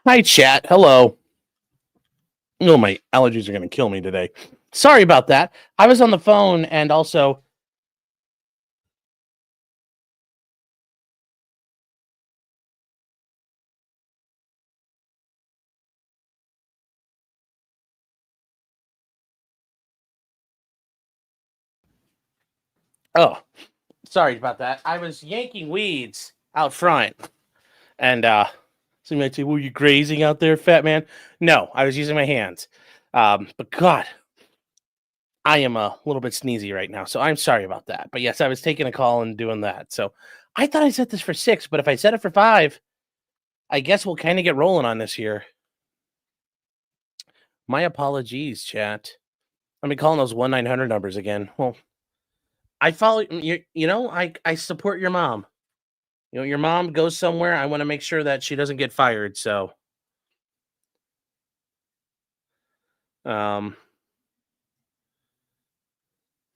Hi, chat. Hello. No, my allergies are going to kill me today. Sorry about that. I was on the phone and also. Oh, sorry about that. I was yanking weeds out front. And so you might say, were you grazing out there, fat man? No, I was using my hands. But God, I am a little bit sneezy right now. So I'm sorry about that. But yes, I was taking a call and doing that. So I thought I set this for 6, but if I set it for 5, I guess we'll kind of get rolling on this here. My apologies, chat. I've been calling those 1-900 numbers again. Well, I follow you. I support your mom. Your mom goes somewhere. I want to make sure that she doesn't get fired. So, um,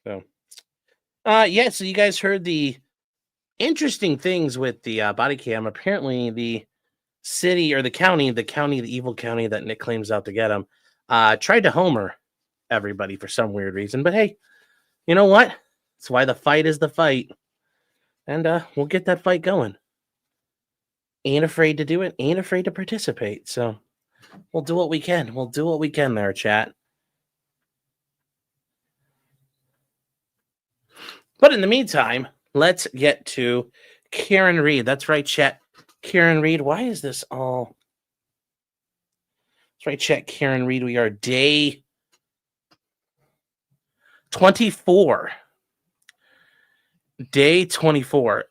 so, yeah. So you guys heard the interesting things with the body cam. Apparently, the city or the evil county that Nick claims out to get him, tried to homer everybody for some weird reason. But hey, you know what? That's why the fight is the fight, and we'll get that fight going. Ain't afraid to do it. Ain't afraid to participate. So we'll do what we can. We'll do what we can there, chat. But in the meantime, let's get to Karen Reed. That's right, chat. Karen Reed. Why is this all? That's right, chat. Karen Reed. We are day 24. Day 24.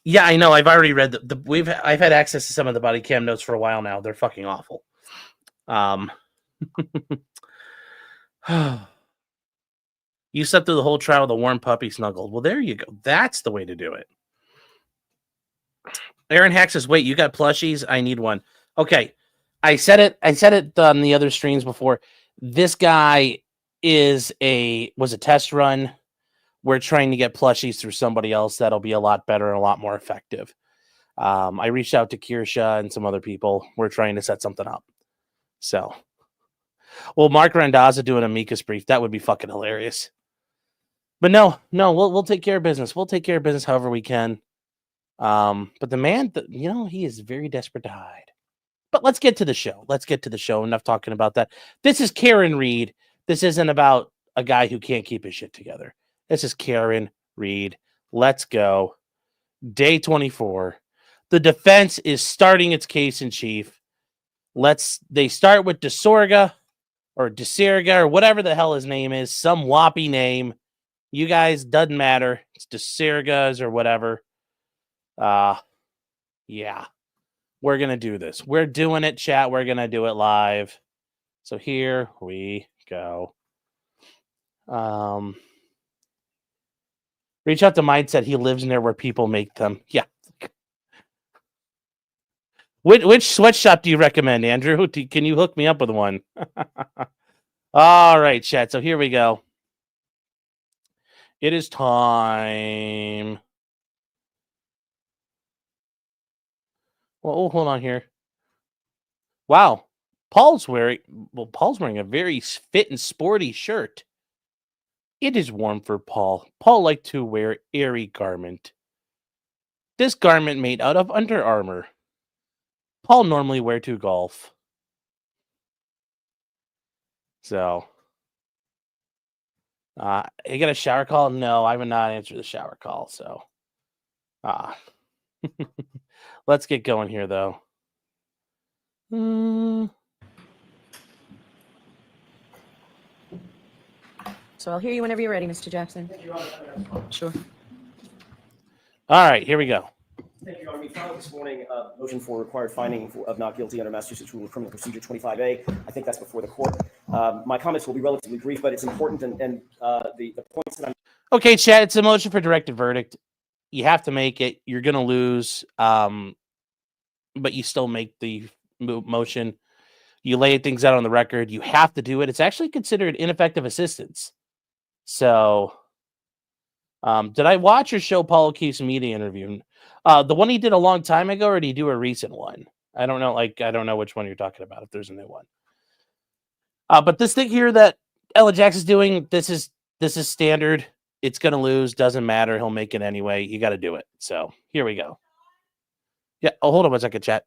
Yeah, I know. I've already read I've had access to some of the body cam notes for a while now. They're fucking awful. You slept through the whole trial with a warm puppy snuggled. Well, there you go. That's the way to do it. Aaron Hack says, wait, you got plushies? I need one. Okay. I said it on the other streams before. This guy was a test run. We're trying to get plushies through somebody else that'll be a lot better and a lot more effective. I reached out to Kirsha and some other people. We're trying to set something up. So, well, Mark Randazza doing a amicus brief, that would be fucking hilarious. But no, we'll take care of business. We'll take care of business however we can. But the man, he is very desperate to hide. But let's get to the show. Enough talking about that. This is Karen Reed. This isn't about a guy who can't keep his shit together. This is Karen Reed. Let's go. Day 24. The defense is starting its case in chief. They start with DeSorga or whatever the hell his name is. Some whoppy name. You guys, doesn't matter. It's DeSorgas or whatever. Yeah. We're going to do this. We're doing it, chat. We're going to do it live. So here we go. Reach out to Mindset. He lives near where people make them. Yeah. Which sweatshop do you recommend, Andrew? Can you hook me up with one? All right, chat. So here we go. It is time. Well, hold on here. Wow. Paul's wearing a very fit and sporty shirt. It is warm for Paul. Paul liked to wear airy garment. This garment made out of Under Armour. Paul normally wear to golf. So, you got a shower call? No, I would not answer the shower call. So, let's get going here, though. So I'll hear you whenever you're ready, Mr. Jackson. Sure. All right, here we go. Thank you, Your Honor. We filed this morning a motion for required finding of not guilty under Massachusetts Rule of Criminal Procedure 25A. I think that's before the court. My comments will be relatively brief, but it's important, and the points that I'm... Okay, Chad, it's a motion for directed verdict. You have to make it. You're going to lose, but you still make the motion. You lay things out on the record. You have to do it. It's actually considered ineffective assistance. So, did I watch or show Paul O'Keefe's media interview? The one he did a long time ago, or did he do a recent one? I don't know. Like, I don't know which one you're talking about, if there's a new one. But this thing here that LAX is doing, this is standard. It's going to lose. Doesn't matter. He'll make it anyway. You got to do it. So here we go. Yeah. Oh, hold on 1 second, chat.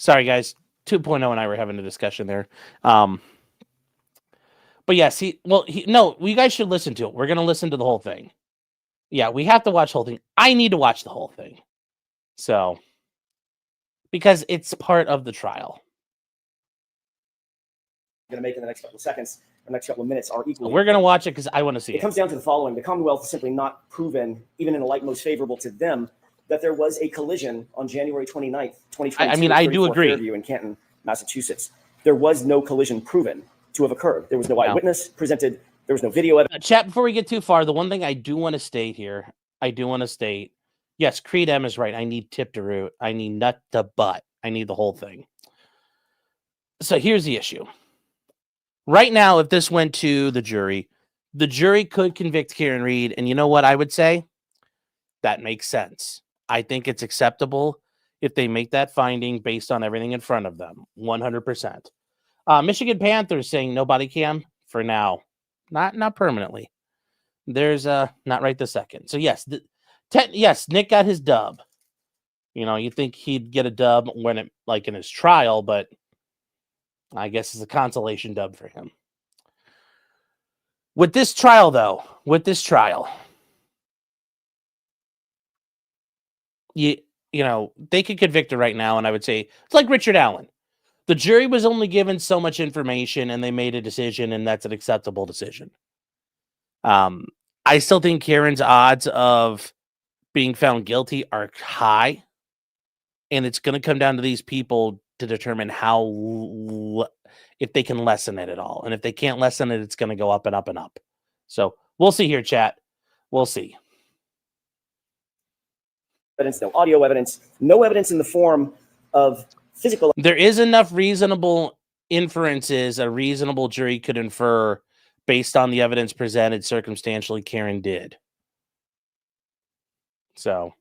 Sorry, guys. 2.0 and I were having a discussion there. But yes, no, you guys should listen to it. We're going to listen to the whole thing. Yeah, we have to watch the whole thing. I need to watch the whole thing. So, because it's part of the trial. Going to make in the next couple of seconds, the next couple of minutes are equally. We're going to watch it because I want to see it. It comes down to the following. The Commonwealth has simply not proven, even in a light most favorable to them, that there was a collision on January 29th, 2022. I mean, I do agree. Fairview in Canton, Massachusetts. There was no collision proven to have occurred. There was no eyewitness presented. There was no video evidence. Chat, before we get too far, the one thing I do want to state here, yes, Creed M is right. I need tip to root. I need nut to butt. I need the whole thing. So here's the issue. Right now, if this went to the jury could convict Karen Reed. And you know what I would say? That makes sense. I think it's acceptable if they make that finding based on everything in front of them. 100%. Michigan Panthers saying no body cam for now. Not permanently. There's not right this second. So yes, yes, Nick got his dub. You know, you think he'd get a dub when it like in his trial, but I guess it's a consolation dub for him. With this trial, though, you know, they could convict her right now, and I would say it's like Richard Allen. The jury was only given so much information, and they made a decision, and that's an acceptable decision. I still think Karen's odds of being found guilty are high, and it's going to come down to these people to determine if they can lessen it at all. And if they can't lessen it, it's going to go up and up and up. So we'll see here, chat. We'll see. Evidence, no audio evidence, no evidence in the form of physical. There is enough reasonable inferences a reasonable jury could infer based on the evidence presented circumstantially Karen did. So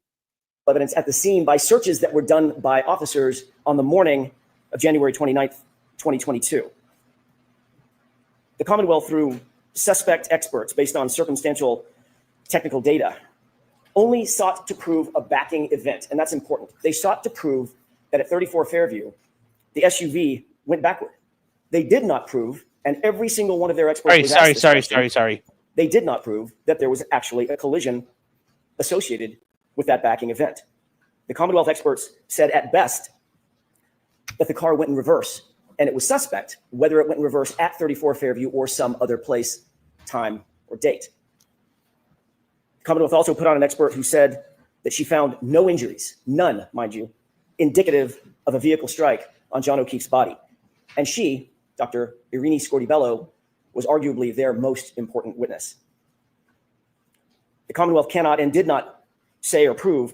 evidence at the scene by searches that were done by officers on the morning of January 29th, 2022. The Commonwealth, through suspect experts based on circumstantial technical data, only sought to prove a backing event, and that's important. They sought to prove that at 34 Fairview, the SUV went backward. They did not prove, and every single one of their experts sorry. They did not prove that there was actually a collision associated with that backing event. The Commonwealth experts said at best that the car went in reverse, and it was suspect whether it went in reverse at 34 Fairview or some other place, time, or date. The Commonwealth also put on an expert who said that she found no injuries, none, mind you, indicative of a vehicle strike on John O'Keefe's body. And she, Dr. Irini Scortibello, was arguably their most important witness. The Commonwealth cannot and did not say or prove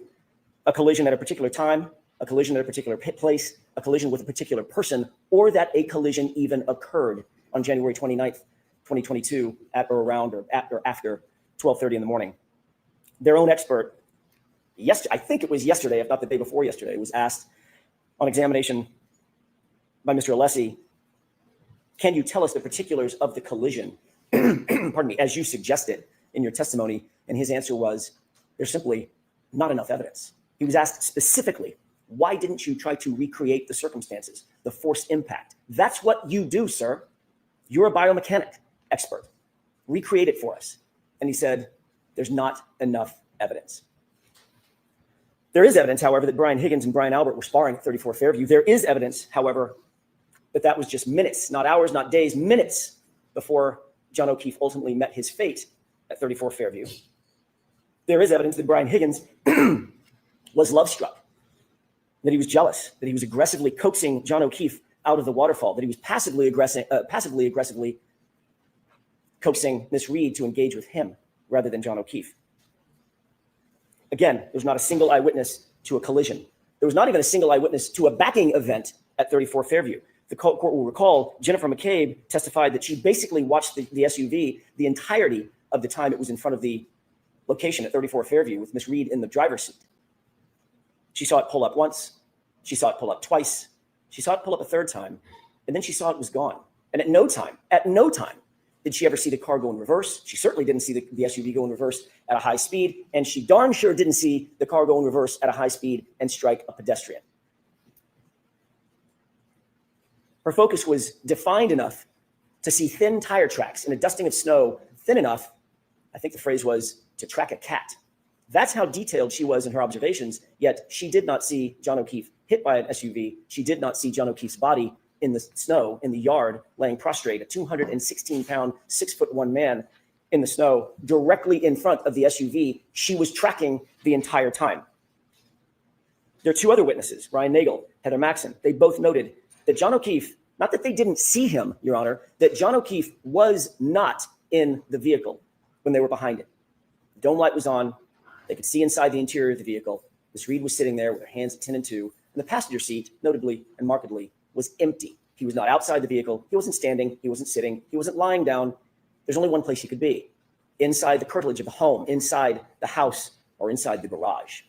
a collision at a particular time, a collision at a particular place, a collision with a particular person, or that a collision even occurred on January 29th, 2022 at or around or at or after 12:30 in the morning. Their own expert, I think it was yesterday, if not the day before yesterday, was asked on examination by Mr. Alessi, can you tell us the particulars of the collision, pardon me, as you suggested in your testimony? And his answer was, there's simply not enough evidence. He was asked specifically, why didn't you try to recreate the circumstances, the force impact? That's what you do, sir. You're a biomechanic expert. Recreate it for us. And he said, there's not enough evidence. There is evidence, however, that Brian Higgins and Brian Albert were sparring at 34 Fairview. There is evidence, however, But that was just minutes, not hours, not days, minutes before John O'Keefe ultimately met his fate at 34 Fairview. There is evidence that Brian Higgins was love-struck, that he was jealous, that he was aggressively coaxing John O'Keefe out of the waterfall, that he was passively aggressively coaxing Miss Reed to engage with him rather than John O'Keefe. Again, there's not a single eyewitness to a collision. There was not even a single eyewitness to a backing event at 34 Fairview. The court will recall Jennifer McCabe testified that she basically watched the SUV the entirety of the time it was in front of the location at 34 Fairview with Miss Reed in the driver's seat. She saw it pull up once. She saw it pull up twice. She saw it pull up a third time. And then she saw it was gone. And at no time did she ever see the car go in reverse. She certainly didn't see the SUV go in reverse at a high speed. And she darn sure didn't see the car go in reverse at a high speed and strike a pedestrian. Her focus was defined enough to see thin tire tracks in a dusting of snow, thin enough, I think the phrase was, to track a cat. That's how detailed she was in her observations, yet she did not see John O'Keefe hit by an SUV. She did not see John O'Keefe's body in the snow, in the yard, laying prostrate, a 216-pound, 6'1" man in the snow, directly in front of the SUV she was tracking the entire time. There are two other witnesses, Ryan Nagel, Heather Maxson. They both noted that John O'Keefe, not that they didn't see him, Your Honor, that John O'Keefe was not in the vehicle when they were behind it. The dome light was on. They could see inside the interior of the vehicle. Miss Reed was sitting there with her hands at 10 and 2, and the passenger seat, notably and markedly, was empty. He was not outside the vehicle. He wasn't standing. He wasn't sitting. He wasn't lying down. There's only one place he could be: inside the curtilage of the home, inside the house, or inside the garage.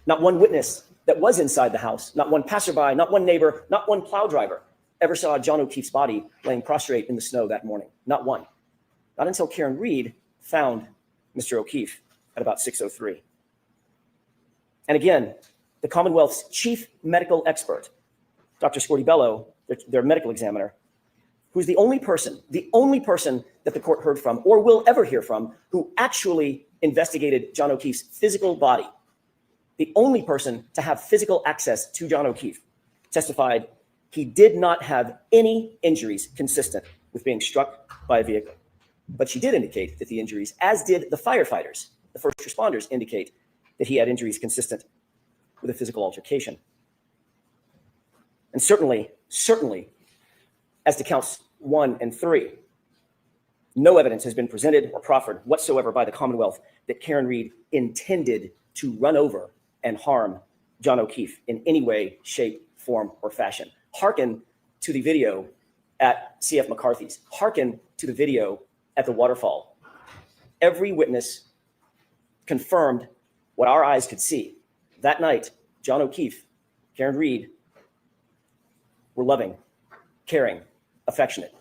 Not one witness that was inside the house, not one passerby, not one neighbor, not one plow driver ever saw John O'Keefe's body laying prostrate in the snow that morning. Not one. Not until Karen Reed found Mr. O'Keefe at about 6:03. And again, the Commonwealth's chief medical expert, Dr. Scortibello, their medical examiner, who's the only person that the court heard from or will ever hear from who actually investigated John O'Keefe's physical body, the only person to have physical access to John O'Keefe, testified he did not have any injuries consistent with being struck by a vehicle. But she did indicate that the injuries, as did the firefighters, the first responders, indicate that he had injuries consistent with a physical altercation. And certainly, as to counts 1 and 3, no evidence has been presented or proffered whatsoever by the Commonwealth that Karen Reed intended to run over and harm John O'Keefe in any way, shape, form, or fashion. Hearken to the video at C.F. McCarthy's. Hearken to the video at the waterfall. Every witness confirmed what our eyes could see. That night, John O'Keefe, Karen Reed were loving, caring, affectionate.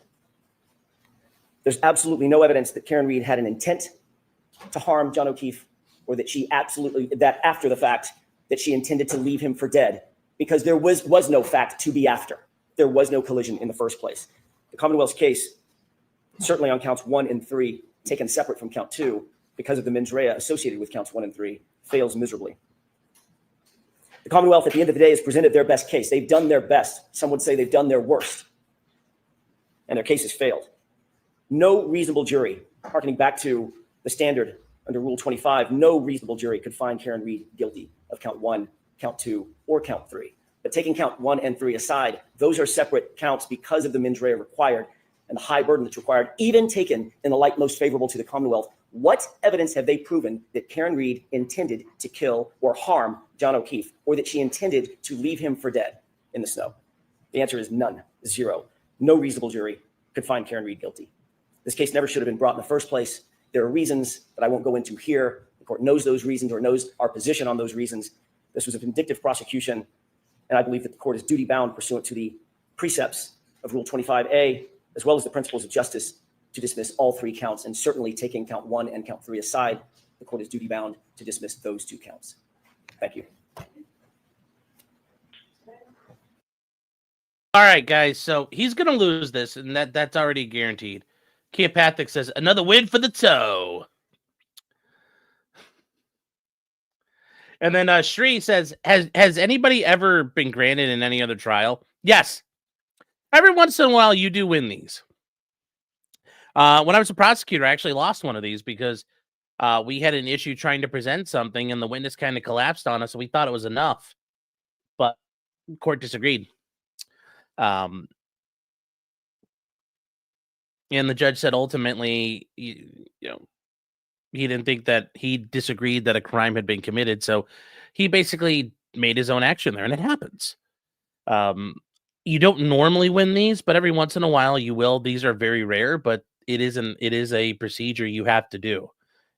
There's absolutely no evidence that Karen Reed had an intent to harm John O'Keefe, or that after the fact, that she intended to leave him for dead, because there was no fact to be after. There was no collision in the first place. The Commonwealth's case, certainly on counts 1 and 3, taken separate from count 2, because of the mens rea associated with counts 1 and 3, fails miserably. The Commonwealth, at the end of the day, has presented their best case. They've done their best. Some would say they've done their worst. And their case has failed. No reasonable jury, harkening back to the standard under Rule 25, no reasonable jury could find Karen Reed guilty of count 1, count 2, or count 3. But taking count 1 and 3 aside, those are separate counts because of the mens rea required and the high burden that's required, even taken in the light most favorable to the Commonwealth. What evidence have they proven that Karen Reed intended to kill or harm John O'Keefe, or that she intended to leave him for dead in the snow? The answer is none, 0. No reasonable jury could find Karen Reed guilty. This case never should have been brought in the first place. There are reasons that I won't go into here. The court knows those reasons or knows our position on those reasons. This was a vindictive prosecution, and I believe that the court is duty-bound pursuant to the precepts of Rule 25A, as well as the principles of justice, to dismiss all 3 counts, and certainly taking count 1 and count 3 aside, the court is duty-bound to dismiss those 2 counts. Thank you. All right, guys. So he's going to lose this, and that's already guaranteed. Keopathic says, another win for the toe. And then Shri says, has anybody ever been granted in any other trial? Yes. Every once in a while, you do win these. When I was a prosecutor, I actually lost one of these because we had an issue trying to present something, and the witness kind of collapsed on us, and we thought it was enough, but court disagreed. And the judge said ultimately, he didn't think that he disagreed that a crime had been committed, so he basically made his own action there, and it happens. You don't normally win these, but every once in a while you will. These are very rare, but it is a procedure you have to do.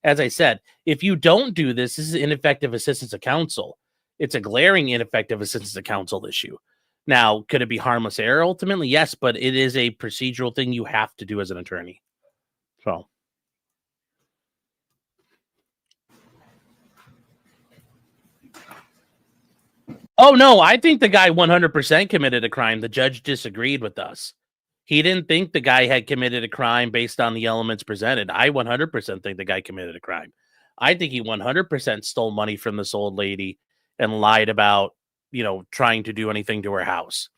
As I said, if you don't do this, this is ineffective assistance of counsel. It's a glaring ineffective assistance of counsel issue. Now, could it be harmless error ultimately? Yes, but it is a procedural thing you have to do as an attorney. So. Oh, no, I think the guy 100% committed a crime. The judge disagreed with us. He didn't think the guy had committed a crime based on the elements presented. I 100% think the guy committed a crime. I think he 100% stole money from this old lady and lied about, trying to do anything to her house.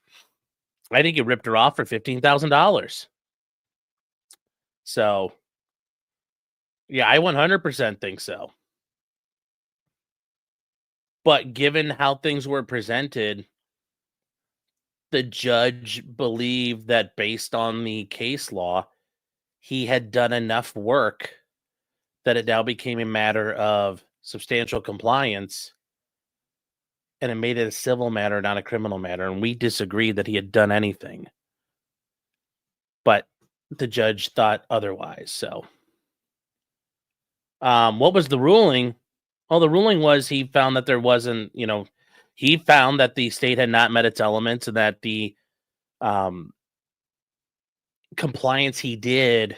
I think he ripped her off for $15,000. So, yeah, I 100% think so. But given how things were presented, the judge believed that based on the case law, he had done enough work that it now became a matter of substantial compliance, and it made it a civil matter, not a criminal matter. And we disagreed that he had done anything. But the judge thought otherwise. So, what was the ruling? Well, the ruling was he found that there wasn't, he found that the state had not met its elements and that the compliance he did,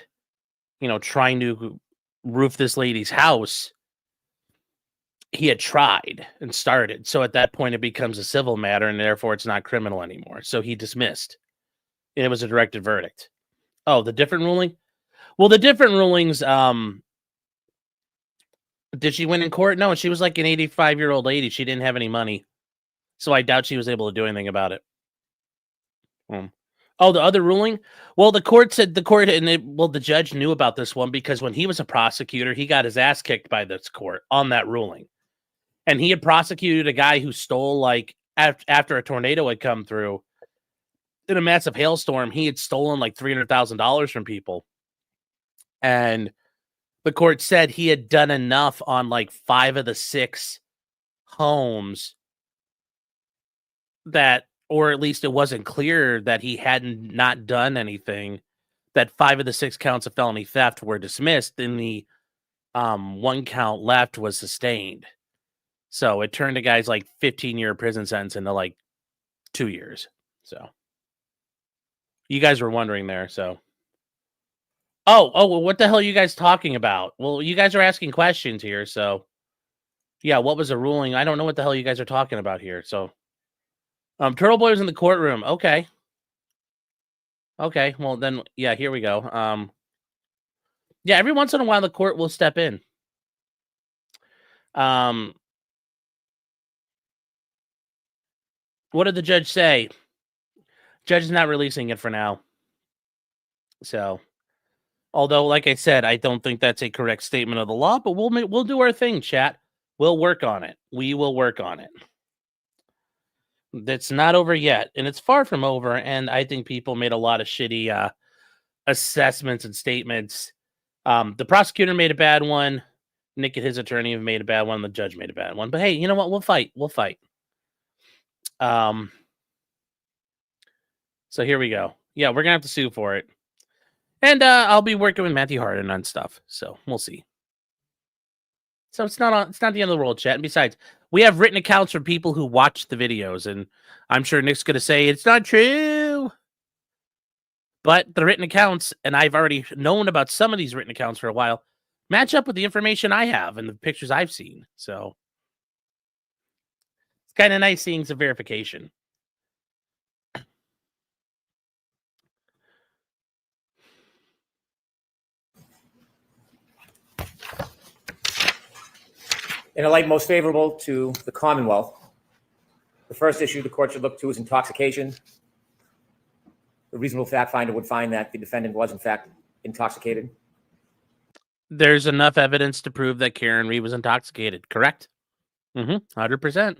trying to roof this lady's house, he had tried and started. So at that point, it becomes a civil matter, and therefore it's not criminal anymore. So he dismissed. It was a directed verdict. Oh, the different ruling? Well, the different rulings, did she win in court? No, she was like an 85-year-old lady. She didn't have any money. So I doubt she was able to do anything about it. Oh, the other ruling? Well, the judge knew about this one because when he was a prosecutor, he got his ass kicked by this court on that ruling. And he had prosecuted a guy who stole, after a tornado had come through in a massive hailstorm, he had stolen like $300,000 from people. And the court said he had done enough on like 5 of the 6 homes that, or at least it wasn't clear that he hadn't not done anything, that 5 of the 6 counts of felony theft were dismissed, and the 1 count left was sustained. So it turned a guy's like 15-year prison sentence into like 2 years. So you guys were wondering there. So, well, what the hell are you guys talking about? Well, you guys are asking questions here. So yeah, what was the ruling? I don't know what the hell you guys are talking about here. So Turtle Boy was in the courtroom. Okay. Well then, yeah, here we go. Yeah, every once in a while the court will step in. What did the judge say? Judge is not releasing it for now. So, although, like I said, I don't think that's a correct statement of the law, but we'll do our thing, chat. We'll work on it. We will work on it. That's not over yet, and it's far from over. And I think people made a lot of shitty assessments and statements. The prosecutor made a bad one. Nick and his attorney have made a bad one. The judge made a bad one. But hey, you know what? We'll fight. So here we go. Yeah, we're gonna have to sue for it. And I'll be working with Matthew Harden on stuff. So we'll see. So it's not the end of the world, chat. And besides, we have written accounts from people who watch the videos, and I'm sure Nick's gonna say it's not true. But the written accounts, and I've already known about some of these written accounts for a while, match up with the information I have and the pictures I've seen. So it's kind of nice seeing some verification. In a light most favorable to the Commonwealth, the first issue the court should look to is intoxication. The reasonable fact finder would find that the defendant was, in fact, intoxicated. There's enough evidence to prove that Karen Reed was intoxicated, correct? 100%.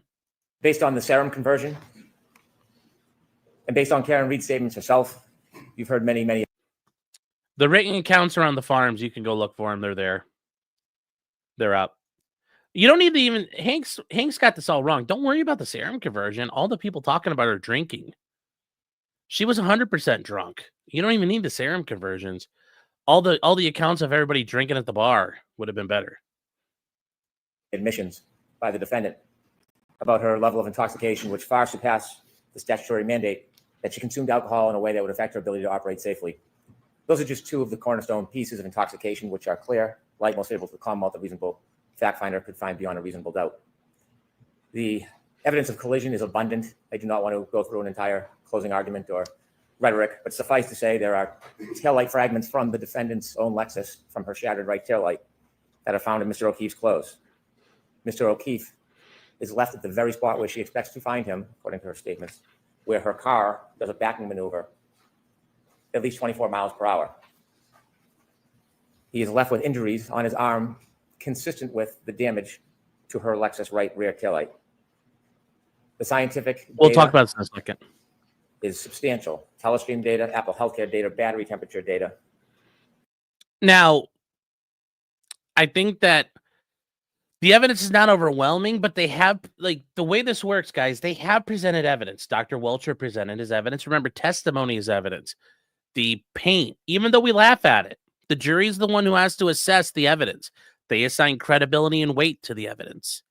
Based on the serum conversion and based on Karen Reed's statements herself, you've heard many. The written accounts around the farms, you can go look for them. They're there. They're up. You don't need to even... Hank's got this all wrong. Don't worry about the serum conversion. All the people talking about her drinking. She was 100% drunk. You don't even need the serum conversions. All the accounts of everybody drinking at the bar would have been better. Admissions by the defendant about her level of intoxication, which far surpassed the statutory mandate that she consumed alcohol in a way that would affect her ability to operate safely. Those are just two of the cornerstone pieces of intoxication, which are clear, like most able to the Commonwealth, a reasonable fact finder could find beyond a reasonable doubt. The evidence of collision is abundant. I do not want to go through an entire closing argument or rhetoric, but suffice to say there are taillight fragments from the defendant's own Lexus from her shattered right taillight that are found in Mr. O'Keefe's clothes. Mr. O'Keefe is left at the very spot where she expects to find him, according to her statements, where her car does a backing maneuver at least 24 miles per hour. He is left with injuries on his arm consistent with the damage to her Lexus right rear taillight. The scientific We'll data talk about this in a second. Is substantial. Telestream data, Apple Healthcare data, battery temperature data. Now, I think that the evidence is not overwhelming, but they have, like, the way this works, guys, they have presented evidence. Dr. Welcher presented his evidence. Remember, testimony is evidence. The paint, even though we laugh at it, the jury is the one who has to assess the evidence. They assign credibility and weight to the evidence.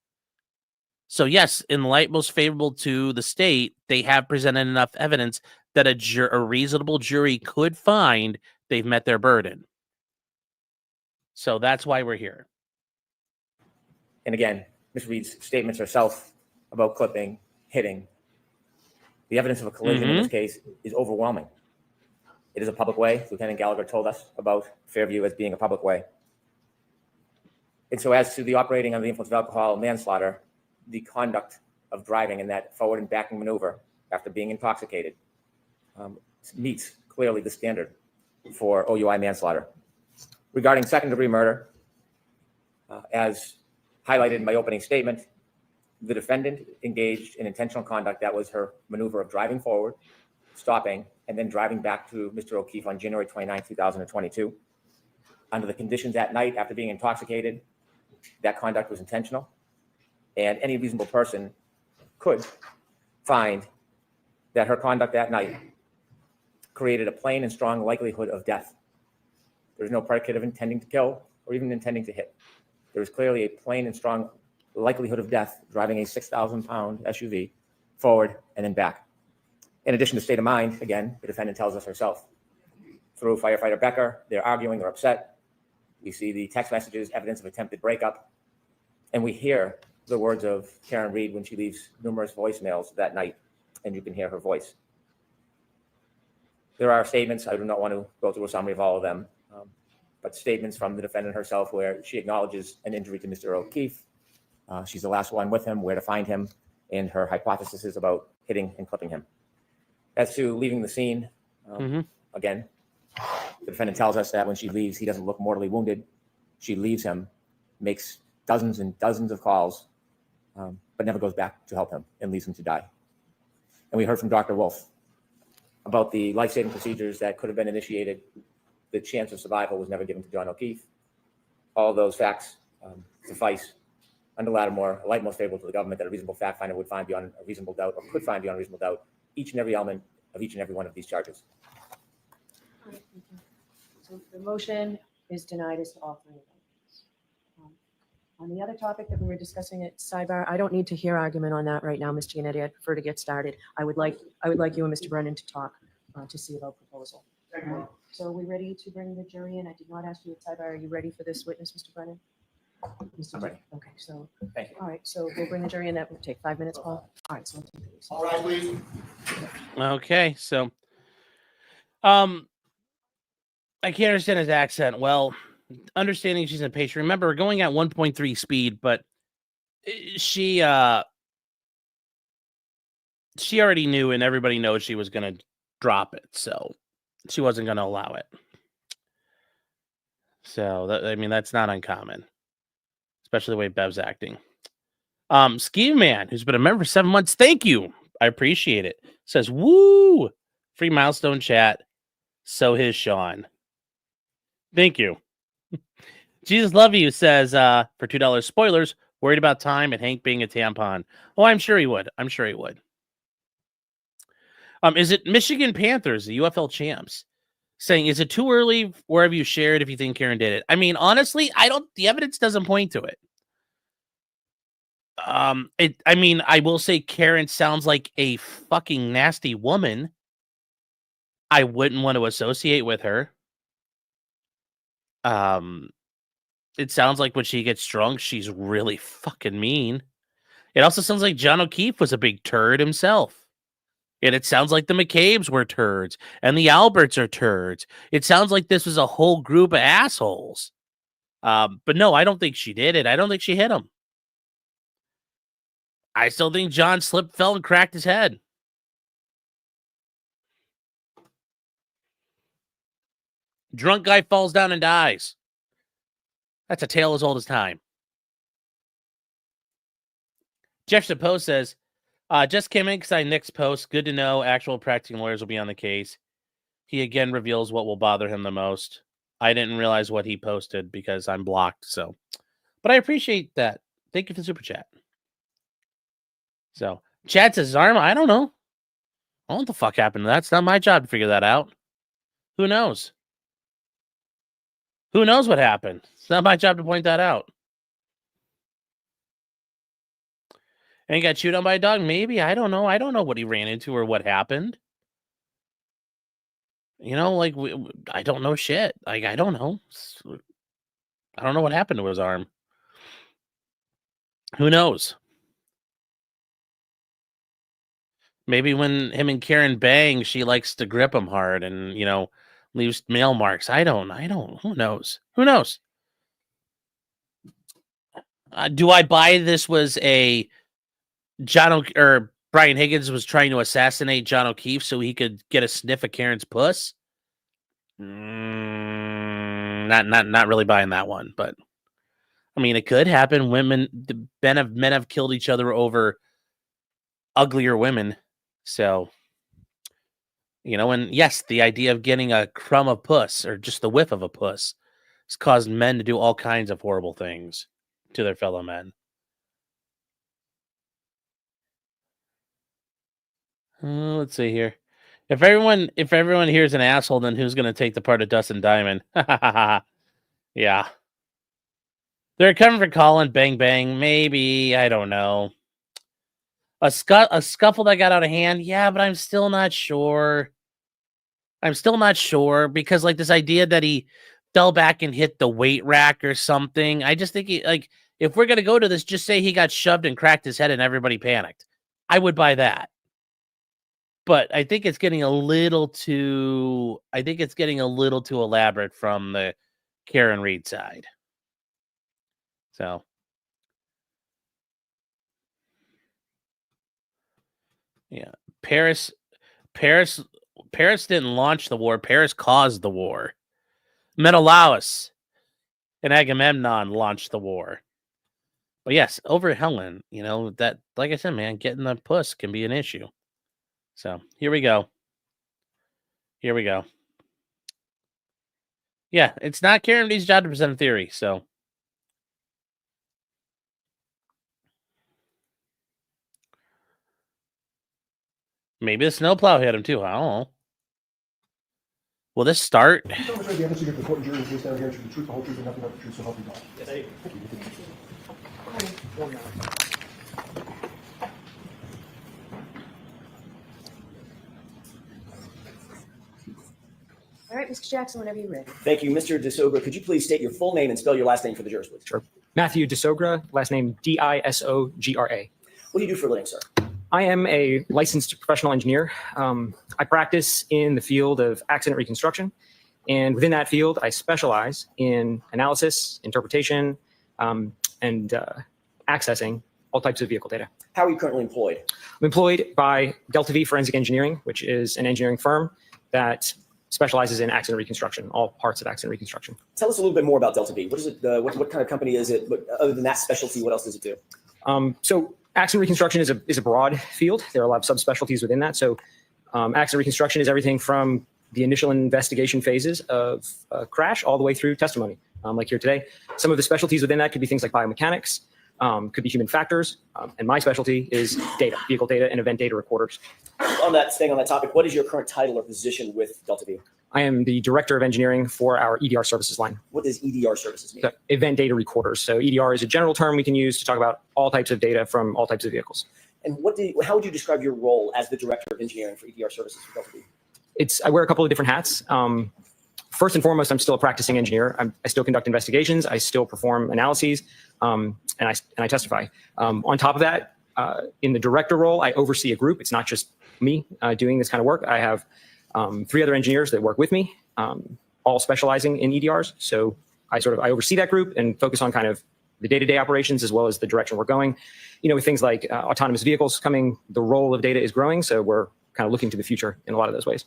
So, yes, in the light most favorable to the state, they have presented enough evidence that a reasonable jury could find they've met their burden. So that's why we're here. And again, Ms. Reed's statements herself about clipping, hitting. The evidence of a collision in this case is overwhelming. It is a public way. Lieutenant Gallagher told us about Fairview as being a public way. And so as to the operating under the influence of alcohol manslaughter, the conduct of driving in that forward and backing maneuver after being intoxicated meets clearly the standard for OUI manslaughter. Regarding second-degree murder, as highlighted in my opening statement, the defendant engaged in intentional conduct. That was her maneuver of driving forward, stopping, and then driving back to Mr. O'Keefe on January 29, 2022. Under the conditions that night after being intoxicated, that conduct was intentional. And any reasonable person could find that her conduct that night created a plain and strong likelihood of death. There's no predicate of intending to kill or even intending to hit. There is clearly a plain and strong likelihood of death driving a 6,000-pound SUV forward and then back. In addition to state of mind, again, the defendant tells us herself. Through firefighter Becker, they're arguing, they're upset. We see the text messages, evidence of attempted breakup, and we hear the words of Karen Reed when she leaves numerous voicemails that night, and you can hear her voice. There are statements, I do not want to go through a summary of all of them, but statements from the defendant herself where she acknowledges an injury to Mr. O'Keefe. She's the last one with him, where to find him, and her hypothesis is about hitting and clipping him. As to leaving the scene, again, the defendant tells us that when she leaves, he doesn't look mortally wounded. She leaves him, makes dozens and dozens of calls, but never goes back to help him and leaves him to die. And we heard from Dr. Wolf about the life-saving procedures that could have been initiated. The chance of survival was never given to John O'Keefe. All of those facts suffice under Lattimore, a light most favorable to the government, that a reasonable fact finder would find beyond a reasonable doubt, or could find beyond a reasonable doubt, each and every element of each and every one of these charges. All right, thank you. So the motion is denied as to all three of them. On the other topic that we were discussing at Sidebar, I don't need to hear argument on that right now, Ms. Giannetti. I'd prefer to get started. I would like you and Mr. Brennan to talk to see about proposal. So are we ready to bring the jury in? I did not ask you at Sidebar. Are you ready for this witness, Mr. Brennan? I'm ready. Okay, so Thank you. all right, so we'll bring the jury in. That will take 5 minutes, Paul. All right, so we'll take these. All right, please. Okay, so I can't understand his accent. Well, understanding she's impatient. Remember, we're going at 1.3 speed, but she already knew, and everybody knows she was going to drop it, so she wasn't going to allow it. So I mean, that's not uncommon, especially the way Bev's acting. Ski Man, who's been a member for 7 months, thank you. I appreciate it. Says, woo! Free milestone chat. So his Sean. Thank you. Jesus Love You says, for $2 spoilers, worried about time and Hank being a tampon. Oh, I'm sure he would. I'm sure he would. Is it Michigan Panthers, the UFL champs, saying, is it too early, or have you shared if you think Karen did it? I mean, honestly, the evidence doesn't point to it. I mean, I will say Karen sounds like a fucking nasty woman. I wouldn't want to associate with her. It sounds like when she gets drunk, she's really fucking mean. It also sounds like John O'Keefe was a big turd himself. And it sounds like the McCabe's were turds, and the Alberts are turds. It sounds like this was a whole group of assholes. But no, I don't think she did it. I don't think she hit him. I still think John slipped, fell, and cracked his head. Drunk guy falls down and dies. That's a tale as old as time. Jefferson Post says, just came in because I Nick's post. Good to know actual practicing lawyers will be on the case. He again reveals what will bother him the most. I didn't realize what he posted because I'm blocked. So, but I appreciate that. Thank you for the super chat. So, Chad says, Zarma, I don't know. I don't know what the fuck happened to that. It's not my job to figure that out. Who knows? Who knows what happened? It's not my job to point that out. And he got chewed on by a dog? Maybe. I don't know. I don't know what he ran into or what happened. You know, like, I don't know shit. Like, I don't know. I don't know what happened to his arm. Who knows? Maybe when him and Karen bang, she likes to grip him hard and, you know, leaves nail marks. I don't. Who knows? Who knows? Do I buy this was a or Brian Higgins was trying to assassinate John O'Keefe so he could get a sniff of Karen's puss? Not really buying that one, but I mean, it could happen. Men have killed each other over uglier women. So, you know, and yes, the idea of getting a crumb of puss or just the whiff of a puss has caused men to do all kinds of horrible things to their fellow men. Let's see here. If everyone here is an asshole, then who's going to take the part of Dustin Diamond? Yeah. They're coming for Colin. Bang, bang. Maybe. I don't know. A scuffle that got out of hand. Yeah, but I'm still not sure. Because, like, this idea that he fell back and hit the weight rack or something. I just think, if we're going to go to this, just say he got shoved and cracked his head and everybody panicked. I would buy that. But I think it's getting a little too elaborate from the Karen Reed side. So, yeah, Paris didn't launch the war. Paris caused the war. Menelaus and Agamemnon launched the war. But yes, over Helen, you know, that, like I said, man, getting the puss can be an issue. So here we go. Yeah, it's not Karen Reed's job to present a theory. So maybe the snowplow hit him too. I don't know. Will this start? All right, Mr. Jackson, whenever you're ready. Thank you. Mr. DeSogra, could you please state your full name and spell your last name for the jurors, please? Sure. Matthew DeSogra, last name Disogra. What do you do for a living, sir? I am a licensed professional engineer. I practice in the field of accident reconstruction. And within that field, I specialize in analysis, interpretation, and accessing all types of vehicle data. How are you currently employed? I'm employed by Delta V Forensic Engineering, which is an engineering firm that specializes in accident reconstruction, all parts of accident reconstruction. Tell us a little bit more about Delta V. What is it? What kind of company is it? But other than that specialty, what else does it do? So accident reconstruction is a broad field. There are a lot of subspecialties within that. So accident reconstruction is everything from the initial investigation phases of a crash all the way through testimony, like here today. Some of the specialties within that could be things like biomechanics, could be human factors, and my specialty is data, vehicle data, and event data recorders. Staying on that topic, what is your current title or position with Delta V? I am the director of engineering for our EDR services line. What does EDR services mean? So event data recorders. So EDR is a general term we can use to talk about all types of data from all types of vehicles. And how would you describe your role as the director of engineering for EDR services for Delta V? I wear a couple of different hats. First and foremost, I'm still a practicing engineer. I still conduct investigations. I still perform analyses, and I testify. On top of that, in the director role, I oversee a group. It's not just me doing this kind of work. I have 3 other engineers that work with me, all specializing in EDRs. So I oversee that group and focus on kind of the day-to-day operations as well as the direction we're going. With things like autonomous vehicles coming, the role of data is growing. So we're kind of looking to the future in a lot of those ways.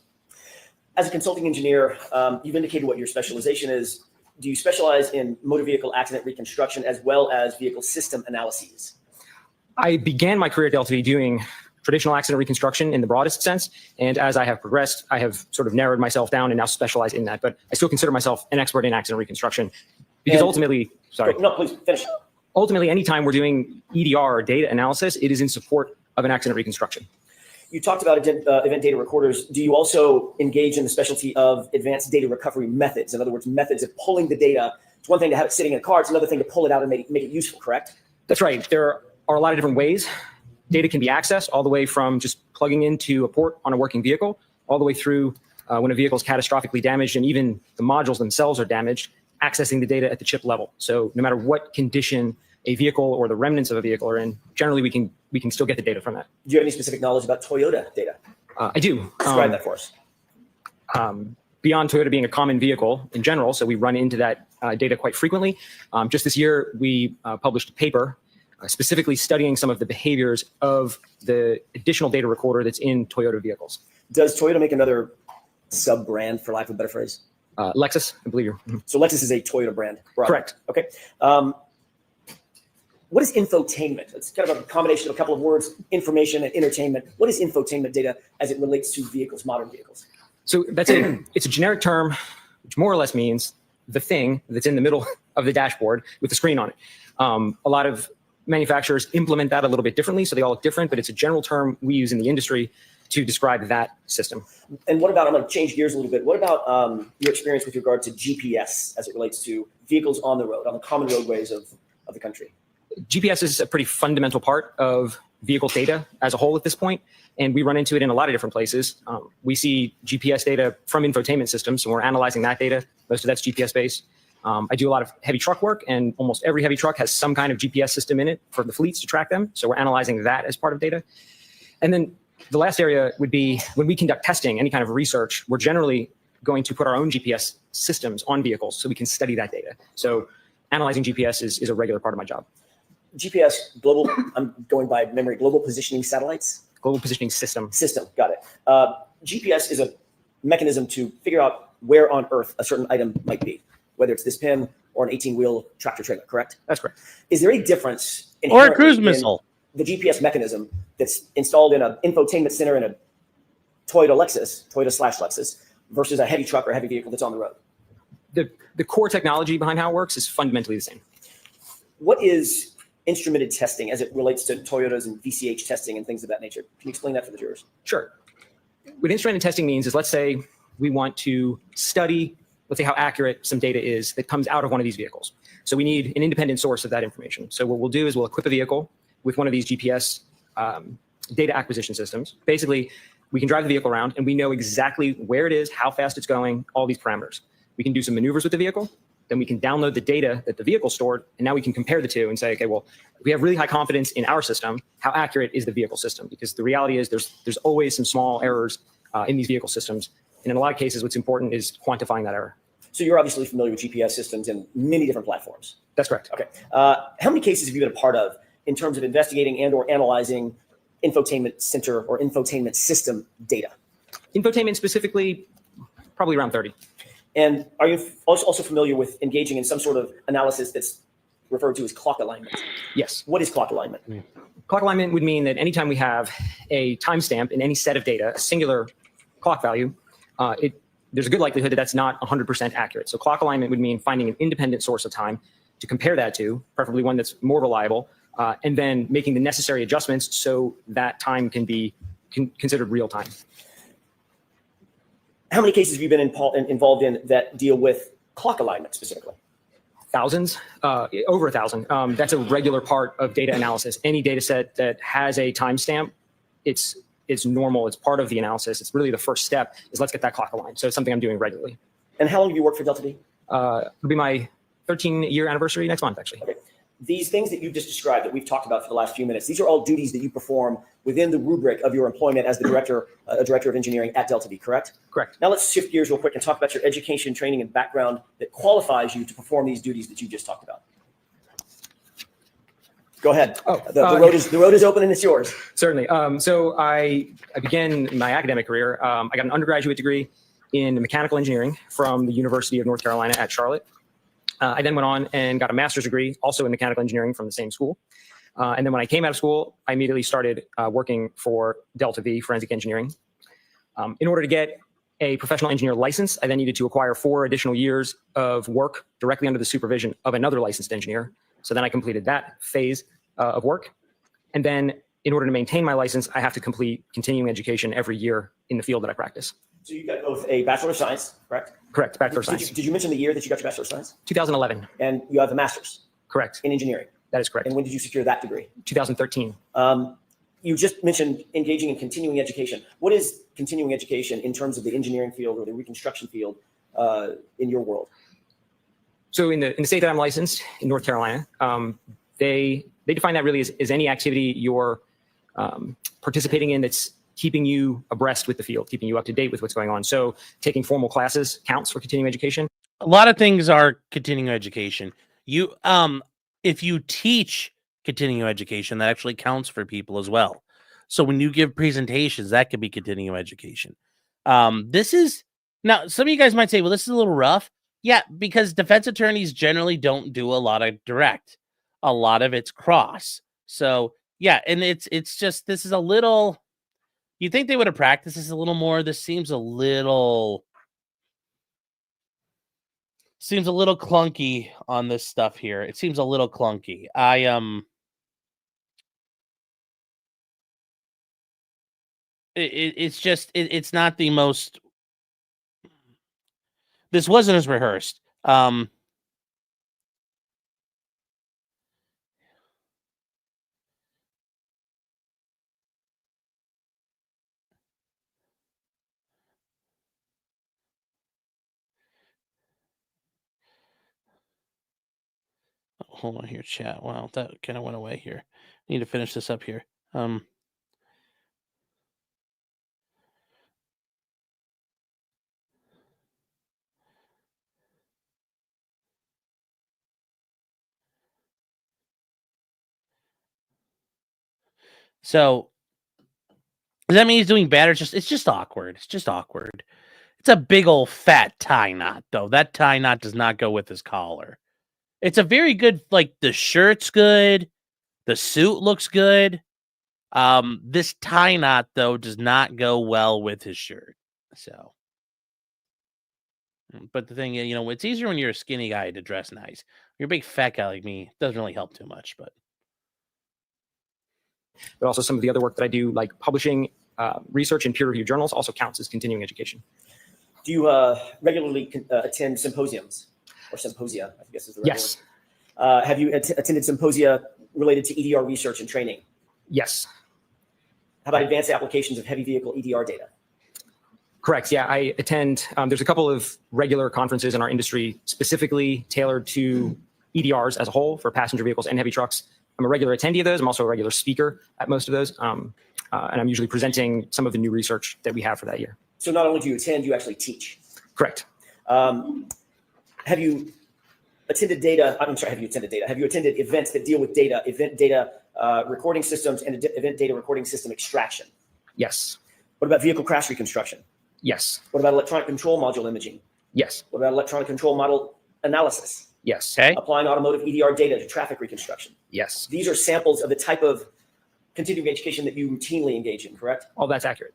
As a consulting engineer, you've indicated what your specialization is. Do you specialize in motor vehicle accident reconstruction as well as vehicle system analyses? I began my career at Delta V doing traditional accident reconstruction in the broadest sense. And as I have progressed, I have sort of narrowed myself down and now specialize in that. But I still consider myself an expert in accident reconstruction because ultimately, No, please finish. Ultimately, anytime we're doing EDR or data analysis, it is in support of an accident reconstruction. You talked about event data recorders. Do you also engage in the specialty of advanced data recovery methods? In other words, methods of pulling the data. It's one thing to have it sitting in a car. It's another thing to pull it out and make it useful, correct? That's right. There are a lot of different ways data can be accessed, all the way from just plugging into a port on a working vehicle, all the way through when a vehicle is catastrophically damaged and even the modules themselves are damaged, accessing the data at the chip level. So no matter what condition a vehicle or the remnants of a vehicle are in, generally we can still get the data from that. Do you have any specific knowledge about Toyota data? I do. Describe that for us. Beyond Toyota being a common vehicle in general, so we run into that data quite frequently. Just this year, we published a paper specifically studying some of the behaviors of the additional data recorder that's in Toyota vehicles. Does Toyota make another sub-brand, for lack of a better phrase? Lexus, I believe you're. So Lexus is a Toyota brand. Correct. Okay. What is infotainment? It's kind of a combination of a couple of words, information and entertainment. What is infotainment data as it relates to vehicles, modern vehicles? So it's a generic term, which more or less means the thing that's in the middle of the dashboard with the screen on it. A lot of manufacturers implement that a little bit differently, so they all look different, but it's a general term we use in the industry to describe that system. And what about, I'm going to change gears a little bit. What about your experience with regard to GPS as it relates to vehicles on the road, on the common roadways of the country? GPS is a pretty fundamental part of vehicle data as a whole at this point, and we run into it in a lot of different places. We see GPS data from infotainment systems, and we're analyzing that data. Most of that's GPS-based. I do a lot of heavy truck work, and almost every heavy truck has some kind of GPS system in it for the fleets to track them, so we're analyzing that as part of data. And then the last area would be when we conduct testing, any kind of research, we're generally going to put our own GPS systems on vehicles so we can study that data. So analyzing GPS is a regular part of my job. GPS, global, I'm going by memory, global positioning satellites? Global positioning system. System, got it. GPS is a mechanism to figure out where on Earth a certain item might be, whether it's this pin or an 18-wheel tractor trailer, correct? That's correct. Is there any difference Or a cruise missile. The GPS mechanism that's installed in an infotainment center in a Toyota/Lexus, versus a heavy truck or heavy vehicle that's on the road? The core technology behind how it works is fundamentally the same. What is instrumented testing as it relates to Toyotas and VCH testing and things of that nature? Can you explain that for the viewers? Sure. What instrumented testing means is, let's say we want to study, let's say, how accurate some data is that comes out of one of these vehicles. So we need an independent source of that information. So what we'll do is we'll equip a vehicle with one of these GPS data acquisition systems. Basically, we can drive the vehicle around and we know exactly where it is, how fast it's going, all these parameters. We can do some maneuvers with the vehicle. Then we can download the data that the vehicle stored, and now we can compare the two and say, okay, well, if we have really high confidence in our system, how accurate is the vehicle system? Because the reality is there's always some small errors in these vehicle systems. And in a lot of cases, what's important is quantifying that error. So you're obviously familiar with GPS systems in many different platforms. That's correct. Okay. How many cases have you been a part of in terms of investigating and or analyzing infotainment center or infotainment system data? Infotainment specifically, probably around 30. And are you also familiar with engaging in some sort of analysis that's referred to as clock alignment? Yes. What is clock alignment? Clock alignment would mean that anytime we have a timestamp in any set of data, a singular clock value, there's a good likelihood that that's not 100% accurate. So clock alignment would mean finding an independent source of time to compare that to, preferably one that's more reliable, and then making the necessary adjustments so that time can be considered real time. How many cases have you been involved in that deal with clock alignment specifically? Thousands, over 1,000. That's a regular part of data analysis. Any data set that has a timestamp, it's normal. It's part of the analysis. It's really the first step is let's get that clock aligned. So it's something I'm doing regularly. And how long have you worked for Delta V? It'll be my 13-year anniversary next month, actually. Okay. These things that you've just described that we've talked about for the last few minutes, these are all duties that you perform within the rubric of your employment as the director of engineering at Delta V, correct? Correct. Now let's shift gears real quick and talk about your education, training, and background that qualifies you to perform these duties that you just talked about. Go ahead. The road is open and it's yours. Certainly. So I began my academic career. I got an undergraduate degree in mechanical engineering from the University of North Carolina at Charlotte. I then went on and got a master's degree also in mechanical engineering from the same school. And then when I came out of school, I immediately started working for Delta V Forensic Engineering. In order to get a professional engineer license, I then needed to acquire 4 additional years of work directly under the supervision of another licensed engineer. So then I completed that phase of work. And then in order to maintain my license, I have to complete continuing education every year in the field that I practice. So you got both a Bachelor of Science, correct? Correct, Bachelor of Science. Did you mention the year that you got your Bachelor of Science? 2011. And you have a Master's Correct. in engineering. That is correct. And when did you secure that degree? 2013. You just mentioned engaging in continuing education. What is continuing education in terms of the engineering field or the reconstruction field in your world? So in the state that I'm licensed in North Carolina, they define that really as any activity you're participating in that's keeping you abreast with the field, keeping you up to date with what's going on. So taking formal classes counts for continuing education. A lot of things are continuing education. You, if you teach continuing education, that actually counts for people as well. So when you give presentations, that could be continuing education. This is now, some of you guys might say, well, this is a little rough. Yeah, because defense attorneys generally don't do a lot of direct. A lot of it's cross. So yeah, and it's just, this is a little, you think they would have practiced this a little more. This seems a little clunky on this stuff here. It seems a little clunky. It's not the most, this wasn't as rehearsed. Hold on here, chat. Wow, that kind of went away here. Need to finish this up here. So does that mean he's doing bad, or it's just awkward? It's just awkward. It's a big old fat tie knot, though. That tie knot does not go with his collar. It's a very good, like, the shirt's good. The suit looks good. This tie knot, though, does not go well with his shirt. So, but the thing is, you know, it's easier when you're a skinny guy to dress nice. You're a big fat guy like me, it doesn't really help too much, but also some of the other work that I do, like publishing research in peer-reviewed journals, also counts as continuing education. Do you regularly attend symposiums or symposia, I guess is the right Yes. word? Have you attended symposia related to EDR research and training? Yes. How about advanced applications of heavy vehicle EDR data? Correct. Yeah, I attend. There's a couple of regular conferences in our industry specifically tailored to EDRs as a whole for passenger vehicles and heavy trucks. I'm a regular attendee of those. I'm also a regular speaker at most of those. And I'm usually presenting some of the new research that we have for that year. So not only do you attend, you actually teach. Correct. Have you attended data? I'm sorry, have you attended data? Have you attended events that deal with data, event data recording systems, and event data recording system extraction. Yes. What about vehicle crash reconstruction? Yes. What about electronic control module imaging? Yes. What about electronic control model analysis? Yes. Okay. Applying automotive EDR data to traffic reconstruction. Yes. These are samples of the type of continuing education that you routinely engage in, correct? All that's accurate.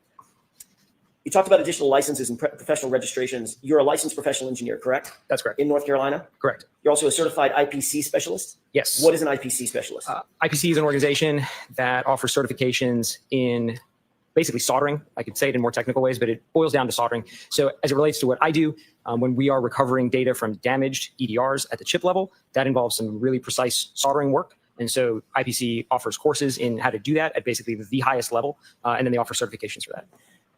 You talked about additional licenses and professional registrations. You're a licensed professional engineer, correct? That's correct. In North Carolina? Correct. You're also a certified IPC specialist? Yes. What is an IPC specialist? IPC is an organization that offers certifications in basically soldering. I could say it in more technical ways, but it boils down to soldering. So as it relates to what I do, when we are recovering data from damaged EDRs at the chip level, that involves some really precise soldering work. And so IPC offers courses in how to do that at basically the highest level, and then they offer certifications for that.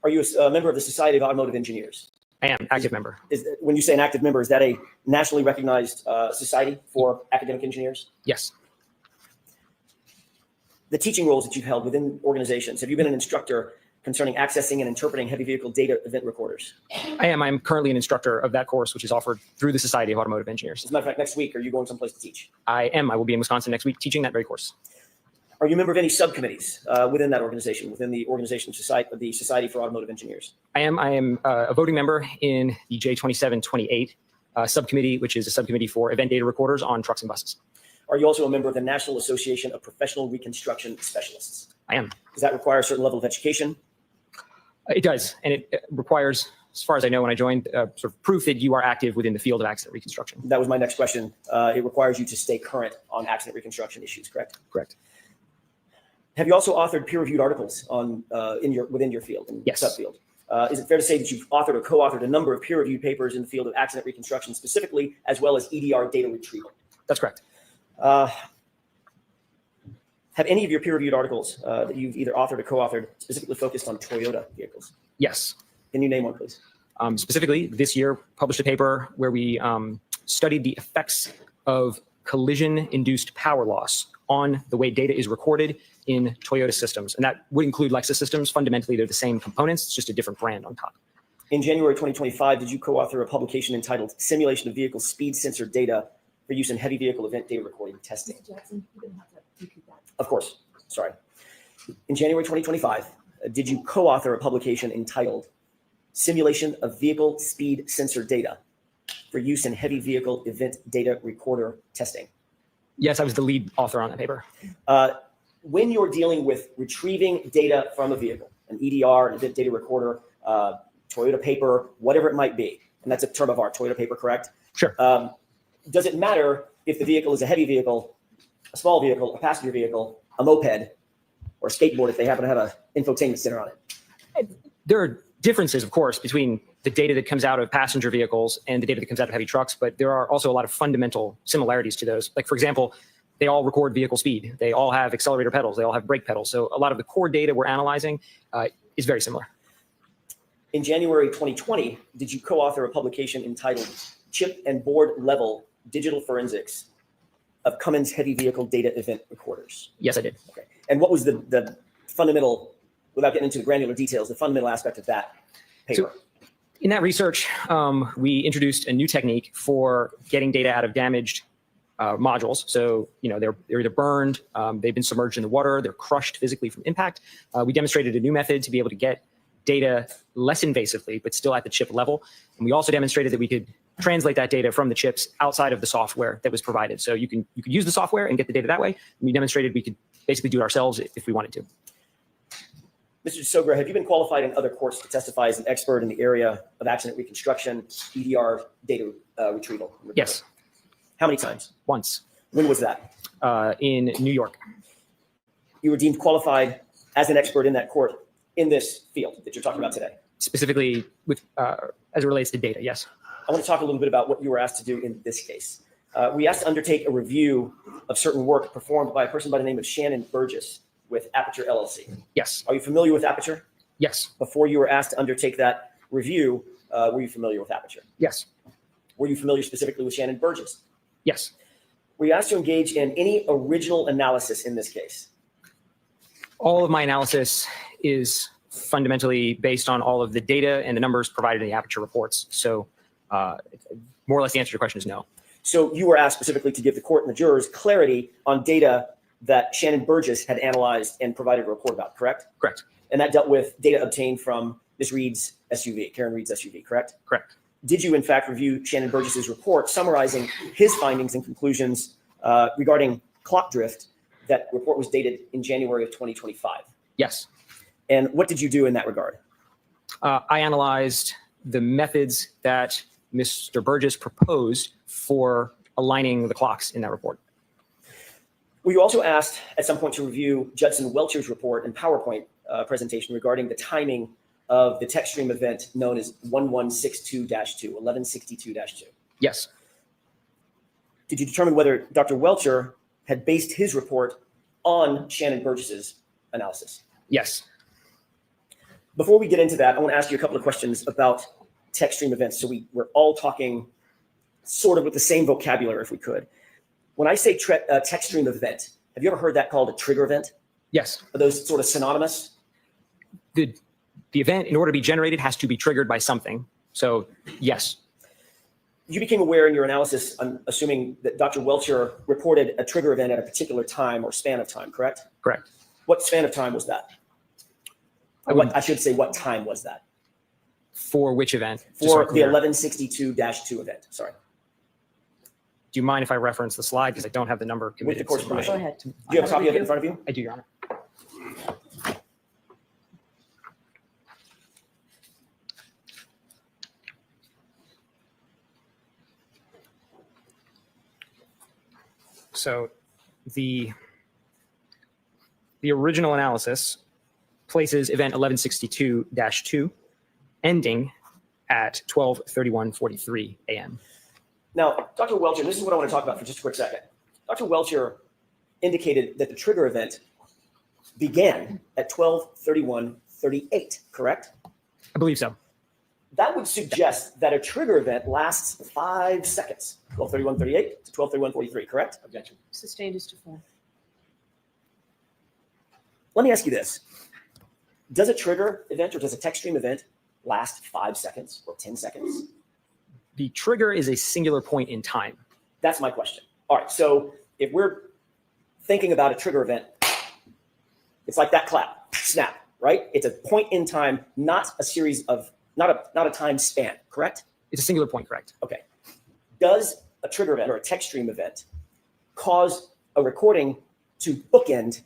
Are you a member of the Society of Automotive Engineers? I am active member. When you say an active member, is that a nationally recognized society for academic engineers? Yes. The teaching roles that you've held within organizations, have you been an instructor concerning accessing and interpreting heavy vehicle data event recorders? I am. I'm currently an instructor of that course, which is offered through the Society of Automotive Engineers. As a matter of fact, next week, are you going someplace to teach? I am. I will be in Wisconsin next week teaching that very course. Are you a member of any subcommittees within that organization, within the organization of the Society for Automotive Engineers? I am. I am a voting member in the J2728 subcommittee, which is a subcommittee for event data recorders on trucks and buses. Are you also a member of the National Association of Professional Reconstruction Specialists? I am. Does that require a certain level of education? It does, and it requires, as far as I know, when I joined, sort of proof that you are active within the field of accident reconstruction. That was my next question. It requires you to stay current on accident reconstruction issues, correct? Correct. Have you also authored peer-reviewed articles on within your field and Yes. subfield? Is it fair to say that you've authored or co-authored a number of peer-reviewed papers in the field of accident reconstruction specifically, as well as EDR data retrieval? That's correct. Have any of your peer-reviewed articles that you've either authored or co-authored specifically focused on Toyota vehicles? Yes. Can you name one, please? Specifically, this year published a paper where we studied the effects of collision-induced power loss on the way data is recorded in Toyota systems. And that would include Lexus systems. Fundamentally, they're the same components, it's just a different brand on top. In January 2025, did you co-author a publication entitled Simulation of Vehicle Speed Sensor Data for Use in Heavy Vehicle Event Data Recording Testing? Mr. Jackson, you're going to have to repeat that. Of course. Sorry. In January 2025, did you co-author a publication entitled Simulation of Vehicle Speed Sensor Data for Use in Heavy Vehicle Event Data Recorder Testing? Yes, I was the lead author on that paper. When you're dealing with retrieving data from a vehicle, an EDR, an event data recorder, Toyota paper, whatever it might be, and that's a term of art, Toyota paper, correct? Sure. Does it matter if the vehicle is a heavy vehicle, a small vehicle, a passenger vehicle, a moped, or a skateboard if they happen to have an infotainment center on it? There are differences, of course, between the data that comes out of passenger vehicles and the data that comes out of heavy trucks, but there are also a lot of fundamental similarities to those. Like, for example, they all record vehicle speed. They all have accelerator pedals. They all have brake pedals. So a lot of the core data we're analyzing is very similar. In January 2020, did you co-author a publication entitled Chip and Board Level Digital Forensics of Cummins Heavy Vehicle Data Event Recorders? Yes, I did. Okay. And what was the fundamental, without getting into the granular details, the fundamental aspect of that paper? So, in that research, we introduced a new technique for getting data out of damaged modules. So, you know, they're either burned, they've been submerged in the water, they're crushed physically from impact. We demonstrated a new method to be able to get data less invasively, but still at the chip level. And we also demonstrated that we could translate that data from the chips outside of the software that was provided. So you could use the software and get the data that way. And we demonstrated we could basically do it ourselves if we wanted to. Mr. Sogra, have you been qualified in other courts to testify as an expert in the area of accident reconstruction, EDR data retrieval? Yes. How many times? Once. When was that? In New York. You were deemed qualified as an expert in that court in this field that you're talking about today. Specifically with as it relates to data, yes. I want to talk a little bit about what you were asked to do in this case. We asked to undertake a review of certain work performed by a person by the name of Shannon Burgess with Aperture LLC. Yes. Are you familiar with Aperture? Yes. Before you were asked to undertake that review, were you familiar with Aperture? Yes. Were you familiar specifically with Shannon Burgess? Yes. Were you asked to engage in any original analysis in this case? All of my analysis is fundamentally based on all of the data and the numbers provided in the Aperture reports. So more or less the answer to your question is no. So you were asked specifically to give the court and the jurors clarity on data that Shannon Burgess had analyzed and provided a report about, correct? Correct. And that dealt with data obtained from Ms. Reed's SUV, Karen Reed's SUV, correct? Correct. Did you in fact review Shannon Burgess's report summarizing his findings and conclusions regarding clock drift? That report was dated in January of 2025. Yes. And what did you do in that regard? I analyzed the methods that Mr. Burgess proposed for aligning the clocks in that report. Were you also asked at some point to review Judson Welcher's report and PowerPoint presentation regarding the timing of the text stream event known as 1162-2? Yes. Did you determine whether Dr. Welcher had based his report on Shannon Burgess's analysis? Yes. Before we get into that, I want to ask you a couple of questions about text stream events. So we're all talking sort of with the same vocabulary, if we could. When I say text stream event, have you ever heard that called a trigger event? Yes. Are those sort of synonymous? The event, in order to be generated, has to be triggered by something. So, yes. You became aware in your analysis, I'm assuming that Dr. Welcher reported a trigger event at a particular time or span of time, correct? Correct. What span of time was that? I should say, what time was that? For which event? For the 1162-2 event, sorry. Do you mind if I reference the slide? Because I don't have the number committed. With the court's to my- permission. Go ahead. Do you have a copy of it in front of you? I do, Your Honor. So the original analysis places event 1162-2 ending at 12:31:43 a.m. Now, Dr. Welcher, this is what I want to talk about for just a quick second. Dr. Welcher indicated that the trigger event began at 12:31:38, correct? I believe so. That would suggest that a trigger event lasts 5 seconds, 12:31:38 to 12:31:43, correct? Objection. Sustained as to form. Let me ask you this. Does a trigger event or does a text stream event last 5 seconds or 10 seconds? The trigger is a singular point in time. That's my question. All right, so if we're thinking about a trigger event, it's like that clap, snap, right? It's a point in time, not a series of, not a time span, correct? It's a singular point, correct? Okay. Does a trigger event or a text stream event cause a recording to bookend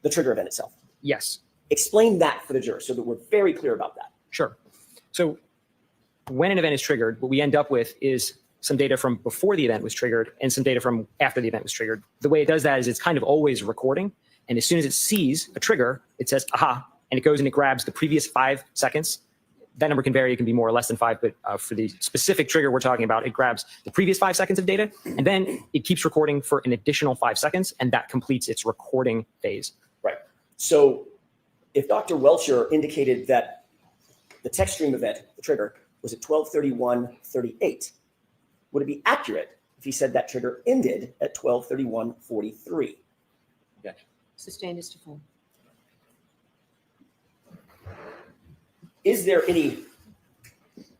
the trigger event itself? Yes. Explain that for the jurors so that we're very clear about that. Sure. So when an event is triggered, what we end up with is some data from before the event was triggered and some data from after the event was triggered. The way it does that is it's kind of always recording. And as soon as it sees a trigger, it says, aha, and it goes and it grabs the previous 5 seconds. That number can vary. It can be more or less than 5, but for the specific trigger we're talking about, it grabs the previous 5 seconds of data, and then it keeps recording for an additional 5 seconds, and that completes its recording phase. Right. So if Dr. Welcher indicated that the text stream event, the trigger, was at 12:31:38, would it be accurate if he said that trigger ended at 12:31:43? Objection. Sustained as to form. Is there any,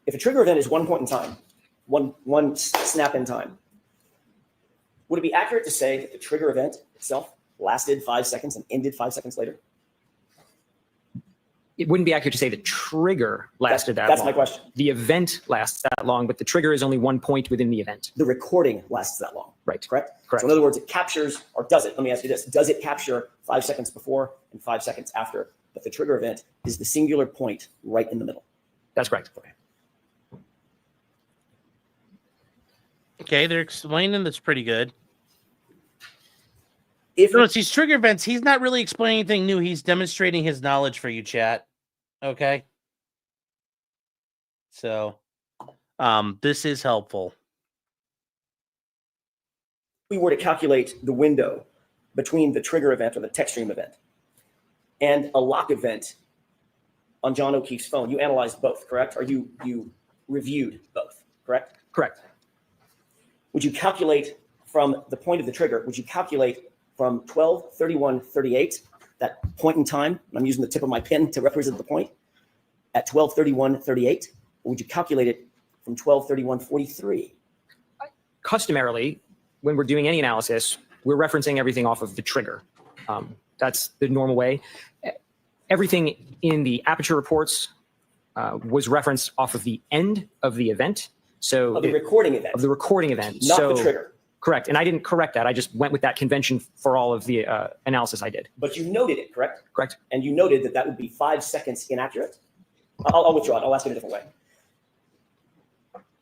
if a trigger event is one point in time, one snap in time, would it be accurate to say that the trigger event itself lasted 5 seconds and ended 5 seconds later? It wouldn't be accurate to say the trigger lasted that long. That's my question. The event lasts that long, but the trigger is only one point within the event. The recording lasts that long, Right. correct? Correct. So in other words, it captures, or does it? Let me ask you this. Does it capture 5 seconds before and 5 seconds after? But the trigger event is the singular point right in the middle. That's correct. Okay. Okay, they're explaining that's pretty good. If Notice these trigger events, he's not really explaining anything new. He's demonstrating his knowledge for you, chat. Okay. So this is helpful. we were to calculate the window between the trigger event or the text stream event and a lock event on John O'Keefe's phone, you analyzed both, correct? Or you reviewed both, correct? Correct. Would you calculate from the point of the trigger, would you calculate from 12:31:38, that point in time, I'm using the tip of my pen to represent the point, at 12:31:38, or would you calculate it from 12:31:43? Customarily, when we're doing any analysis, we're referencing everything off of the trigger. That's the normal way. Everything in the aperture reports was referenced off of the end of the event. So Of the recording event. Of the recording event. Not so, the trigger. Correct. And I didn't correct that. I just went with that convention for all of the analysis I did. But you noted it, correct? Correct. And you noted that that would be 5 seconds inaccurate. I'll withdraw it. I'll ask it a different way.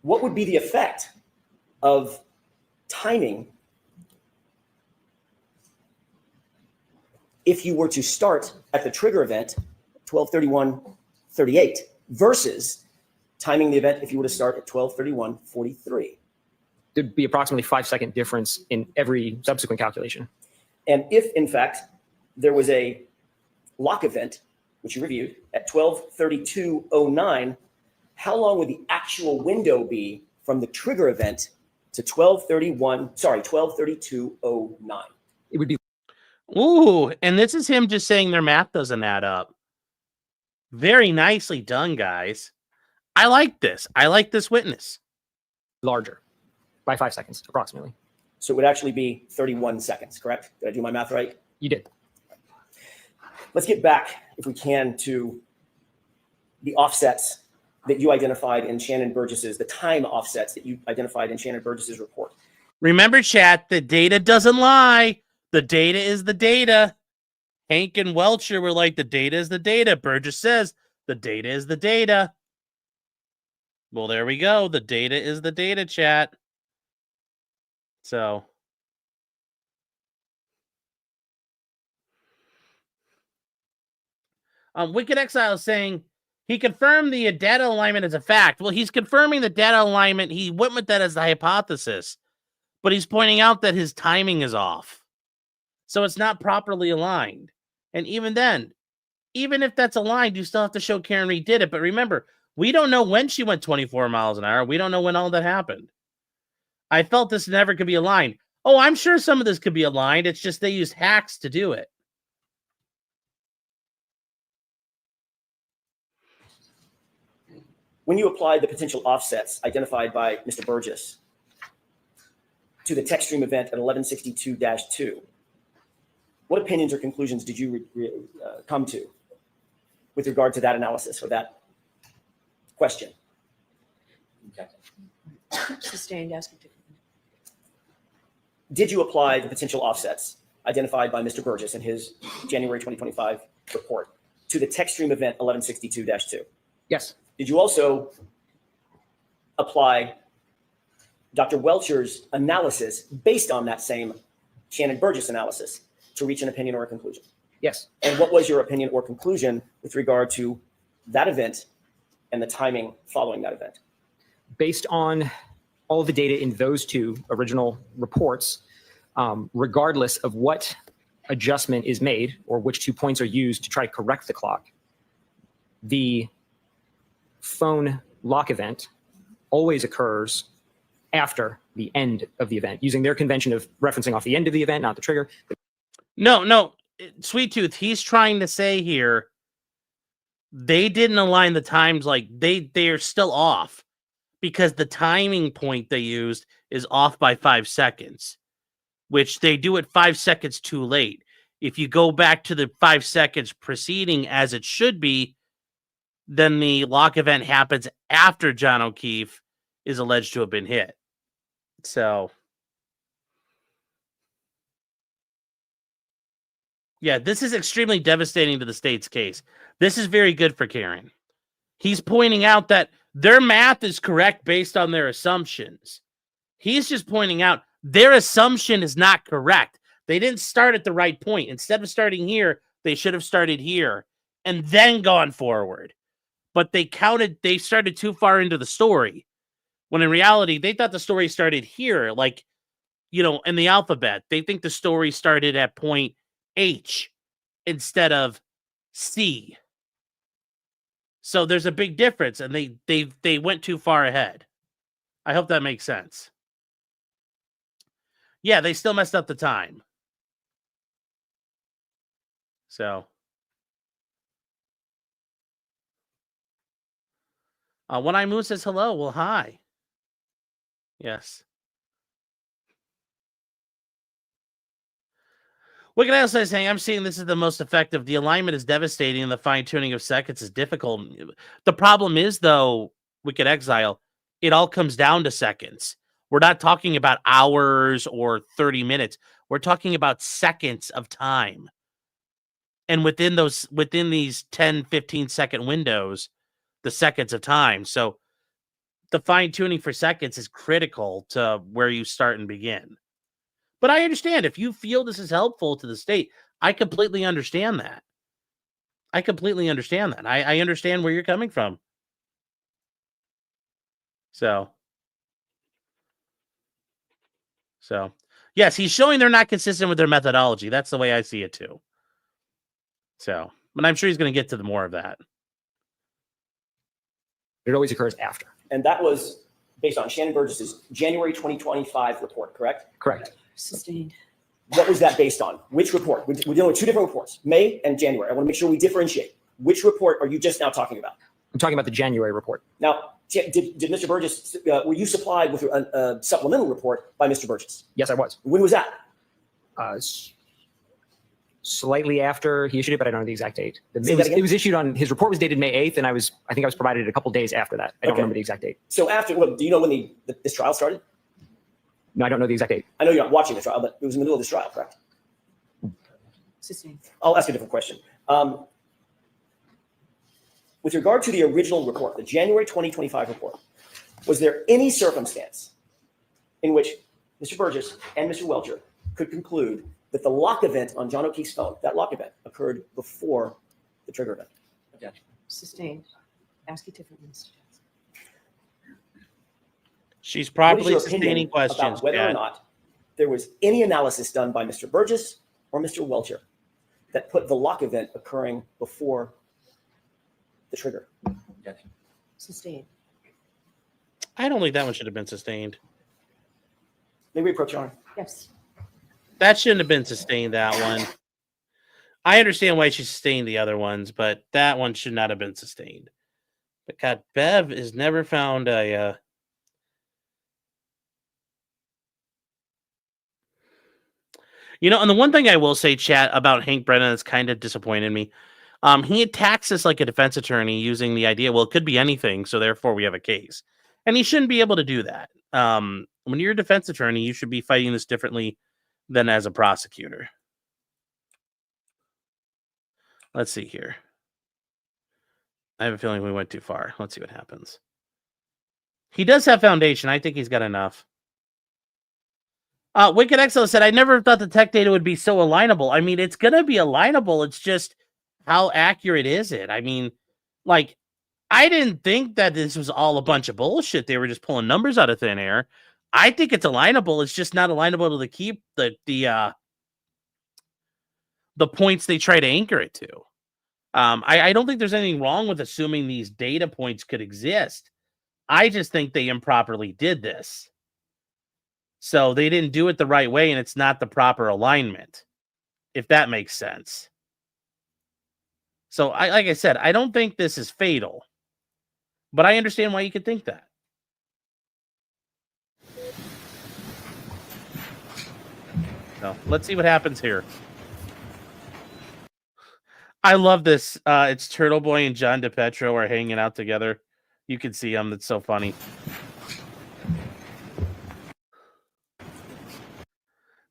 What would be the effect of timing if you were to start at the trigger event 12:31:38 versus timing the event if you were to start at 12:31:43? There'd be approximately 5-second difference in every subsequent calculation. And if, in fact, there was a lock event, which you reviewed, at 12:32:09, how long would the actual window be from the trigger event to 12:32:09? It would be Ooh, and this is him just saying their math doesn't add up. Very nicely done, guys. I like this. I like this witness. larger by 5 seconds, approximately. So it would actually be 31 seconds, correct? Did I do my math right? You did. Let's get back, if we can, to the offsets that you identified in Shannon Burgess's, the time offsets that you identified in Shannon Burgess's report. Remember, chat, the data doesn't lie. The data is the data. Hank and Welcher were like, the data is the data. Burgess says, the data is the data. Well, there we go. The data is the data, chat. So. Wicked Exile is saying he confirmed the data alignment as a fact. Well, he's confirming the data alignment. He went with that as the hypothesis, but he's pointing out that his timing is off. So it's not properly aligned. And even then, even if that's aligned, you still have to show Karen Reed did it. But remember, we don't know when she went 24 miles an hour. We don't know when all that happened. I felt this never could be aligned. Oh, I'm sure some of this could be aligned. It's just they used hacks to do it. When you applied the potential offsets identified by Mr. Burgess to the text stream event at 1162-2, what opinions or conclusions did you come to with regard to that analysis or that question? Sustained. Ask it. Did you apply the potential offsets identified by Mr. Burgess in his January 2025 report to the text stream event 1162-2? Yes. Did you also apply Dr. Welcher's analysis based on that same Shannon Burgess analysis to reach an opinion or a conclusion? Yes. And what was your opinion or conclusion with regard to that event and the timing following that event? Based on all of the data in those two original reports, regardless of what adjustment is made or which 2 points are used to try to correct the clock, the phone lock event always occurs after the end of the event, using their convention of referencing off the end of the event, not the trigger. No, Sweet Tooth, he's trying to say here, they didn't align the times, like they're still off because the timing point they used is off by 5 seconds, which they do it 5 seconds too late. If you go back to the 5 seconds preceding as it should be, then the lock event happens after John O'Keefe is alleged to have been hit. So, yeah, this is extremely devastating to the state's case. This is very good for Karen. He's pointing out that their math is correct based on their assumptions. He's just pointing out their assumption is not correct. They didn't start at the right point. Instead of starting here, they should have started here and then gone forward. But they started too far into the story, when in reality, they thought the story started here, like, in the alphabet. They think the story started at point H instead of C. So there's a big difference, and they went too far ahead. I hope that makes sense. Yeah, they still messed up the time. So. When I Moon says hello, well, hi. Yes. Wicked Analyst is saying, I'm seeing this is the most effective. The alignment is devastating and the fine-tuning of seconds is difficult. The problem is, though, Wicked Exile, it all comes down to seconds. We're not talking about hours or 30 minutes. We're talking about seconds of time. And within these 10, 15-second windows, the seconds of time. So the fine-tuning for seconds is critical to where you start and begin. But I understand if you feel this is helpful to the state, I completely understand that. I understand where you're coming from. So yes, he's showing they're not consistent with their methodology. That's the way I see it too. So, but I'm sure he's going to get to the more of that. It always occurs after. And that was based on Shannon Burgess's January 2025 report, correct? Correct. Sustained. What was that based on? Which report? We're dealing with two different reports, May and January. I want to make sure we differentiate. Which report are you just now talking about? I'm talking about the January report. Now, did Mr. Burgess, were you supplied with a supplemental report by Mr. Burgess? Yes, I was. When was that? Slightly after he issued it, but I don't know the exact date. Say that again? It was issued on, his report was dated May 8th, and I think I was provided a couple days after that. I don't Okay. remember the exact date. So after, do you know when this trial started? No, I don't know the exact date. I know you're not watching the trial, but it was in the middle of this trial, correct? Sustained. I'll ask you a different question. With regard to the original report, the January 2025 report, was there any circumstance in which Mr. Burgess and Mr. Welcher could conclude that the lock event on John O'Keefe's phone, that lock event, occurred before the trigger event? Objection. Sustained. Ask it differently, Mr. Johnson. She's What is probably your opinion sustaining questions. about whether or Chad. not there was any analysis done by Mr. Burgess or Mr. Welcher that put the lock event occurring before the trigger? Objection. Sustained. I don't think that one should have been sustained. May we approach, Your Honor? Yes. That shouldn't have been sustained, that one. I understand why she sustained the other ones, but that one should not have been sustained. But God, Bev has never found a... and the one thing I will say, chat, about Hank Brennan that's kind of disappointed me, he attacks us like a defense attorney using the idea, well, it could be anything, so therefore we have a case. And he shouldn't be able to do that. When you're a defense attorney, you should be fighting this differently than as a prosecutor. Let's see here. I have a feeling we went too far. Let's see what happens. He does have foundation. I think he's got enough. Wicked Exo said, I never thought the tech data would be so alignable. I mean, it's going to be alignable. It's just, how accurate is it? I mean, like, I didn't think that this was all a bunch of bullshit. They were just pulling numbers out of thin air. I think it's alignable. It's just not alignable to keep the points they try to anchor it to. I don't think there's anything wrong with assuming these data points could exist. I just think they improperly did this. So they didn't do it the right way, and it's not the proper alignment, if that makes sense. So, like I said, I don't think this is fatal, but I understand why you could think that. So, let's see what happens here. I love this. It's Turtle Boy and John DePetro are hanging out together. You can see them. That's so funny.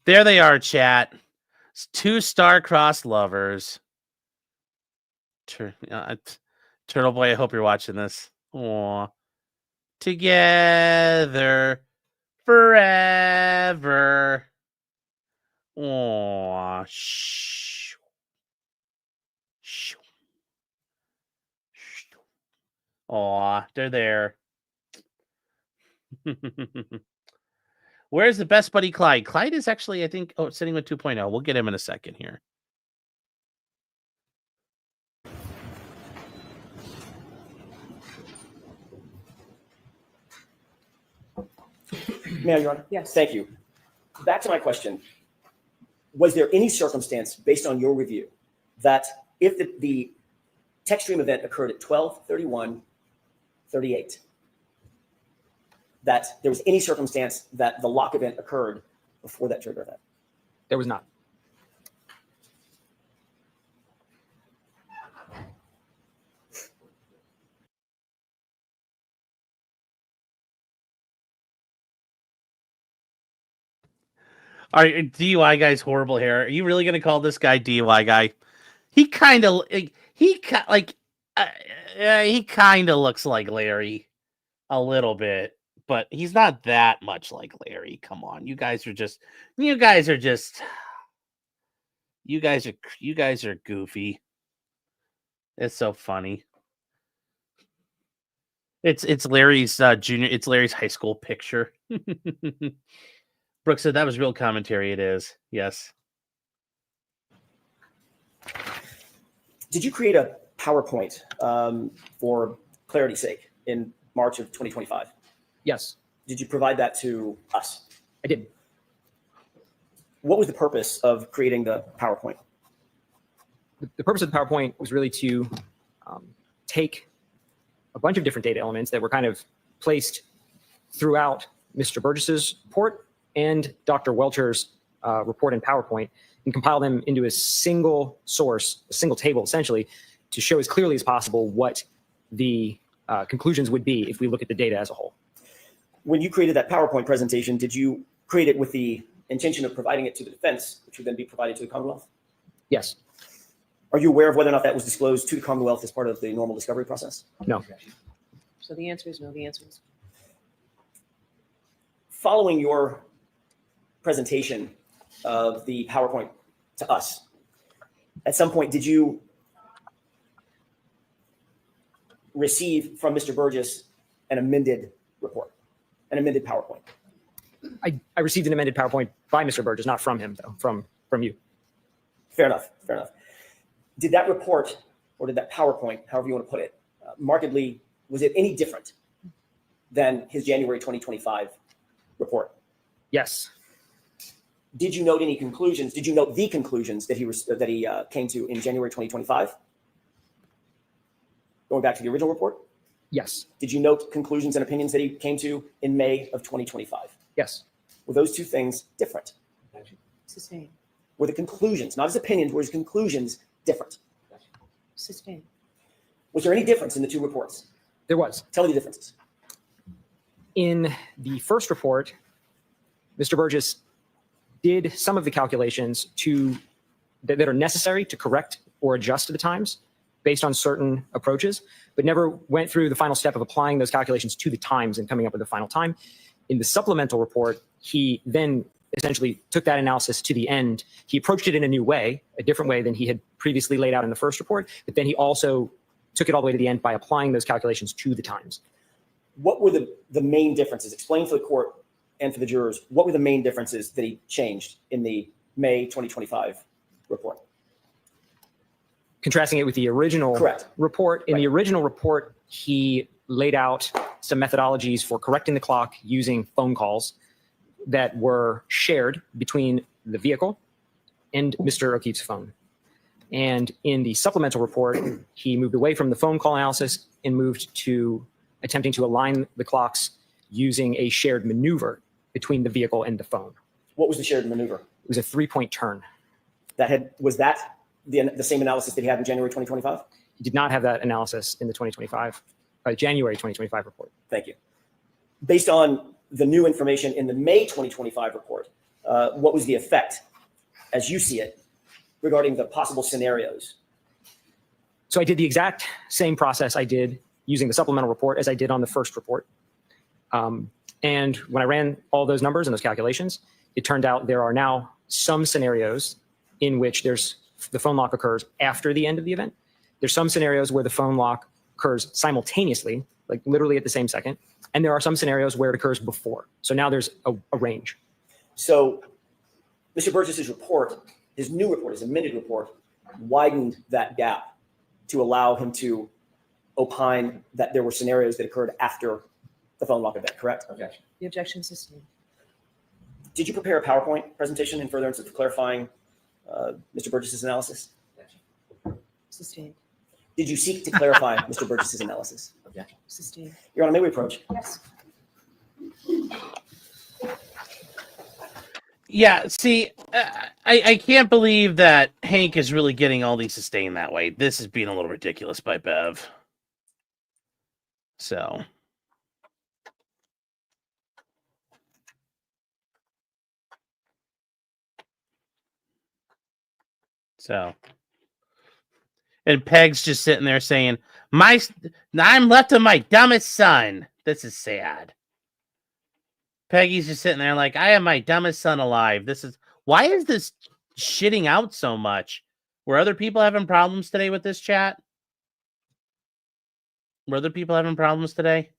There they are, chat. Two star-crossed lovers. Turtle Boy, I hope you're watching this. Aww. Together forever. Aww. Shh. Shh. Aw, they're there. Where's the best buddy Clyde? Clyde is actually, I think, sitting with 2.0. We'll get him in a second here. May I, Your Honor? Yes. Thank you. Back to my question. Was there any circumstance, based on your review, that if the text stream event occurred at 12/31/38, that there was any circumstance that the lock event occurred before that trigger event? There was not. All right, DUI guy's horrible hair. Are you really gonna call this guy DUI guy? He kind of he kind of looks like Larry a little bit, but he's not that much like Larry. Come on, you guys are just you guys are goofy. It's so funny. It's Larry's junior. It's Larry's high school picture. Brooke said that was real commentary. It is. Yes. Did you create a PowerPoint for clarity's sake in March of 2025? Yes, Did you provide that to us? I did. What was the purpose of creating the PowerPoint? The purpose of the PowerPoint was really to take a bunch of different data elements that were kind of placed throughout Mr. Burgess's report and Dr. Welcher's report in PowerPoint and compile them into a single source, a single table, essentially, to show as clearly as possible what the conclusions would be if we look at the data as a whole. When you created that PowerPoint presentation, did you create it with the intention of providing it to the defense, which would then be provided to the Commonwealth? Yes. Are you aware of whether or not that was disclosed to the Commonwealth as part of the normal discovery process? No. So the answer is no. The answer is Following your presentation of the PowerPoint to us, at some point, did you receive from Mr. Burgess an amended report, an amended PowerPoint? I received an amended PowerPoint by Mr. Burgess, not from him, though, from you. Fair enough. Fair enough. Did that report, or did that PowerPoint, however you want to put it, markedly, was it any different than his January 2025 report? Yes. Did you note any conclusions? Did you note the conclusions that he came to in January 2025? Going back to the original report? Yes. Did you note conclusions and opinions that he came to in May of 2025? Yes. Were those two things different? sustained. Were the conclusions, not his opinions, were his conclusions different? Sustained. Was there any difference in the two reports? There was. Tell me the differences. In the first report, Mr. Burgess did some of the calculations that are necessary to correct or adjust the times based on certain approaches, but never went through the final step of applying those calculations to the times and coming up with the final time. In the supplemental report, he then essentially took that analysis to the end. He approached it in a new way, a different way than he had previously laid out in the first report, but then he also took it all the way to the end by applying those calculations to the times. What were the main differences? Explain for the court and for the jurors, what were the main differences that he changed in the May 2025 report? Contrasting it with the original report. In the original report, he laid out some methodologies for correcting the clock using phone calls that were shared between the vehicle and Mr. O'Keefe's phone. And in the supplemental report, he moved away from the phone call analysis and moved to attempting to align the clocks using a shared maneuver between the vehicle and the phone. What was the shared maneuver? It was a 3-point turn. Was that the same analysis that he had in January 2025? He did not have that analysis in the January 2025 report. Thank you. Based on the new information in the May 2025 report, what was the effect, as you see it, regarding the possible scenarios? So I did the exact same process I did using the supplemental report as I did on the first report. And when I ran all those numbers and those calculations, it turned out there are now some scenarios in which the phone lock occurs after the end of the event. There's some scenarios where the phone lock occurs simultaneously, like literally at the same second. And there are some scenarios where it occurs before. So now there's a range. So Mr. Burgess's report, his new report, his amended report, widened that gap to allow him to opine that there were scenarios that occurred after the phone lock event, correct? Objection. The objection is sustained. Did you prepare a PowerPoint presentation in furtherance of clarifying Mr. Burgess's analysis? Sustained. Did you seek to clarify Mr. Burgess's analysis? Objection. Sustained. Your Honor, may we approach? Yes. Yeah, see, I can't believe that Hank is really getting all these sustained that way. This is being a little ridiculous by Bev. So... So, and Peg's just sitting there saying, I'm left to my dumbest son. This is sad. Peggy's just sitting there like, I have my dumbest son alive. Why is this shitting out so much? Were other people having problems today with this chat? Were other people having problems today?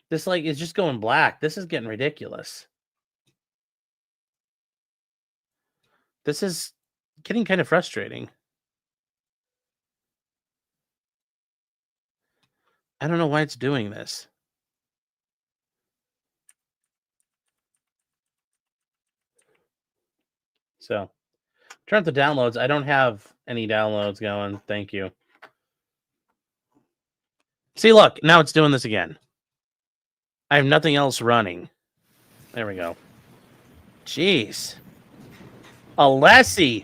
This is just going black. This is getting ridiculous. This is getting kind of frustrating. I don't know why it's doing this. So, turn up the downloads. I don't have any downloads going. Thank you. See, look, now it's doing this again. I have nothing else running. There we go. Jeez. Alessi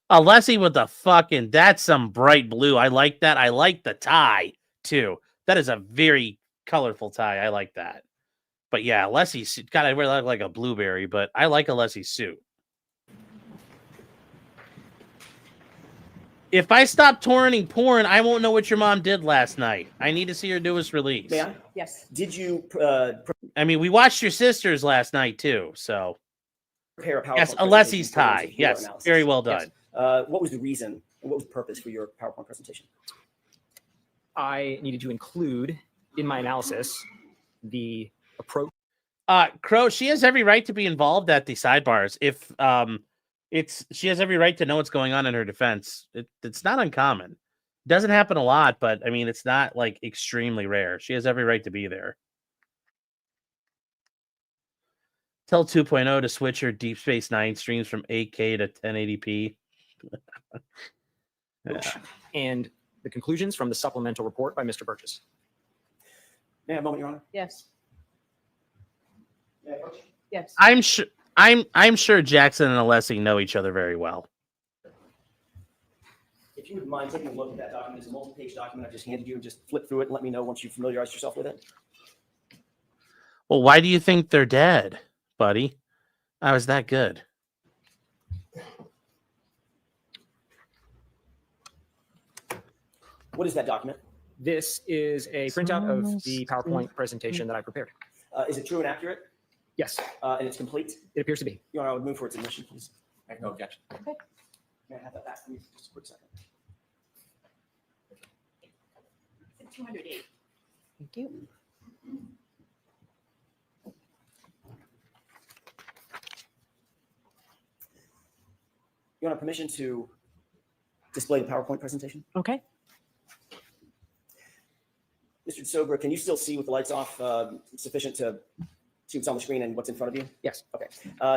with the fucking, that's some bright blue. I like that. I like the tie, too. That is a very colorful tie. I like that. But yeah, Alessi's, God, I really look like a blueberry, but I like Alessi's suit. If I stop torrenting porn, I won't know what your mom did last night. I need to see her newest release. May I? Yes. Did you I mean, we watched your sisters last night, too, so. prepare a PowerPoint? Yes, presentation Alessi's for your tie. Yes, analysis? very well done. Yes. What was the reason and what was the purpose for your PowerPoint presentation? I needed to include in my analysis the approach. Crow, she has every right to be involved at the sidebars. If she has every right to know what's going on in her defense. It's not uncommon. Doesn't happen a lot, but I mean, it's not like extremely rare. She has every right to be there. Tell 2.0 to switch her Deep Space Nine streams from 8K to 1080p. Yeah. And the conclusions from the supplemental report by Mr. Burgess. May I have a moment, Your Honor? Yes. May I approach? Yes. I'm sure Jackson and Alessi know each other very well. If you would mind taking a look at that document, it's a multi-page document I just handed you, and just flip through it and let me know once you've familiarized yourself with it. Well, why do you think they're dead, buddy? I was that good. What is that document? This is a printout of the PowerPoint presentation that I prepared. Is it true and accurate? Yes, And it's complete? it appears to be. Your Honor, I would move for its admission, please. I have no objection. May I have that back, please? Just a quick second. 208. Thank you. Your Honor, permission to display the PowerPoint presentation? Okay. Mr. Sober, can you still see with the lights off sufficient to see what's on the screen and what's in front of you? Yes. Okay.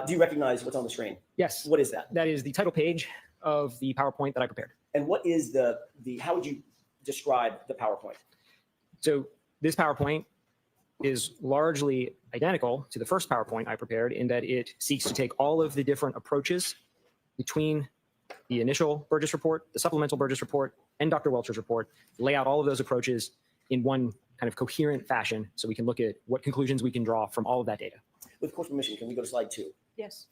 Do you recognize what's on the screen? Yes. What is that? That is the title page of the PowerPoint that I prepared. And what is the how would you describe the PowerPoint? So this PowerPoint is largely identical to the first PowerPoint I prepared in that it seeks to take all of the different approaches between the initial Burgess report, the supplemental Burgess report, and Dr. Welcher's report, lay out all of those approaches in one kind of coherent fashion so we can look at what conclusions we can draw from all of that data. With course permission, can we go to slide 2? Yes.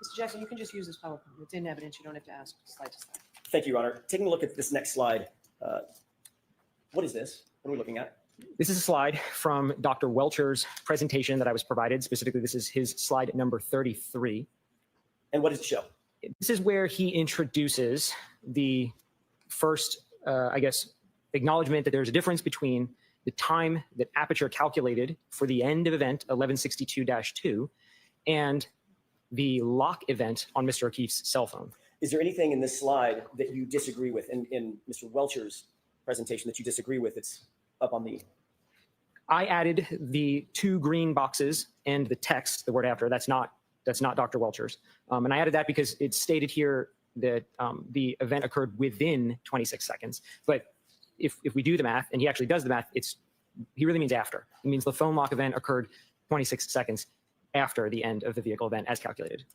Mr. Jackson, you can just use this PowerPoint. It's in evidence. You don't have to ask slide to slide. Thank you, Your Honor. Taking a look at this next slide, what is this? What are we looking at? This is a slide from Dr. Welcher's presentation that I was provided. Specifically, this is his slide number 33. And what does it show? This is where he introduces the first, acknowledgement that there's a difference between the time that Aperture calculated for the end of event 1162-2 and the lock event on Mr. O'Keefe's cell phone. Is there anything in this slide that you disagree with in Mr. Welcher's presentation that you disagree with? It's up on the... I added the 2 green boxes and the text, the word after. That's not Dr. Welcher's. And I added that because it's stated here that the event occurred within 26 seconds. But if we do the math, and he actually does the math, he really means after. It means the phone lock event occurred 26 seconds after the end of the vehicle event as calculated.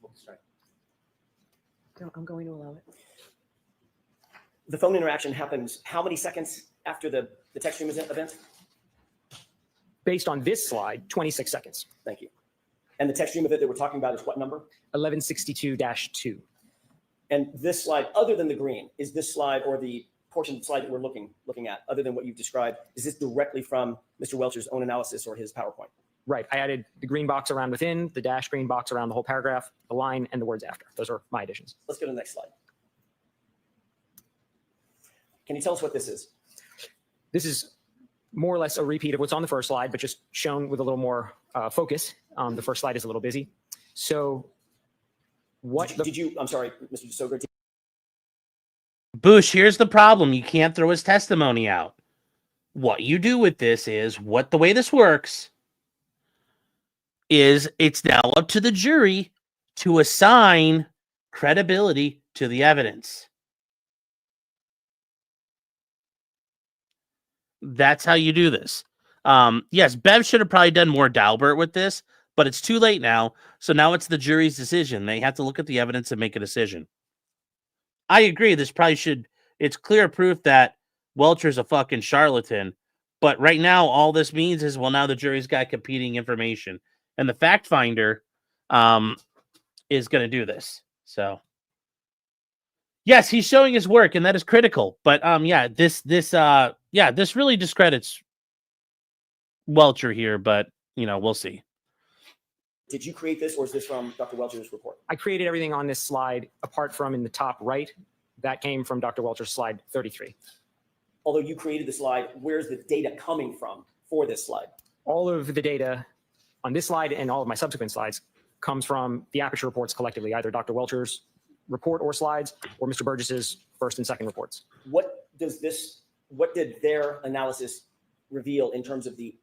No, I'm going to allow it. The phone interaction happens how many seconds after the text stream event? Based on this slide, 26 seconds. Thank you. And the text stream of it that we're talking about is what number? 1162-2. And this slide, other than the green, is this slide or the portion of the slide that we're looking at, other than what you've described, is this directly from Mr. Welcher's own analysis or his PowerPoint? Right. I added the green box around within, the dash green box around the whole paragraph, the line, and the words after. Those are my additions. Let's go to the next slide. Can you tell us what this is? This is more or less a repeat of what's on the first slide, but just shown with a little more focus. The first slide is a little busy. So what I'm sorry, Mr. DeSoger. Bush, here's the problem. You can't throw his testimony out. What you do with this is, the way this works is it's now up to the jury to assign credibility to the evidence. That's how you do this. Yes, Bev should have probably done more Dalbert with this, but it's too late now. So now it's the jury's decision. They have to look at the evidence and make a decision. I agree. This probably it's clear proof that Welcher's a fucking charlatan. But right now, all this means is, well, now the jury's got competing information. And the fact finder is going to do this. So, yes, he's showing his work, and that is critical. But this really discredits Welcher here. But we'll see. Did you create this, or is this from Dr. Welcher's report? I created everything on this slide, apart from in the top right. That came from Dr. Welcher's slide 33. Although you created the slide, where's the data coming from for this slide? All of the data on this slide and all of my subsequent slides comes from the Aperture reports collectively, either Dr. Welcher's report or slides, or Mr. Burgess's first and second reports. What did their analysis reveal in terms of the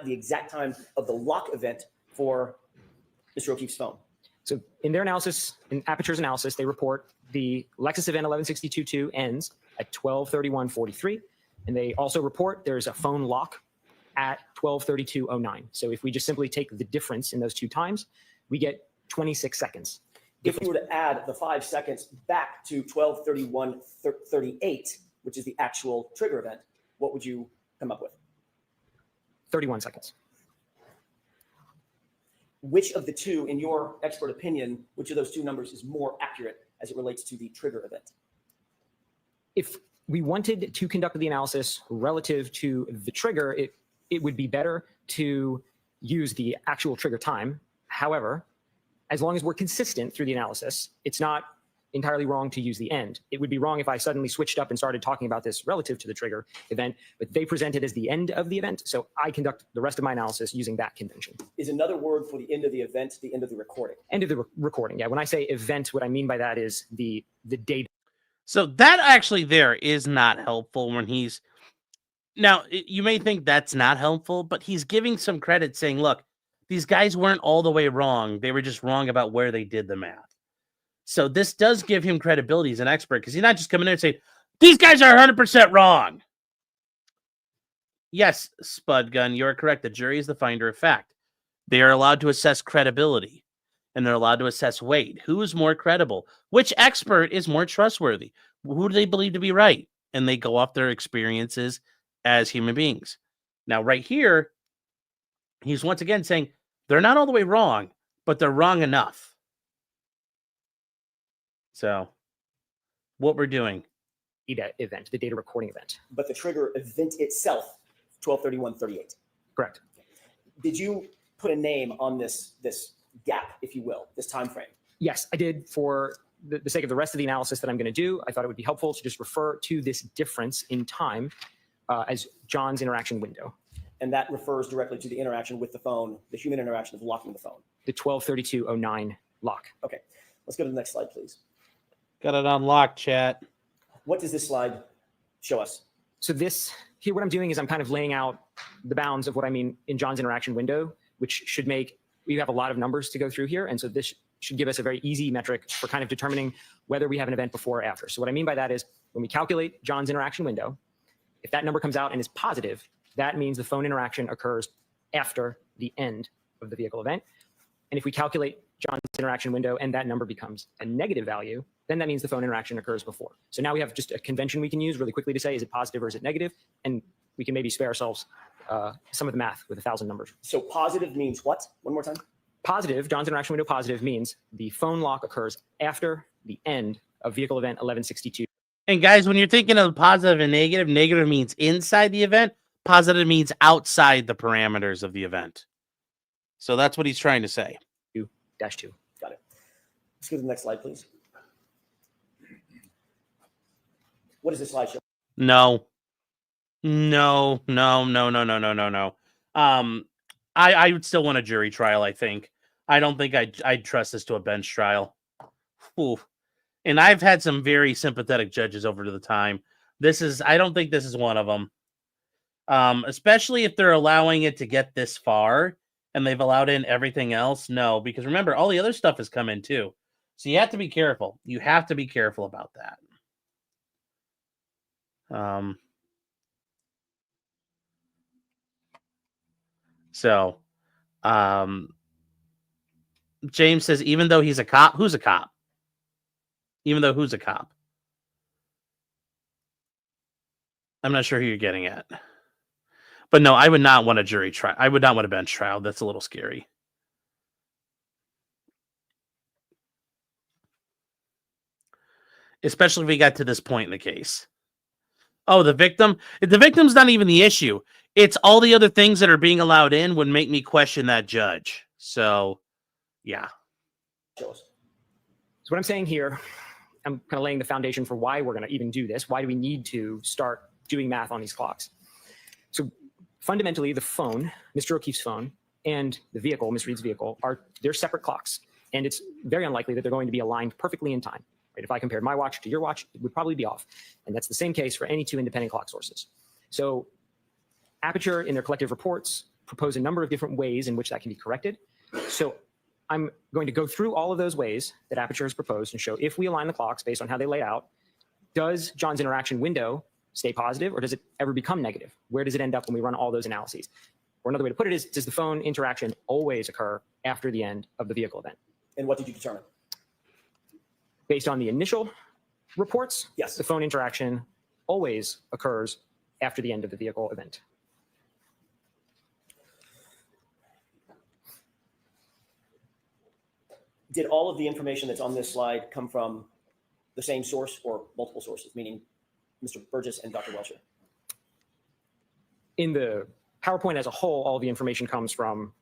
exact time of the lock event for Mr. O'Keefe's phone? So in their analysis, in Aperture's analysis, they report the Lexus event 1162.2 ends at 12:31:43, and they also report there's a phone lock at 12:32:09. So if we just simply take the difference in those two times, we get 26 seconds. If we were to add the 5 seconds back to 12:31:38, which is the actual trigger event, what would you come up with? 31 seconds. Which of the two, in your expert opinion, which of those two numbers is more accurate as it relates to the trigger event? If we wanted to conduct the analysis relative to the trigger, it would be better to use the actual trigger time. However, as long as we're consistent through the analysis, it's not entirely wrong to use the end. It would be wrong if I suddenly switched up and started talking about this relative to the trigger event, but they present it as the end of the event. So I conduct the rest of my analysis using that convention. Is another word for the end of the event the end of the recording? End of the recording. Yeah. When I say event, what I mean by that is the date. So that actually there is not helpful when he's now, you may think that's not helpful, but he's giving some credit saying, look, these guys weren't all the way wrong. They were just wrong about where they did the math. So this does give him credibility as an expert, because he's not just coming in and saying, these guys are 100% wrong. Yes, Spud Gun, you're correct. The jury is the finder of fact. They are allowed to assess credibility, and they're allowed to assess weight. Who is more credible? Which expert is more trustworthy? Who do they believe to be right? And they go off their experiences as human beings. Now, right here, he's once again saying they're not all the way wrong, but they're wrong enough. So what we're doing. Data event, the data recording event. But the trigger event itself, 12:31:38. Correct. Did you put a name on this gap, if you will, this time frame? Yes, I did. For the sake of the rest of the analysis that I'm going to do, I thought it would be helpful to just refer to this difference in time as John's interaction window. And that refers directly to the interaction with the phone, the human interaction of locking the phone. The 12:32:09 lock. Okay, let's go to the next slide, please. Got it on lock, chat. What does this slide show us? So this here, what I'm doing is I'm kind of laying out the bounds of what I mean in John's interaction window, which should make, we have a lot of numbers to go through here. And so this should give us a very easy metric for kind of determining whether we have an event before or after. So what I mean by that is when we calculate John's interaction window, if that number comes out and is positive, that means the phone interaction occurs after the end of the vehicle event. And if we calculate John's interaction window and that number becomes a negative value, then that means the phone interaction occurs before. So now we have just a convention we can use really quickly to say, is it positive or is it negative? And we can maybe spare ourselves some of the math with 1,000 numbers. So positive means what? One more time. Positive, John's interaction window positive means the phone lock occurs after the end of vehicle event 1162. And guys, when you're thinking of positive and negative, negative means inside the event. Positive means outside the parameters of the event. So that's what he's trying to say. -2. Got it. Let's go to the next slide, please. What does this slide show? No. I would still want a jury trial, I think. I don't think I'd trust this to a bench trial. Ooh. And I've had some very sympathetic judges over to the time. I don't think this is one of them. Especially if they're allowing it to get this far and they've allowed in everything else. No, because remember, all the other stuff has come in too. So you have to be careful. You have to be careful about that. James says, even though he's a cop, who's a cop? Even though who's a cop? I'm not sure who you're getting at. But no, I would not want a jury trial. I would not want a bench trial. That's a little scary. Especially if we got to this point in the case. Oh, the victim? The victim's not even the issue. It's all the other things that are being allowed in would make me question that judge. So, yeah. Show us. So what I'm saying here, I'm kind of laying the foundation for why we're going to even do this. Why do we need to start doing math on these clocks? So fundamentally, the phone, Mr. O'Keefe's phone, and the vehicle, Ms. Reed's vehicle, they're separate clocks. And it's very unlikely that they're going to be aligned perfectly in time. Right? If I compared my watch to your watch, it would probably be off. And that's the same case for any two independent clock sources. So Aperture, in their collective reports, propose a number of different ways in which that can be corrected. So I'm going to go through all of those ways that Aperture has proposed and show if we align the clocks based on how they laid out, does John's interaction window stay positive or does it ever become negative? Where does it end up when we run all those analyses? Or another way to put it is, does the phone interaction always occur after the end of the vehicle event? And what did you determine? Based on the initial reports, yes, the phone interaction always occurs after the end of the vehicle event. Did all of the information that's on this slide come from the same source or multiple sources, meaning Mr. Burgess and Dr. Welcher? In the PowerPoint as a whole, all the information comes from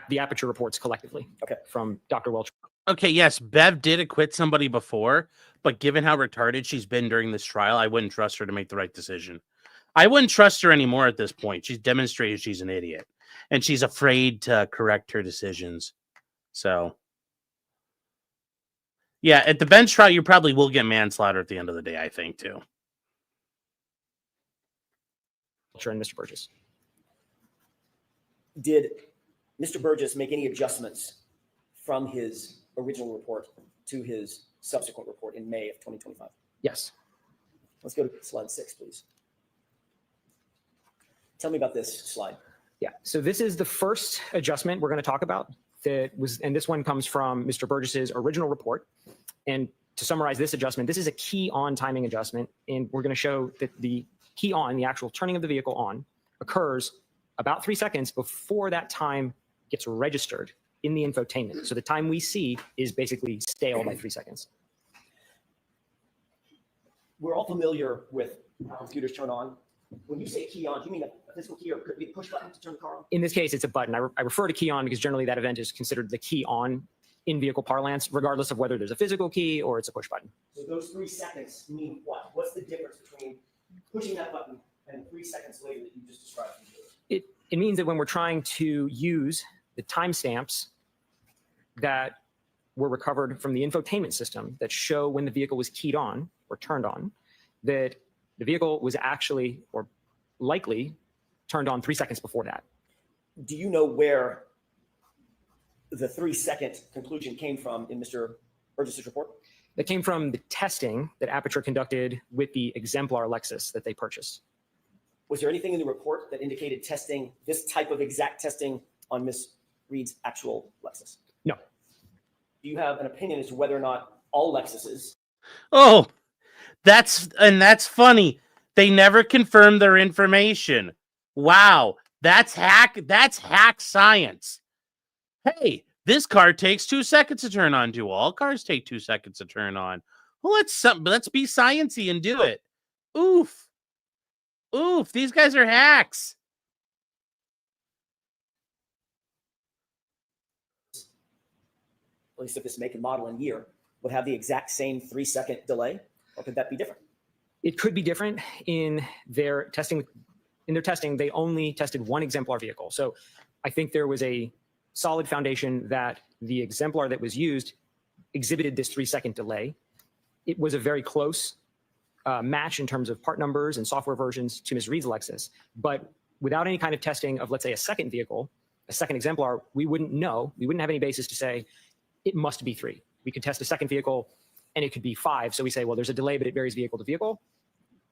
the Aperture reports collectively. Okay. From Dr. Welcher. Okay, yes, Bev did acquit somebody before, but given how retarded she's been during this trial, I wouldn't trust her to make the right decision. I wouldn't trust her anymore at this point. She's demonstrated she's an idiot, and she's afraid to correct her decisions. So, yeah, at the bench trial, you probably will get manslaughter at the end of the day, I think, too. And Mr. Burgess. Did Mr. Burgess make any adjustments from his original report to his subsequent report in May of 2025? Yes. Let's go to slide 6, please. Tell me about this slide. Yeah, so this is the first adjustment we're going to talk about and this one comes from Mr. Burgess's original report. And to summarize this adjustment, this is a key on timing adjustment. And we're going to show that the key on, the actual turning of the vehicle on, occurs about 3 seconds before that time gets registered in the infotainment. So the time we see is basically stale by 3 seconds. We're all familiar with how computers turn on. When you say key on, do you mean a physical key or could it be a push button to turn the car on? In this case, it's a button. I refer to key on because generally that event is considered the key on in vehicle parlance, regardless of whether there's a physical key or it's a push button. So those 3 seconds mean what? What's the difference between pushing that button and 3 seconds later that you just described? It means that when we're trying to use the timestamps that were recovered from the infotainment system that show when the vehicle was keyed on or turned on, that the vehicle was actually or likely turned on 3 seconds before that. Do you know where the 3 second conclusion came from in Mr. Burgess's report? That came from the testing that Aperture conducted with the exemplar Lexus that they purchased. Was there anything in the report that indicated testing, this type of exact testing on Ms. Reed's actual Lexus? No. Do you have an opinion as to whether or not all Lexuses? Oh, that's funny. They never confirmed their information. Wow, that's hack science. Hey, This car takes 2 seconds to turn on. Do all cars take 2 seconds to turn on? Well, let's be sciencey and do it. Oof. Oof. These guys are hacks. At least if this make and model and year would have the exact same 3-second delay, or could that be different? It could be different in their testing. In their testing, they only tested one exemplar vehicle. So I think there was a solid foundation that the exemplar that was used exhibited this 3-second delay. It was a very close match in terms of part numbers and software versions to Ms. Reed's Lexus. But without any kind of testing of, let's say, a second vehicle, a second exemplar, we wouldn't know. We wouldn't have any basis to say it must be 3. We could test a second vehicle and it could be 5. So we say, well, there's a delay, but it varies vehicle to vehicle.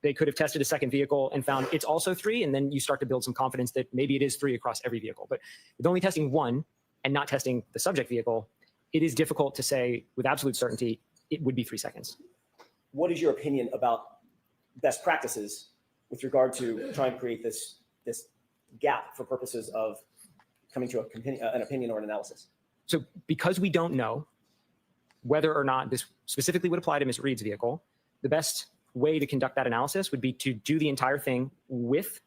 They could have tested a second vehicle and found it's also 3. And then you start to build some confidence that maybe it is 3 across every vehicle. But with only testing one and not testing the subject vehicle, it is difficult to say with absolute certainty it would be 3 seconds. What is your opinion about best practices with regard to trying to create this gap for purposes of coming to an opinion or an analysis? So because we don't know whether or not this specifically would apply to Ms. Reed's vehicle, the best way to conduct that analysis would be to do the entire thing with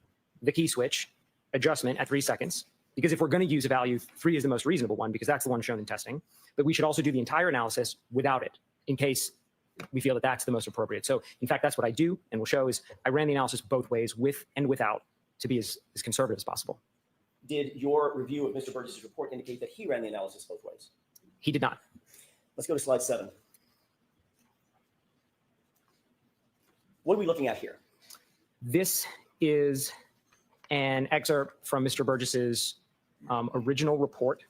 the key switch adjustment at 3 seconds. Because if we're going to use a value, 3 is the most reasonable one because that's the one shown in testing. But we should also do the entire analysis without it in case we feel that that's the most appropriate. So in fact, that's what I do and will show is I ran the analysis both ways, with and without, to be as conservative as possible. Did your review of Mr. Burgess's report indicate that he ran the analysis both ways? He did not. Let's go to slide 7. What are we looking at here? This is an excerpt from Mr. Burgess's original report.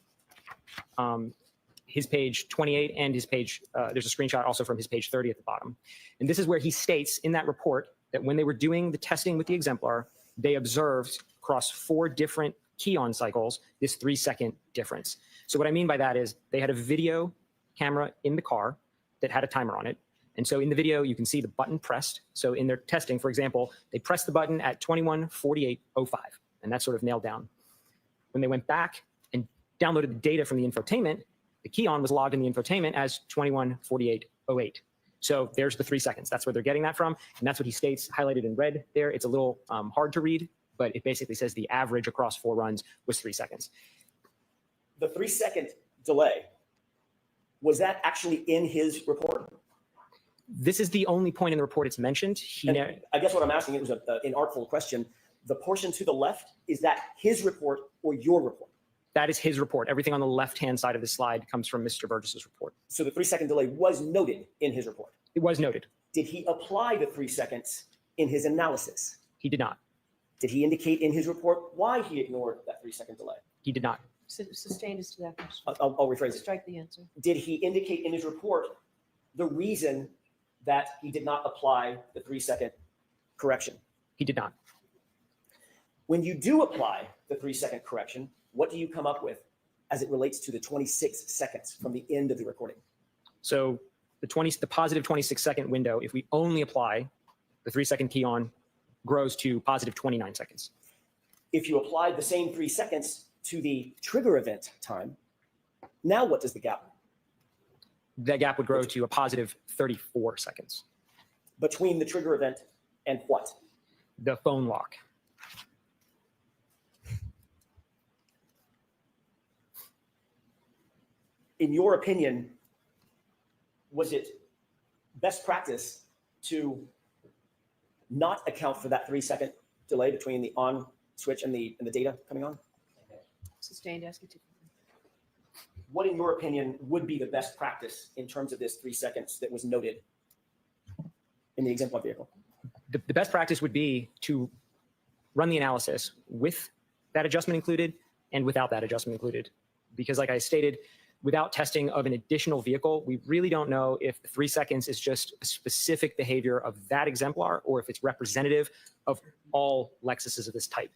His page 28 and his page, there's a screenshot also from his page 30 at the bottom. And this is where he states in that report that when they were doing the testing with the exemplar, they observed across 4 different key-on cycles this 3-second difference. So what I mean by that is they had a video camera in the car that had a timer on it. And so in the video, you can see the button pressed. So in their testing, for example, they pressed the button at 21:48:05, and that's sort of nailed down. When they went back and downloaded the data from the infotainment, the key-on was logged in the infotainment as 21:48:08. So there's the 3 seconds. That's where they're getting that from. And that's what he states highlighted in red there. It's a little hard to read, but it basically says the average across 4 runs was 3 seconds. The 3-second delay, was that actually in his report? This is the only point in the report it's mentioned. I guess what I'm asking, it was an inartful question. The portion to the left, is that his report or your report? That is his report. Everything on the left-hand side of the slide comes from Mr. Burgess's report. So the 3-second delay was noted in his report? It was noted. Did he apply the 3 seconds in his analysis? He did not. Did he indicate in his report why he ignored that 3-second delay? He did not. Sustained as to that question. I'll rephrase it. Strike the answer. Did he indicate in his report the reason that he did not apply the 3-second correction? He did not. When you do apply the 3-second correction, what do you come up with as it relates to the 26 seconds from the end of the recording? So the positive 26-second window, if we only apply the 3-second key on, grows to positive 29 seconds. If you applied the same 3 seconds to the trigger event time, now what does the gap? That gap would grow to a positive 34 seconds. Between the trigger event and what? The phone lock. In your opinion, was it best practice to not account for that 3-second delay between the on switch and the data coming on? Sustained, ask it to. What, in your opinion, would be the best practice in terms of this 3 seconds that was noted in the exemplar vehicle? The best practice would be to run the analysis with that adjustment included and without that adjustment included. Because like I stated, without testing of an additional vehicle, we really don't know if the 3 seconds is just a specific behavior of that exemplar or if it's representative of all Lexuses of this type.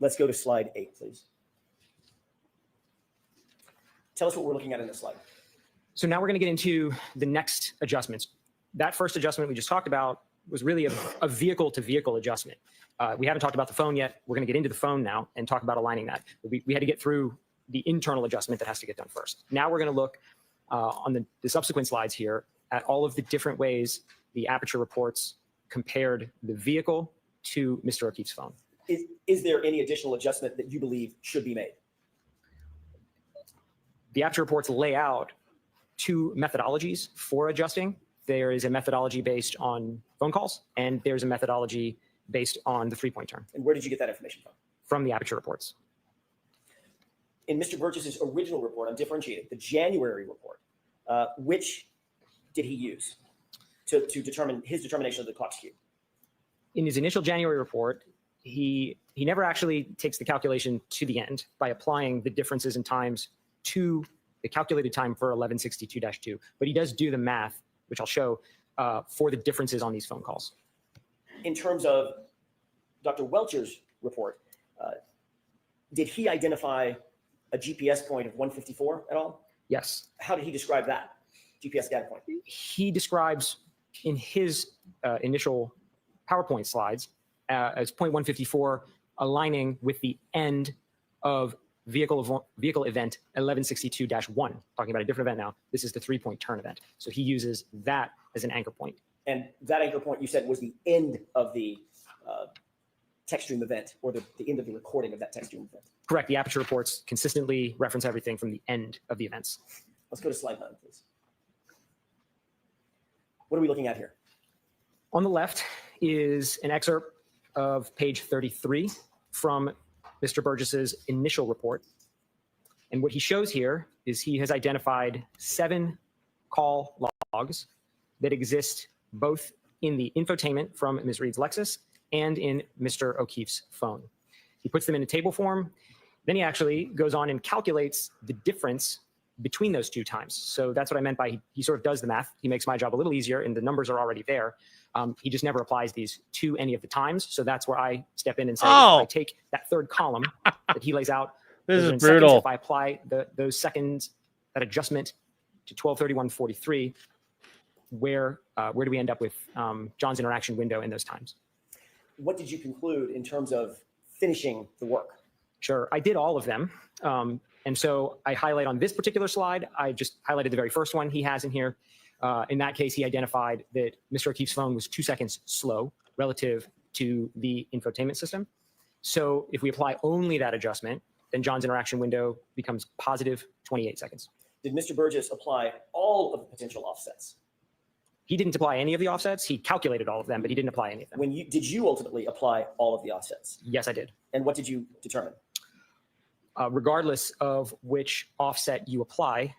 Let's go to slide 8, please. Tell us what we're looking at in this slide. So now we're going to get into the next adjustments. That first adjustment we just talked about was really a vehicle-to-vehicle adjustment. We haven't talked about the phone yet. We're going to get into the phone now and talk about aligning that. We had to get through the internal adjustment that has to get done first. Now we're going to look on the subsequent slides here at all of the different ways the aperture reports compared the vehicle to Mr. O'Keefe's phone. Is there any additional adjustment that you believe should be made? The aperture reports lay out two methodologies for adjusting. There is a methodology based on phone calls, and there's a methodology based on the 3-point term. And where did you get that information from? From the aperture reports. In Mr. Burgess's original report on differentiating, the January report, which did he use to determine his determination of the clock skew? In his initial January report, he never actually takes the calculation to the end by applying the differences in times to the calculated time for 1162-2, but he does do the math, which I'll show, for the differences on these phone calls. In terms of Dr. Welcher's report, did he identify a GPS point of 154 at all? Yes. How did he describe that GPS data point? He describes in his initial PowerPoint slides as point 154 aligning with the end of vehicle event 1162-1, talking about a different event now. This is the 3-point turn event. So he uses that as an anchor point. And that anchor point you said was the end of the text stream event, or the end of the recording of that text stream event. Correct. The aperture reports consistently reference everything from the end of the events. Let's go to slide 9, please. What are we looking at here? On the left is an excerpt of page 33 from Mr. Burgess's initial report. And what he shows here is he has identified 7 call logs that exist both in the infotainment from Ms. Reed's Lexus and in Mr. O'Keefe's phone. He puts them in a table form. Then he actually goes on and calculates the difference between those 2 times. So that's what I meant by he sort of does the math. He makes my job a little easier, and the numbers are already there. He just never applies these to any of the times. So that's where I step in and say, I take that 3rd column that he lays out. This is seconds. brutal. If I apply those seconds, that adjustment to 12:31:43, where do we end up with John's interaction window in those times? What did you conclude in terms of finishing the work? Sure, I did all of them. And so I highlight on this particular slide, I just highlighted the very first one he has in here. In that case, he identified that Mr. O'Keefe's phone was 2 seconds slow relative to the infotainment system. So if we apply only that adjustment, then John's interaction window becomes positive 28 seconds. Did Mr. Burgess apply all of the potential offsets? He didn't apply any of the offsets. He calculated all of them, but he didn't apply any of them. Did you ultimately apply all of the offsets? Yes, I did. And what did you determine? Regardless of which offset you apply,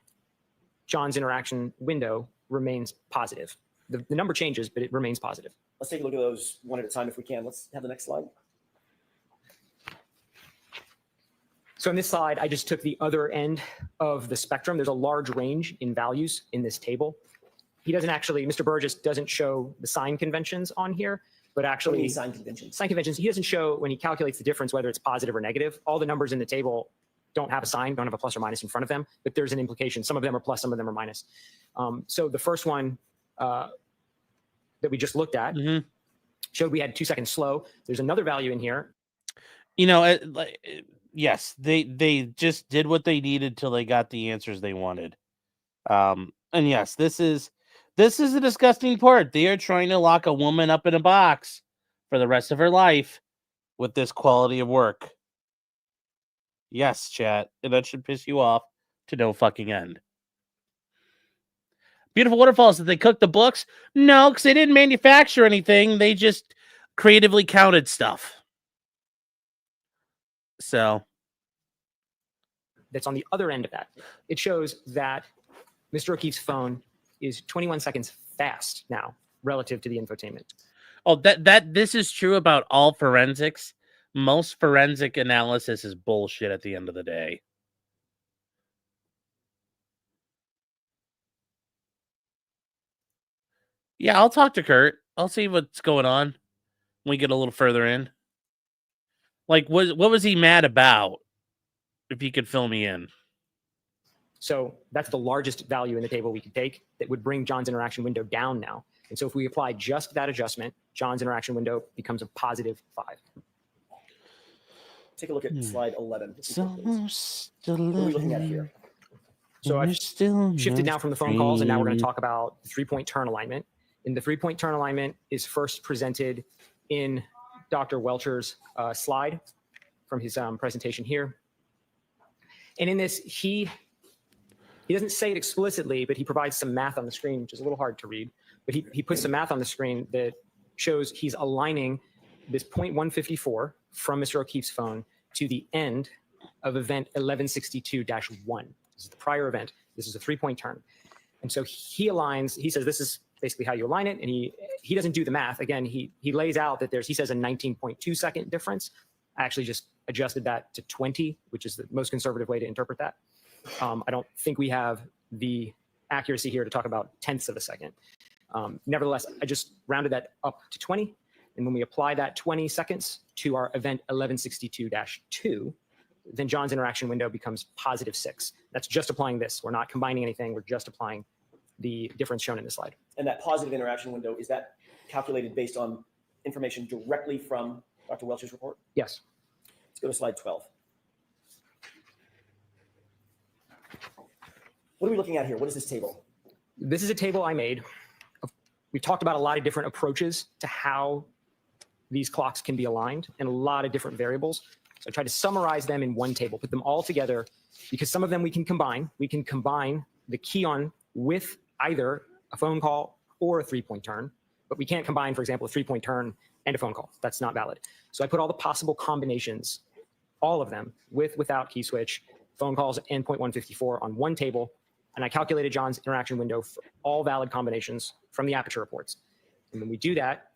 John's interaction window remains positive. The number changes, but it remains positive. Let's take a look at those one at a time if we can. Let's have the next slide. So in this slide, I just took the other end of the spectrum. There's a large range in values in this table. He doesn't actually, Mr. Burgess doesn't show the sign conventions on here, but actually— What do you mean sign conventions? Sign conventions, he doesn't show when he calculates the difference, whether it's positive or negative. All the numbers in the table don't have a sign, don't have a plus or minus in front of them, but there's an implication. Some of them are plus, some of them are minus. So the first one that we just looked at showed we had 2 seconds slow. There's another value in here. Yes, they just did what they needed till they got the answers they wanted. And yes, this is a disgusting part. They are trying to lock a woman up in a box for the rest of her life with this quality of work. Yes, chat, and that should piss you off to no fucking end. Beautiful Waterfalls, did they cook the books? No, because they didn't manufacture anything. They just creatively counted stuff. So That's on the other end of that. It shows that Mr. O'Keefe's phone is 21 seconds fast now relative to the infotainment. Oh, this is true about all forensics. Most forensic analysis is bullshit at the end of the day. Yeah, I'll talk to Kurt. I'll see what's going on when we get a little further in. Like, what was he mad about? If he could fill me in. So that's the largest value in the table we could take that would bring John's interaction window down now. And so if we apply just that adjustment, John's interaction window becomes a positive 5. take a look at slide 11. So What are we looking at here? So I've still shifted now from the phone calls, and now we're going to talk about the 3-point turn alignment. And the 3-point turn alignment is first presented in Dr. Welcher's slide from his presentation here. And in this, he doesn't say it explicitly, but he provides some math on the screen, which is a little hard to read. But he puts some math on the screen that shows he's aligning this 0.154 from Mr. O'Keefe's phone to the end of event 1162-1. This is the prior event. This is a 3-point turn. And so he aligns, he says this is basically how you align it. And he doesn't do the math. Again, he lays out that he says a 19.2 second difference. I actually just adjusted that to 20, which is the most conservative way to interpret that. I don't think we have the accuracy here to talk about tenths of a second. Nevertheless, I just rounded that up to 20. And when we apply that 20 seconds to our event 1162-2, then John's interaction window becomes +6. That's just applying this. We're not combining anything. We're just applying the difference shown in the slide. And that positive interaction window, is that calculated based on information directly from Dr. Welcher's report? Yes. Let's go to slide 12. What are we looking at here? What is this table? This is a table I made. We talked about a lot of different approaches to how these clocks can be aligned and a lot of different variables. So I tried to summarize them in one table, put them all together, because some of them we can combine. We can combine the key on with either a phone call or a 3-point turn, but we can't combine, for example, a 3-point turn and a phone call. That's not valid. So I put all the possible combinations, all of them, with, without key switch, phone calls and 0.154 on one table, and I calculated John's interaction window for all valid combinations from the aperture reports. And when we do that,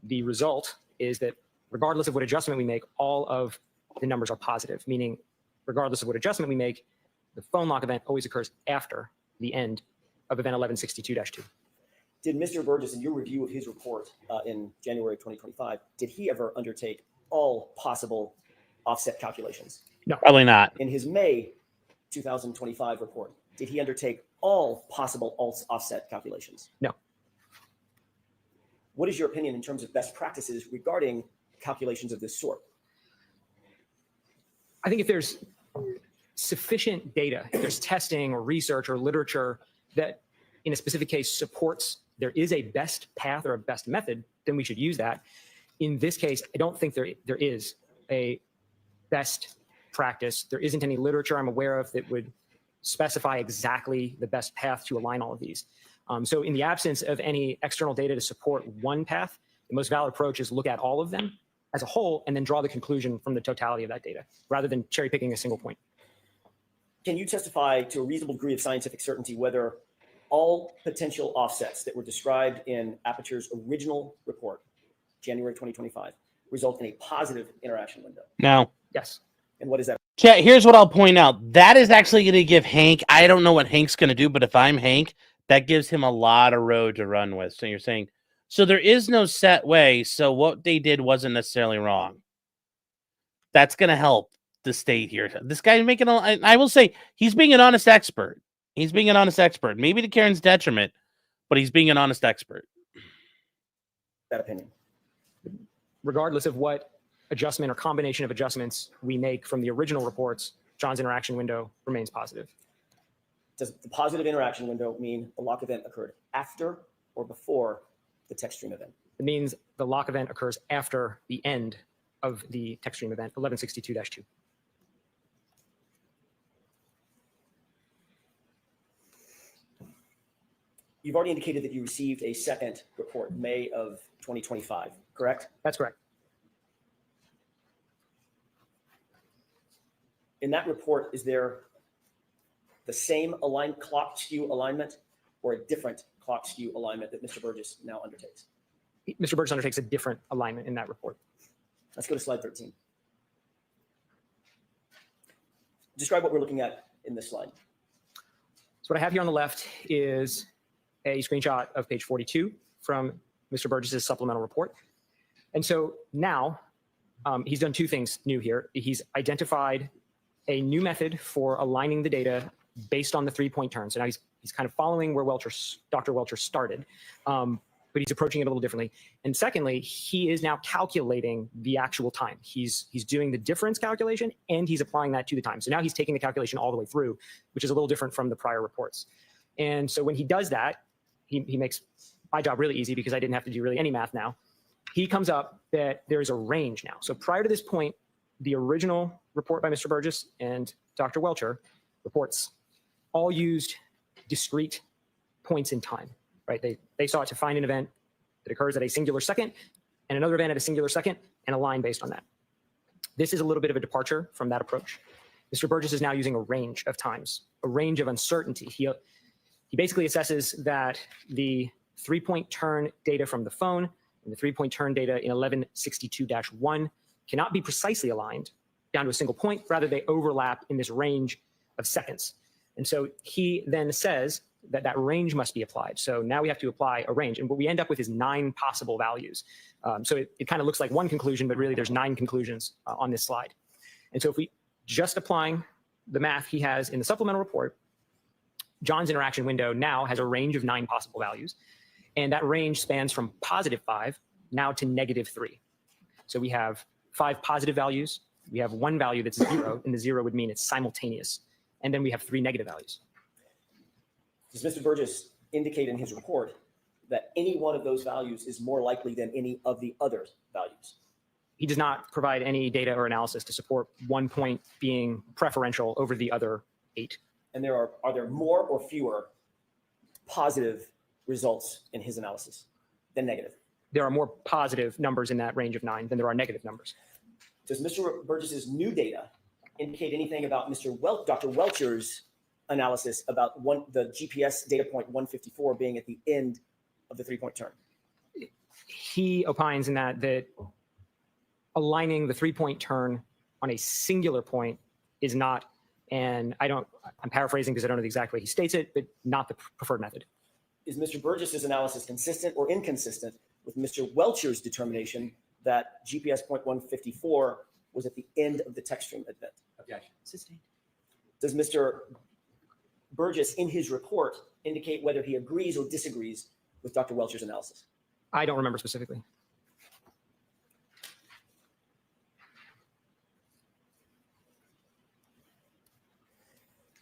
the result is that regardless of what adjustment we make, all of the numbers are positive, meaning regardless of what adjustment we make, the phone lock event always occurs after the end of event 1162-2. Did Mr. Burgess, in your review of his report in January 2025, did he ever undertake all possible offset calculations? No. Probably not. In his May 2025 report, did he undertake all possible offset calculations? No. What is your opinion in terms of best practices regarding calculations of this sort? I think if there's sufficient data, if there's testing or research or literature that in a specific case supports there is a best path or a best method, then we should use that. In this case, I don't think there is a best practice. There isn't any literature I'm aware of that would specify exactly the best path to align all of these. So in the absence of any external data to support one path, the most valid approach is look at all of them as a whole and then draw the conclusion from the totality of that data rather than cherry picking a single point. Can you testify to a reasonable degree of scientific certainty whether all potential offsets that were described in Aperture's original report, January 2025, result in a positive interaction window? No. Yes. And what is that? Chat, here's what I'll point out. That is actually going to give Hank, I don't know what Hank's going to do, but if I'm Hank, that gives him a lot of road to run with. So you're saying, so there is no set way, so what they did wasn't necessarily wrong. That's going to help the state here. This guy making I will say, he's being an honest expert. He's being an honest expert. Maybe to Karen's detriment, but he's being an honest expert. That opinion. Regardless of what adjustment or combination of adjustments we make from the original reports, John's interaction window remains positive. Does the positive interaction window mean the lock event occurred after or before the text stream event? It means the lock event occurs after the end of the text stream event, 1162-2. You've already indicated that you received a second report, May of 2025, correct? That's correct. In that report, is there the same clock skew alignment or a different clock skew alignment that Mr. Burgess now undertakes? Mr. Burgess undertakes a different alignment in that report. Let's go to slide 13. Describe what we're looking at in this slide. So what I have here on the left is a screenshot of page 42 from Mr. Burgess's supplemental report. And so now he's done two things new here. He's identified a new method for aligning the data based on the 3-point turn. So now he's kind of following where Dr. Welcher started. but he's approaching it a little differently. And secondly, he is now calculating the actual time. He's doing the difference calculation and he's applying that to the time. So now he's taking the calculation all the way through, which is a little different from the prior reports. And so when he does that, he makes my job really easy because I didn't have to do really any math now. He comes up that there is a range now. So prior to this point, the original report by Mr. Burgess and Dr. Welcher reports all used discrete points in time, right? They sought to find an event that occurs at a singular second and another event at a singular second and a line based on that. This is a little bit of a departure from that approach. Mr. Burgess is now using a range of times, a range of uncertainty. He basically assesses that the 3-point turn data from the phone and the 3-point turn data in 1162-1 cannot be precisely aligned down to a single point. Rather, they overlap in this range of seconds. And so he then says that that range must be applied. So now we have to apply a range. And what we end up with is 9 possible values. So it kind of looks like one conclusion, but really there's 9 conclusions on this slide. And so if we just applying the math he has in the supplemental report, John's interaction window now has a range of 9 possible values. And that range spans from +5 now to -3. So we have 5 positive values. We have 1 value that's 0, and the 0 would mean it's simultaneous. And then we have 3 negative values. Does Mr. Burgess indicate in his report that any one of those values is more likely than any of the other values? He does not provide any data or analysis to support 1 point being preferential over the other 8. And are there more or fewer positive results in his analysis than negative? There are more positive numbers in that range of 9 than there are negative numbers. Does Mr. Burgess's new data indicate anything about Dr. Welcher's analysis about the GPS data point 154 being at the end of the 3-point turn? He opines in that aligning the 3-point turn on a singular point is not, and I'm paraphrasing because I don't know the exact way he states it, but not the preferred method. Is Mr. Burgess's analysis consistent or inconsistent with Mr. Welcher's determination that GPS point 154 was at the end of the text stream event? Objection. Sustained. Does Mr. Burgess in his report indicate whether he agrees or disagrees with Dr. Welcher's analysis? I don't remember specifically.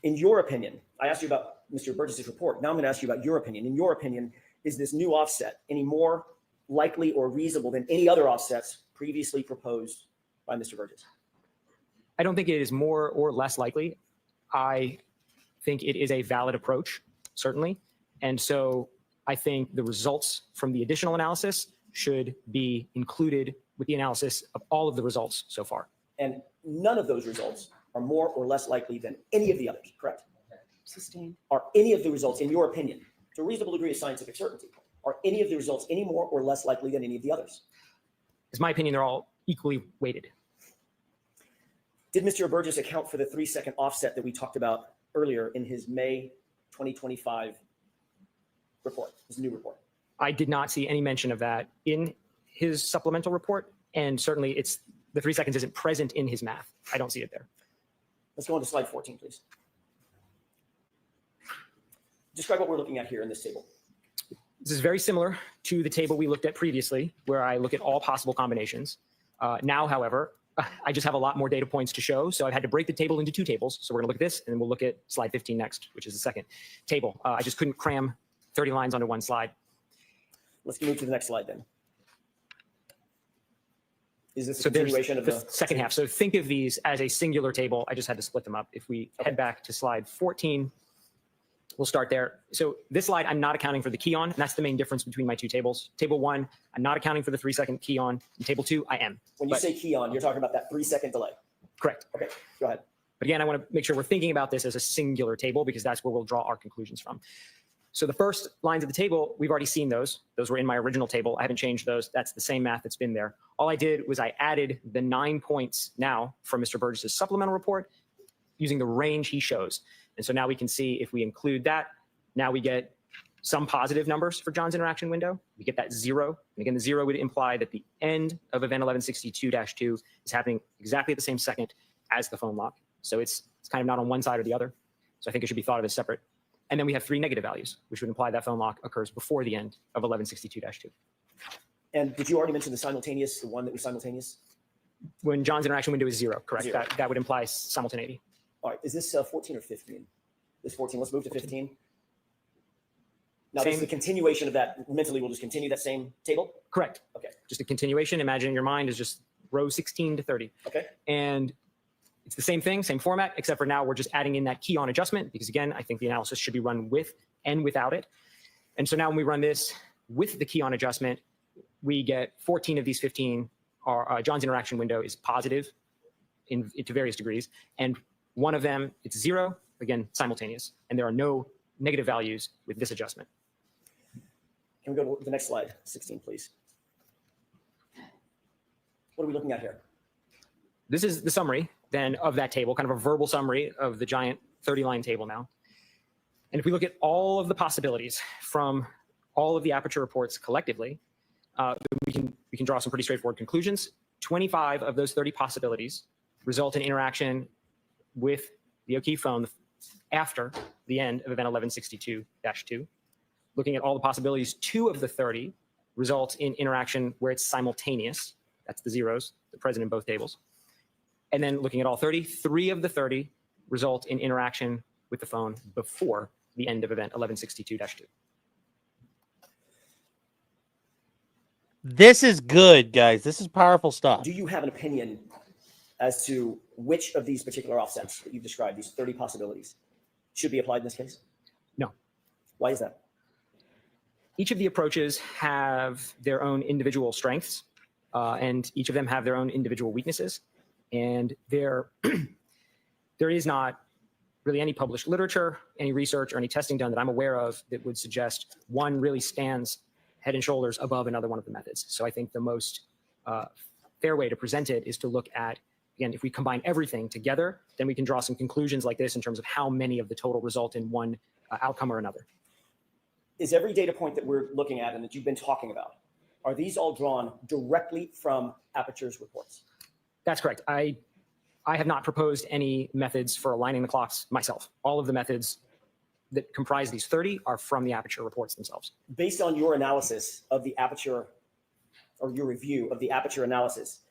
In your opinion, I asked you about Mr. Burgess's report. Now I'm going to ask you about your opinion. In your opinion, is this new offset any more likely or reasonable than any other offsets previously proposed by Mr. Burgess? I don't think it is more or less likely. I think it is a valid approach, certainly. And so I think the results from the additional analysis should be included with the analysis of all of the results so far. And none of those results are more or less likely than any of the others, correct? Sustained. Are any of the results, in your opinion, to a reasonable degree of scientific certainty, are any of the results any more or less likely than any of the others? In my opinion, they're all equally weighted. Did Mr. Burgess account for the 3-second offset that we talked about earlier in his May 2025 report, his new report? I did not see any mention of that in his supplemental report. And certainly the 3 seconds isn't present in his math. I don't see it there. Let's go on to slide 14, please. Describe what we're looking at here in this table. This is very similar to the table we looked at previously, where I look at all possible combinations. Now, however, I just have a lot more data points to show. So I've had to break the table into 2 tables. So we're going to look at this, and then we'll look at slide 15 next, which is the second table. I just couldn't cram 30 lines onto one slide. Let's move to the next slide then. Is this a So there's continuation of the second half. So think of these as a singular table. I just had to split them up. If we head back to slide 14, we'll start there. So this slide, I'm not accounting for the key on, and that's the main difference between my 2 tables. Table 1, I'm not accounting for the 3-second key on. In table 2, I am. When you say key on, you're talking about that 3-second delay. Correct. Okay, go ahead. But again, I want to make sure we're thinking about this as a singular table because that's where we'll draw our conclusions from. So the first lines of the table, we've already seen those. Those were in my original table. I haven't changed those. That's the same math that's been there. All I did was I added the 9 points now from Mr. Burgess's supplemental report using the range he shows. And so now we can see if we include that, now we get some positive numbers for John's interaction window. We get that 0. And again, the 0 would imply that the end of event 1162-2 is happening exactly at the same second as the phone lock. So it's kind of not on one side or the other. So I think it should be thought of as separate. And then we have 3 negative values, which would imply that phone lock occurs before the end of 1162-2. And did you already mention the one that was simultaneous? When John's interaction window is 0, correct? 0. That would imply simultaneity. All right, is this 14 or 15? This 14, let's move to 15. Now, this is Same. the continuation of that. Mentally, we'll just continue that same table? Correct. Okay. Just a continuation. Imagine in your mind is just rows 16 to 30. Okay. And it's the same thing, same format, except for now we're just adding in that key on adjustment because, again, I think the analysis should be run with and without it. And so now when we run this with the key on adjustment, we get 14 of these 15 are John's interaction window is positive to various degrees. And one of them, it's 0, again, simultaneous. And there are no negative values with this adjustment. Can we go to the next slide, 16, please? What are we looking at here? This is the summary then of that table, kind of a verbal summary of the giant 30-line table now. And if we look at all of the possibilities from all of the aperture reports collectively, we can draw some pretty straightforward conclusions. 25 of those 30 possibilities result in interaction with the O'Keefe phone after the end of event 1162-2. Looking at all the possibilities, 2 of the 30 result in interaction where it's simultaneous. That's the zeros, they're present in both tables. And then looking at all 30, 3 of the 30 result in interaction with the phone before the end of event 1162-2. This is good, guys. This is powerful stuff. Do you have an opinion as to which of these particular offsets that you've described, these 30 possibilities, should be applied in this case? No. Why is that? Each of the approaches have their own individual strengths, and each of them have their own individual weaknesses. And there is not really any published literature, any research, or any testing done that I'm aware of that would suggest one really stands head and shoulders above another one of the methods. So I think the most fair way to present it is to look at, again, if we combine everything together, then we can draw some conclusions like this in terms of how many of the total result in one outcome or another. Is every data point that we're looking at and that you've been talking about, are these all drawn directly from Aperture's reports? That's correct. I have not proposed any methods for aligning the clocks myself. All of the methods that comprise these 30 are from the Aperture reports themselves. Based on your analysis of the Aperture, or your review of the Aperture analysis,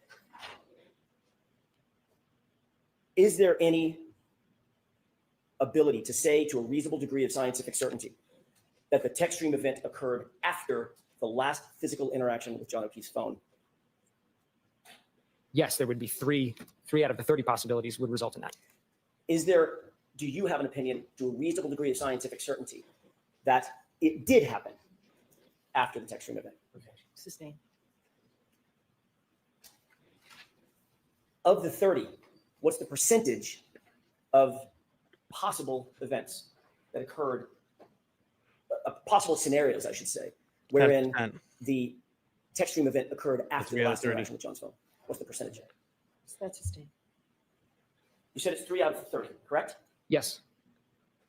is there any ability to say to a reasonable degree of scientific certainty that the text stream event occurred after the last physical interaction with John O'Keefe's phone? Yes, there would be three out of the 30 possibilities would result in that. Do you have an opinion to a reasonable degree of scientific certainty that it did happen after the text stream event? Sustained. Of the 30, what's the percentage of possible events that occurred, possible scenarios, I should say, wherein 10%. the text stream event occurred after 3 the out of last 30. interaction with John's phone? What's the percentage? So that's sustained. You said it's 3 out of 30, correct? Yes,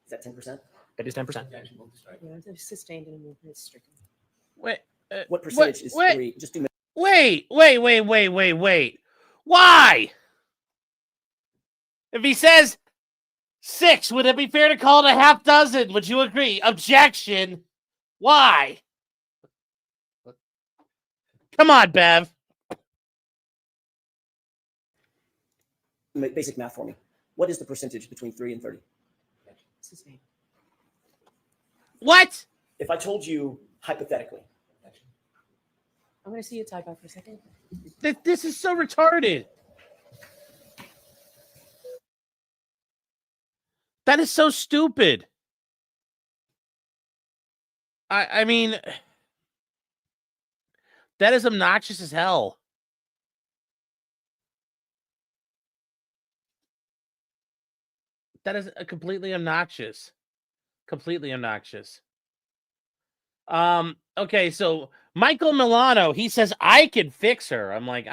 Is that 10%? that is 10%. Yeah, it's sustained and movement is stricken. Wait, What percentage is wait. 3? Just do wait. Why? If he says 6, would it be fair to call it a half dozen? Would you agree? Objection. Why? Come on, Bev. basic math for me. What is the percentage between 3 and 30? Sustained. What? If I told you hypothetically, I'm going to see you type out for a second. This is so retarded. That is so stupid. I mean, that is obnoxious as hell. That is completely obnoxious. Completely obnoxious. Okay, so Michael Milano, he says, I can fix her. I'm like,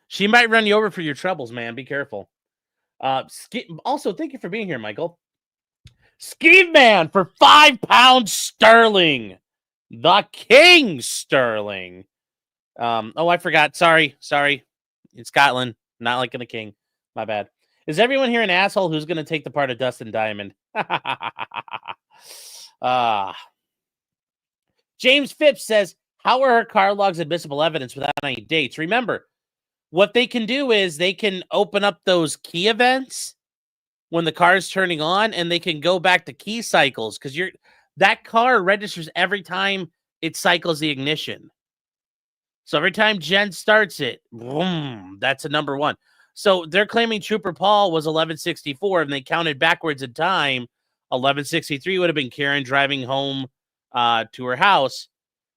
she might run you over for your troubles, man. Be careful. Also, thank you for being here, Michael. Skeeve Man for £5 sterling. The King Sterling. Oh, I forgot. Sorry. In Scotland, not like in the King. My bad. Is everyone here an asshole who's going to take the part of Dustin Diamond? James Phipps says, how are her car logs admissible evidence without any dates? Remember, what they can do is they can open up those key events when the car is turning on, and they can go back to key cycles because that car registers every time it cycles the ignition. So every time Jen starts it, boom, that's a number one. So they're claiming Trooper Paul was 1164, and they counted backwards in time. 1163 would have been Karen driving home to her house,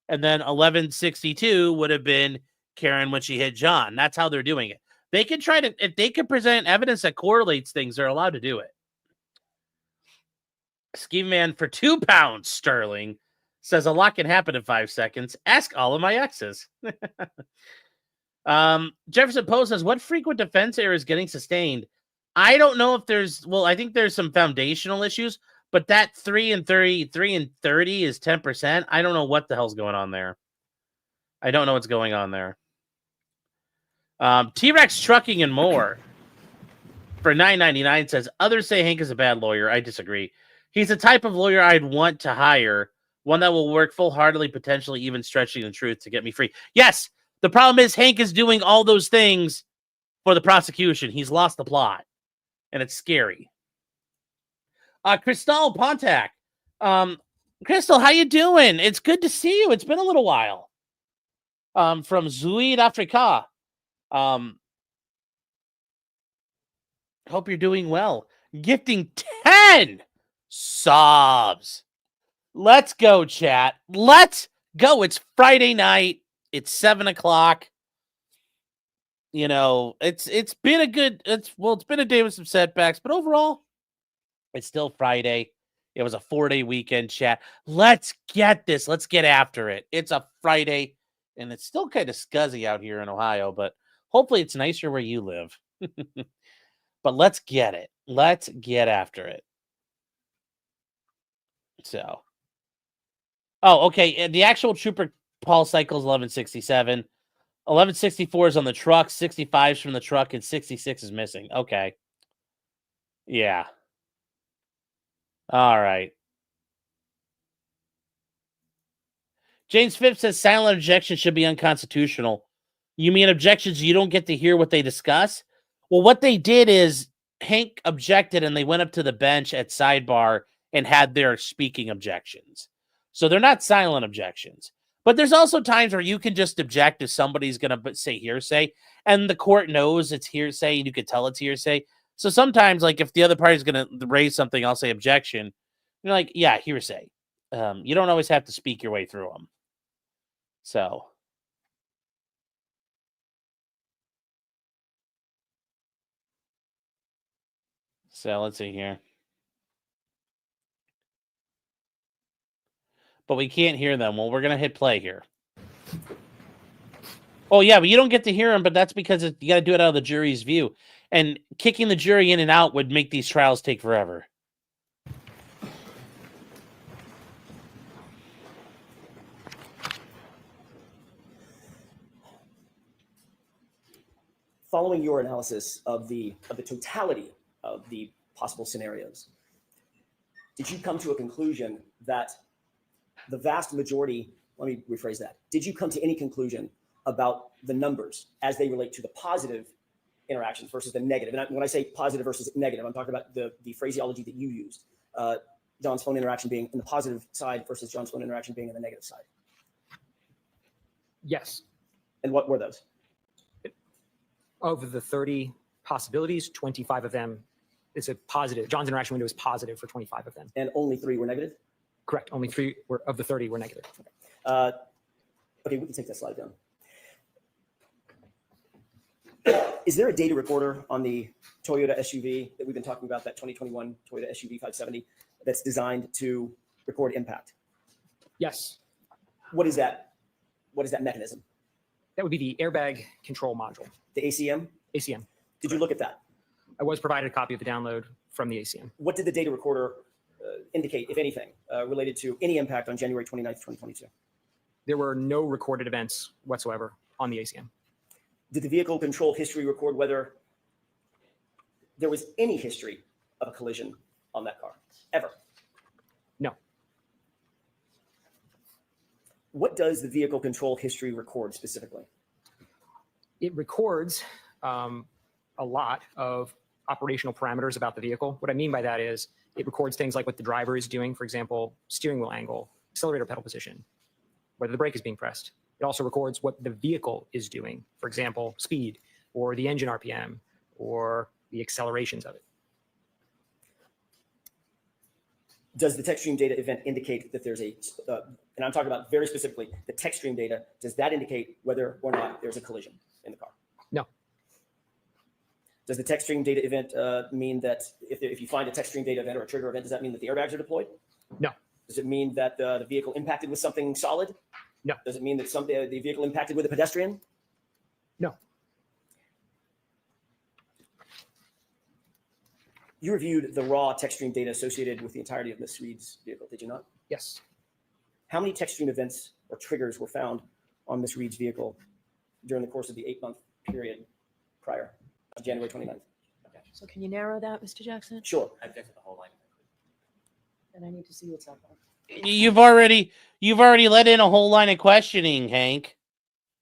and then 1162 would have been Karen when she hit John. That's how they're doing it. They can try to, if they can present evidence that correlates things, they're allowed to do it. Ski Man for £2 sterling says a lot can happen in 5 seconds. Ask all of my exes. Jefferson Post says, what frequent defense error is getting sustained? I don't know if I think there's some foundational issues, but that 3 and 30 is 10%. I don't know what the hell's going on there. I don't know what's going on there. T-Rex Trucking and More for $9.99 says, others say Hank is a bad lawyer. I disagree. He's the type of lawyer I'd want to hire, one that will work full-heartedly, potentially even stretching the truth to get me free. Yes, the problem is Hank is doing all those things for the prosecution. He's lost the plot, and it's scary. Crystal Pontac. Crystal, how you doing? It's good to see you. It's been a little while. From Zuid Africa. Hope you're doing well. Gifting 10 subs. Let's go, chat. Let's go. It's Friday night. It's 7:00. You know, it's been a good. It's been a day with some setbacks, but overall, it's still Friday. It was a 4-day weekend, chat. Let's get this. Let's get after it. It's a Friday, and it's still kind of scuzzy out here in Ohio, but hopefully it's nicer where you live. But let's get it. Let's get after it. So, okay. And the actual Trooper Paul cycle is 1167. 1164 is on the truck. 65 is from the truck, and 66 is missing. Okay. Yeah. All right. James Phipps says silent objection should be unconstitutional. You mean objections you don't get to hear what they discuss? Well, what they did is Hank objected, and they went up to the bench at Sidebar and had their speaking objections. So they're not silent objections. But there's also times where you can just object if somebody's going to say hearsay, and the court knows it's hearsay, and you can tell it's hearsay. So sometimes, like, if the other party's going to raise something, I'll say objection. You're like, yeah, hearsay. You don't always have to speak your way through them. So let's see here. But we can't hear them. Well, we're going to hit play here. Oh, yeah, but you don't get to hear them, but that's because you got to do it out of the jury's view. And kicking the jury in and out would make these trials take forever. Following your analysis of the totality of the possible scenarios, did you come to a conclusion that the vast majority, let me rephrase that, did you come to any conclusion about the numbers as they relate to the positive interactions versus the negative? And when I say positive versus negative, I'm talking about the phraseology that you used. John's phone interaction being in the positive side versus John's phone interaction being in the negative side. Yes. And what were those? Of the 30 possibilities, 25 of them is a positive. John's interaction window is positive for 25 of them. And only 3 were negative? Correct. Only 3 of the 30 were negative. Okay, we can take that slide down. Is there a data recorder on the Toyota SUV that we've been talking about, that 2021 Toyota SUV 570, that's designed to record impact? Yes. What is that? What is that mechanism? That would be the airbag control module. The ACM? ACM. Did you look at that? I was provided a copy of the download from the ACM. What did the data recorder indicate, if anything, related to any impact on January 29th, 2022? There were no recorded events whatsoever on the ACM. Did the vehicle control history record whether there was any history of a collision on that car, ever? No. What does the vehicle control history record specifically? It records a lot of operational parameters about the vehicle. What I mean by that is it records things like what the driver is doing, for example, steering wheel angle, accelerator pedal position, whether the brake is being pressed. It also records what the vehicle is doing, for example, speed or the engine RPM or the accelerations of it. Does the text stream data event indicate that there's a, and I'm talking about very specifically the text stream data, does that indicate whether or not there's a collision in the car? No. Does the text stream data event mean that if you find a text stream data event or a trigger event, does that mean that the airbags are deployed? No. Does it mean that the vehicle impacted with something solid? No. Does it mean that the vehicle impacted with a pedestrian? No. You reviewed the raw text stream data associated with the entirety of Ms. Reed's vehicle, did you not? Yes. How many text stream events or triggers were found on Ms. Reed's vehicle during the course of the 8-month period prior to January 29th? So can you narrow that, Mr. Jackson? Sure. I object to the whole line. And I need to see what's up on. You've already let in a whole line of questioning, Hank.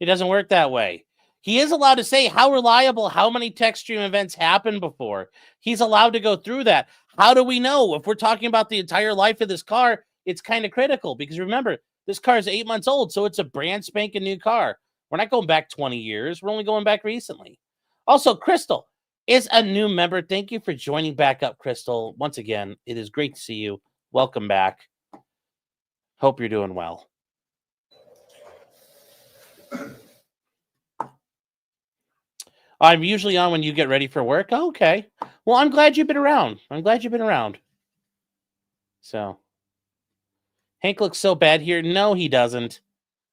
It doesn't work that way. He is allowed to say how reliable, how many text stream events happened before. He's allowed to go through that. How do we know? If we're talking about the entire life of this car, it's kind of critical because remember, this car is 8 months old, so it's a brand spanking new car. We're not going back 20 years. We're only going back recently. Also, Crystal is a new member. Thank you for joining back up, Crystal. Once again, it is great to see you. Welcome back. Hope you're doing well. I'm usually on when you get ready for work. Oh, okay. Well, I'm glad you've been around. So, Hank looks so bad here. No, he doesn't.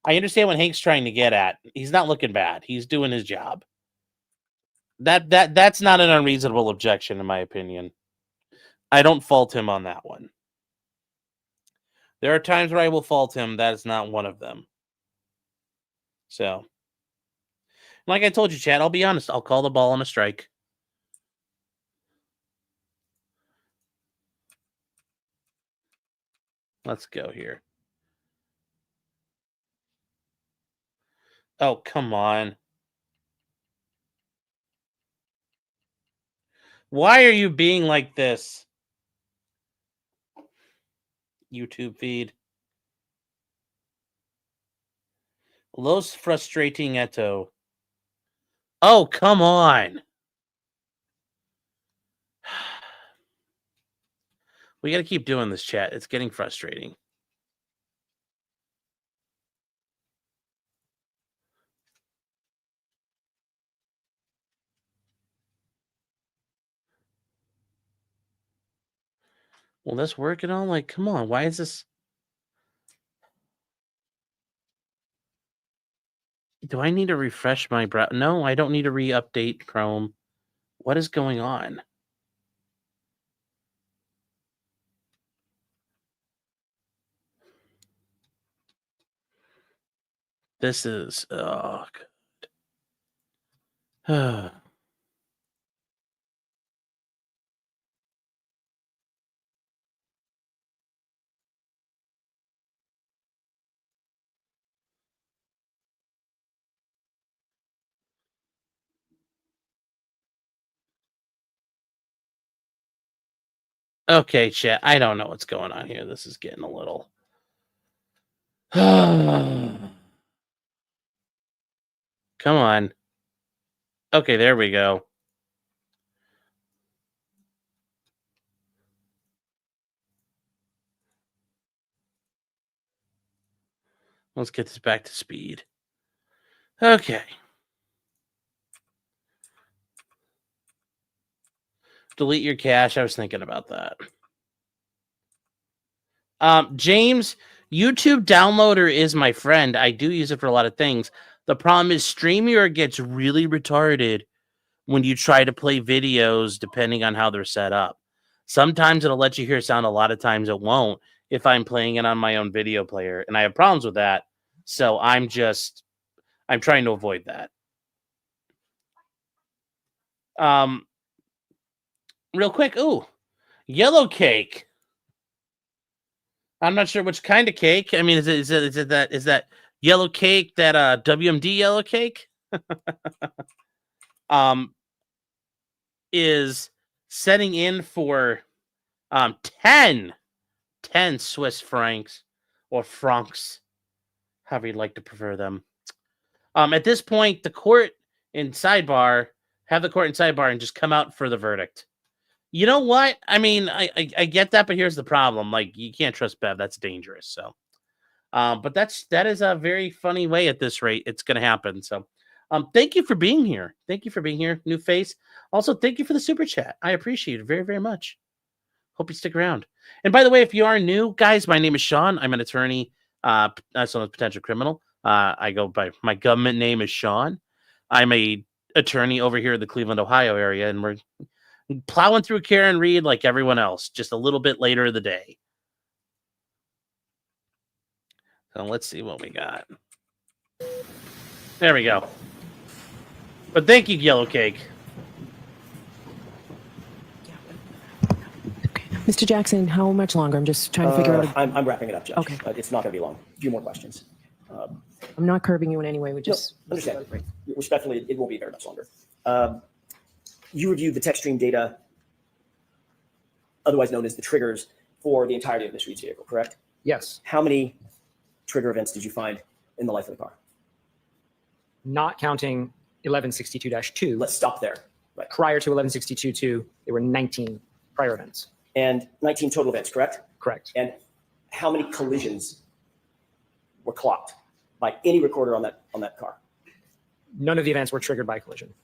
I understand what Hank's trying to get at. He's not looking bad. He's doing his job. That's not an unreasonable objection, in my opinion. I don't fault him on that one. There are times where I will fault him. That is not one of them. So, like I told you, Chad, I'll be honest. I'll call the ball on a strike. Let's go here. Oh, come on. Why are you being like this? YouTube feed. Los frustrating eto. Oh, come on. We got to keep doing this, chat. It's getting frustrating. Will this work at all? Like, come on. Why is this? Do I need to refresh my browser? No, I don't need to re-update Chrome. What is going on? This is, oh, good. Okay, chat. I don't know what's going on here. This is getting a little. Come on. Okay, there we go. Let's get this back to speed. Okay. Delete your cache. I was thinking about that. James, YouTube Downloader is my friend. I do use it for a lot of things. The problem is StreamYard gets really retarded when you try to play videos depending on how they're set up. Sometimes it'll let you hear sound. A lot of times it won't if I'm playing it on my own video player. And I have problems with that. So I'm trying to avoid that. Real quick. Ooh, yellow cake. I'm not sure which kind of cake. I mean, is that yellow cake, that WMD yellow cake? Is setting in for 10 Swiss francs or francs, however you'd like to prefer them. At this point, the court in sidebar, have the court in sidebar and just come out for the verdict. You know what? I mean, I get that, but here's the problem. Like, you can't trust Bev. That's dangerous. So, but that is a very funny way at this rate it's going to happen. So, thank you for being here. Thank you for being here, new face. Also, thank you for the super chat. I appreciate it very, very much. Hope you stick around. And by the way, if you are new, guys, my name is Sean. I'm an attorney, so a potential criminal. I go by my government name is Sean. I'm a attorney over here in the Cleveland, Ohio area, and we're plowing through Karen Reed like everyone else, just a little bit later in the day. So let's see what we got. There we go. But thank you, Yellow Cake. Okay. Mr. Jackson, how much longer? I'm just trying to figure out. I'm wrapping it up, Judge. Okay. It's not going to be long. A few more questions. I'm not curbing you in any way. We just Understand. Respectfully, it won't be very much longer. You reviewed the text stream data, otherwise known as the triggers, for the entirety of Ms. Reed's vehicle, correct? Yes. How many trigger events did you find in the life of the car? Not counting 1162-2. Let's stop there. Right. Prior to 1162-2, there were 19 prior events. And 19 total events, correct? Correct. And how many collisions were clocked by any recorder on that car? None of the events were triggered by collision.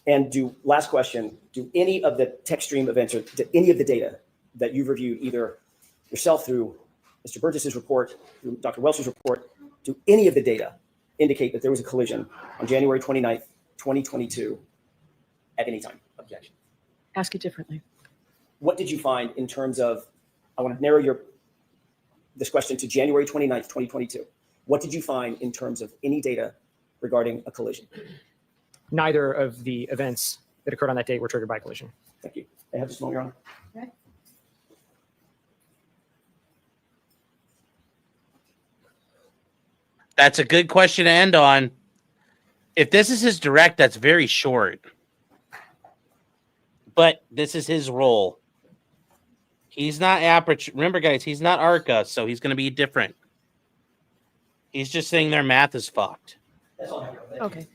And last question, do any of the text stream events or any of the data that you've reviewed, either yourself through Mr. Burgess's report, through Dr. Welch's report, do any of the data indicate that there was a collision on January 29th, 2022 at any time? Objection. ask it differently. What did you find in terms of, I want to narrow this question to January 29th, 2022. What did you find in terms of any data regarding a collision? Neither of the events that occurred on that date were triggered by collision. Thank you. I have this moment, Your Honor. Okay. That's a good question to end on. If this is his direct, that's very short. But this is his role. He's not Aperture. Remember, guys, he's not ARCA, so he's going to be different. He's just saying their math is fucked. That's all I have. Thank you. Okay.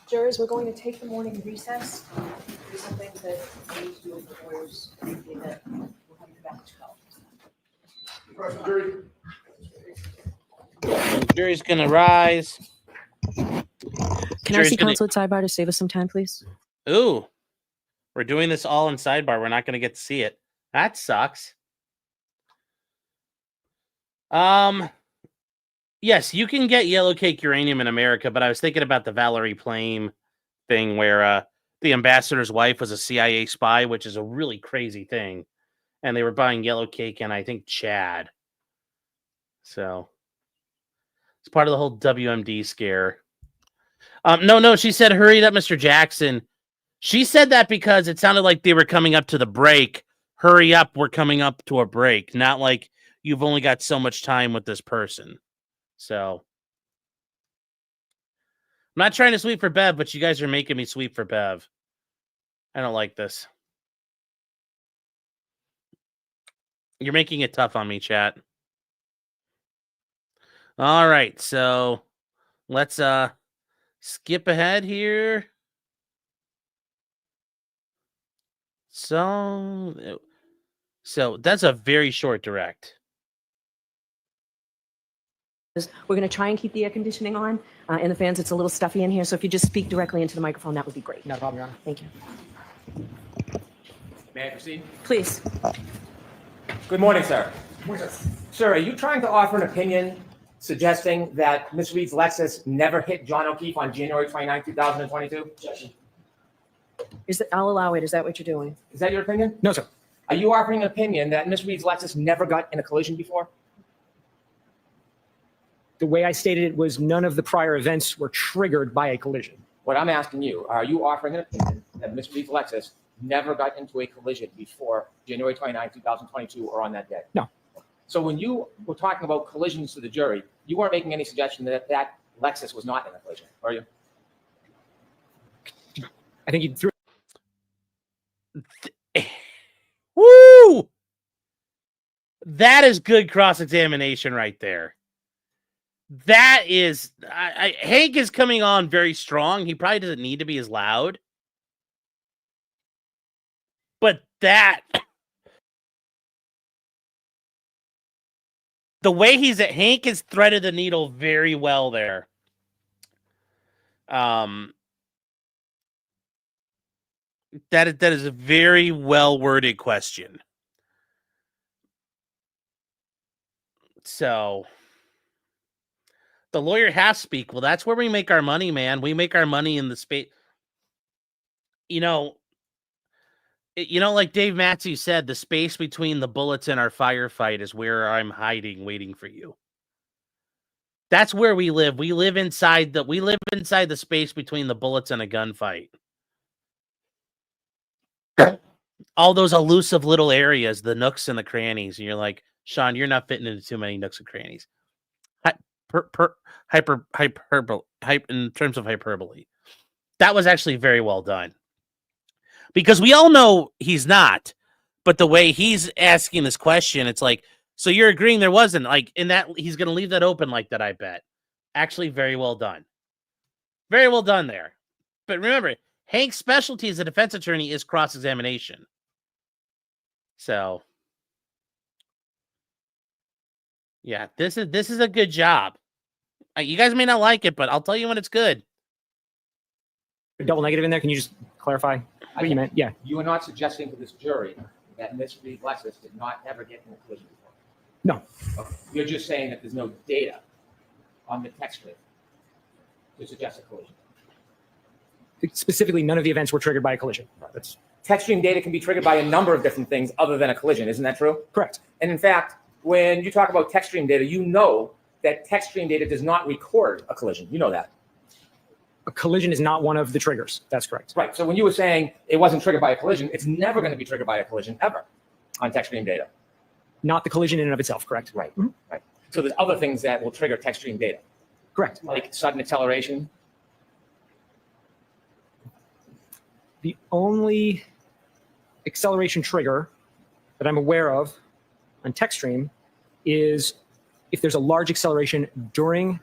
Jurors, we're going to take the morning recess. There's some things that we need to do with the lawyers briefly that we'll have you back to help. The jury's going to rise. Can I Jury's see gonna- counsel at sidebar to save us some time, please? Ooh, we're doing this all in sidebar. We're not going to get to see it. That sucks. Yes, you can get yellow cake uranium in America, but I was thinking about the Valerie Plame thing where the ambassador's wife was a CIA spy, which is a really crazy thing. And they were buying yellow cake in, I think, Chad. So it's part of the whole WMD scare. No, she said, hurry up, Mr. Jackson. She said that because it sounded like they were coming up to the break. Hurry up, we're coming up to a break. Not like you've only got so much time with this person. So I'm not trying to sweep for Bev, but you guys are making me sweep for Bev. I don't like this. You're making it tough on me, chat. All right, so let's skip ahead here. So that's a very short direct. We're going to try and keep the air conditioning on and the fans. It's a little stuffy in here, so if you just speak directly into the microphone, that would be great. Not a problem, Your Honor. Thank you. May I proceed? Please. Good morning, sir. Sir, are you trying to offer an opinion suggesting that Ms. Reed's Lexus never hit John O'Keefe on January 29, 2022? I'll allow it. Is that what you're doing? Is that your opinion? No, sir. Are you offering an opinion that Ms. Reed's Lexus never got in a collision before? The way I stated it was none of the prior events were triggered by a collision. What I'm asking you, are you offering an opinion that Mr. Reed's Lexus never got into a collision before January 29, 2022, or on that day? No. So when you were talking about collisions to the jury, you weren't making any suggestion that that Lexus was not in a collision, are you? I think you threw. Woo! That is good cross-examination right there. That is, Hank is coming on very strong. He probably doesn't need to be as loud. But the way Hank has threaded the needle very well there. That is a very well worded question. So the lawyer has to speak. Well, that's where we make our money, man. We make our money in the space. Like Dave Matthews said, the space between the bullets in our firefight is where I'm hiding, waiting for you. That's where we live. We live inside the space between the bullets and a gunfight. All those elusive little areas, the nooks and the crannies, and you're like, Sean, you're not fitting into too many nooks and crannies. In terms of hyperbole. That was actually very well done. Because we all know he's not, but the way he's asking this question, it's like, so you're agreeing there wasn't, like, in that he's going to leave that open like that, I bet. Actually, very well done. Very well done there. But remember, Hank's specialty as a defense attorney is cross-examination. So, yeah, this is a good job. You guys may not like it, but I'll tell you when it's good. Double negative in there. Can you just clarify what you meant? Yeah. You are not suggesting to this jury that Ms. Reed Lexus did not ever get in a collision before? No. Okay. You're just saying that there's no data on the text string to suggest a collision. Specifically, none of the events were triggered by a collision. That's Text stream data can be triggered by a number of different things other than a collision. Isn't that true? correct. And in fact, when you talk about text stream data, you know that text stream data does not record a collision. You know that. A collision is not one of the triggers. That's correct. Right. So when you were saying it wasn't triggered by a collision, it's never going to be triggered by a collision ever on text stream data. Not the collision in and of itself. Correct. Right. Mhm. Right. So there's other things that will trigger text stream data, Correct. like sudden acceleration. The only acceleration trigger that I'm aware of on text stream is if there's a large acceleration during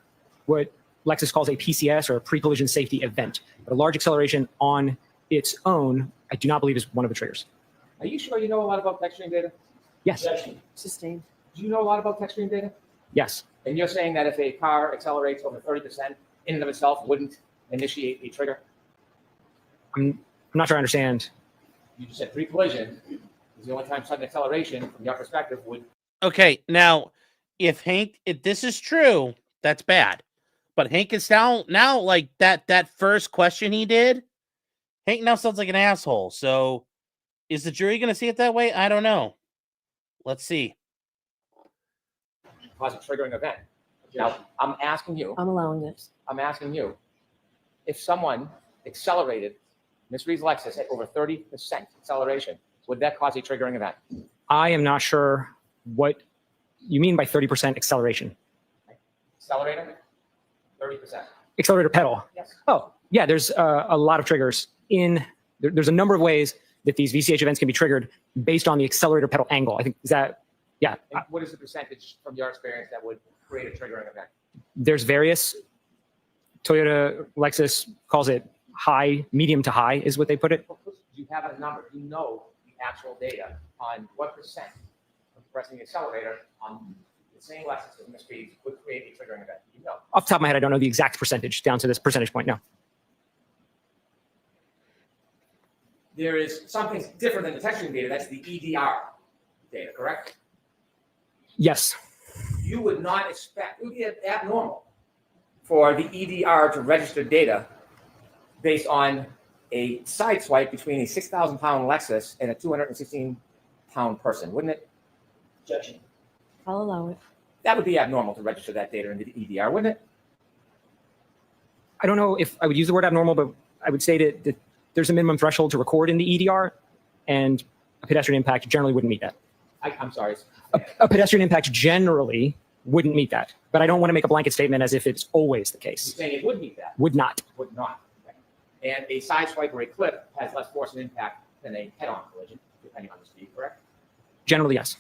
what Lexus calls a PCS or a pre-collision safety event. But a large acceleration on its own, I do not believe is one of the triggers. Are you sure you know a lot about text stream data? Yes. Sustained. Do you know a lot about text stream data? Yes. And you're saying that if a car accelerates over 30% in and of itself wouldn't initiate a trigger? I'm not sure I understand. You just said pre-collision is the only time sudden acceleration, from your perspective, would. Okay, now, if this is true, that's bad. But Hank is now like that first question he did, Hank now sounds like an asshole. So is the jury going to see it that way? I don't know. Let's see. Cause a triggering event. Now, I'm asking you, I'm allowing this. if someone accelerated Ms. Reed's Lexus at over 30% acceleration, would that cause a triggering event? I am not sure what you mean by 30% acceleration. Accelerator? 30%. Accelerator pedal. Yes. Oh, yeah, there's a lot of triggers. There's a number of ways that these VCH events can be triggered based on the accelerator pedal angle. I think, yeah. And what is the percentage from your experience that would create a triggering event? There's various. Toyota, Lexus calls it high, medium to high is what they put it. Do you have a number? Do you know the actual data on what percent of pressing the accelerator on the same Lexus as Ms. Reed's would create a triggering event? Do you know? Off the top of my head, I don't know the exact percentage down to this percentage point. No. There is something different than the texturing data. That's the EDR data, correct? Yes. You would not expect, it would be abnormal for the EDR to register data based on a side swipe between a 6,000-pound Lexus and a 216-pound person, wouldn't it? Objection. I'll allow it. That would be abnormal to register that data into the EDR, wouldn't it? I don't know if I would use the word abnormal, but I would say that there's a minimum threshold to record in the EDR, and a pedestrian impact generally wouldn't meet that. I'm sorry. A pedestrian impact generally wouldn't meet that, but I don't want to make a blanket statement as if it's always the You're case. saying it would meet that? Would not. Would not. Okay. And a side swipe or a clip has less force and impact than a head-on collision, depending on the speed, correct? Generally, yes.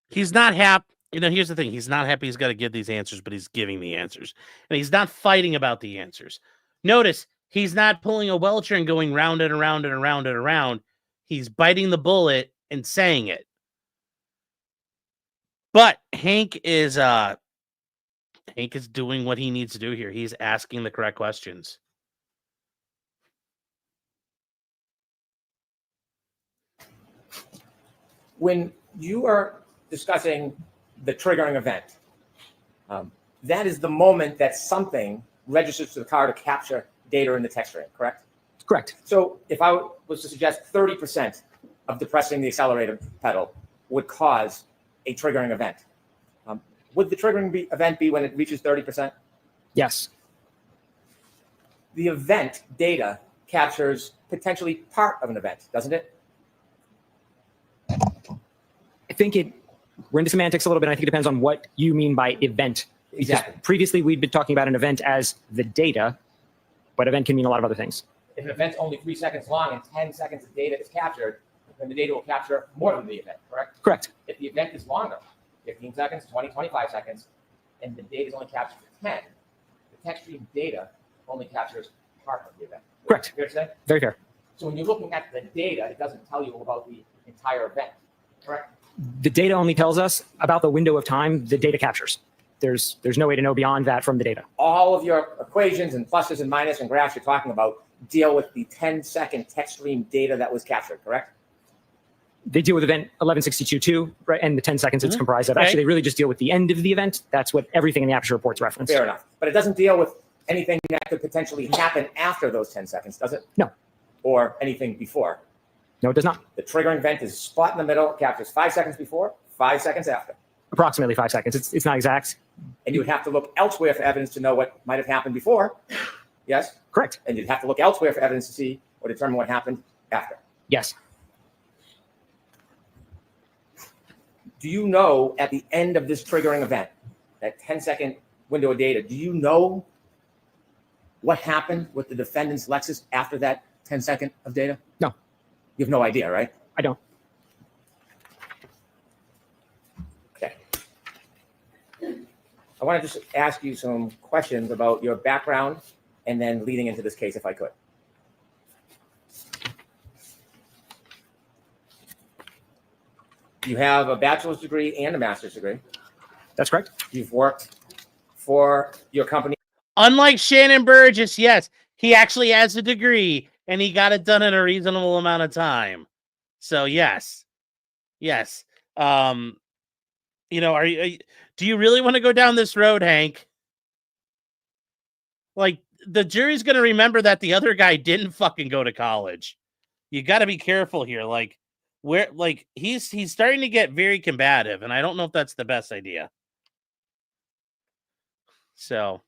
He's not happy. You know, here's the thing. He's not happy he's got to give these answers, but he's giving the answers. And he's not fighting about the answers. Notice, he's not pulling a Welcher and going round and around and around and around. He's biting the bullet and saying it. But Hank is doing what he needs to do here. He's asking the correct questions. When you are discussing the triggering event, that is the moment that something registers to the car to capture data in the text string, correct? Correct. So if I was to suggest 30% of depressing the accelerator pedal would cause a triggering event, would the triggering event be when it reaches 30%? Yes. The event data captures potentially part of an event, doesn't it? I think we're into semantics a little bit. I think it depends on what you mean by event. Because Exactly. previously, we'd been talking about an event as the data, but event can mean a lot of other things. If an event's only 3 seconds long and 10 seconds of data is captured, then the data will capture more than the event, correct? Correct. If the event is longer, 15 seconds, 20, 25 seconds, and the data is only captured for 10, the text stream data only captures part of the event. Correct. Fair to say? Very fair. So when you're looking at the data, it doesn't tell you about the entire event, correct? The data only tells us about the window of time the data captures. There's no way to know beyond that from the data. All of your equations and pluses and minuses and graphs you're talking about deal with the 10-second text stream data that was captured, correct? They deal with event 1162.2, right, and the 10 seconds it's comprised of. Okay. Actually, they really just deal with the end of the event. That's what everything in the Aperture reports reference. Fair enough. But it doesn't deal with anything that could potentially happen after those 10 seconds, does it? No. Or anything before. No, it does not. The triggering event is spot in the middle, captures 5 seconds before, 5 seconds after. Approximately 5 seconds. It's not exact. And you would have to look elsewhere for evidence to know what might have happened before. Yes? Correct. And you'd have to look elsewhere for evidence to see or determine what happened after. Yes. Do you know at the end of this triggering event, that 10-second window of data, do you know what happened with the defendant's Lexus after that 10-second of data? No. You have no idea, right? I don't. Okay. I want to just ask you some questions about your background and then leading into this case, if I could. You have a bachelor's degree and a master's degree. That's correct. You've worked for your company. Unlike Shannon Burgess, yes, he actually has a degree and he got it done in a reasonable amount of time. So yes. You know, do you really want to go down this road, Hank? Like, the jury's going to remember that the other guy didn't fucking go to college. You got to be careful here. Like, he's starting to get very combative, and I don't know if that's the best idea. So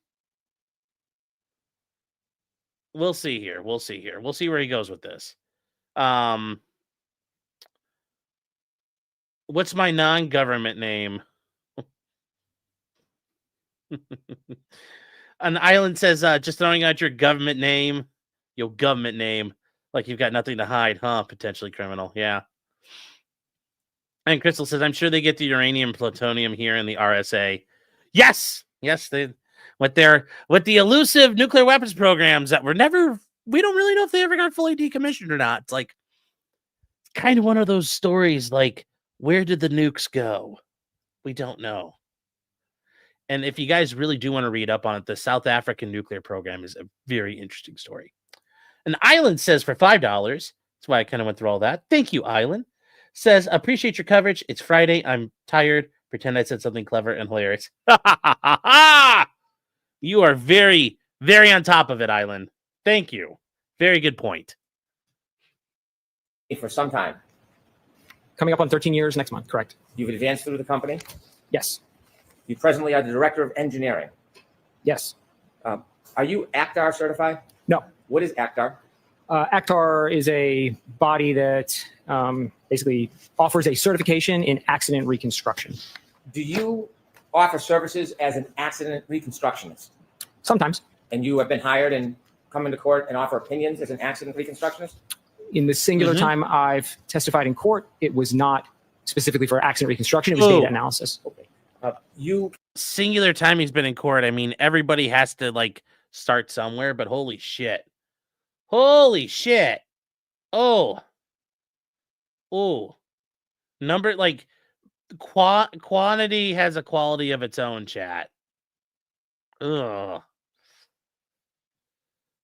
we'll see here. We'll see where he goes with this. What's my non-government name? An island says, just throwing out your government name. Your government name. Like you've got nothing to hide, huh? Potentially criminal. Yeah. And Crystal says, I'm sure they get the uranium plutonium here in the RSA. Yes. They with the elusive nuclear weapons programs that we don't really know if they ever got fully decommissioned or not. It's like kind of one of those stories like, where did the nukes go? We don't know. And if you guys really do want to read up on it, the South African nuclear program is a very interesting story. An Island says for $5. That's why I kind of went through all that. Thank you, Island. Says, appreciate your coverage. It's Friday. I'm tired. Pretend I said something clever and hilarious. You are very, very on top of it, Island. Thank you. Very good point. For some time. Coming up on 13 years next month. Correct. You've advanced through the company. Yes. You presently are the director of engineering. Yes. Are you ACTAR certified? No. What is ACTAR? ACTAR is a body that basically offers a certification in accident reconstruction. Do you offer services as an accident reconstructionist? Sometimes. And you have been hired and come into court and offer opinions as an accident reconstructionist? In the singular time I've testified in court, it was not specifically for accident reconstruction. It was data analysis. Okay. You Singular time he's been in court. I mean, everybody has to like start somewhere, but holy shit. Holy shit. Oh. Number like quantity has a quality of its own, chat. Ugh.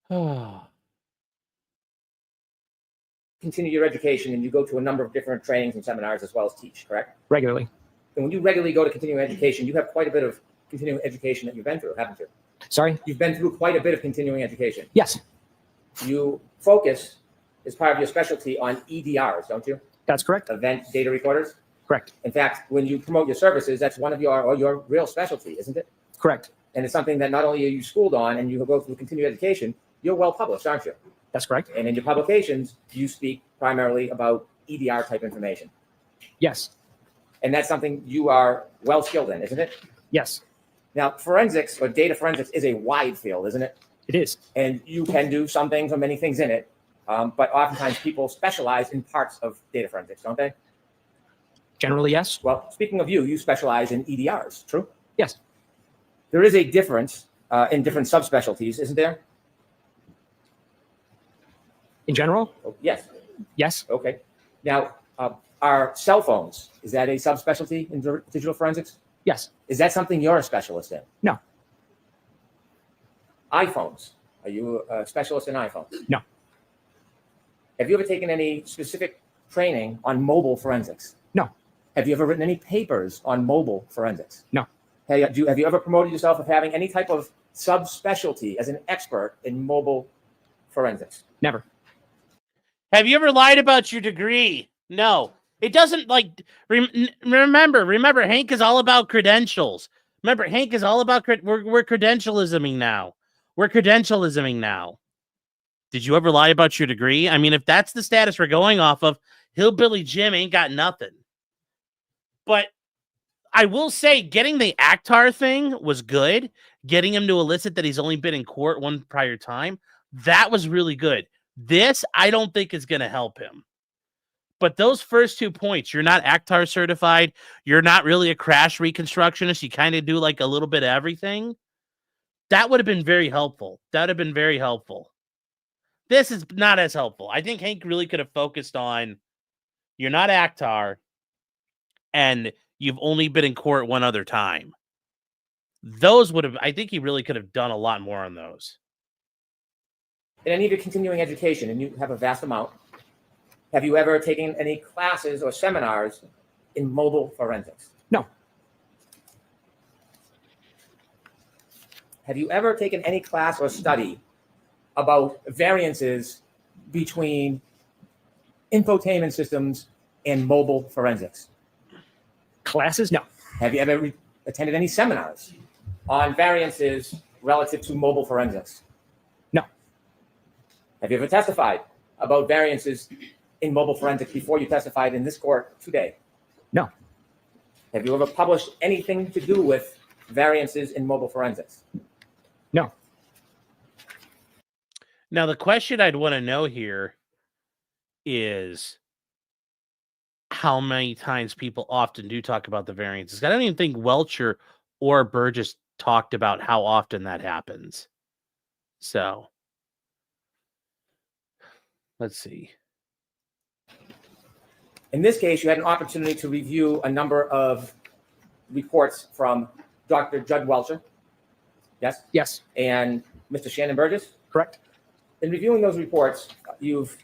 Oh. continue your education and you go to a number of different trainings and seminars as well as teach, correct? Regularly. And when you regularly go to continuing education, you have quite a bit of continuing education that you've been through, haven't you? Sorry? You've been through quite a bit of continuing education. Yes, You focus as part of your specialty on EDRs, don't you? that's correct. Event data recorders. Correct. In fact, when you promote your services, that's one of your real specialty, isn't it? Correct. And it's something that not only are you schooled on and you go through continuing education, you're well published, aren't you? That's correct. And in your publications, you speak primarily about EDR type information. Yes. And that's something you are well skilled in, isn't it? Yes, Now, forensics or data forensics is a wide field, isn't it? it is. And you can do some things or many things in it. But oftentimes people specialize in parts of data forensics, don't they? Generally, yes. Well, speaking of you specialize in EDRs, true? Yes. There is a difference in different subspecialties, isn't there? In general, Oh, yes. yes. Okay. Now, are cell phones, is that a subspecialty in digital forensics? Yes. Is that something you're a specialist in? No. iPhones, are you a specialist in iPhones? No. Have you ever taken any specific training on mobile forensics? No. Have you ever written any papers on mobile forensics? No. Have you ever promoted yourself of having any type of subspecialty as an expert in mobile forensics? Never. Have you ever lied about your degree? No. It doesn't like remember Hank is all about credentials. Remember Hank is all about we're credentialisming now. We're credentialisming now. Did you ever lie about your degree? I mean, if that's the status we're going off of, Hillbilly Jim ain't got nothing. But I will say getting the ACTAR thing was good. Getting him to elicit that he's only been in court one prior time, that was really good. This, I don't think is going to help him. But those first 2 points, you're not ACTAR certified. You're not really a crash reconstructionist. You kind of do like a little bit of everything. That would have been very helpful. That would have been very helpful. This is not as helpful. I think Hank really could have focused on you're not ACTAR and you've only been in court one other time. Those would have, I think he really could have done a lot more on those. In any of your continuing education, and you have a vast amount, have you ever taken any classes or seminars in mobile forensics? No. Have you ever taken any class or study about variances between infotainment systems and mobile forensics? Classes? No. Have you ever attended any seminars on variances relative to mobile forensics? No. Have you ever testified about variances in mobile forensics before you testified in this court today? No. Have you ever published anything to do with variances in mobile forensics? No. Now, the question I'd want to know here is how many times people often do talk about the variances. I don't even think Welcher or Burgess talked about how often that happens. So, let's see. In this case, you had an opportunity to review a number of reports from Dr. Judd Welcher, yes, Yes. and Mr. Shannon Burgess. Correct. In reviewing those reports, you've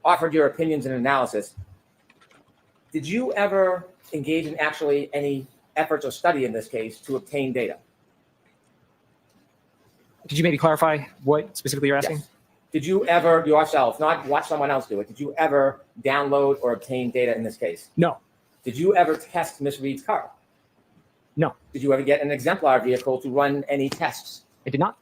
offered your opinions and analysis. Did you ever engage in actually any efforts or study in this case to obtain data? Could you maybe clarify what specifically you're asking? Yes. Did you ever yourself, not watch someone else do it, did you ever download or obtain data in this case? No. Did you ever test Miss Reed's car? No, Did you ever get an exemplar vehicle to run any tests? I did not.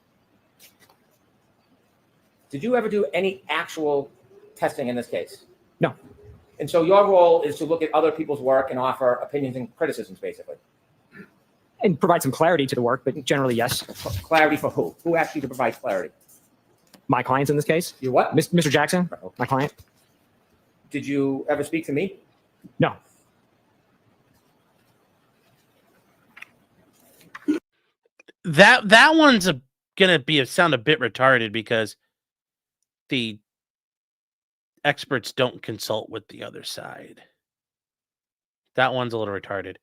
Did you ever do any actual testing in this case? No. And so your role is to look at other people's work and offer opinions and criticisms, basically. And provide some clarity to the work, but generally, yes. Clarity for who? Who asked you to provide clarity? My clients in this case, You what? Mr. Jackson, my client. Did you ever speak to me? No. That one's gonna sound a bit retarded because the experts don't consult with the other side. That one's a little retarded.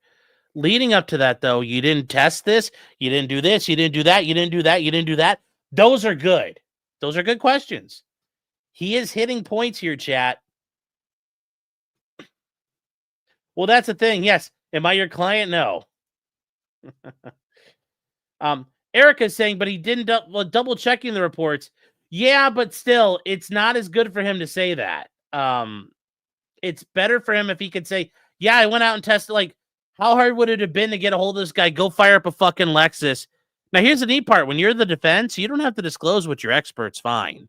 Leading up to that, though, you didn't test this, you didn't do this, you didn't do that, you didn't do that, you didn't do that. Those are good. Those are good questions. He is hitting points here, chat. Well, that's the thing. Yes. Am I your client? No. Erica's saying, but he didn't double checking the reports. Yeah, but still, it's not as good for him to say that. It's better for him if he could say, yeah, I went out and tested. Like, how hard would it have been to get a hold of this guy? Go fire up a fucking Lexus. Now, here's the neat part. When you're the defense, you don't have to disclose what your experts find.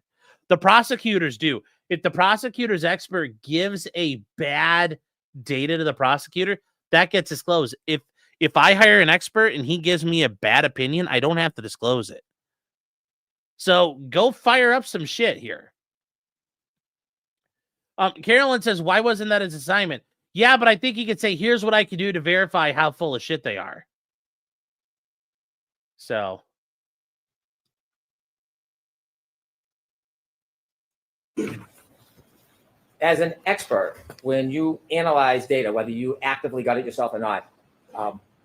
The prosecutors do. If the prosecutor's expert gives a bad data to the prosecutor, that gets disclosed. If I hire an expert and he gives me a bad opinion, I don't have to disclose it. So go fire up some shit here. Carolyn says, why wasn't that his assignment? Yeah, but I think he could say, here's what I could do to verify how full of shit they are. So. As an expert, when you analyze data, whether you actively got it yourself or not,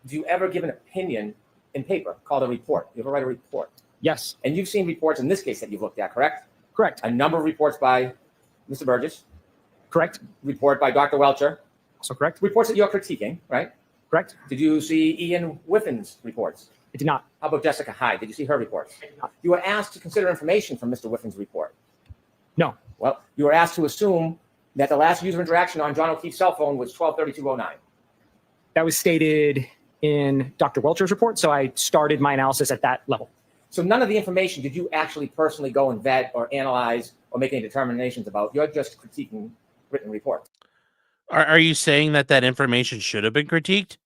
do you ever give an opinion in paper called a report? You ever write a report? Yes. And you've seen reports in this case that you've looked at, correct? Correct. A number of reports by Mr. Burgess, Correct. report by Dr. Welcher, Also correct. reports that you're critiquing, right? Correct. Did you see Ian Whiffin's reports? I did not. How about Jessica Hyde? Did you see her reports? You were asked to consider information from Mr. Whiffin's report. No. Well, you were asked to assume that the last user interaction on John O'Keefe's cell phone was 12/32/09. That was stated in Dr. Welcher's report, so I started my analysis at that level. So none of the information did you actually personally go and vet or analyze or make any determinations about. You're just critiquing written reports. Are you saying that information should have been critiqued?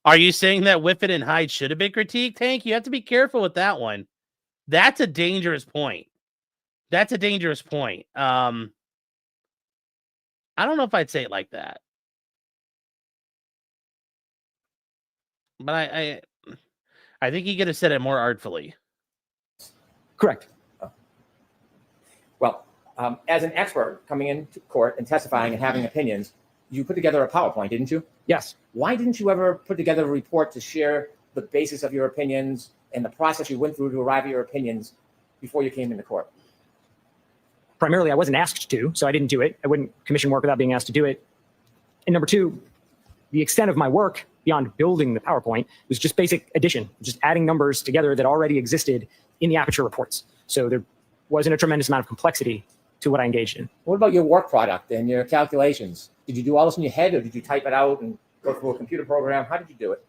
Are you saying that Whiffin and Hyde should have been critiqued? Hank, you have to be careful with that one. That's a dangerous point. That's a dangerous point. I don't know if I'd say it like that. But I think he could have said it more artfully. Correct. Well, as an expert coming into court and testifying and having opinions, you put together a PowerPoint, didn't you? Yes. Why didn't you ever put together a report to share the basis of your opinions and the process you went through to arrive at your opinions before you came into court? Primarily, I wasn't asked to, so I didn't do it. I wouldn't commission work without being asked to do it. And number two, the extent of my work beyond building the PowerPoint was just basic addition, just adding numbers together that already existed in the Aperture reports. So there wasn't a tremendous amount of complexity to what I engaged in. What about your work product and your calculations? Did you do all this in your head, or did you type it out and go through a computer program? How did you do it?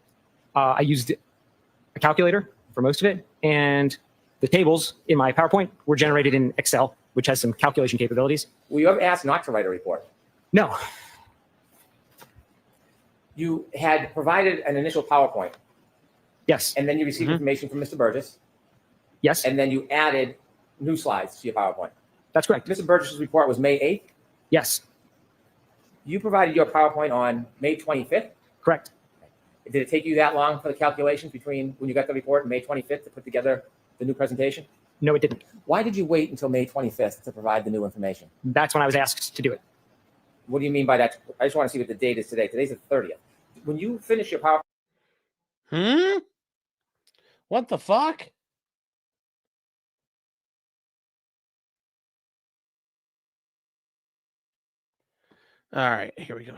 I used a calculator for most of it, and the tables in my PowerPoint were generated in Excel, which has some calculation capabilities. Were you ever asked not to write a report? No. You had provided an initial PowerPoint, Yes. and then you received information from Mr. Burgess, Yes. and then you added new slides to your PowerPoint. That's correct. Mr. Burgess's report was May 8th. Yes. You provided your PowerPoint on May 25th. Correct. Did it take you that long for the calculations between when you got the report and May 25th to put together the new presentation? No, it didn't. Why did you wait until May 25th to provide the new information? That's when I was asked to do it. What do you mean by that? I just want to see what the date is today. Today's the 30th. When you finish your PowerPoint, What the fuck? All right, here we go.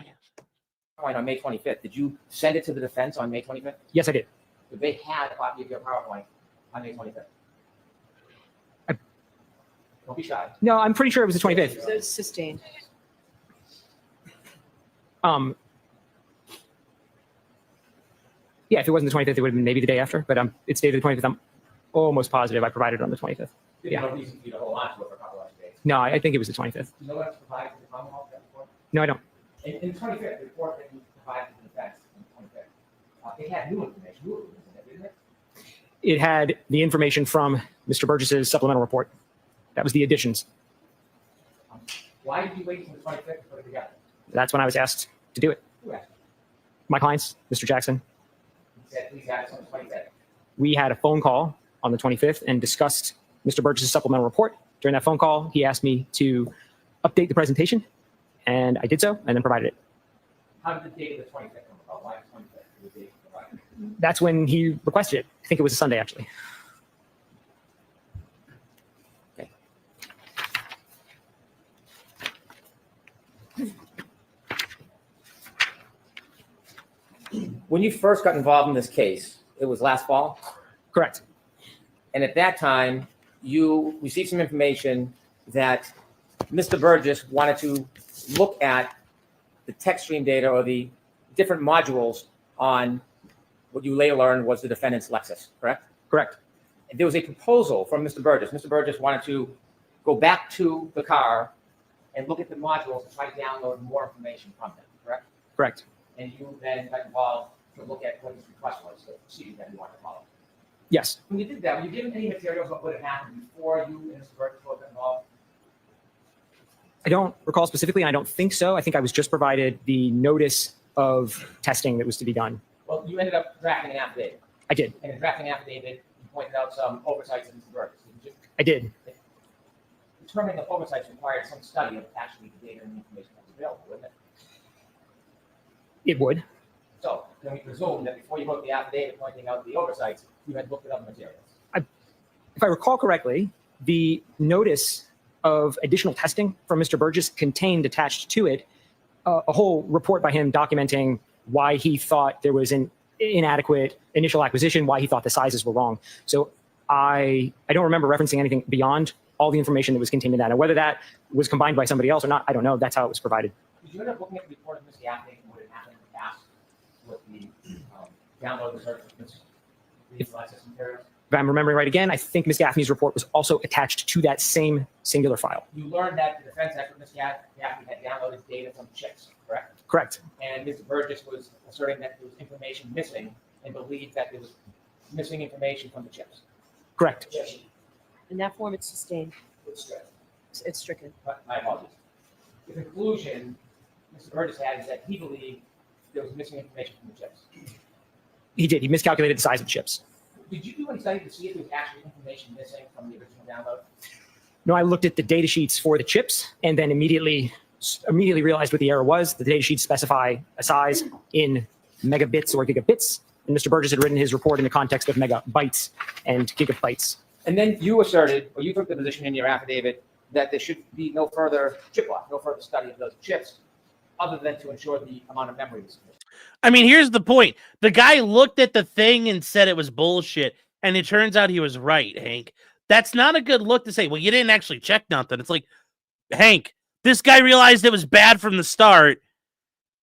on May 25th, did you send it to the defense on May 25th? Yes, I did. Did they have a copy of your PowerPoint on May 25th? Don't be shy. No, I'm pretty sure it was the 25th. So it's sustained. Yeah, if it wasn't the 25th, it would have been maybe the day after, but it's dated the 25th. I'm almost positive I provided it on the 25th. There's no reason for you to hold on to it for a couple of days. No, I think it was the 25th. You know what else provided to the Commonwealth that report? No, I don't. In the 25th, the report that you provided to the defense on the 25th, it had new information, didn't it? It had the information from Mr. Burgess's supplemental report. That was the additions. Why did you wait until the 25th to put it together? That's when I was asked to do it. Who asked you? My clients, Mr. Jackson, He said, please have it on the 25th. we had a phone call on the 25th and discussed Mr. Burgess's supplemental report. During that phone call, he asked me to update the presentation, and I did so, and then provided it. How did the date of the 25th come about? Why the 25th was the date provided? That's when he requested it. I think it was a Sunday, actually. When you first got involved in this case, it was last fall, Correct. and at that time, you received some information that Mr. Burgess wanted to look at the text stream data or the different modules on what you later learned was the defendant's Lexus, correct? Correct. And there was a proposal from Mr. Burgess. Mr. Burgess wanted to go back to the car and look at the modules and try to download more information from them, correct? Correct. And you then got involved to look at what his request was, the procedure that you wanted to follow. Yes. When you did that, were you given any materials what would have happened before you and Mr. Burgess got involved? I don't recall specifically, and I don't think so. I think I was just provided the notice of testing that was to be done. Well, you ended up drafting an affidavit. I did. And in drafting an affidavit, you pointed out some oversights of Mr. Burgess. Didn't you? I did. Determining the oversights required some study of actually the data and information that was available, wouldn't it? It would. So can we presume that before you wrote the affidavit pointing out the oversights, you had looked at other materials? If I recall correctly, the notice of additional testing from Mr. Burgess contained attached to it a whole report by him documenting why he thought there was an inadequate initial acquisition, why he thought the sizes were wrong. So I don't remember referencing anything beyond all the information that was contained in that. And whether that was combined by somebody else or not, I don't know. That's how it was provided. Did you end up looking at the report of Mr. Gaffney and what had happened in the past with the download and search of these Lexus materials? If I'm remembering right again, I think Ms. Gaffney's report was also attached to that same singular file. You learned that the defense expert, Mr. Gaffney, had downloaded data from chips, correct? Correct. And Mr. Burgess was asserting that there was information missing and believed that there was missing information from the chips. Correct. Yes. In that form, it's sustained. It's It's stricken. My apologies. The conclusion Mr. Burgess had is that he believed there was missing information from the chips. He did. He miscalculated the size of the chips. Did you do any study to see if there was actually information missing from the original download? No, I looked at the data sheets for the chips and then immediately realized what the error was. The data sheets specify a size in megabits or gigabits. And Mr. Burgess had written his report in the context of megabytes and gigabytes. And then you asserted, or you took the position in your affidavit, that there should be no further chip lock, no further study of those chips, other than to ensure the amount of memory was sufficient. I mean, here's the point. The guy looked at the thing and said it was bullshit, and it turns out he was right, Hank. That's not a good look to say, well, you didn't actually check nothing. It's like, Hank, this guy realized it was bad from the start.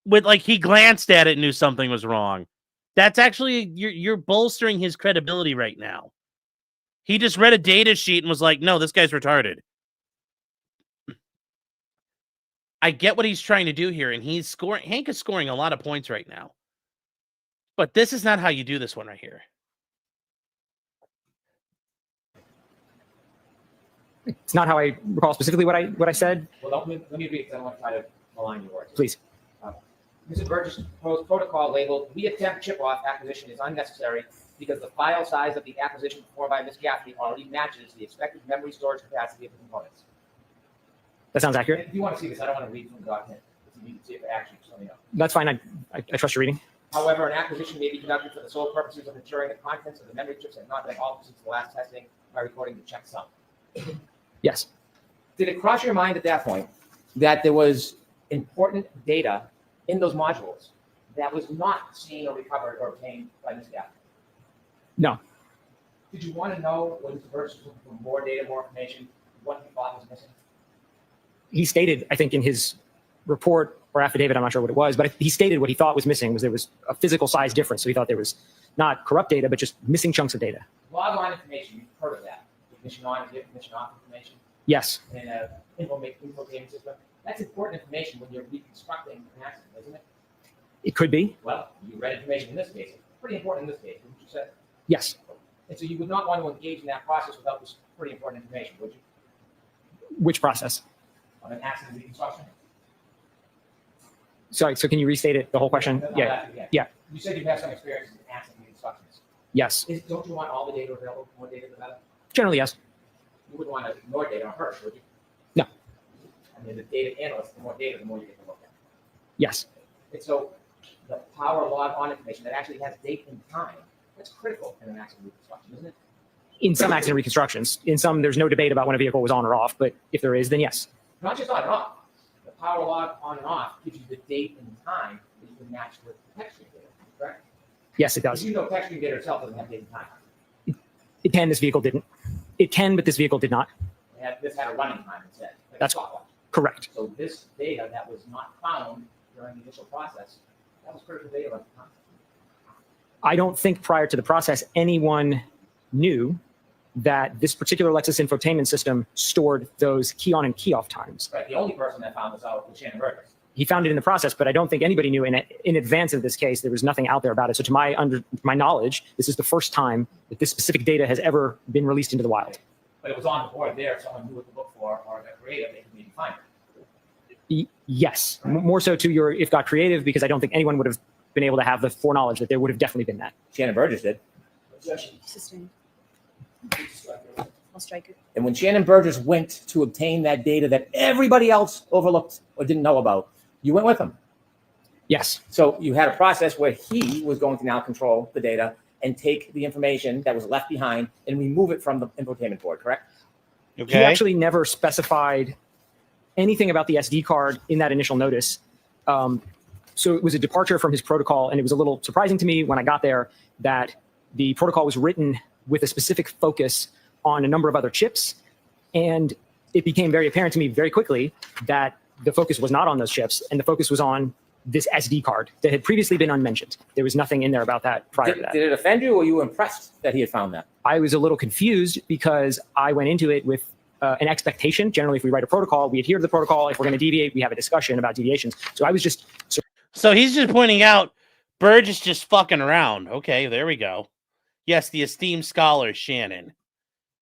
With like he glanced at it and knew something was wrong. That's actually, you're bolstering his credibility right now. He just read a data sheet and was like, no, this guy's retarded. I get what he's trying to do here, and he's scoring. Hank is scoring a lot of points right now. But this is not how you do this one right here. It's not how I recall specifically what I said. Well, let me read it because I don't want to try to malign your words. Please. Mr. Burgess proposed protocol labeled, "We attempt chip-off acquisition is unnecessary because the file size of the acquisition performed by Ms. Gaffney already matches the expected memory storage capacity of the components." That sounds accurate. If you want to see this, I don't want to read from the document. If you need to see if it actually, just let me know. That's fine. I trust your reading. However, an acquisition may be conducted for the sole purposes of ensuring the contents of the memory chips have not been altered since the last testing by recording the checksum. Yes. Did it cross your mind at that point that there was important data in those modules that was not seen or recovered or obtained by Ms. Gaffney? No. Did you want to know what Mr. Burgess was looking for more data, more information, what he thought was missing? He stated, I think, in his report or affidavit, I'm not sure what it was, but he stated what he thought was missing was there was a physical size difference. So he thought there was not corrupt data, but just missing chunks of data. Log on information, you've heard of that. Ignition on and ignition off information Yes. in a infotainment system. That's important information when you're reconstructing an accident, isn't it? It could be. Well, you read information in this case. It's pretty important in this case, wouldn't you say? Yes. And so you would not want to engage in that process without this pretty important information, would you? Which process? On an accident reconstruction? Sorry. So can you restate it? The whole question? I'll Yeah. ask you again. Yeah. You said you have some experience in accident reconstructions. Yes. Don't you want all the data available? More data the better? Generally, yes. You wouldn't want to ignore data on purpose, would you? No. I mean, the data analyst, the more data, the more you get to look at. Yes. And so the power log on information that actually has date and time, that's critical in an accident reconstruction, isn't it? In some accident reconstructions, in some, there's no debate about when a vehicle was on or off, but if there is, then yes. Not just on and off. The power log on and off gives you the date and time that you can match with the texturing data, correct? Yes, it Because does. you know texturing data itself doesn't have date and time. It can, this vehicle didn't. It can, but this vehicle did not. This had a running time instead. Like That's a stopwatch. Correct. So this data that was not found during the initial process, that was critical data at the time. I don't think prior to the process, anyone knew that this particular Lexus infotainment system stored those key on and key off times. Right. The only person that found this out was Shannon Burgess. He found it in the process, but I don't think anybody knew in advance of this case. There was nothing out there about it. So to my knowledge, this is the first time that this specific data has ever been released into the wild. But it was on the board there. If someone knew what to look for or got creative, they could maybe find it. Yes, more so to your if got creative, because I don't think anyone would have been able to have the foreknowledge that there would have definitely been that. Shannon Burgess did. Sustained. I'll strike it. And when Shannon Burgess went to obtain that data that everybody else overlooked or didn't know about, you went with him. Yes, So you had a process where he was going to now control the data and take the information that was left behind and remove it from the infotainment board, correct? he Okay. actually never specified anything about the SD card in that initial notice. So it was a departure from his protocol, and it was a little surprising to me when I got there that the protocol was written with a specific focus on a number of other chips, and it became very apparent to me very quickly that the focus was not on those chips, and the focus was on this SD card that had previously been unmentioned. There was nothing in there about that prior to that. Did it offend you, or were you impressed that he had found that? I was a little confused because I went into it with an expectation. Generally, if we write a protocol, we adhere to the protocol. If we're going to deviate, we have a discussion about deviations. So I was just So he's just pointing out Burgess just fucking around. Okay, there we go. Yes, the esteemed scholar, Shannon.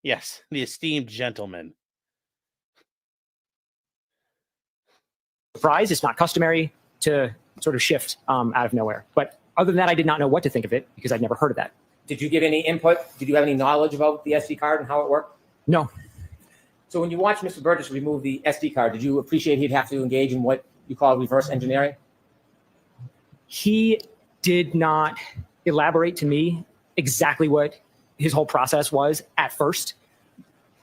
Yes, the esteemed gentleman. surprised. It's not customary to sort of shift out of nowhere. But other than that, I did not know what to think of it because I'd never heard of that. Did you give any input? Did you have any knowledge about the SD card and how it worked? No. So when you watched Mr. Burgess remove the SD card, did you appreciate he'd have to engage in what you call reverse engineering? He did not elaborate to me exactly what his whole process was at first.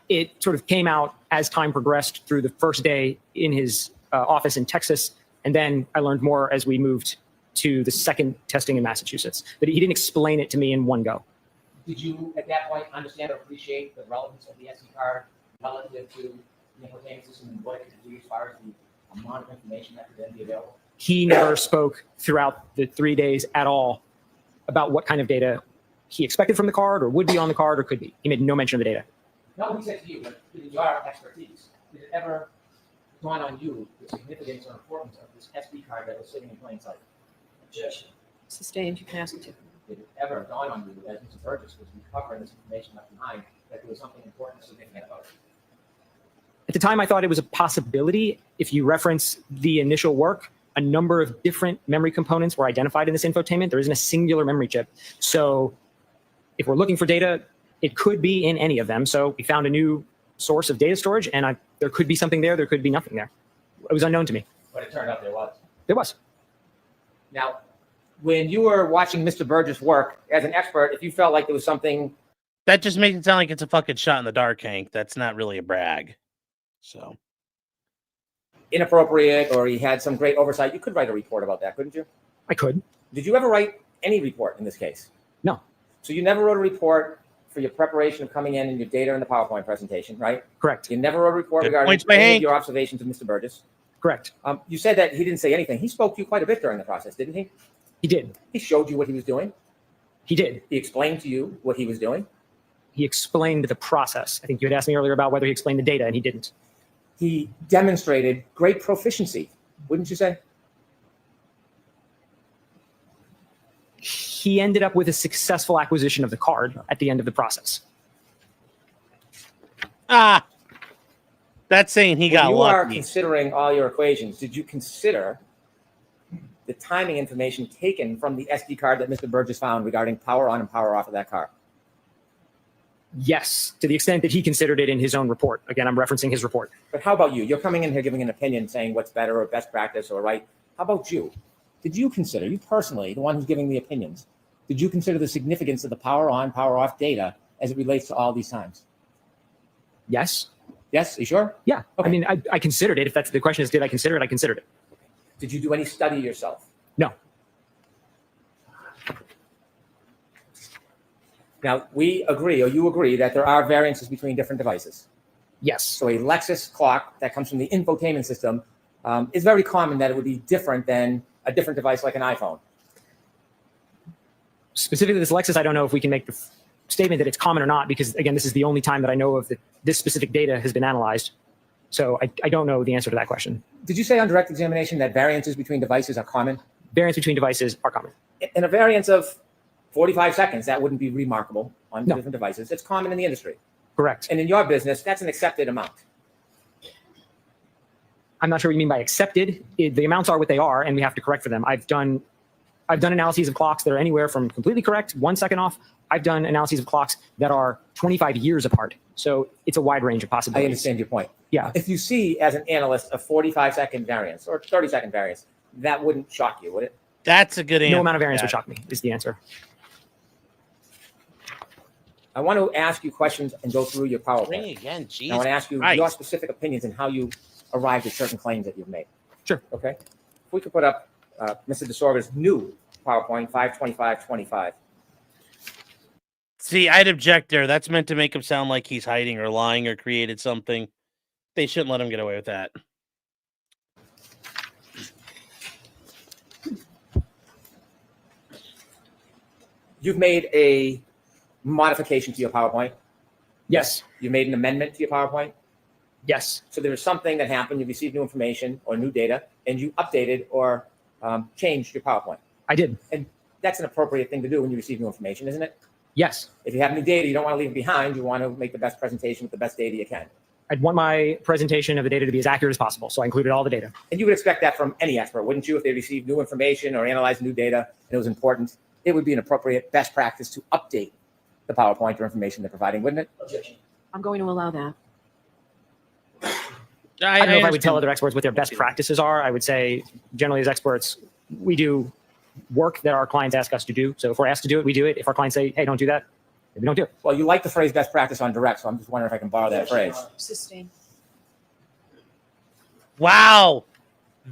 It sort of came out as time progressed through the first day in his office in Texas. And then I learned more as we moved to the second testing in Massachusetts. But he didn't explain it to me in one go. Did you, at that point, understand or appreciate the relevance of the SD card relative to the infotainment system and what it could do as far as the amount of information that could then be available? He never spoke throughout the 3 days at all about what kind of data he expected from the card or would be on the card or could be. He made no mention of the data. No, he said to you, but in your expertise, did it ever dawn on you the significance or importance of this SD card that was sitting in plain sight? Objection. Sustained, you can ask it to. Did it ever dawn on you as Mr. Burgess was recovering this information left behind that there was something important or significant about it? At the time, I thought it was a possibility. If you reference the initial work, a number of different memory components were identified in this infotainment. There isn't a singular memory chip. So if we're looking for data, it could be in any of them. So we found a new source of data storage, and there could be something there. There could be nothing there. It was unknown to me. But it turned out there was. There was. Now, when you were watching Mr. Burgess work as an expert, if you felt like there was something, That just makes it sound like it's a fucking shot in the dark, Hank. That's not really a brag. So inappropriate or he had some great oversight, you could write a report about that, couldn't you? I could. Did you ever write any report in this case? No. So you never wrote a report for your preparation of coming in and your data in the PowerPoint presentation, right? Correct. You never wrote a report Good regarding points by any of Hank. your observations of Mr. Burgess. Correct. You said that he didn't say anything. He spoke to you quite a bit during the process, didn't he? He did. He showed you what he was doing. He did. He explained to you what he was doing. He explained the process. I think you had asked me earlier about whether he explained the data, and he didn't. He demonstrated great proficiency, wouldn't you say? He ended up with a successful acquisition of the card at the end of the process. Ah, that's saying he got When you are lucky. considering all your equations, did you consider the timing information taken from the SD card that Mr. Burgess found regarding power on and power off of that car? Yes, to the extent that he considered it in his own report. Again, I'm referencing his report. But how about you? You're coming in here giving an opinion saying what's better or best practice or right. How about you? Did you consider, you personally, the one who's giving the opinions, did you consider the significance of the power on, power off data as it relates to all these times? Yes. Yes, you sure? Yeah. Okay. I mean, I considered it. If that's the question is, did I consider it? I considered it. Did you do any study yourself? No. Now, we agree, or you agree, that there are variances between different devices. Yes. So a Lexus clock that comes from the infotainment system is very common that it would be different than a different device like an iPhone. Specifically, this Lexus, I don't know if we can make the statement that it's common or not, because again, this is the only time that I know of that this specific data has been analyzed. So I don't know the answer to that question. Did you say on direct examination that variances between devices are common? Variance between devices are common. In a variance of 45 seconds, that wouldn't be remarkable on No. different devices. It's common in the industry. Correct. And in your business, that's an accepted amount. I'm not sure what you mean by accepted. The amounts are what they are, and we have to correct for them. I've done analyses of clocks that are anywhere from completely correct, 1 second off. I've done analyses of clocks that are 25 years apart. So it's a wide range of I possibilities. understand your point. Yeah. If you see as an analyst a 45-second variance or 30-second variance, that wouldn't shock you, would it? That's a good answer. No amount of variance would shock me, is the answer. I want to ask you questions and go through your Ring PowerPoint. again, I Jesus want to ask you Christ. your specific opinions and how you arrived at certain claims that you've made. Sure. Okay. If we could put up Mr. DeSorga's new PowerPoint 52525. See, I'd object there. That's meant to make him sound like he's hiding or lying or created something. They shouldn't let him get away with that. You've made a modification to your PowerPoint. Yes. You made an amendment to your PowerPoint. Yes. So there was something that happened. You received new information or new data, and you updated or changed your PowerPoint. I did. And that's an appropriate thing to do when you receive new information, isn't it? Yes. If you have new data, you don't want to leave it behind. You want to make the best presentation with the best data you can. I'd want my presentation of the data to be as accurate as possible. So I included all the data. And you would expect that from any expert, wouldn't you? If they received new information or analyzed new data and it was important, it would be an appropriate best practice to update the PowerPoint or information they're providing, wouldn't it? Objection. I'm going to allow that. I don't know if I would tell understand. other experts what their best practices are. I would say, generally, as experts, we do work that our clients ask us to do. So if we're asked to do it, we do it. If our clients say, hey, don't do that, we don't do it. Well, you like the phrase best practice on direct, so I'm just wondering if I can borrow that phrase. Sustain. Wow.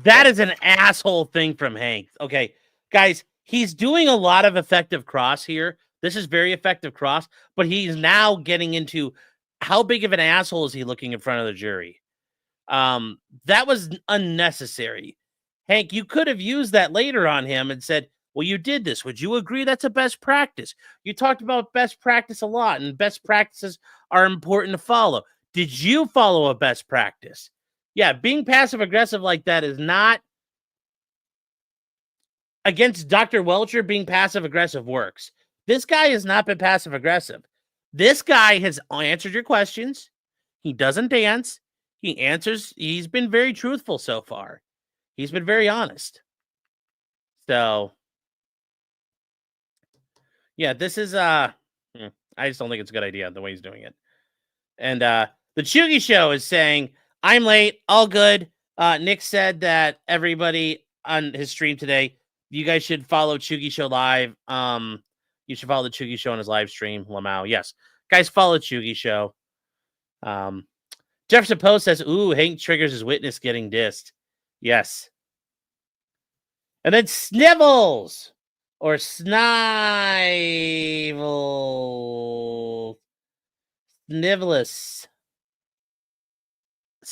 That is an asshole thing from Hank. Okay, guys, he's doing a lot of effective cross here. This is very effective cross, but he's now getting into how big of an asshole is he looking in front of the jury? That was unnecessary. Hank, you could have used that later on him and said, well, you did this. Would you agree that's a best practice? You talked about best practice a lot, and best practices are important to follow. Did you follow a best practice? Yeah, being passive-aggressive like that is not against Dr. Welcher. Being passive-aggressive works. This guy has not been passive-aggressive. This guy has answered your questions. He doesn't dance. He answers. He's been very truthful so far. He's been very honest. So, yeah, this is I just don't think it's a good idea the way he's doing it. And the Chugi Show is saying, I'm late, all good. Nick said that everybody on his stream today, you guys should follow Chugi Show live. You should follow the Chugi Show on his live stream, Lamau. Yes. Guys, follow Chugi Show. Jefferson Post says, ooh, Hank triggers his witness getting dissed. Yes. And then Snivels or Snivel. Snivelus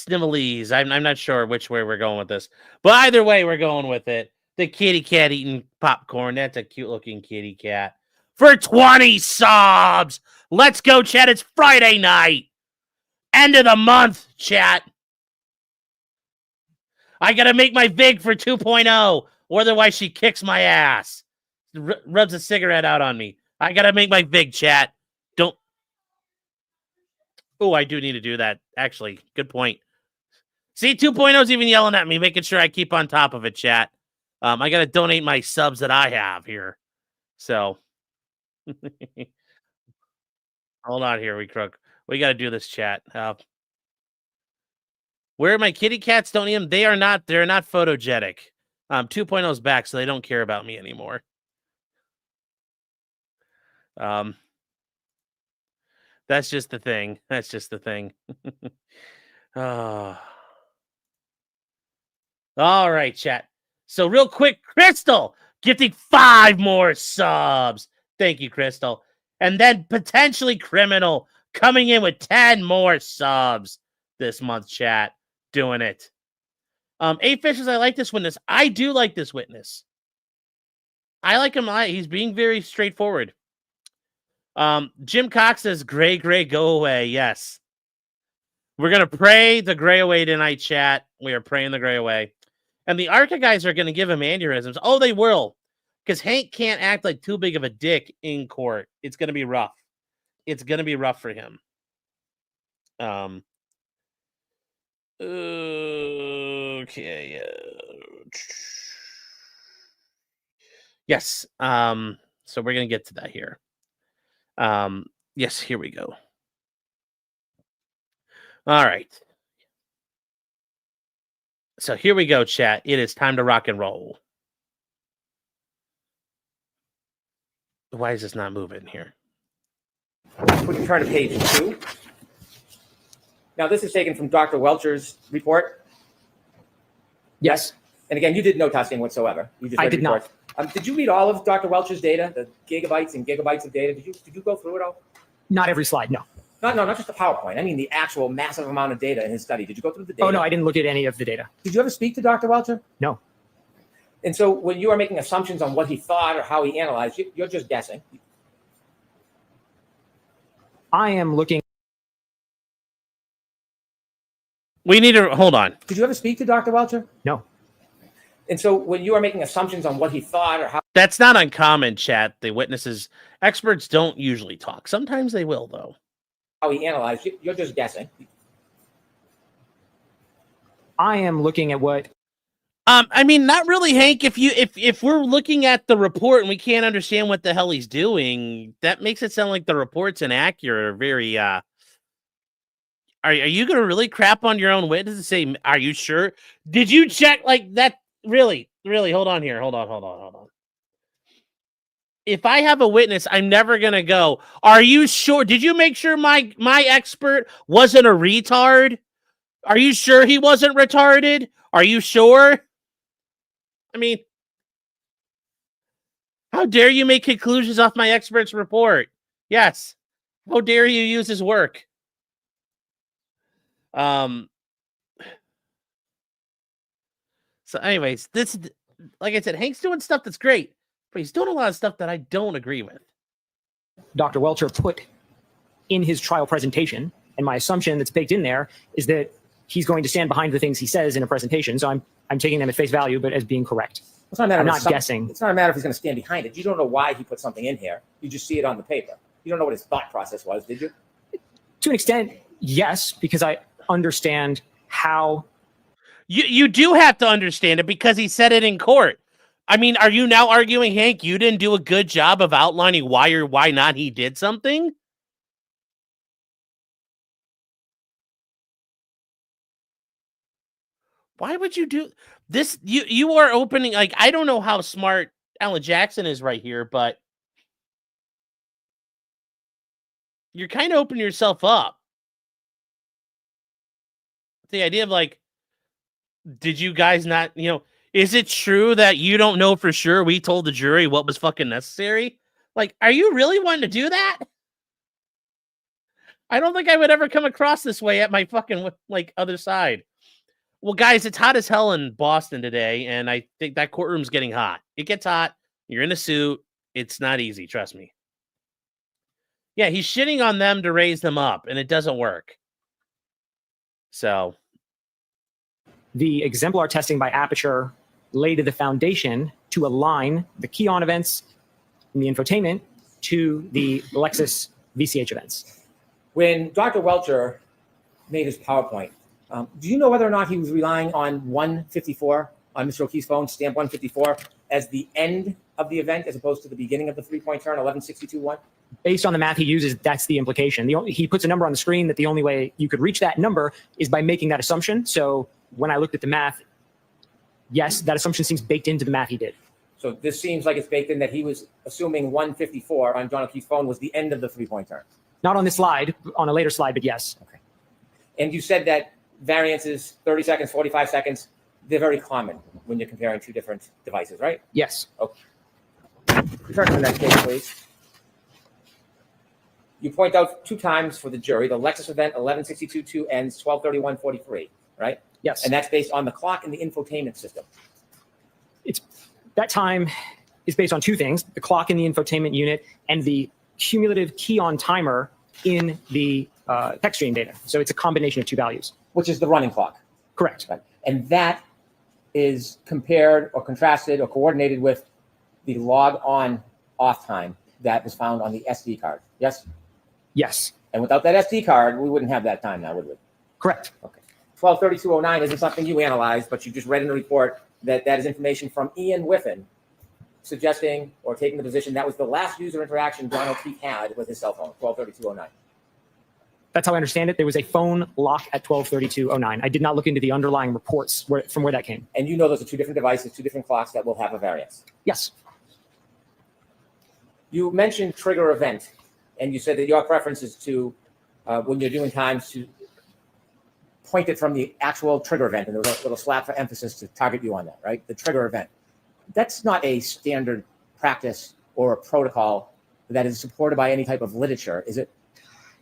Snivelese. I'm not sure which way we're going with this, but either way, we're going with it. The kitty cat eating popcorn. That's a cute looking kitty cat. For 20 subs. Let's go, chat. It's Friday night. End of the month, chat. I got to make my VIG for 2.0, or otherwise she kicks my ass. Rubs a cigarette out on me. I got to make my VIG, chat. Don't. Oh, I do need to do that. Actually, good point. See, 2.0's even yelling at me, making sure I keep on top of it, chat. I got to donate my subs that I have here. So, hold on here, we crook. We got to do this, chat. Where are my kitty cats? Don't need them. They're not photogenic. 2.0's back, so they don't care about me anymore. That's just the thing. That's just the thing. All right, chat. So real quick, Crystal gifting 5 more subs. Thank you, Crystal. And then potentially Criminal coming in with 10 more subs this month, chat. Doing it. A Fishes, I like this witness. I do like this witness. I like him. He's being very straightforward. Jim Cox says, gray, go away. Yes. We're going to pray the gray away tonight, chat. We are praying the gray away. And the ARCA guys are going to give him aneurysms. Oh, they will. Because Hank can't act like too big of a dick in court. It's going to be rough. It's going to be rough for him. Okay. Yes. So we're going to get to that here. Yes, here we go. All right. So here we go, chat. It is time to rock and roll. Why is this not moving here? Would you turn to page 2? Now, this is taken from Dr. Welcher's report. Yes. And again, you did no testing whatsoever. You just I read did reports. Did you read all of Dr. Welcher's data, the gigabytes and gigabytes of data? Did you go through it all? Not every slide, no. No, not just the PowerPoint. I mean the actual massive amount of data in his study. Did you go through the data? Oh, no, I didn't look at any of the data. Did you ever speak to Dr. Welcher? No. And so when you are making assumptions on what he thought or how he analyzed, you're just guessing. I am looking. We need to hold on. Did you ever speak to Dr. Welcher? No. And so when you are making assumptions on what he thought or how... That's not uncommon, chat. The witnesses, experts don't usually talk. Sometimes they will, though. How he analyzed, you're just guessing. I am looking at what. I mean, not really, Hank. If we're looking at the report and we can't understand what the hell he's doing, that makes it sound like the report's inaccurate or very. Are you gonna really crap on your own witness and say, "Are you sure? Did you check like that?" Really? Hold on here. Hold on. If I have a witness, I'm never gonna go, "Are you sure? Did you make sure my expert wasn't a retard? Are you sure he wasn't retarded? Are you sure?" I mean, how dare you make conclusions off my expert's report? Yes. How dare you use his work? So anyways, this, like I said, Hank's doing stuff that's great, but he's doing a lot of stuff that I don't agree with. Dr. Welcher put in his trial presentation, and my assumption that's baked in there is that he's going to stand behind the things he says in a presentation. So I'm taking them at face value, but as being correct. It's not a matter I'm of not guessing. It's not a matter if he's going to stand behind it. You don't know why he put something in here. You just see it on the paper. You don't know what his thought process was, did you? To an extent, yes, because I understand how. You do have to understand it because he said it in court. I mean, are you now arguing, Hank, you didn't do a good job of outlining why or why not he did something? Why would you do this? You are opening, like, I don't know how smart Alan Jackson is right here, but you're kind of opening yourself up. The idea of, like, did you guys not, is it true that you don't know for sure we told the jury what was fucking necessary? Like, are you really wanting to do that? I don't think I would ever come across this way at my fucking like other side. Well, guys, it's hot as hell in Boston today, and I think that courtroom's getting hot. It gets hot. You're in a suit. It's not easy, trust me. Yeah, he's shitting on them to raise them up, and it doesn't work. So The exemplar testing by Aperture laid the foundation to align the key-on events in the infotainment to the Lexus VCH events. When Dr. Welcher made his PowerPoint, do you know whether or not he was relying on 154 on Mr. O'Keefe's phone, stamp 154, as the end of the event as opposed to the beginning of the three-point turn, 1162-1? Based on the math he uses, that's the implication. He puts a number on the screen that the only way you could reach that number is by making that assumption. So when I looked at the math, yes, that assumption seems baked into the math he did. So this seems like it's baked in that he was assuming 154 on John O'Keefe's phone was the end of the three-point turn. Not on this slide, on a later slide, but yes. Okay. And you said that variances, 30 seconds, 45 seconds, they're very common when you're comparing two different devices, right? Yes. Okay. Turn to the next page, please. You point out 2 times for the jury, the Lexus event 1162-2 ends 12:31:43, right? Yes. And that's based on the clock in the infotainment system. That time is based on 2 things, the clock in the infotainment unit and the cumulative key-on timer in the text stream data. So it's a combination of 2 values. Which is the running clock. Correct. Right? And that is compared or contrasted or coordinated with the log on off time that was found on the SD card. Yes? Yes. And without that SD card, we wouldn't have that time now, would we? Correct. Okay. 123209 isn't something you analyzed, but you just read in the report that that is information from Ian Whiffen suggesting or taking the position that was the last user interaction John O'Keefe had with his cell phone, 123209. That's how I understand it. There was a phone lock at 12:32:09. I did not look into the underlying reports from where that came. And you know those are 2 different devices, 2 different clocks that will have a variance. Yes. You mentioned trigger event, and you said that your preference is to, when you're doing times, to point it from the actual trigger event, and there was a little slap for emphasis to target you on that, right? The trigger event. That's not a standard practice or a protocol that is supported by any type of literature, is it?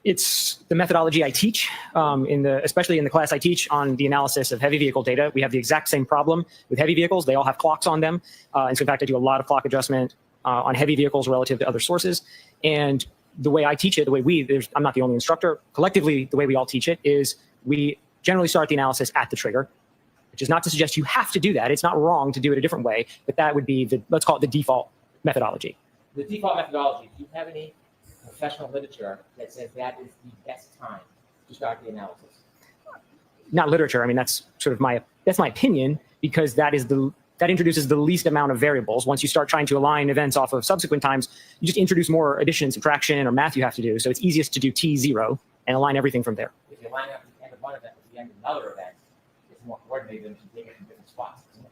It's the methodology I teach, especially in the class I teach on the analysis of heavy vehicle data. We have the exact same problem with heavy vehicles. They all have clocks on them. And so in fact, I do a lot of clock adjustment on heavy vehicles relative to other sources. And the way I teach it, the way I'm not the only instructor, collectively, the way we all teach it is we generally start the analysis at the trigger, which is not to suggest you have to do that. It's not wrong to do it a different way, but that would be let's call it the default methodology. The default methodology, do you have any professional literature that says that is the best time to start the analysis? Not literature. I mean, that's sort of my opinion, because that introduces the least amount of variables. Once you start trying to align events off of subsequent times, you just introduce more addition, subtraction, or math you have to do. So it's easiest to do T0 and align everything from there. If you line up the end of one event with the end of another event, it's more coordinated than if you take it from different spots, isn't it?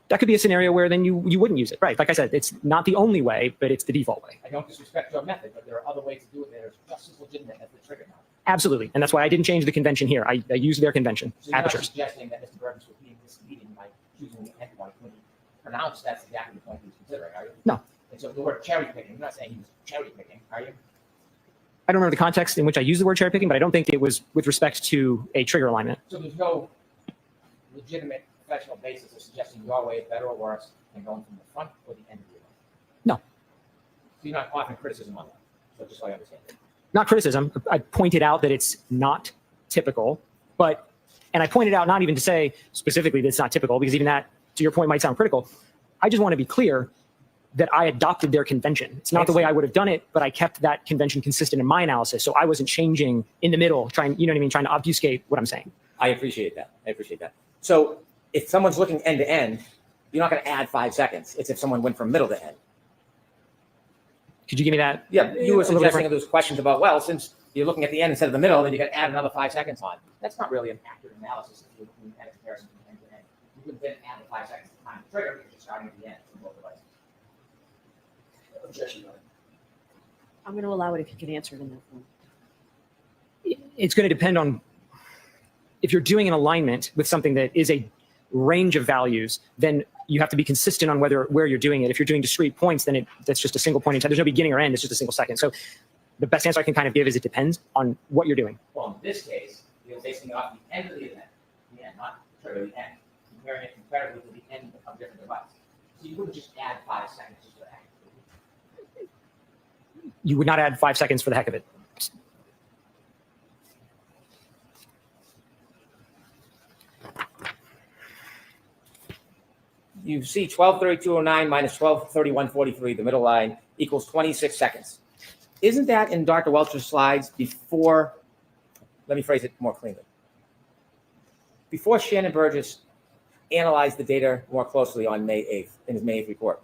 That could be a scenario where then you wouldn't use it. Right. Like I said, it's not the only way, but it's the default way. I don't disrespect your method, but there are other ways to do it that are just as legitimate as the trigger now. Absolutely. And that's why I didn't change the convention here. I used their convention. So you're not Apertures. suggesting that Mr. Burns would be misleading by choosing the endpoint when he pronounced that's exactly the point he was considering, are you? No. And so the word cherry picking, you're not saying he was cherry picking, are you? I don't remember the context in which I used the word cherry picking, but I don't think it was with respect to a trigger alignment. So there's no legitimate professional basis of suggesting your way is better or worse than going from the front or the end of the event? No. So you're not offering criticism on that, so just so I understand it. Not criticism. I pointed out that it's not typical, and I pointed out not even to say specifically that it's not typical, because even that, to your point, might sound critical. I just want to be clear that I adopted their convention. It's not the way I would have done it, but I kept that convention consistent in my analysis. So I wasn't changing in the middle, trying to obfuscate what I'm saying. I appreciate that. So if someone's looking end to end, you're not going to add 5 seconds. It's if someone went from middle to end. Could you give me that? Yeah, you were a little suggesting different? those questions about, well, since you're looking at the end instead of the middle, then you got to add another 5 seconds on. That's not really an accurate analysis if you're looking at a comparison from end to end. You wouldn't then add the 5 seconds to time the trigger because you're starting at the end from both devices. Objection. I'm going to allow it if you can answer it in that form. It's going to depend on if you're doing an alignment with something that is a range of values, then you have to be consistent on where you're doing it. If you're doing discrete points, then that's just a single point in time. There's no beginning or end. It's just a single second. So the best answer I can kind of give is it depends on what you're doing. Well, in this case, you're basing it off the end of the event, the end, not literally the end, comparing it comparatively to the end of a different device. So you wouldn't just add 5 seconds just for the heck of it. You would not add 5 seconds for the heck of it. You see 12:32:09 minus 12:31:43, the middle line, equals 26 seconds. Isn't that in Dr. Welcher's slides before, let me phrase it more cleanly, before Shannon Burgess analyzed the data more closely on May 8th, in his May 8th report?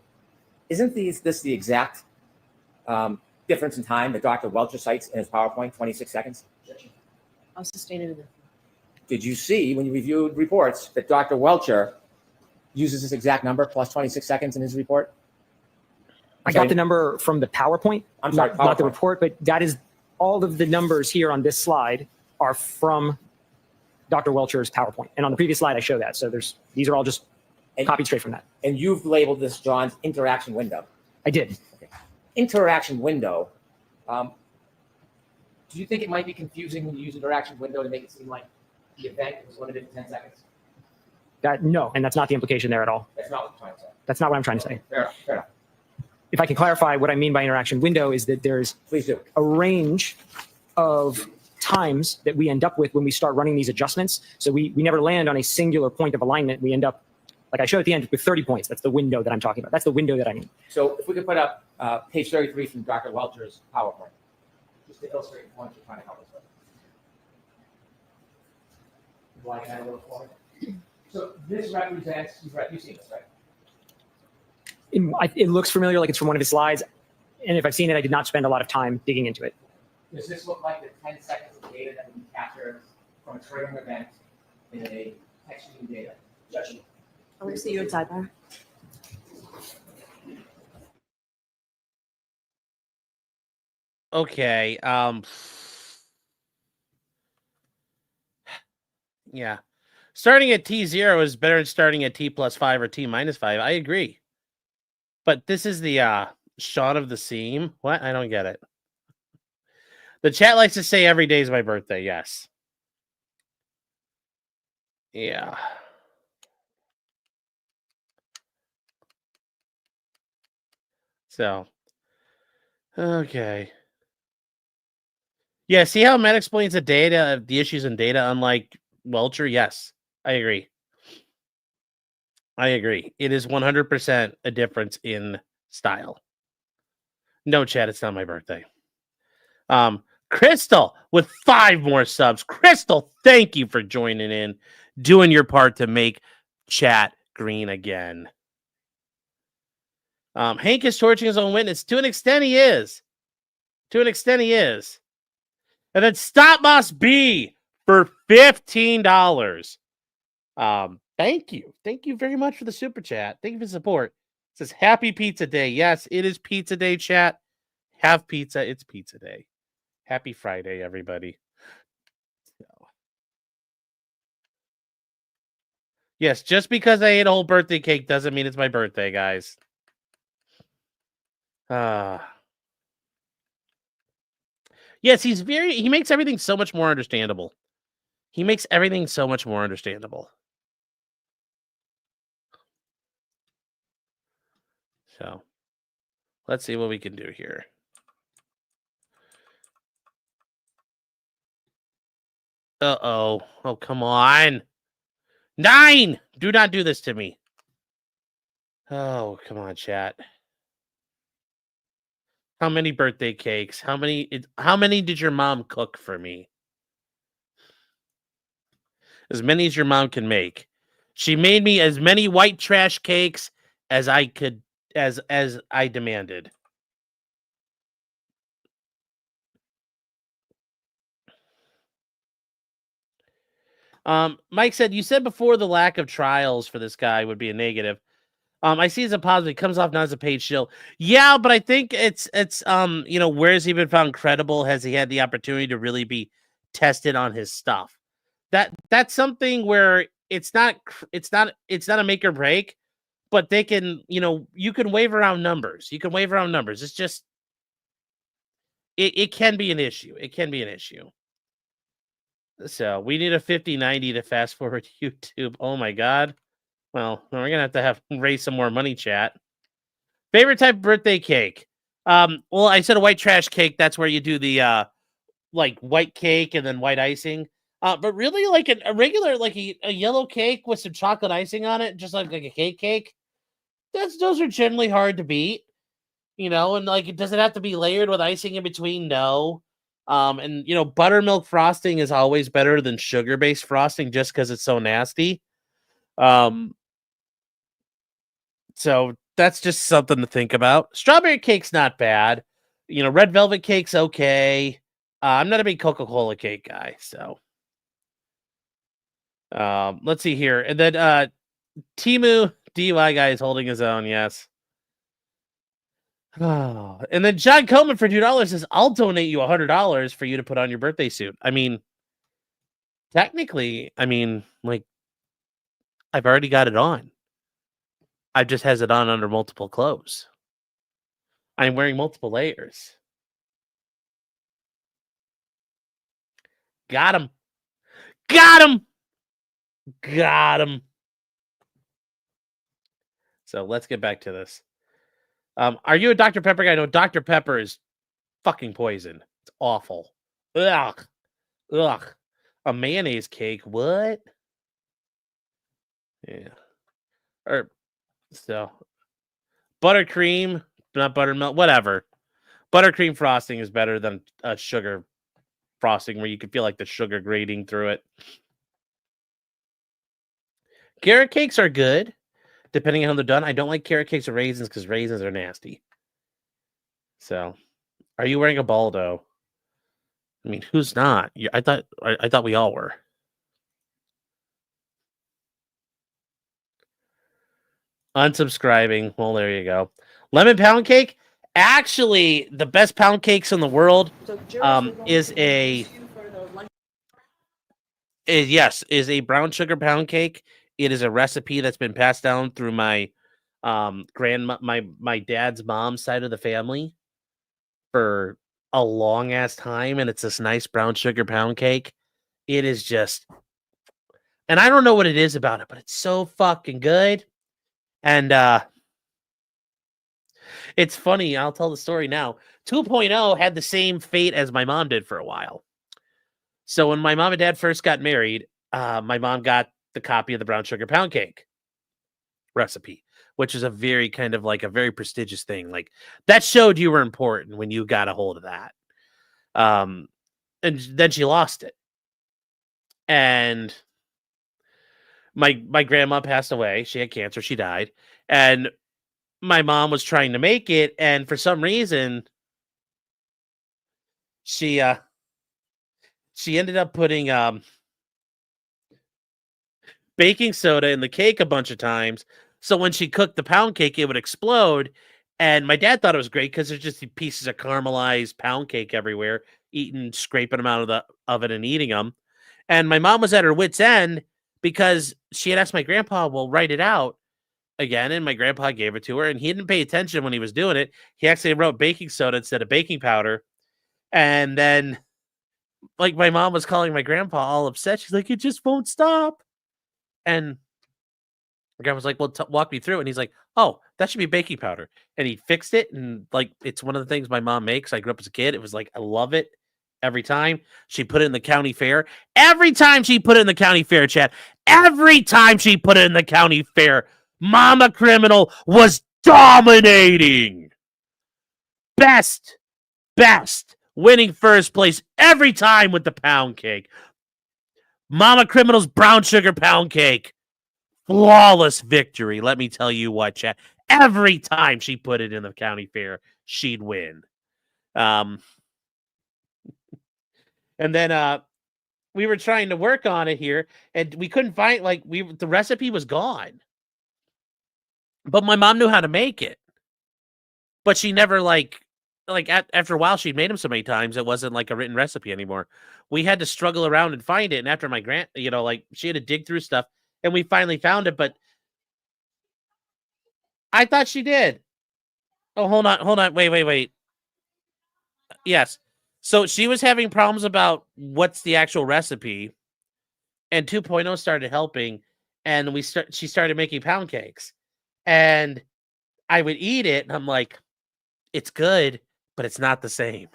Isn't this the exact difference in time that Dr. Welcher cites in his PowerPoint, 26 seconds? I'll sustain it in the. Did you see, when you reviewed reports, that Dr. Welcher uses this exact number plus 26 seconds in his report? I got the number from the PowerPoint. I'm sorry, not the PowerPoint. report, but that is all of the numbers here on this slide are from Dr. Welcher's PowerPoint. And on the previous slide, I show that. So these are all just copied straight from that. And you've labeled this John's interaction window. I did. Okay. Interaction window. Do you think it might be confusing when you use interaction window to make it seem like the event was limited to 10 seconds? No, and that's not the implication there at all. That's not what I'm trying to say. That's not what I'm trying to say. Fair enough. Fair enough. If I can clarify what I mean by interaction window is that there's Please do. a range of times that we end up with when we start running these adjustments. So we never land on a singular point of alignment. We end up, like I showed at the end, with 30 points. That's the window that I'm talking about. That's the window that I mean. So if we could put up page 33 from Dr. Welcher's PowerPoint, just to illustrate the point you're trying to help us with. You want to add a little forward? So this represents, you've seen this, right? It looks familiar, like it's from one of his slides. And if I've seen it, I did not spend a lot of time digging into it. Does this look like the 10 seconds of data that we capture from a triggering event in a text stream data? Judge. I want to see you at Sidebar. Okay. Yeah. Starting at T0 is better than starting at T+5 or T-5. I agree. But this is the shot of the seam. What? I don't get it. The chat likes to say every day is my birthday. Yes. Yeah. So, okay. Yeah, see how Matt explains the data, the issues in data, unlike Welcher? Yes, I agree. I agree. It is 100% a difference in style. No, chat, it's not my birthday. Crystal with 5 more subs. Crystal, thank you for joining in, doing your part to make chat green again. Hank is torching his own witness. To an extent, he is. To an extent, he is. And then Stop Moss B for $15. Thank you. Thank you very much for the super chat. Thank you for the support. It says Happy Pizza Day. Yes, it is Pizza Day, chat. Have pizza. It's Pizza Day. Happy Friday, everybody. So. Yes, just because I ate a whole birthday cake doesn't mean it's my birthday, guys. Yes, he makes everything so much more understandable. He makes everything so much more understandable. So, let's see what we can do here. Uh-oh. Oh, come on. 9! Do not do this to me. Oh, come on, chat. How many birthday cakes? How many did your mom cook for me? As many as your mom can make. She made me as many white trash cakes as I could, as I demanded. Mike said, you said before the lack of trials for this guy would be a negative. I see as a positive. It comes off not as a paid shill. Yeah, but I think it's where has he been found credible? Has he had the opportunity to really be tested on his stuff? That's something where it's not a make or break, but they can, you can wave around numbers. You can wave around numbers. It's just it can be an issue. It can be an issue. So we need a 5090 to fast forward YouTube. Oh my god. Well, we're gonna have to raise some more money, chat. Favorite type of birthday cake? Well, I said a white trash cake. That's where you do the like white cake and then white icing. But really, like a regular, like a yellow cake with some chocolate icing on it, just like a cake. Those are generally hard to beat, you know. And like, does it have to be layered with icing in between? No. And you know, buttermilk frosting is always better than sugar-based frosting, just because it's so nasty. So that's just something to think about. Strawberry cake's not bad. You know, red velvet cake's okay. I'm not a big Coca-Cola cake guy, so. Let's see here. And then Timu DUI guy is holding his own, yes. Oh, and then John Coleman for $2 says, I'll donate you $100 for you to put on your birthday suit. I mean, technically, like, I've already got it on. I just has it on under multiple clothes. I'm wearing multiple layers. Got him. Got him. Got him. So let's get back to this. Are you a Dr. Pepper guy? No, Dr. Pepper is fucking poison. It's awful. Ugh. Ugh. A mayonnaise cake. What? Yeah. Or so buttercream, not buttermilk, whatever. Buttercream frosting is better than a sugar frosting where you can feel like the sugar grating through it. Carrot cakes are good, depending on how they're done. I don't like carrot cakes with raisins because raisins are nasty. So, are you wearing a Baldo? I mean, who's not? I thought we all were. Unsubscribing. Well, there you go. Lemon pound cake. Actually, the best pound cakes in the world is a brown sugar pound cake. It is a recipe that's been passed down through my grandma, my dad's mom's side of the family for a long ass time, and it's this nice brown sugar pound cake. It is just, and I don't know what it is about it, but it's so fucking good. And it's funny. I'll tell the story now. 2.0 had the same fate as my mom did for a while. So when my mom and dad first got married, my mom got the copy of the brown sugar pound cake recipe, which is a very kind of like a very prestigious thing. Like that showed you were important when you got a hold of that. And then she lost it. And my grandma passed away. She had cancer. She died. And my mom was trying to make it, and for some reason, she ended up putting baking soda in the cake a bunch of times. So when she cooked the pound cake, it would explode. And my dad thought it was great because there's just pieces of caramelized pound cake everywhere, scraping them out of the oven and eating them. And my mom was at her wit's end because she had asked my grandpa, well, write it out again. And my grandpa gave it to her, and he didn't pay attention when he was doing it. He actually wrote baking soda instead of baking powder. And then, like, my mom was calling my grandpa all upset. She's like, it just won't stop. And my grandma's like, well, walk me through it. And he's like, oh, that should be baking powder. And he fixed it. And like, it's one of the things my mom makes. I grew up as a kid. It was like, I love it every time. She put it in the county fair. Every time she put it in the county fair, chat. Every time she put it in the county fair, Mama Criminal was dominating. Best. Winning first place every time with the pound cake. Mama Criminal's brown sugar pound cake. Flawless victory. Let me tell you what, chat. Every time she put it in the county fair, she'd win. And then we were trying to work on it here, and we couldn't find, the recipe was gone. But my mom knew how to make it. But she never, after a while, she'd made them so many times, it wasn't like a written recipe anymore. We had to struggle around and find it. And after my she had to dig through stuff, and we finally found it. But I thought she did. Oh, hold on. Wait. Yes. So she was having problems about what's the actual recipe, and 2.0 started helping, and she started making pound cakes, and I would eat it, and I'm like, it's good, but it's not the same.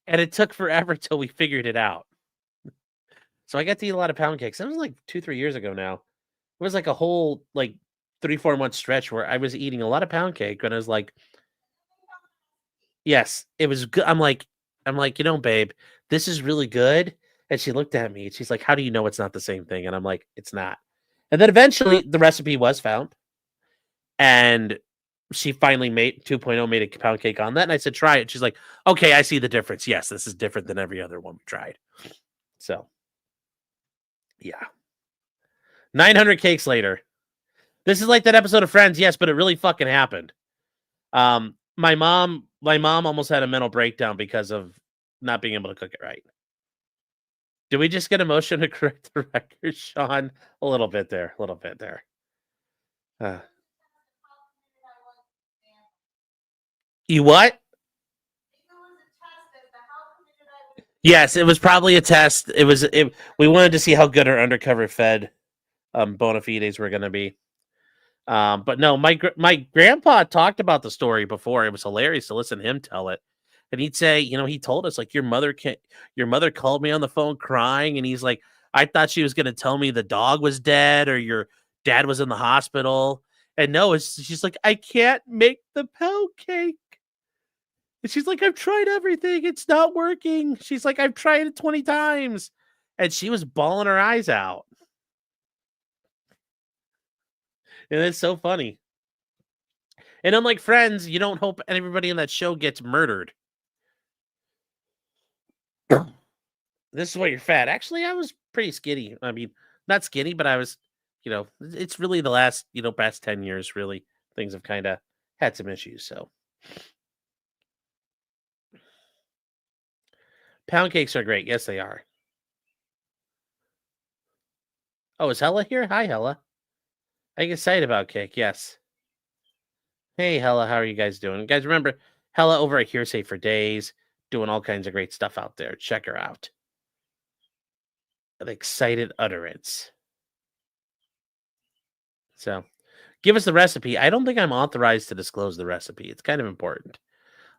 And it took forever till we figured it out. So I got to eat a lot of pound cakes. That was like 2-3 years ago now. It was like a whole like 3-4 month stretch where I was eating a lot of pound cake, and I was like, yes, it was good. I'm like, babe, this is really good. And she looked at me and she's like, how do you know it's not the same thing? And I'm like, it's not. And then eventually the recipe was found, and she finally made 2.0 made a pound cake on that. And I said, try it. She's like, okay, I see the difference. Yes, this is different than every other one we tried. So yeah. 900 cakes later. This is like that episode of Friends. Yes, but it really fucking happened. My mom almost had a mental breakdown because of not being able to cook it right. Did we just get a motion to correct the record, Sean? A little bit there. You what? Yes, it was probably a test. We wanted to see how good our undercover fed bona fides were going to be. But no, my grandpa talked about the story before. It was hilarious to listen to him tell it. And he'd say, he told us like your mother called me on the phone crying, and he's like, I thought she was going to tell me the dog was dead or your dad was in the hospital. And no, she's like, I can't make the pound cake. And she's like, I've tried everything. It's not working. She's like, I've tried it 20 times. And she was bawling her eyes out. And it's so funny. And unlike Friends, you don't hope everybody in that show gets murdered. This is why you're fat. Actually, I was pretty skinny. I mean, not skinny, but I was, it's really the last, past 10 years, really, things have kind of had some issues. So pound cakes are great. Yes, they are. Oh, is Hella here? Hi, Hella. I get excited about cake. Yes. Hey, Hella, how are you guys doing? Guys, remember, Hella over at Hearsay for Days, doing all kinds of great stuff out there. Check her out. An excited utterance. So, give us the recipe. I don't think I'm authorized to disclose the recipe. It's kind of important.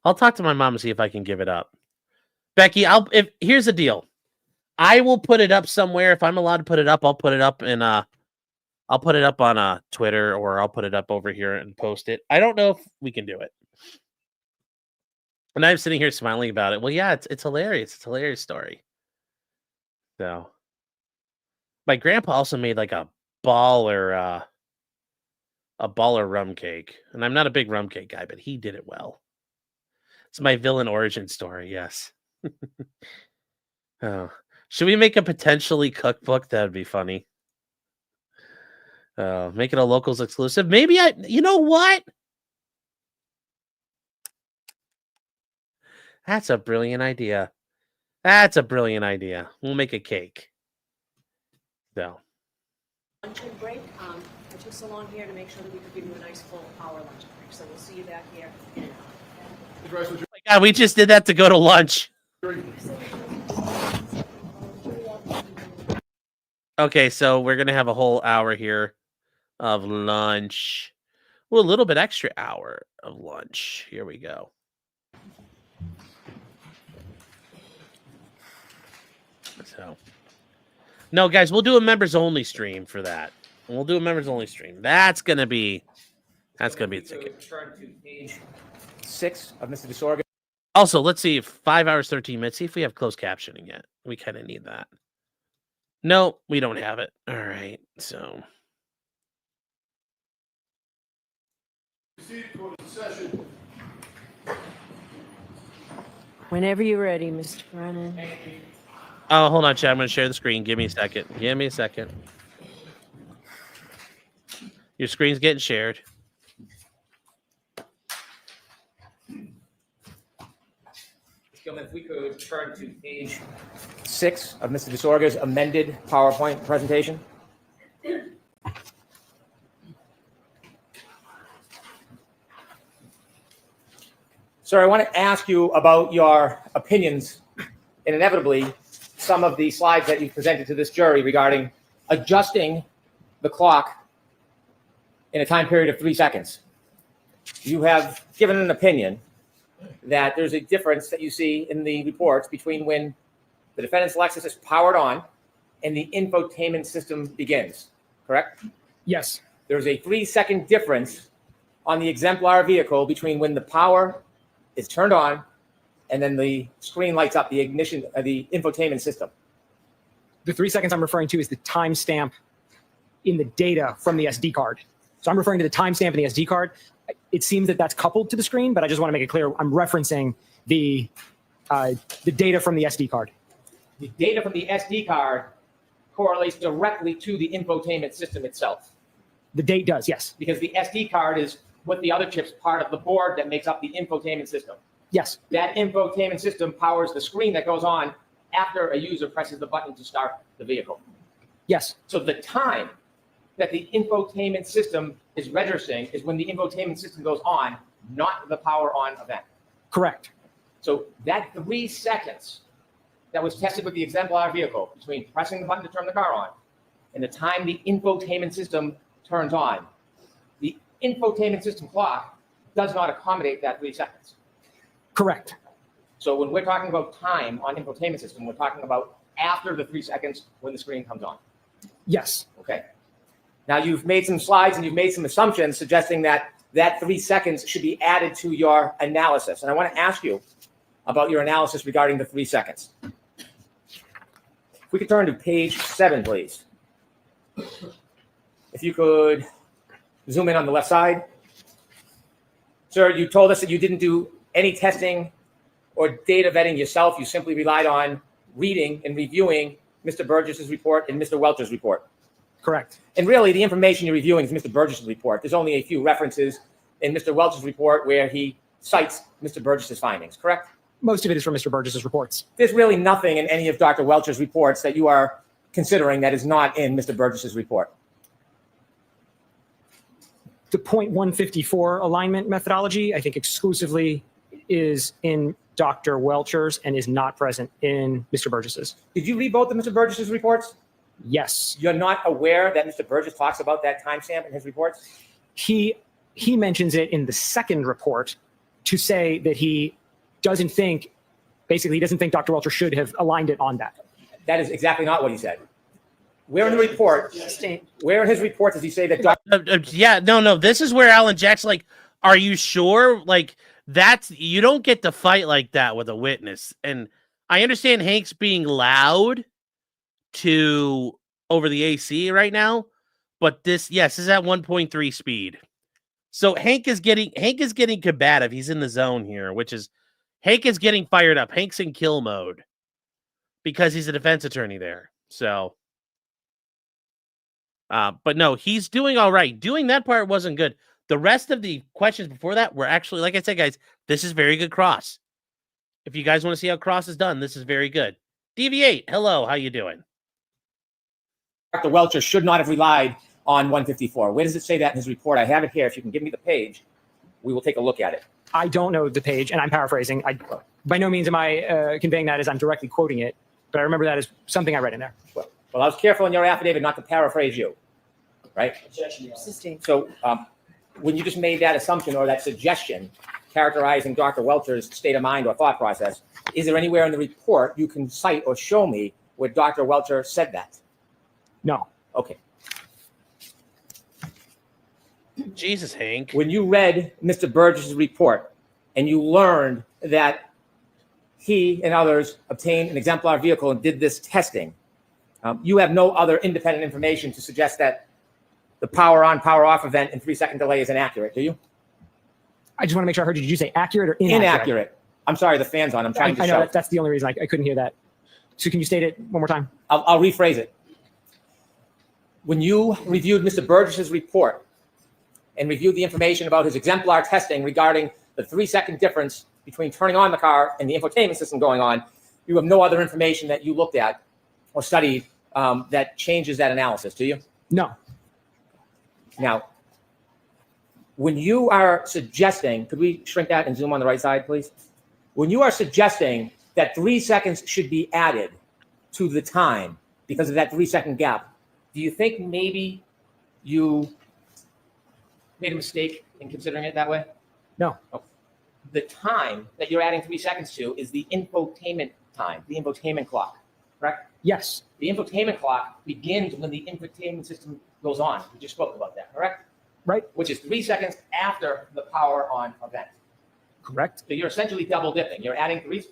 I'll talk to my mom and see if I can give it up. Becky, here's the deal. I will put it up somewhere. If I'm allowed to put it up, I'll put it up in I'll put it up on Twitter, or I'll put it up over here and post it. I don't know if we can do it. And I'm sitting here smiling about it. Well, yeah, it's hilarious. It's a hilarious story. So, my grandpa also made like a baller rum cake. And I'm not a big rum cake guy, but he did it well. It's my villain origin story, yes. Oh. Should we make a potentially cookbook? That would be funny. Make it a locals exclusive. Maybe you know what? That's a brilliant idea. We'll make a cake. So. Luncheon break. I took so long here to make sure that we could give you a nice full hour lunch break. So we'll see you back here in an hour. Oh my God, we just did that to go to lunch. Okay, so we're going to have a whole hour here of lunch. Well, a little bit extra hour of lunch. Here we go. So, no, guys, we'll do a members only stream for that. We'll do a members only stream. That's gonna be a ticket. Turn to page 6 of Mr. Disorga. Also, let's see if 5 hours 13 minutes. See if we have closed captioning yet. We kind of need that. No, we don't have it. All right, so. Whenever you're ready, Mr. Brennan. Oh, hold on, Chad. I'm going to share the screen. Give me a second. Your screen's getting shared. Gentlemen, if we could turn to page 6 of Mr. Disorga's amended PowerPoint presentation. Sir, I want to ask you about your opinions, and inevitably, some of the slides that you presented to this jury regarding adjusting the clock in a time period of 3 seconds. You have given an opinion that there's a difference that you see in the reports between when the defendant's Lexus is powered on and the infotainment system begins, correct? Yes. There's a 3-second difference on the exemplar vehicle between when the power is turned on and then the screen lights up, the ignition, the infotainment system. The 3 seconds I'm referring to is the timestamp in the data from the SD card. So I'm referring to the timestamp in the SD card. It seems that that's coupled to the screen, but I just want to make it clear I'm referencing the data from the SD card. The data from the SD card correlates directly to the infotainment system itself, The date does, yes. because the SD card is what the other chips part of the board that makes up the infotainment system. Yes, That infotainment system powers the screen that goes on after a user presses the button to start the vehicle. yes, So the time that the infotainment system is registering is when the infotainment system goes on, not the power on event. correct. So that 3 seconds that was tested with the exemplar vehicle between pressing the button to turn the car on and the time the infotainment system turns on, the infotainment system clock does not accommodate that 3 seconds. Correct. So when we're talking about time on infotainment system, we're talking about after the 3 seconds when the screen comes on. Yes, Okay. Now you've made some slides and you've made some assumptions suggesting that that 3 seconds should be added to your analysis. And I want to ask you about your analysis regarding the 3 seconds. If we could turn to page 7, please. If you could zoom in on the left side. Sir, you told us that you didn't do any testing or data vetting yourself. You simply relied on reading and reviewing Mr. Burgess's report and Mr. Welcher's report. correct. And really, the information you're reviewing is Mr. Burgess's report. There's only a few references in Mr. Welcher's report where he cites Mr. Burgess's findings, correct? Most of it is from Mr. Burgess's reports. There's really nothing in any of Dr. Welcher's reports that you are considering that is not in Mr. Burgess's report. The .154 alignment methodology, I think exclusively is in Dr. Welcher's and is not present in Mr. Burgess's. Did you read both of Mr. Burgess's reports? Yes. You're not aware that Mr. Burgess talks about that timestamp in his reports? He mentions it in the second report to say that he doesn't think, basically, he doesn't think Dr. Welcher should have aligned it on that. That is exactly not what he said. Where in the report, State. where in his report does he say that Dr. Yeah, no. This is where Alan Jack's like, are you sure? Like, that's, you don't get to fight like that with a witness. And I understand Hank's being loud to over the AC right now, but this is at 1.3 speed. So Hank is getting combative. He's in the zone here, which is Hank is getting fired up. Hank's in kill mode because he's a defense attorney there. So, but no, he's doing all right. Doing that part wasn't good. The rest of the questions before that were actually, like I said, guys, this is very good cross. If you guys want to see how cross is done, this is very good. Deviate. Hello, how you doing? Dr. Welcher should not have relied on 154. Where does it say that in his report? I have it here. If you can give me the page, we will take a look at it. I don't know the page, and I'm paraphrasing. By no means am I conveying that as I'm directly quoting it, but I remember that as something I read in there. Well, I was careful in your affidavit not to paraphrase you, right? Sustained. So when you just made that assumption or that suggestion characterizing Dr. Welcher's state of mind or thought process, is there anywhere in the report you can cite or show me where Dr. Welcher said that? No. Okay. Jesus, Hank. When you read Mr. Burgess's report and you learned that he and others obtained an exemplar vehicle and did this testing, you have no other independent information to suggest that the power on, power off event in 3 second delay is inaccurate, do you? I just want to make sure I heard you. Did you say accurate or inaccurate? Inaccurate. I'm sorry, the fan's on. I'm trying to I show. know that's the only reason I couldn't hear that. So can you state it one more time? I'll rephrase it. When you reviewed Mr. Burgess's report and reviewed the information about his exemplar testing regarding the 3 second difference between turning on the car and the infotainment system going on, you have no other information that you looked at or studied that changes that analysis, do you? No. Now, when you are suggesting, could we shrink that and zoom on the right side, please? When you are suggesting that 3 seconds should be added to the time because of that 3 second gap, do you think maybe you made a mistake in considering it that way? No. The time that you're adding 3 seconds to is the infotainment time, the infotainment clock, correct? Yes. The infotainment clock begins when the infotainment system goes on. We just spoke about that, correct? Right. Which is 3 seconds after the power on event. Correct. So you're essentially double dipping. You're adding 3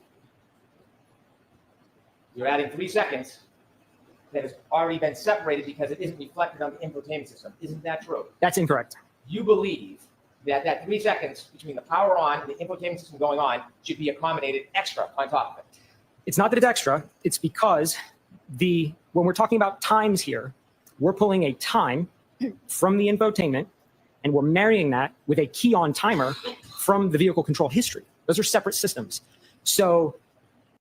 seconds that has already been separated because it isn't reflected on the infotainment system. Isn't that true? That's incorrect. You believe that that 3 seconds between the power on and the infotainment system going on should be accommodated extra on top of it. It's not that it's extra. It's because when we're talking about times here, we're pulling a time from the infotainment and we're marrying that with a key on timer from the vehicle control history. Those are separate systems. So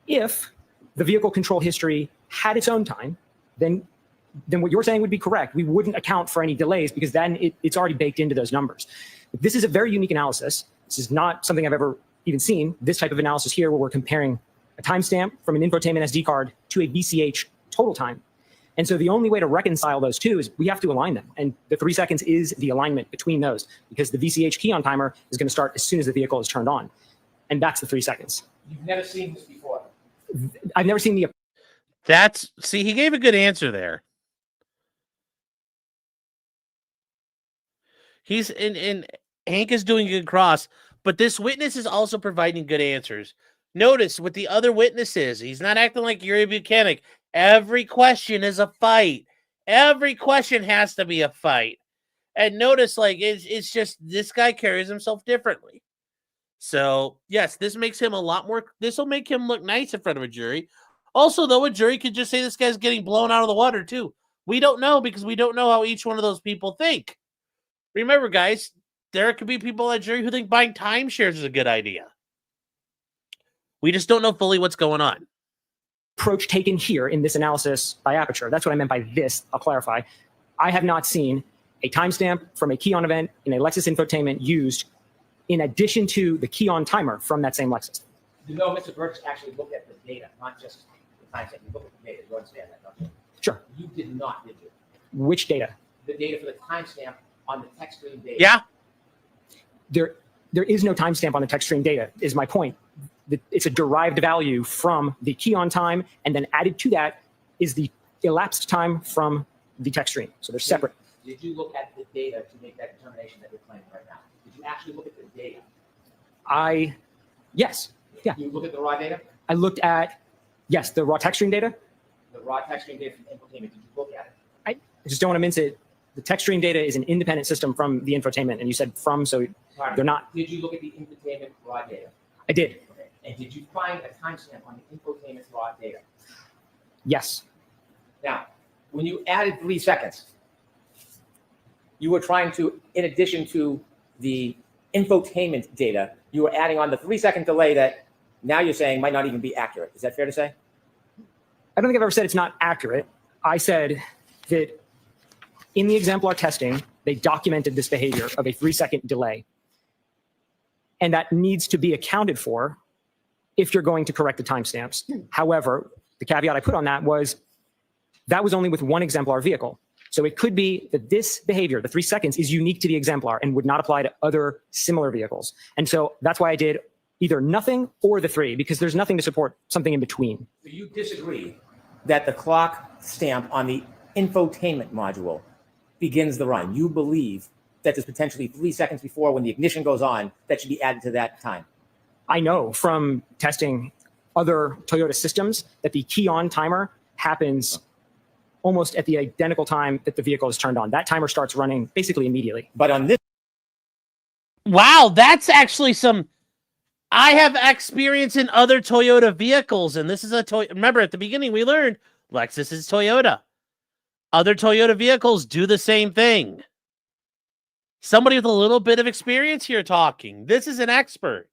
if the vehicle control history had its own time, then what you're saying would be correct. We wouldn't account for any delays because then it's already baked into those numbers. This is a very unique analysis. This is not something I've ever even seen, this type of analysis here where we're comparing a timestamp from an infotainment SD card to a VCH total time. And so the only way to reconcile those two is we have to align them. And the 3 seconds is the alignment between those because the VCH key on timer is going to start as soon as the vehicle is turned on. And that's the 3 seconds. You've never seen this before. I've never seen the... See, he gave a good answer there. He's in Hank is doing a good cross, but this witness is also providing good answers. Notice with the other witnesses, he's not acting like Yuri Buchanan. Every question is a fight. Every question has to be a fight. And notice, like, it's just this guy carries himself differently. So, yes, this makes him a lot more. This will make him look nice in front of a jury. Also, though, a jury could just say this guy's getting blown out of the water, too. We don't know because we don't know how each one of those people think. Remember, guys, there could be people at jury who think buying timeshares is a good idea. We just don't know fully what's going on. Approach taken here in this analysis by Aperture. That's what I meant by this. I'll clarify. I have not seen a timestamp from a key on event in a Lexus infotainment used in addition to the key on timer from that same Lexus. You know, Mr. Burks actually looked at the data, not just the timestamp. You looked at the data. You understand that, don't you? Sure. You did not, did you? Which data? The data for the timestamp on the text stream data. Yeah. There is no timestamp on the text stream data, is my point. It's a derived value from the key on time, and then added to that is the elapsed time from the text stream. So they're separate. Did you look at the data to make that determination that you're claiming right now? Did you actually look at the data? Yes. Yeah. You look at the raw data? I looked at, yes, the raw text stream data. The raw text stream data from infotainment. Did you look at it? I just don't want to mince it. The text stream data is an independent system from the infotainment, and you said from, so they're not. Did you look at the infotainment raw data? I did. Okay. And did you find a timestamp on the infotainment raw data? Yes. Now, when you added 3 seconds, you were trying to, in addition to the infotainment data, you were adding on the 3 second delay that now you're saying might not even be accurate. Is that fair to say? I don't think I've ever said it's not accurate. I said that in the exemplar testing, they documented this behavior of a 3 second delay. And that needs to be accounted for if you're going to correct the timestamps. However, the caveat I put on that was only with one exemplar vehicle. So it could be that this behavior, the 3 seconds, is unique to the exemplar and would not apply to other similar vehicles. And so that's why I did either nothing or the 3, because there's nothing to support something in between. So you disagree that the clock stamp on the infotainment module begins the run. You believe that there's potentially 3 seconds before when the ignition goes on that should be added to that time. I know from testing other Toyota systems that the key on timer happens almost at the identical time that the vehicle is turned on. That timer starts running basically immediately. But on this, Wow, that's actually some. I have experience in other Toyota vehicles, and this is a Toyota. Remember, at the beginning, we learned Lexus is Toyota. Other Toyota vehicles do the same thing. Somebody with a little bit of experience here talking. This is an expert.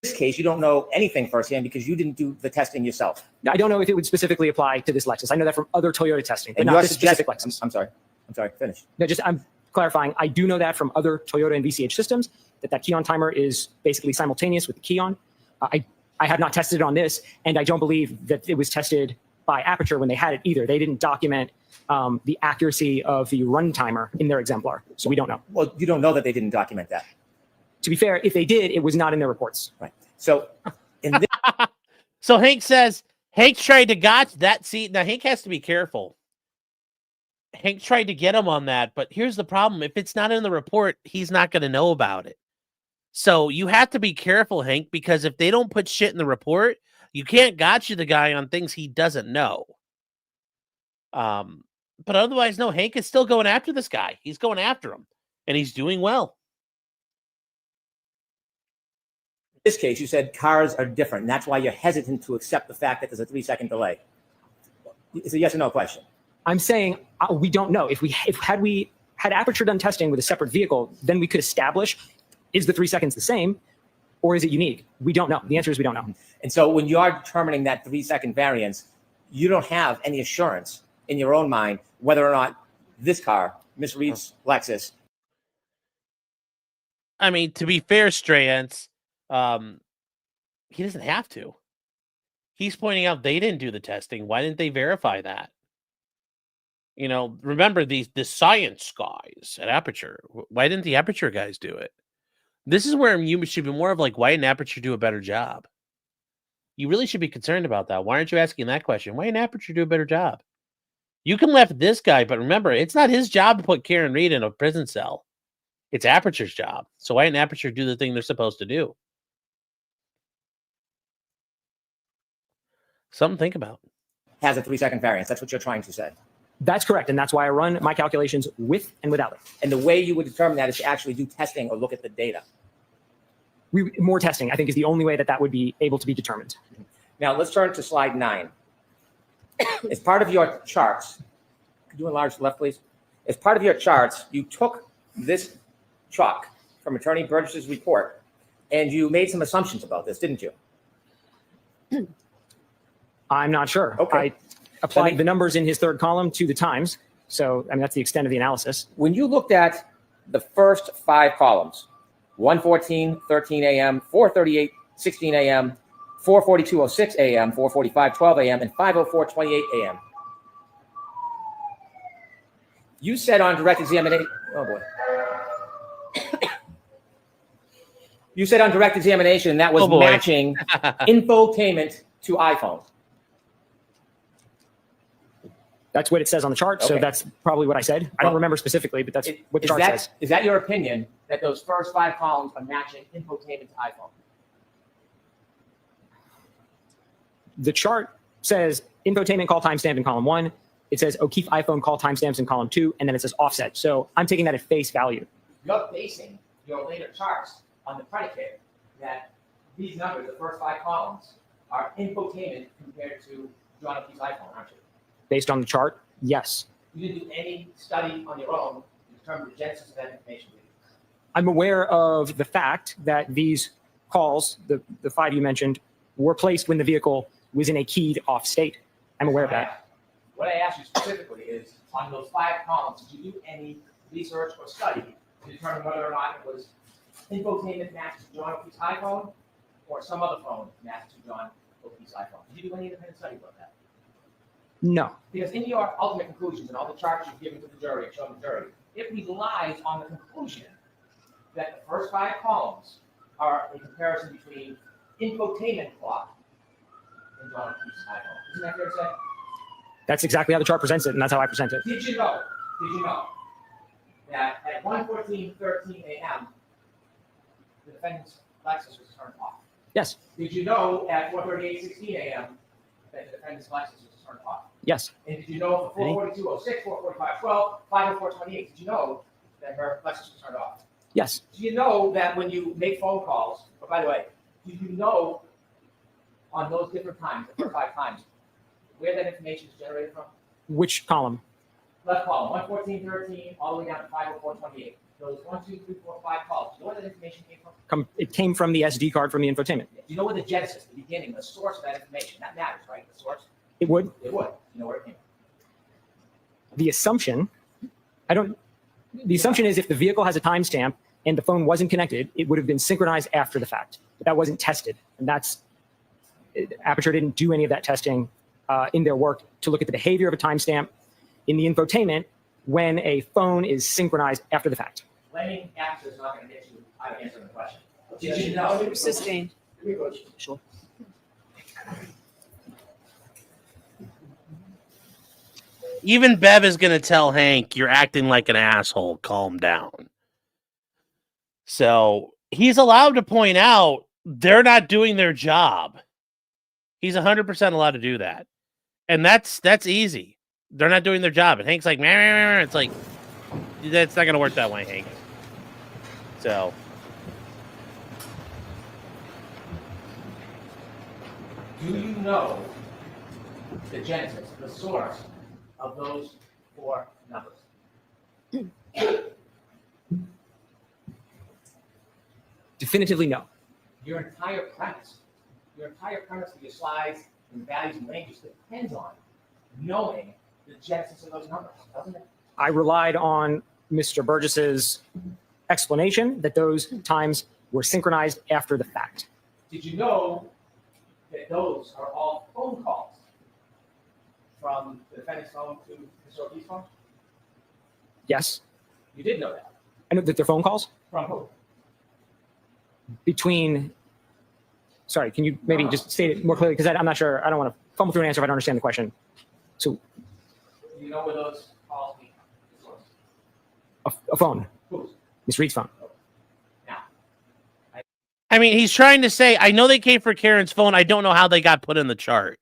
this case, you don't know anything firsthand because you didn't do the testing yourself. I don't know if it would specifically apply to this Lexus. I know that from other Toyota testing, but And not you're this specific Lexus. I'm sorry. Finish. No, just I'm clarifying. I do know that from other Toyota and VCH systems that key on timer is basically simultaneous with the key on. I have not tested it on this, and I don't believe that it was tested by Aperture when they had it either. They didn't document the accuracy of the run timer in their exemplar, so we don't know. Well, you don't know that they didn't document that. To be fair, if they did, it was not in their reports. Right. So in this, So Hank says Hank tried to gotch that. See, now Hank has to be careful. Hank tried to get him on that, but here's the problem. If it's not in the report, he's not going to know about it. So you have to be careful, Hank, because if they don't put shit in the report, you can't gotcha the guy on things he doesn't know. But otherwise, no, Hank is still going after this guy. He's going after him, and he's doing well. in this case, you said cars are different, and that's why you're hesitant to accept the fact that there's a 3-second delay. It's a yes or no question. I'm saying we don't know. If we had Aperture done testing with a separate vehicle, then we could establish, is the 3 seconds the same or is it unique? We don't know. The answer is we don't know. And so when you are determining that 3-second variance, you don't have any assurance in your own mind whether or not this car, Ms. Reed's Lexus. I mean, to be fair, Strayance, he doesn't have to. He's pointing out they didn't do the testing. Why didn't they verify that? You know, remember the science guys at Aperture. Why didn't the Aperture guys do it? This is where you should be more of like, why didn't Aperture do a better job? You really should be concerned about that. Why aren't you asking that question? Why didn't Aperture do a better job? You can laugh at this guy, but remember, it's not his job to put Karen Reed in a prison cell. It's Aperture's job. So why didn't Aperture do the thing they're supposed to do? Something to think about. Has a 3-second variance. That's what you're trying to say. That's correct. And that's why I run my calculations with and without it. And the way you would determine that is to actually do testing or look at the data. More testing, I think, is the only way that would be able to be determined. Now let's turn to slide 9. As part of your charts, could you enlarge the left, please? As part of your charts, you took this chalk from Attorney Burgess's report and you made some assumptions about this, didn't you? I'm not sure. Okay. I applied the numbers in his third column to the times. So, I mean, that's the extent of the analysis. When you looked at the first 5 columns, 1:14, 13 a.m., 4:38, 16 a.m., 4:42:06 a.m., 4:45, 12 a.m., and 5:04, 28 a.m. You said on direct examination, oh boy. You said on direct examination that was matching infotainment to iPhone. That's what it says on the chart. So Okay. that's probably what I said. I don't remember specifically, but that's what the chart says. Is that your opinion that those first 5 columns are matching infotainment to iPhone? The chart says infotainment call timestamp in column 1. It says O'Keefe iPhone call timestamps in column 2, and then it says offset. So I'm taking that at face value. You're basing your later charts on the predicate that these numbers, the first 5 columns, are infotainment compared to John O'Keefe's iPhone, aren't you? Based on the chart, yes. You didn't do any study on your own to determine the genesis of that information. I'm aware of the fact that these calls, the 5 you mentioned, were placed when the vehicle was in a keyed off state. I'm aware of that. What I asked you specifically is, on those 5 columns, did you do any research or study to determine whether or not it was infotainment matched to John O'Keefe's iPhone or some other phone matched to John O'Keefe's iPhone? Did you do any independent study about that? No. Because in your ultimate conclusions and all the charts you've given to the jury and shown the jury, it relies on the conclusion that the first 5 columns are a comparison between infotainment clock and John O'Keefe's iPhone. Isn't that fair to say? That's exactly how the chart presents it, and that's how I present it. Did you know that at 1:14:13 a.m. the defendant's Lexus was turned off? Yes. Did you know at 4:38:16 a.m. that the defendant's Lexus was turned off? Yes. And did you know for 4:42:06, 4:45:12, 5:04:28, did you know that her Lexus was turned off? Yes. Do you know that when you make phone calls, oh, by the way, do you know on those different times, the first 5 times, where that information is generated from? Which column? Left column, 1:14:13, all the way down to 5:04:28. those 1, 2, 3, 4, 5 calls, do you know where that information came from? It came from the SD card from the infotainment. Do you know where the genesis, the beginning, the source of that information? That matters, right? The source? It would. It would. You know where it came from. The assumption, the assumption is if the vehicle has a timestamp and the phone wasn't connected, it would have been synchronized after the fact. But that wasn't tested. And Aperture didn't do any of that testing in their work to look at the behavior of a timestamp in the infotainment when a phone is synchronized after the fact. Blaming Aperture is not going to get you out of answering the question. Did you know? Sustained. Sure. Even Bev is going to tell Hank, you're acting like an asshole. Calm down. So he's allowed to point out they're not doing their job. He's 100% allowed to do that. And that's easy. They're not doing their job. And Hank's like, meh, meh, meh. It's like, that's not going to work that way, Hank. So. Do you know the genesis, the source of those 4 numbers? Definitively no. Your entire premise of your slides and values and ranges depends on knowing the genesis of those numbers, doesn't it? I relied on Mr. Burgess's explanation that those times were synchronized after the fact. Did you know that those are all phone calls from the defendant's phone to Mr. Ortiz's phone? Yes. You did know that. I know that they're phone calls From who? between. Sorry, can you maybe just state it more clearly? Because I'm not sure. I don't want to fumble through an answer if I don't understand the question. So, Do you know where those calls came from? The source? a phone, Whose? Ms. Reed's phone. Now, I mean, he's trying to say, I know they came for Karen's phone. I don't know how they got put in the chart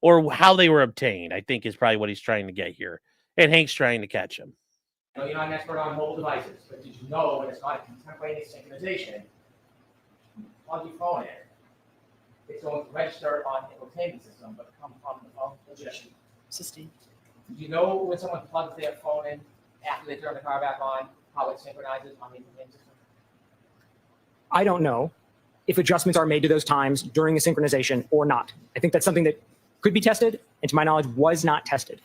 or how they were obtained, I think is probably what he's trying to get here. And Hank's trying to catch him. I know you're not an expert on mobile devices, but did you know when it's not a contemporaneous synchronization, you plug your phone in, it's going to register on the infotainment system, but come from the phone? Objection. Sustained. Do you know when someone plugs their phone in after they turn the car back on, how it synchronizes on the infotainment system? I don't know if adjustments are made to those times during a synchronization or not. I think that's something that could be tested, and to my knowledge, was not tested.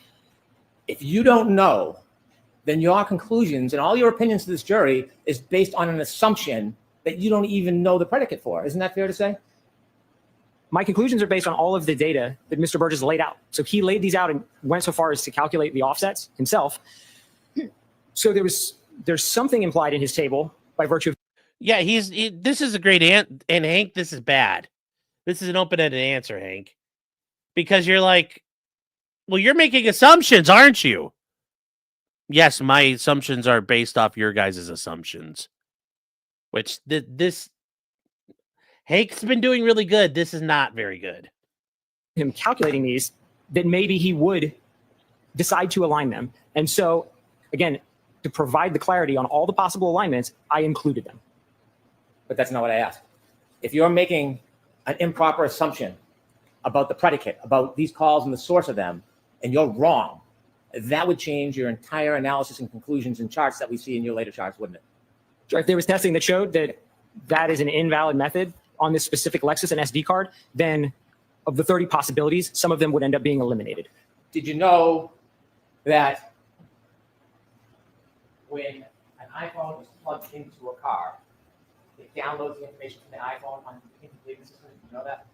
If you don't know, then your conclusions and all your opinions to this jury is based on an assumption that you don't even know the predicate for. Isn't that fair to say? My conclusions are based on all of the data that Mr. Burgess laid out. So he laid these out and went so far as to calculate the offsets himself. So there's something implied in his table by virtue of. Yeah, this is a great and Hank, this is bad. This is an open-ended answer, Hank. Because you're like, well, you're making assumptions, aren't you? Yes, my assumptions are based off your guys' assumptions. Which this Hank's been doing really good. This is not very good. Him calculating these, that maybe he would decide to align them. And so, again, to provide the clarity on all the possible alignments, I included them. But that's not what I asked. If you're making an improper assumption about the predicate, about these calls and the source of them, and you're wrong, that would change your entire analysis and conclusions and charts that we see in your later charts, wouldn't it? If there was testing that showed that that is an invalid method on this specific Lexus and SD card, then of the 30 possibilities, some of them would end up being eliminated. Did you know that when an iPhone is plugged into a car, it downloads the information from the iPhone on the infotainment system? Did you know that?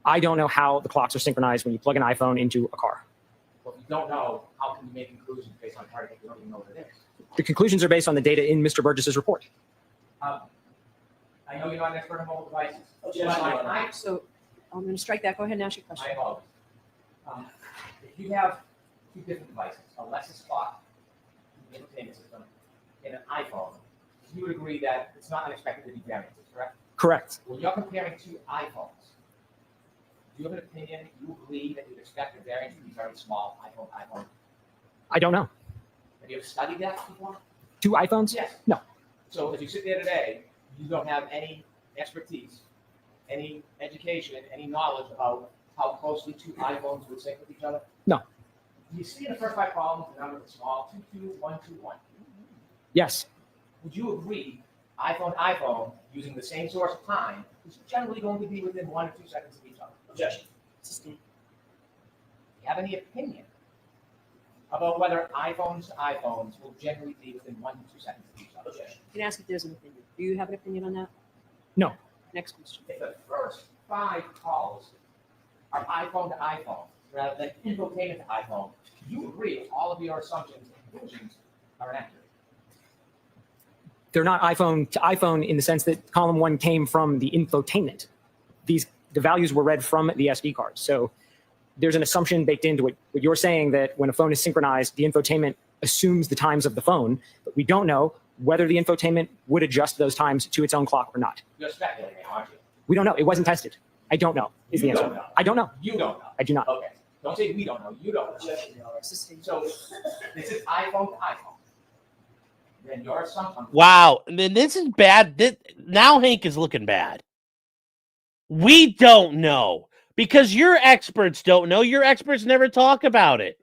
I don't know how the clocks are synchronized when you plug an iPhone into a car. Well, if you don't know, how can you make conclusions based on a predicate you don't even know what it is? The conclusions are based on the data in Mr. Burgess's report. I know you're not an expert on mobile devices. So I'm going to strike that. Go ahead and ask your I question. apologize. If you have 2 different devices, a Lexus clock, an entertainment system, and an iPhone, you would agree that it's not unexpected to be variances, correct? Correct. When you're comparing 2 iPhones, do you have an opinion, you agree that you'd expect the variance to be very small, iPhone? I don't know. Have you ever studied that before? 2 iPhones? Yes. No. So if you sit there today, you don't have any expertise, any education, any knowledge about how closely 2 iPhones would sync with each other? No. Do you see in the first 5 columns the number that's small, 22121? Yes. would you agree iPhone to iPhone using the same source of time is generally going to be within 1 or 2 seconds of each other? Objection. Sustained. Do you have any opinion about whether iPhones to iPhones will generally be within 1 to 2 seconds of each other? Objection. Can I ask if there's an opinion? Do you have an opinion on that? No. Next question. If the first 5 calls are iPhone to iPhone rather than infotainment to iPhone, you agree all of your assumptions and conclusions are inaccurate. They're not iPhone to iPhone in the sense that column 1 came from the infotainment. The values were read from the SD card. So there's an assumption baked into what you're saying, that when a phone is synchronized, the infotainment assumes the times of the phone, but we don't know whether the infotainment would adjust those times to its own clock or not. You're speculating, aren't you? We don't know. It wasn't tested. I don't know is the You answer. don't know. I don't know. You don't know. I do not. Okay. Don't say we don't know. You don't know. Objection, Your Honor. Sustained. So this is iPhone to iPhone. Then your assumption. Wow. Then this is bad. Now Hank is looking bad. We don't know because your experts don't know. Your experts never talk about it.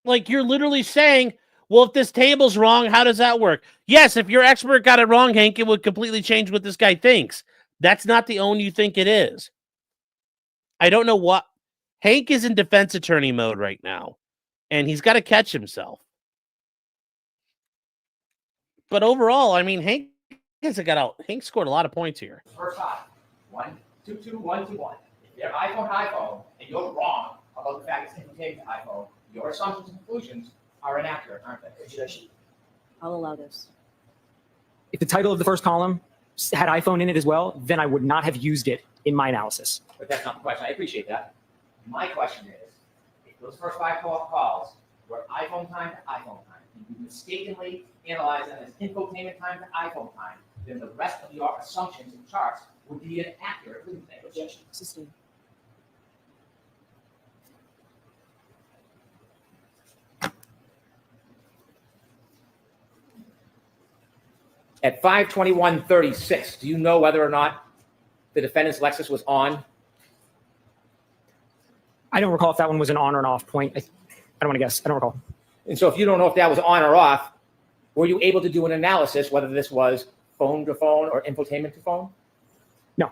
Like you're literally saying, well, if this table's wrong, how does that work? Yes, if your expert got it wrong, Hank, it would completely change what this guy thinks. That's not the own you think it is. I don't know what. Hank is in defense attorney mode right now, and he's got to catch himself. But overall, I mean, Hank scored a lot of points here. First time. 1, 2, 2, 1, 2, 1. If you're iPhone to iPhone and you're wrong about the fact it's infotainment to iPhone, your assumptions and conclusions are inaccurate, aren't they? Objection. I'll allow this. If the title of the first column had iPhone in it as well, then I would not have used it in my analysis. But that's not the question. I appreciate that. My question is, if those first 5 calls were iPhone time to iPhone time, and you mistakenly analyze them as infotainment time to iPhone time, then the rest of your assumptions and charts would be inaccurate, wouldn't they? Objection. Sustained. At 5:21:36, do you know whether or not the defendant's Lexus was on? I don't recall if that one was an on or an off point. I don't want to guess. I don't recall. And so if you don't know if that was on or off, were you able to do an analysis whether this was phone to phone or infotainment to phone? No.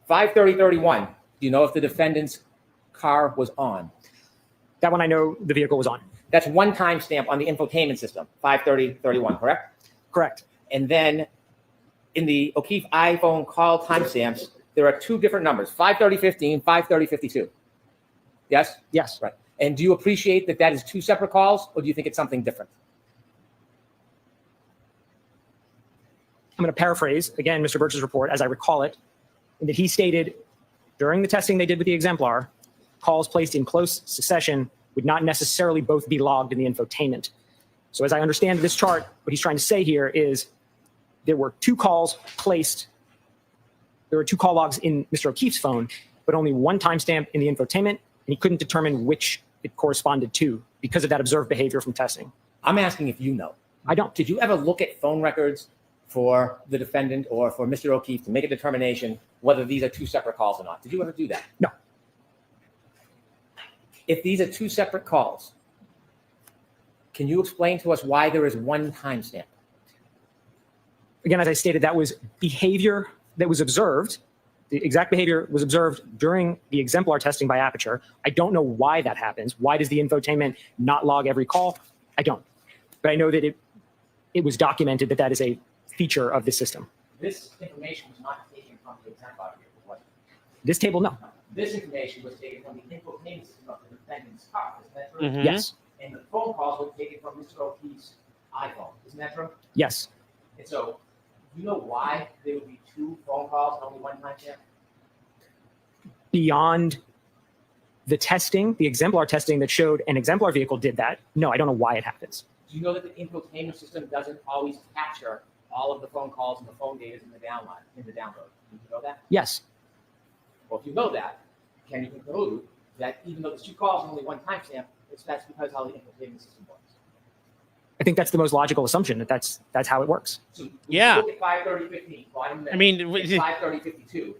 5:30:31, do you know if the defendant's car was on? That one I know the vehicle was on. That's one timestamp on the infotainment system, 5:30:31, correct? Correct. And then in the O'Keefe iPhone call timestamps, there are 2 different numbers, 5:30:15, 5:30:52. Yes? Yes. Right. And do you appreciate that that is 2 separate calls, or do you think it's something different? I'm going to paraphrase, again, Mr. Birch's report as I recall it, in that he stated during the testing they did with the exemplar, calls placed in close succession would not necessarily both be logged in the infotainment. So as I understand this chart, what he's trying to say here is there were 2 calls placed, there were 2 call logs in Mr. O'Keefe's phone, but only one timestamp in the infotainment, and he couldn't determine which it corresponded to because of that observed behavior from testing. I'm asking if you know. I don't. Did you ever look at phone records for the defendant or for Mr. O'Keefe to make a determination whether these are 2 separate calls or not? Did you ever do that? No. If these are 2 separate calls, can you explain to us why there is one timestamp? Again, as I stated, that was behavior that was observed. The exact behavior was observed during the exemplar testing by Aperture. I don't know why that happens. Why does the infotainment not log every call? I don't. But I know that it was documented that that is a feature of the system. This information was not taken from the exemplar vehicle, was it? This table, no. This information was taken from the infotainment system of the defendant's car. Isn't that true? Mhm. Yes. And the phone calls were taken from Mr. O'Keefe's iPhone. Isn't that true? Yes. And so, do you know why there would be 2 phone calls and only one timestamp? Beyond the testing, the exemplar testing that showed an exemplar vehicle did that, no, I don't know why it happens. Do you know that the infotainment system doesn't always capture all of the phone calls and the phone data in the download? Do you know that? Yes. Well, if you know that, can you conclude that even though there's 2 calls and only one timestamp, that's because how the infotainment system works? I think that's the most logical assumption, that that's how it works. So when Yeah. you look at 5:30:15, I mean, 5:30:52,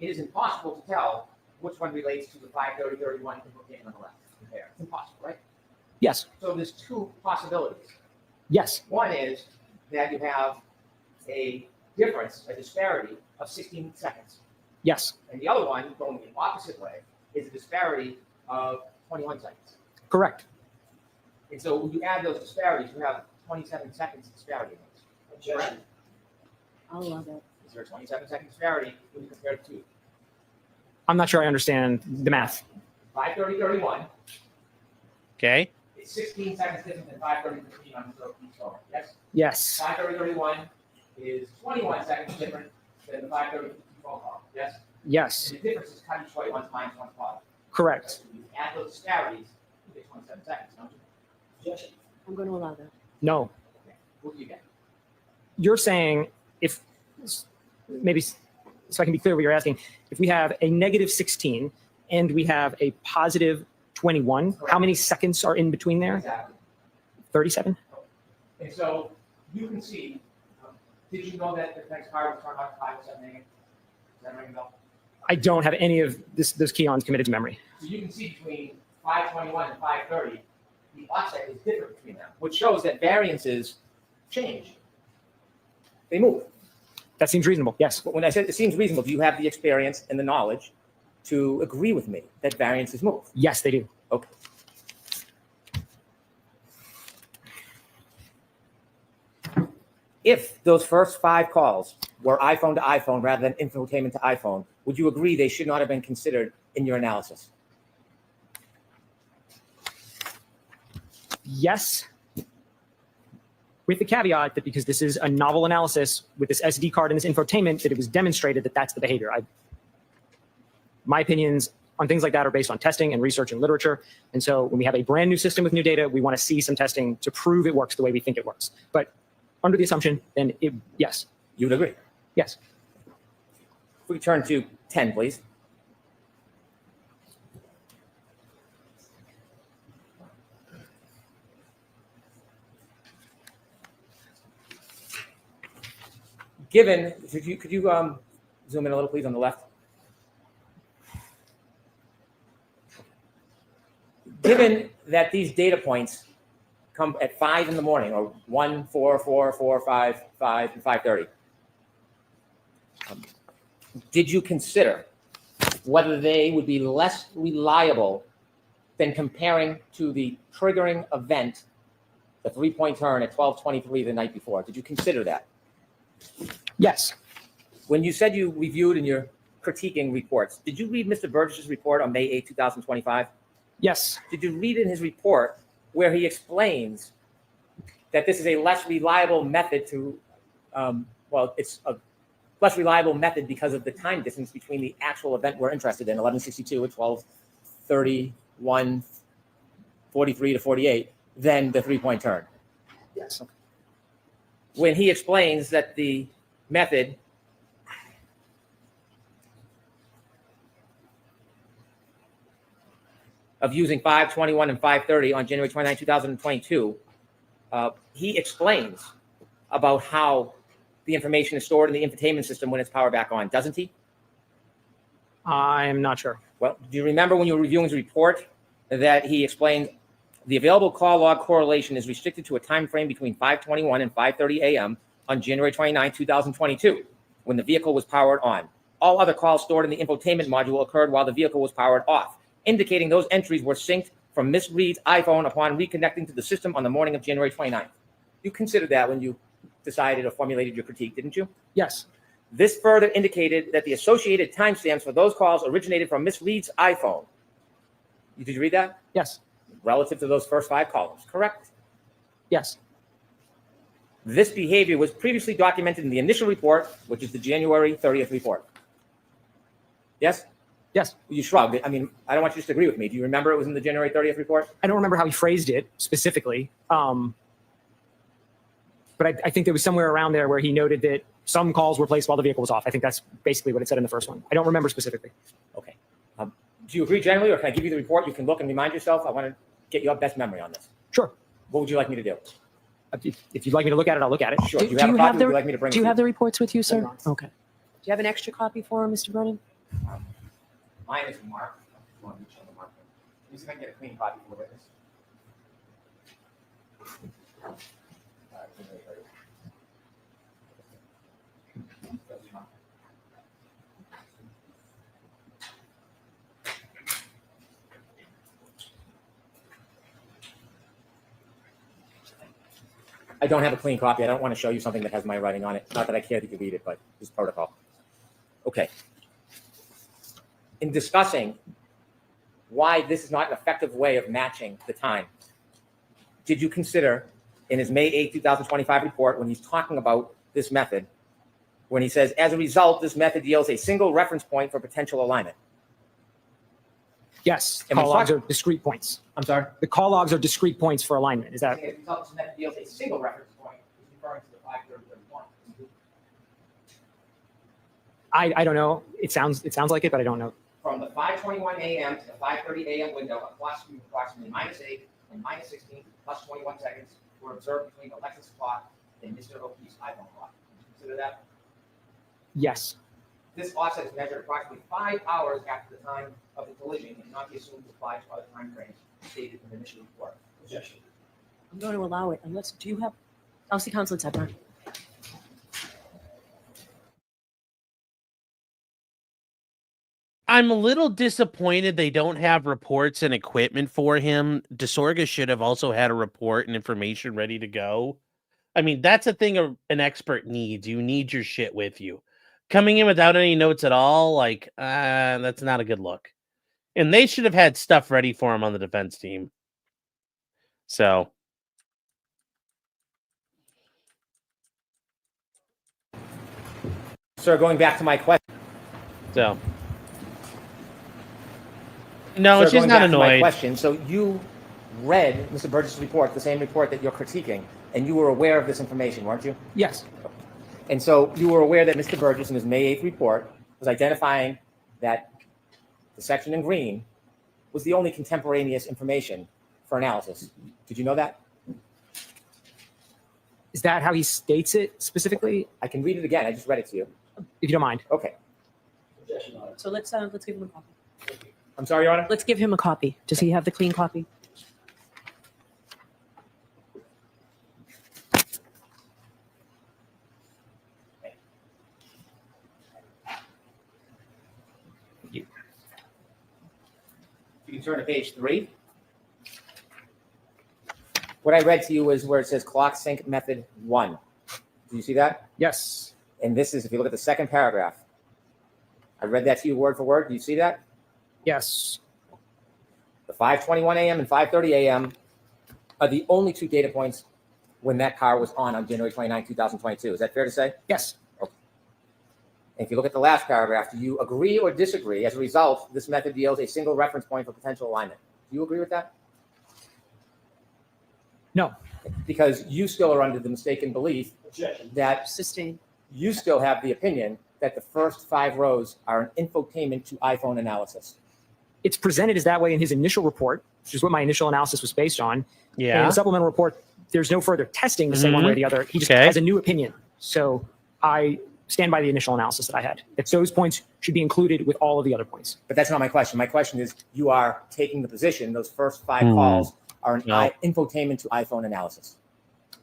it is impossible to tell which one relates to the 5:30:31 infotainment on the left. compare. It's impossible, right? Yes. So there's two possibilities. Yes. One is that you have a difference, a disparity of 16 seconds. Yes. And the other one, going the opposite way, is a disparity of 21 seconds. Correct. And so when you add those disparities, you have 27 seconds disparity. Correct? I love it. Is there a 27-second disparity when you compare the two? I'm not sure I understand the math. 5:30:31 Okay. is 16 seconds different than 5:30:15 on the each phone. Yes? Yes. 5:30:31 is 21 seconds different than the 5:30 phone call. Yes? Yes. And the difference is cut each way once minus one's product. Correct. So when you add those disparities, you get 27 seconds, don't you? Objection. I'm going to allow that. No. Okay. What do you get? You're saying if maybe so I can be clear what you're asking, if we have a negative 16 and we have a positive 21, how many seconds are in between there? Exactly. 37? And so you can see, did you know that the next car was turned on at 5:07 a.m.? Does that ring a bell? I don't have any of those key-ons committed to memory. So you can see between 5:21 and 5:30, the offset is different between them, which shows that variances change. They move. That seems reasonable. Yes. But when I said it seems reasonable, do you have the experience and the knowledge to agree with me that variances move? Yes, they do. Okay. If those first 5 calls were iPhone to iPhone rather than infotainment to iPhone, would you agree they should not have been considered in your analysis? Yes. With the caveat that because this is a novel analysis with this SD card and this infotainment, that it was demonstrated that that's the behavior. My opinions on things like that are based on testing and research and literature. And so when we have a brand new system with new data, we want to see some testing to prove it works the way we think it works. But under the assumption, then yes. You would agree? Yes. If we turn to 10, please. Given, could you zoom in a little, please, on the left? Given that these data points come at 5 in the morning, or 1, 4, 4, 4, 5, 5, and 5:30, did you consider whether they would be less reliable than comparing to the triggering event, the 3-point turn at 12:23 the night before? Did you consider that? Yes. When you said you reviewed in your critiquing reports, did you read Mr. Burgess's report on May 8, 2025? Yes. Did you read in his report where he explains that this is a less reliable method to, it's a less reliable method because of the time distance between the actual event we're interested in, 1162 at 12:31, 43 to 48, than the 3-point turn? Yes. When he explains that the method of using 5:21 and 5:30 on January 29, 2022, he explains about how the information is stored in the infotainment system when it's powered back on, doesn't he? I'm not sure. Well, do you remember when you were reviewing his report that he explained the available call log correlation is restricted to a time frame between 5:21 and 5:30 a.m. on January 29, 2022, when the vehicle was powered on. All other calls stored in the infotainment module occurred while the vehicle was powered off, indicating those entries were synced from Ms. Reed's iPhone upon reconnecting to the system on the morning of January 29th. You considered that when you decided or formulated your critique, didn't you? Yes. This further indicated that the associated timestamps for those calls originated from Ms. Reed's iPhone. Did you read that? Yes. Relative to those first 5 columns, correct? Yes. This behavior was previously documented in the initial report, which is the January 30th report. Yes? Yes. You shrugged. I mean, I don't want you to disagree with me. Do you remember it was in the January 30th report? I don't remember how he phrased it specifically. But I think there was somewhere around there where he noted that some calls were placed while the vehicle was off. I think that's basically what it said in the first one. I don't remember specifically. Okay. Do you agree generally, or can I give you the report? You can look and remind yourself. I want to get your best memory on this. Sure. What would you like me to do? If you'd like me to look at it, I'll look at it. Sure. Do Do you have a you copy? have Would the- you like me to bring it Do you to have the reports with you, sir? Hold Okay. Do you have an extra copy for him, Mr. Brennan? Mine is marked. Let me see if I can get a clean copy for the witness. I don't have a clean copy. I don't want to show you something that has my writing on it. Not that I care that you read it, but it's protocol. Okay. In discussing why this is not an effective way of matching the time, did you consider in his May 8, 2025 report, when he's talking about this method, when he says, as a result, this method yields a single reference point for potential alignment? Yes, And we call logs talked- are discrete points. I'm sorry? The call logs are discrete points for alignment. Is that? As a result, this method yields a single reference point, referring to the 53031. I don't know. It sounds like it, but I don't know. From the 5:21 a.m. to the 5:30 a.m. window, a clock speed of approximately -8 and -16 plus 21 seconds were observed between the Lexus clock and Mr. O'Keefe's iPhone clock. Consider that. Yes. This offset is measured approximately 5 hours after the time of the collision and cannot be assumed to apply to other time frames stated in the initial report. Objection. I'm going to allow it unless, do you have, I'll see Councilor Sidebar. I'm a little disappointed they don't have reports and equipment for him. Disorga should have also had a report and information ready to go. I mean, that's a thing an expert needs. You need your shit with you. Coming in without any notes at all, like, that's not a good look. And they should have had stuff ready for him on the defense team. So. Sir, going back to my question. So. No, Sir, she's going not back to my annoyed. question. So you read Mr. Burgess' report, the same report that you're critiquing, and you were aware of this information, weren't you? Yes. And so you were aware that Mr. Burgess in his May 8th report was identifying that the section in green was the only contemporaneous information for analysis. Did you know that? Is that how he states it specifically? I can read it again. I just read it to you. If you don't mind. Okay. So let's give him a copy. I'm sorry, Your Honor? Let's give him a copy. Does he have the clean copy? You can turn to page 3. What I read to you is where it says clock sync method 1. Do you see that? Yes. And this is, if you look at the second paragraph, I read that to you word for word. Do you see that? Yes. The 5:21 a.m. and 5:30 a.m. are the only two data points when that car was on January 29, 2022. Is that fair to say? Yes. Okay. And if you look at the last paragraph, do you agree or disagree? As a result, this method yields a single reference point for potential alignment. Do you agree with that? No. Because you still are under the mistaken belief that Sustain. you still have the opinion that the first 5 rows are an infotainment to iPhone analysis. It's presented as that way in his initial report, which is what my initial analysis was based on. And in Yeah. the supplemental report, there's no further testing to say one way or the other. He just Okay. has a new opinion. So I stand by the initial analysis that I had, that those points should be included with all of the other points. But that's not my question. My question is, you are taking the position those first 5 Hmm. calls are an No. infotainment to iPhone analysis.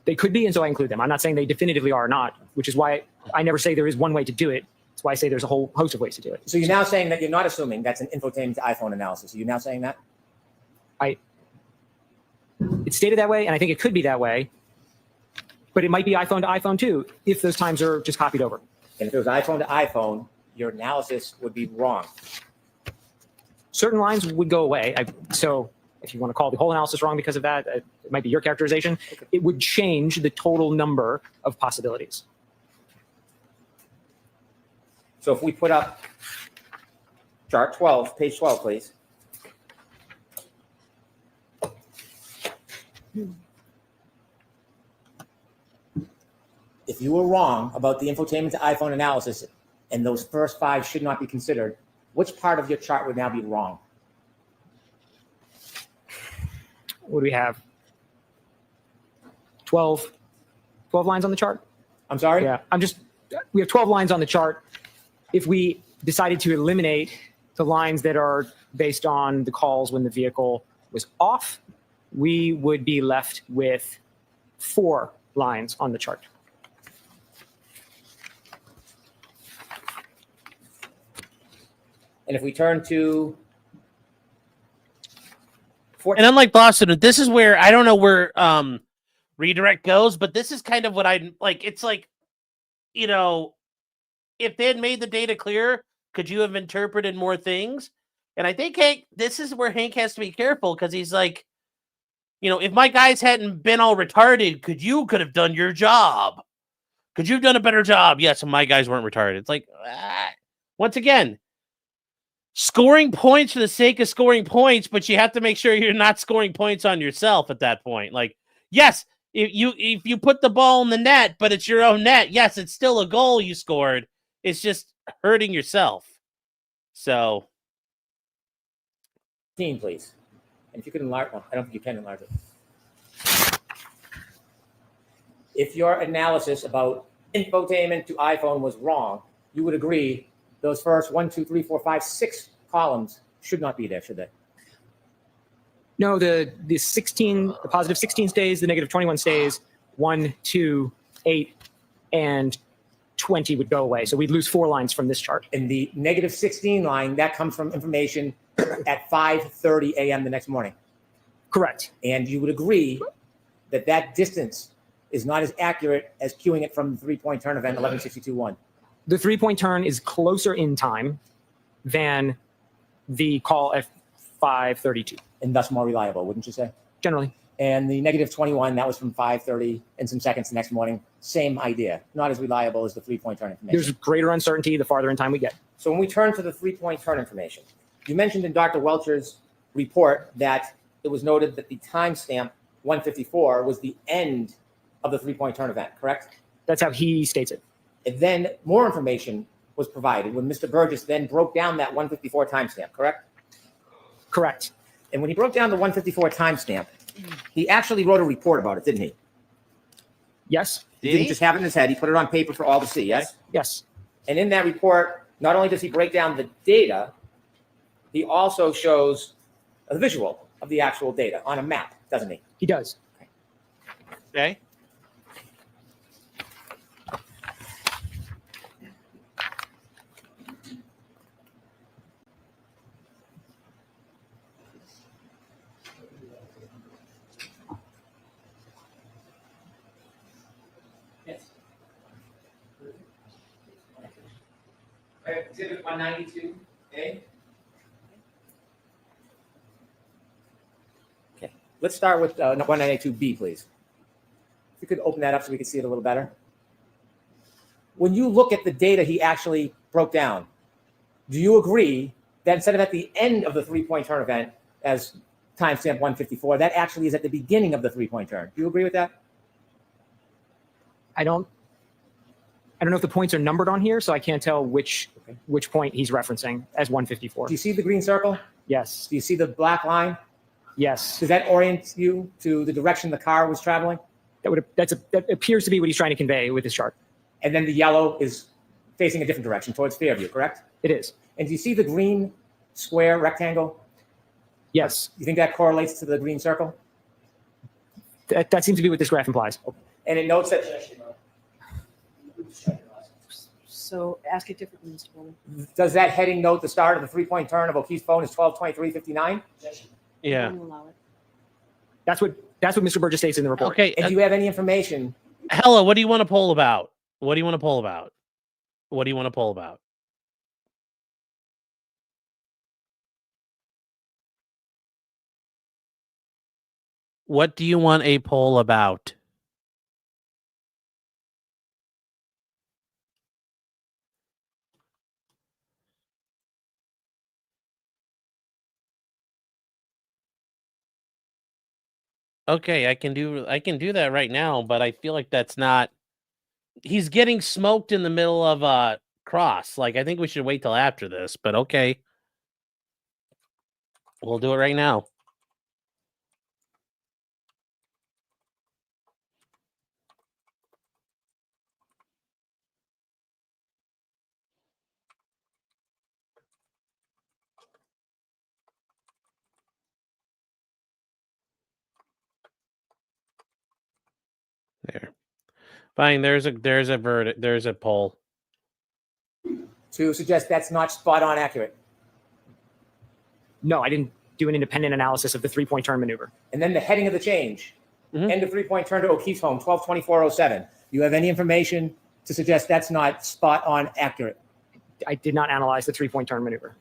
They could be, and so I include them. I'm not saying they definitively are or not, which is why I never say there is one way to do it. That's why I say there's a whole host of ways to do it. So you're now saying that you're not assuming that's an infotainment to iPhone analysis. Are you now saying that? It's stated that way, and I think it could be that way, but it might be iPhone to iPhone too, if those times are just copied over. And if it was iPhone to iPhone, your analysis would be wrong. Certain lines would go away. So if you want to call the whole analysis wrong because of that, it might be your characterization. It would change the total number of possibilities. So if we put up chart 12, page 12, please. If you were wrong about the infotainment to iPhone analysis and those first 5 should not be considered, which part of your chart would now be wrong? What do we have? 12 lines on the chart? I'm sorry? Yeah, we have 12 lines on the chart. If we decided to eliminate the lines that are based on the calls when the vehicle was off, we would be left with 4 lines on the chart. And if we turn to And unlike Boston, this is where I don't know where redirect goes, but this is kind of what I like. It's like, you know, if they had made the data clearer, could you have interpreted more things? And I think Hank, this is where Hank has to be careful because he's like, you know, if my guys hadn't been all retarded, could have done your job? Could you have done a better job? Yes, my guys weren't retarded. It's like, once again, scoring points for the sake of scoring points, but you have to make sure you're not scoring points on yourself at that point. Like, yes, if you put the ball in the net, but it's your own net, yes, it's still a goal you scored. It's just hurting yourself. So, 15, please. And if you could enlarge, well, I don't think you can enlarge it. If your analysis about infotainment to iPhone was wrong, you would agree those first 1, 2, 3, 4, 5, 6 columns should not be there, should they? No, the positive 16 stays, the negative 21 stays, 1, 2, 8, and 20 would go away. So we'd lose 4 lines from this chart. And the negative 16 line, that comes from information at 5:30 a.m. the next morning. Correct. And you would agree that that distance is not as accurate as queuing it from the 3-point turn event 11:62:1. The 3-point turn is closer in time than the call at 5:32. And thus more reliable, wouldn't you say? Generally. And the negative 21, that was from 5:30 and some seconds the next morning. Same idea. Not as reliable as the 3-point turn information. There's greater uncertainty the farther in time we get. So when we turn to the 3-point turn information, you mentioned in Dr. Welcher's report that it was noted that the timestamp 154 was the end of the 3-point turn event, correct? That's how he states it. And then more information was provided when Mr. Burgess then broke down that 154 timestamp, correct? Correct. And when he broke down the 154 timestamp, he actually wrote a report about it, didn't he? Yes. He didn't just have it in his head. He put it on paper for all to see, yes? Yes. And in that report, not only does he break down the data, he also shows a visual of the actual data on a map, doesn't he? He does. okay. Yes. Exhibit 192A. Okay, let's start with 192B, please. If you could open that up so we can see it a little better. When you look at the data he actually broke down, do you agree that instead of at the end of the 3-point turn event as timestamp 154, that actually is at the beginning of the 3-point turn? Do you agree with that? I don't know if the points are numbered on here, so I can't tell which point he's referencing as 154. Do you see the green circle? Yes. Do you see the black line? Yes. Does that orient you to the direction the car was traveling? That appears to be what he's trying to convey with his chart. And then the yellow is facing a different direction towards Fairview, correct? It is. And do you see the green square rectangle? Yes. You think that correlates to the green circle? That seems to be what this graph implies. And it notes that. So ask it differently, Mr. Bowman. Does that heading note the start of the 3-point turn of O'Keefe's phone is 12:23:59? Yeah. Can you allow it? That's what Mr. Burgess states in the report. Okay. And do you have any information? Hella, what do you want to poll about? What do you want to poll about? What do you want to poll about? What do you want a poll about? Okay, I can do that right now, but I feel like that's not. He's getting smoked in the middle of cross. Like I think we should wait till after this, but okay. We'll do it right now. Fine. There's a verdict. There's a poll. to suggest that's not spot on accurate. No, I didn't do an independent analysis of the 3-point turn maneuver. And then the heading of the change, Mhm. end of 3-point turn to O'Keefe's home, 12/24/07. You have any information to suggest that's not spot on accurate? I did not analyze the 3-point turn maneuver.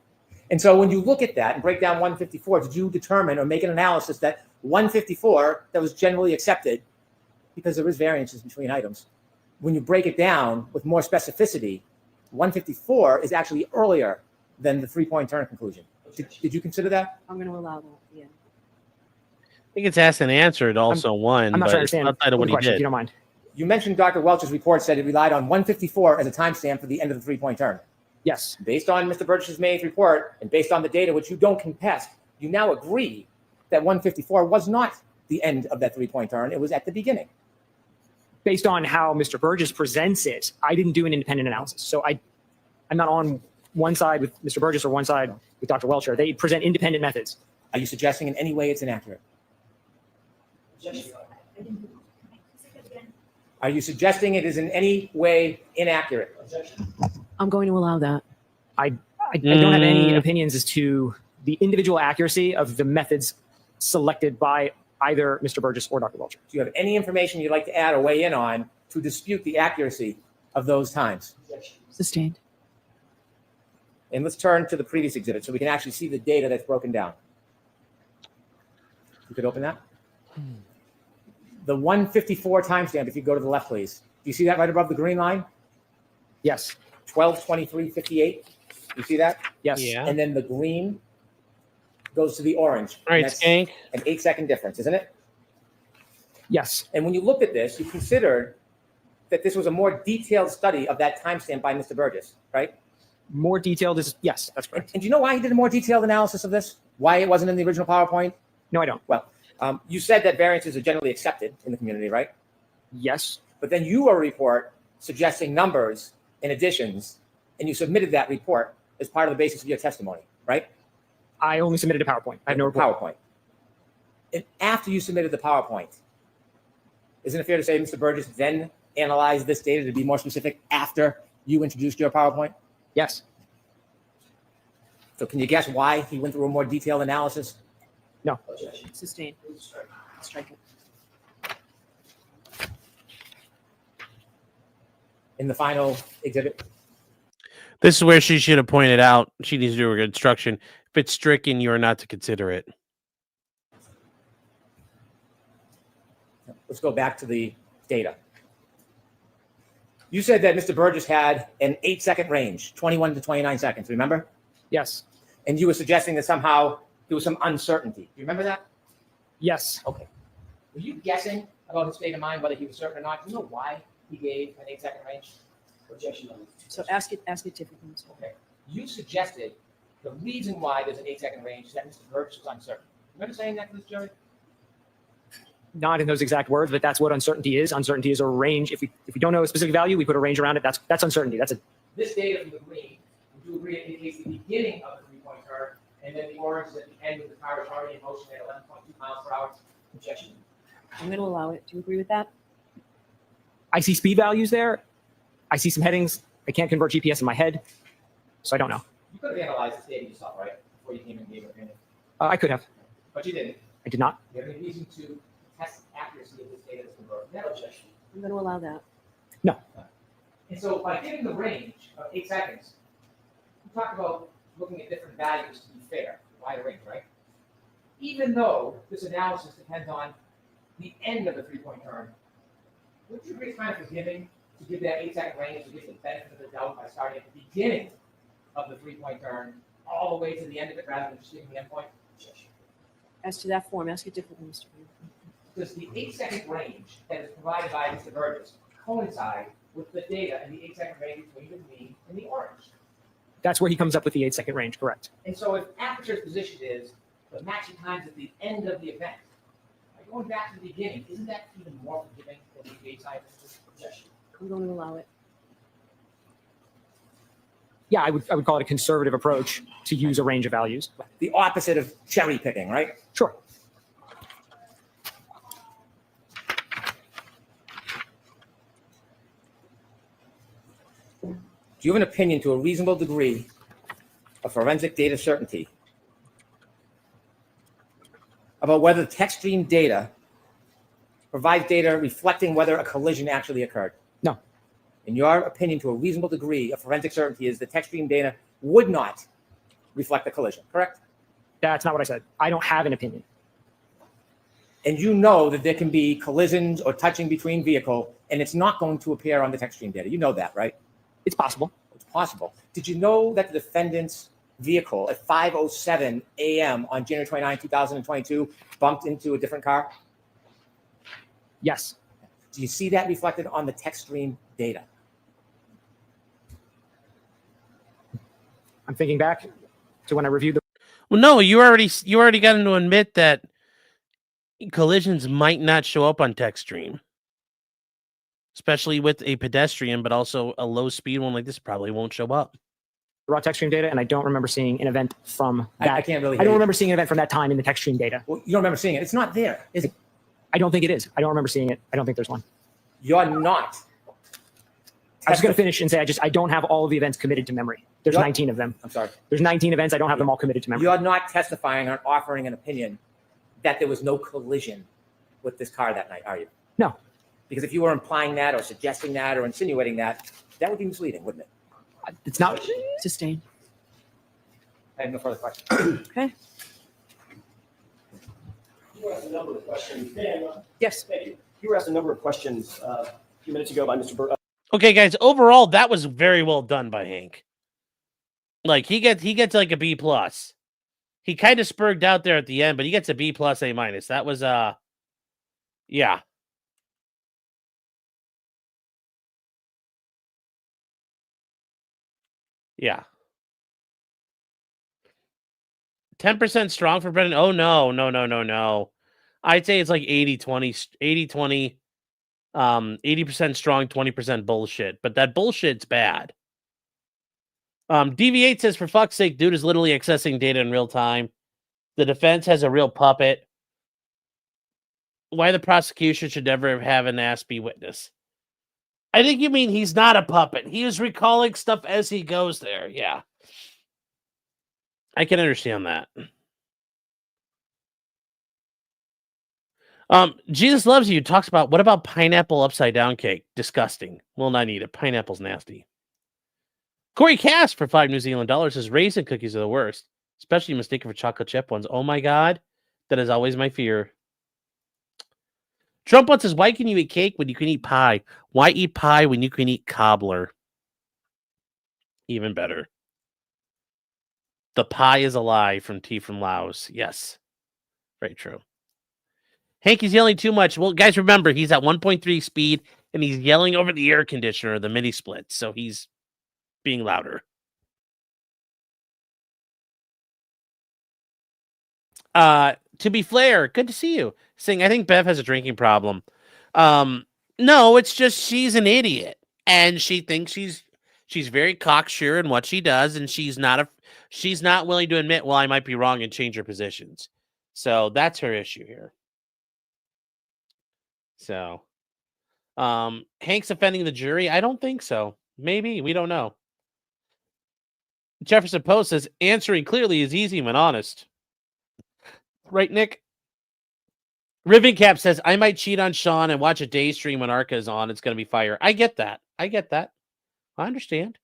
And so when you look at that and break down 154, did you determine or make an analysis that 154 that was generally accepted, because there is variances between items, when you break it down with more specificity, 154 is actually earlier than the 3-point turn conclusion. Did you consider that? I'm going to allow that, yeah. I think it's asked and answered. Also, one, I'm not but sure I it's understand outside of what the he question, if did. you don't mind. You mentioned Dr. Welch's report said it relied on 154 as a timestamp for the end of the 3-point turn. Yes, Based on Mr. Burgess's May 8th report and based on the data, which you don't contest, you now agree that 154 was not the end of that 3-point turn. It was at the beginning. based on how Mr. Burgess presents it, I didn't do an independent analysis. So I'm not on one side with Mr. Burgess or one side with Dr. Welcher. They present independent methods. Are you suggesting in any way it's inaccurate? Are you suggesting it is in any way inaccurate? I'm going to allow that. I don't have any Mm. opinions as to the individual accuracy of the methods selected by either Mr. Burgess or Dr. Welcher. Do you have any information you'd like to add or weigh in on to dispute the accuracy of those times? Sustained. And let's turn to the previous exhibit so we can actually see the data that's broken down. You could open that. The 154 timestamp, if you go to the left, please. Do you see that right above the green line? Yes, 12/23/58. You see that? yes. Yeah. And then the green goes to the orange. All right, And that's Skank. an 8-second difference, isn't it? Yes, And when you looked at this, you considered that this was a more detailed study of that timestamp by Mr. Burgess, right? more detailed is, yes, that's And, correct. and do you know why he did a more detailed analysis of this? Why it wasn't in the original PowerPoint? No, I don't. You said that variances are generally accepted in the community, right? Yes, But then you wrote a report suggesting numbers and additions, and you submitted that report as part of the basis of your testimony, right? I only submitted a PowerPoint. I have no report. PowerPoint. And after you submitted the PowerPoint, isn't it fair to say Mr. Burgess then analyzed this data to be more specific after you introduced your PowerPoint? Yes, So can you guess why he went through a more detailed analysis? no. Sustained. Strike it. In the final exhibit? This is where she should have pointed out she needs to do her instruction. If it's stricken, you are not to consider it. Let's go back to the data. You said that Mr. Burgess had an 8-second range, 21 to 29 seconds, remember? Yes, And you were suggesting that somehow there was some uncertainty. Do you remember that? yes. Okay. Were you guessing about his state of mind, whether he was certain or not? Do you know why he gave an 8-second range? Objection. So ask it differently. Mr. Okay. You suggested the reason why there's an 8-second range is that Mr. Burgess was uncertain. Remember saying that to this jury? Not in those exact words, but that's what uncertainty is. Uncertainty is a range. If we don't know a specific value, we put a range around it. That's uncertainty. That's a This data from the green, would you agree it indicates the beginning of the 3-point turn, and then the orange is at the end of the car is already in motion at 11.2 miles per hour? Objection. I'm going to allow it. Do you agree with that? I see speed values there. I see some headings. I can't convert GPS in my head, so I don't know. You could have analyzed this data yourself, right? Before you came and gave your opinion. I could have. But you didn't. I did not. Do you have any reason to test the accuracy of this data that's converted? No objection. I'm going to allow that. And so by giving the range of 8 seconds, we talked about looking at different values to be fair, wide range, right? Even though this analysis depends on the end of the 3-point turn, would you agree it's kind of forgiving to give that 8-second range to give the benefit of the doubt by starting at the beginning of the 3-point turn all the way to the end of it rather than just giving the end point? As to that form, ask it differently, Mr. Green. Does the 8-second range that is provided by Mr. Burgess coincide with the data and the 8-second range between the green and the orange? That's where he comes up with the 8-second range. Correct. And so if Aperture's position is the matching times at the end of the event, by going back to the beginning, isn't that even more forgiving than the 8 scientific objection? I'm going to allow it. Yeah, I would call it a conservative approach to use a range of values. The opposite of cherry picking, right? Sure. you have an opinion to a reasonable degree of forensic data certainty about whether the text stream data provides data reflecting whether a collision actually occurred? No. In your opinion, to a reasonable degree of forensic certainty, is the text stream data would not reflect the collision, correct? That's not what I said. I don't have an opinion. And you know that there can be collisions or touching between vehicle, and it's not going to appear on the text stream data. You know that, right? It's possible. It's possible. Did you know that the defendant's vehicle at 5:07 a.m. on January 29, 2022 bumped into a different car? Yes. Do you see that reflected on the text stream data? I'm thinking back to when I reviewed the. Well, no, you already got to admit that collisions might not show up on text stream, especially with a pedestrian, but also a low speed one like this probably won't show up. raw text stream data, and I don't remember seeing an event from that. I can't really. I don't remember seeing an event from that time in the text stream data. Well, you don't remember seeing it. It's not there, is it? I don't think it is. I don't remember seeing it. I don't think there's one. You're not. I was going to finish and say I don't have all of the events committed to memory. There's 19 of them. I'm sorry. There's 19 events. I don't have them all committed to memory. You're not testifying or offering an opinion that there was no collision with this car that night, are you? No. Because if you were implying that or suggesting that or insinuating that, that would be misleading, wouldn't it? It's not. Sustained. I have no further questions. Okay. You were asked a number of questions. Dan, Yes. thank you. You were asked a number of questions a few minutes ago by Mr. Burr. Okay, guys, overall, that was very well done by Hank. Like, he gets like a B plus. He kind of spurred out there at the end, but he gets a B plus, A minus. That was yeah. Yeah. 10% strong for Brendan. Oh no. I'd say it's like 80-20, 80-20. 80% strong, 20% bullshit. But that bullshit's bad. DV8 says, for fuck's sake, dude is literally accessing data in real time. The defense has a real puppet. Why the prosecution should never have an ass-be witness. I think you mean he's not a puppet. He is recalling stuff as he goes there. Yeah. I can understand that. Jesus Loves You talks about, what about pineapple upside down cake? Disgusting. Will not eat it. Pineapple's nasty. Corey Cass for $5 New Zealand says raisin cookies are the worst, especially mistaken for chocolate chip ones. Oh my God. That is always my fear. Trump says, why can you eat cake when you can eat pie? Why eat pie when you can eat cobbler? Even better. The pie is a lie from T from Laos. Yes. Very true. Hanky's yelling too much. Well, guys, remember, he's at 1.3 speed, and he's yelling over the air conditioner, the mini split, so he's being louder. To be Flair, good to see you. Saying, I think Bev has a drinking problem. No, it's just she's an idiot, and she thinks she's very cocksure in what she does, and she's not willing to admit, well, I might be wrong, and change her positions. So that's her issue here. So, Hank's offending the jury? I don't think so. Maybe. We don't know. Jefferson Post says, answering clearly is easy when honest. Right, Nick? Ribbon Cap says, I might cheat on Sean and watch a day stream when Arca is on. It's going to be fire. I get that. I understand.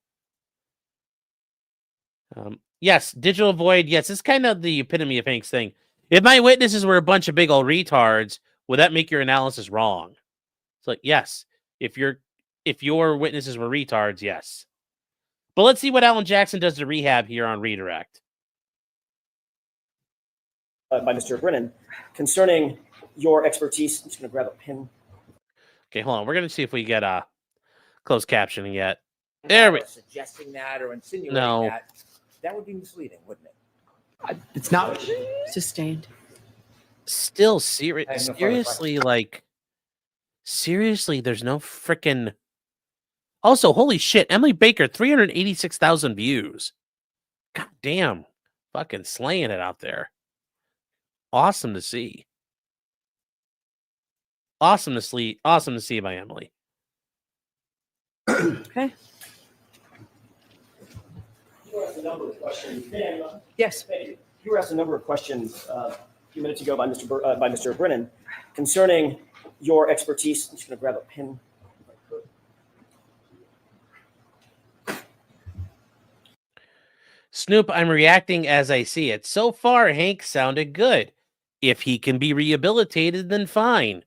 Yes, Digital Void. Yes, it's kind of the epitome of Hank's thing. If my witnesses were a bunch of big old retards, would that make your analysis wrong? It's like, yes. If your witnesses were retards, yes. But let's see what Alan Jackson does to rehab here on Redirect. By Mr. Brennan concerning your expertise. I'm just going to grab a pen. Okay, hold on. We're going to see if we get closed captioning yet. There we go. Suggesting that or insinuating that would be misleading, wouldn't it? It's not. Sustained. Still, no further seriously, seriously, there's no freaking... Also, holy shit, Emily Baker, 386,000 views. God damn. Fucking slaying it out there. Awesome to see. Awesome to see by Emily. Okay. You were asked a number of questions. Dan, Yes. thank you. You were asked a number of questions a few minutes ago by Mr. Brennan concerning your expertise. I'm just going to grab a pen. Snoop, I'm reacting as I see it. So far, Hank sounded good. If he can be rehabilitated, then fine.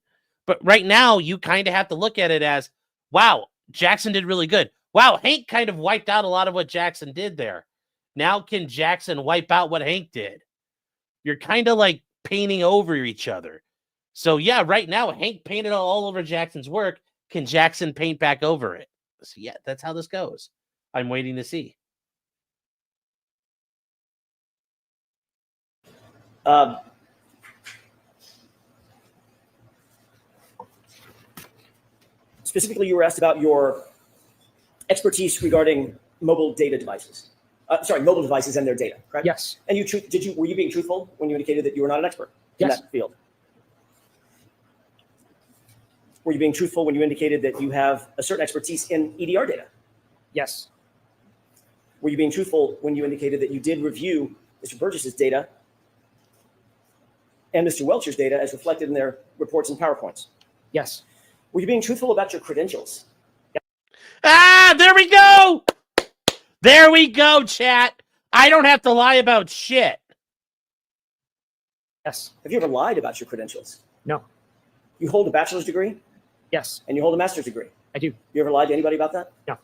But right now, you kind of have to look at it as, wow, Jackson did really good. Wow, Hank kind of wiped out a lot of what Jackson did there. Now can Jackson wipe out what Hank did? You're kind of like painting over each other. So yeah, right now, Hank painted all over Jackson's work. Can Jackson paint back over it? So yeah, that's how this goes. I'm waiting to see. Specifically, you were asked about your expertise regarding mobile data devices. Mobile devices and their data, correct? Yes. And were you being truthful when you indicated that you were not an expert in Yes. that field? Were you being truthful when you indicated that you have a certain expertise in EDR data? Yes. Were you being truthful when you indicated that you did review Mr. Burgess's data and Mr. Welcher's data as reflected in their reports and PowerPoints? Yes. Were you being truthful about your credentials? Ah, there we go. There we go, chat. I don't have to lie about shit. Yes. Have you ever lied about your credentials? No. You hold a bachelor's degree Yes. and you hold a master's degree. I do. You ever lied to anybody about that? No.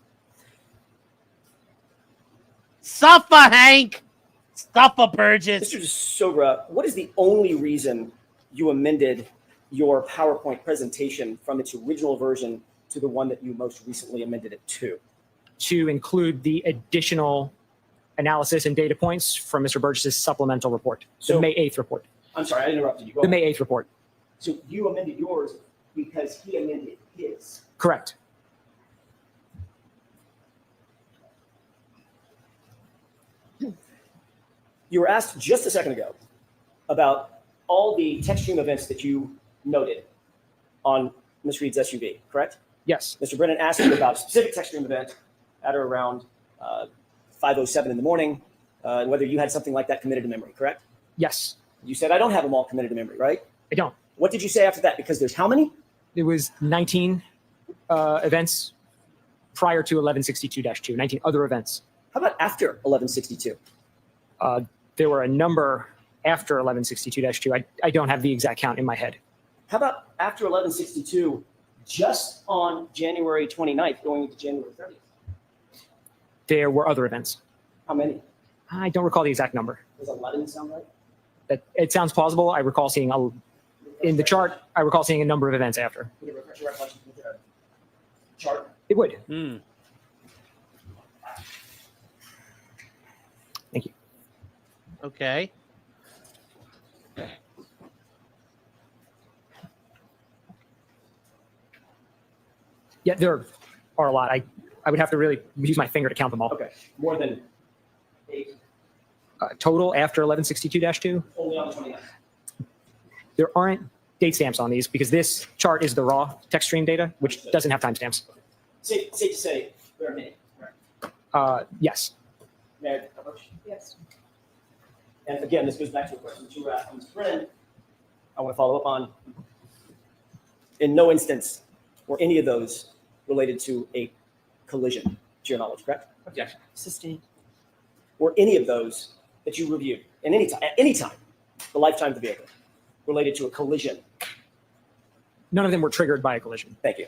Suffer, Hank. Suffer, Burgess. Mr. Sobra, what is the only reason you amended your PowerPoint presentation from its original version to the one that you most recently amended it to? To include the additional analysis and data points from Mr. Burgess's supplemental report, So- the May 8th report. I'm sorry, I interrupted you. Go The ahead. May 8th report. So you amended yours because he amended his. Correct. You were asked just a second ago about all the text stream events that you noted on Ms. Reed's SUV, correct? Yes. Mr. Brennan asked you about a specific text stream event at or around 5:07 in the morning, and whether you had something like that committed to memory, correct? Yes. You said, I don't have them all committed to memory, right? I don't. What did you say after that? Because there's how many? It was 19 events prior to 1162-2, 19 other events. How about after 1162? There were a number after 1162-2. I don't have the exact count in my head. How about after 1162, just on January 29th, going into January 30th? There were other events. How many? I don't recall the exact number. Does 11 sound right? It sounds plausible. I recall seeing in the chart, I recall seeing a number of events after. Would it refresh your recollection with the chart? It would. Hmm. Thank you. Okay. Yeah, there are a lot. I would have to really use my finger to count them all. Okay, more than 8, Total after 1162-2, only on the 29th. there aren't date stamps on these because this chart is the raw text stream data, which doesn't have timestamps. Safe to say, there are many. Right. Yes. Mayor, approach. Yes. And again, this goes back to a question that you were asking Mr. Brennan. I want to follow up on. In no instance were any of those related to a collision, to your knowledge, correct? Objection. Sustained. Were any of those that you reviewed at any time, the lifetime of the vehicle, related to a collision? None of them were triggered by a collision. Thank you.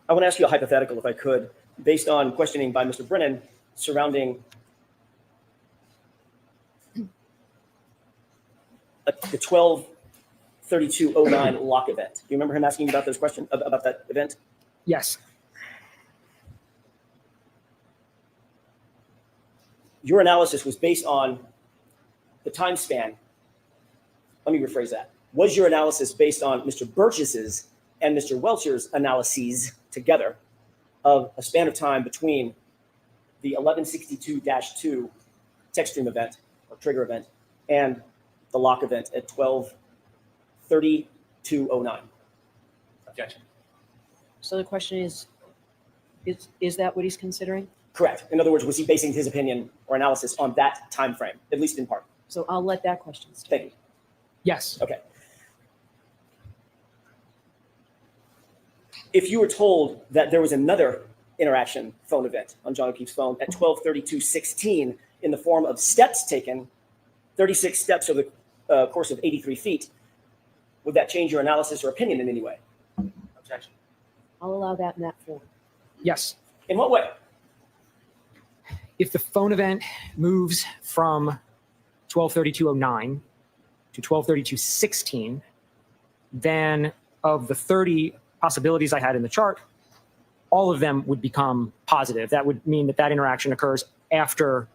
I want to ask you a hypothetical, if I could, based on questioning by Mr. Brennan surrounding the 12/32/09 lock event. Do you remember him asking you about those questions, about that event? Yes. Your analysis was based on the time span. Let me rephrase that. Was your analysis based on Mr. Burgess's and Mr. Welcher's analyses together of a span of time between the 1162-2 text stream event or trigger event and the lock event at 12/32/09? Objection. So the question is Is that what he's considering? Correct. In other words, was he basing his opinion or analysis on that time frame, at least in part? So I'll let that question stand. Thank you. Yes. Okay. If you were told that there was another interaction phone event on John O'Keefe's phone at 12:32:16 in the form of steps taken, 36 steps over the course of 83 feet, would that change your analysis or opinion in any way? Objection. I'll allow that in that form. Yes. In what way? If the phone event moves from 12:32:09 to 12:32:16, then of the 30 possibilities I had in the chart, all of them would become positive. That would mean that that interaction occurs after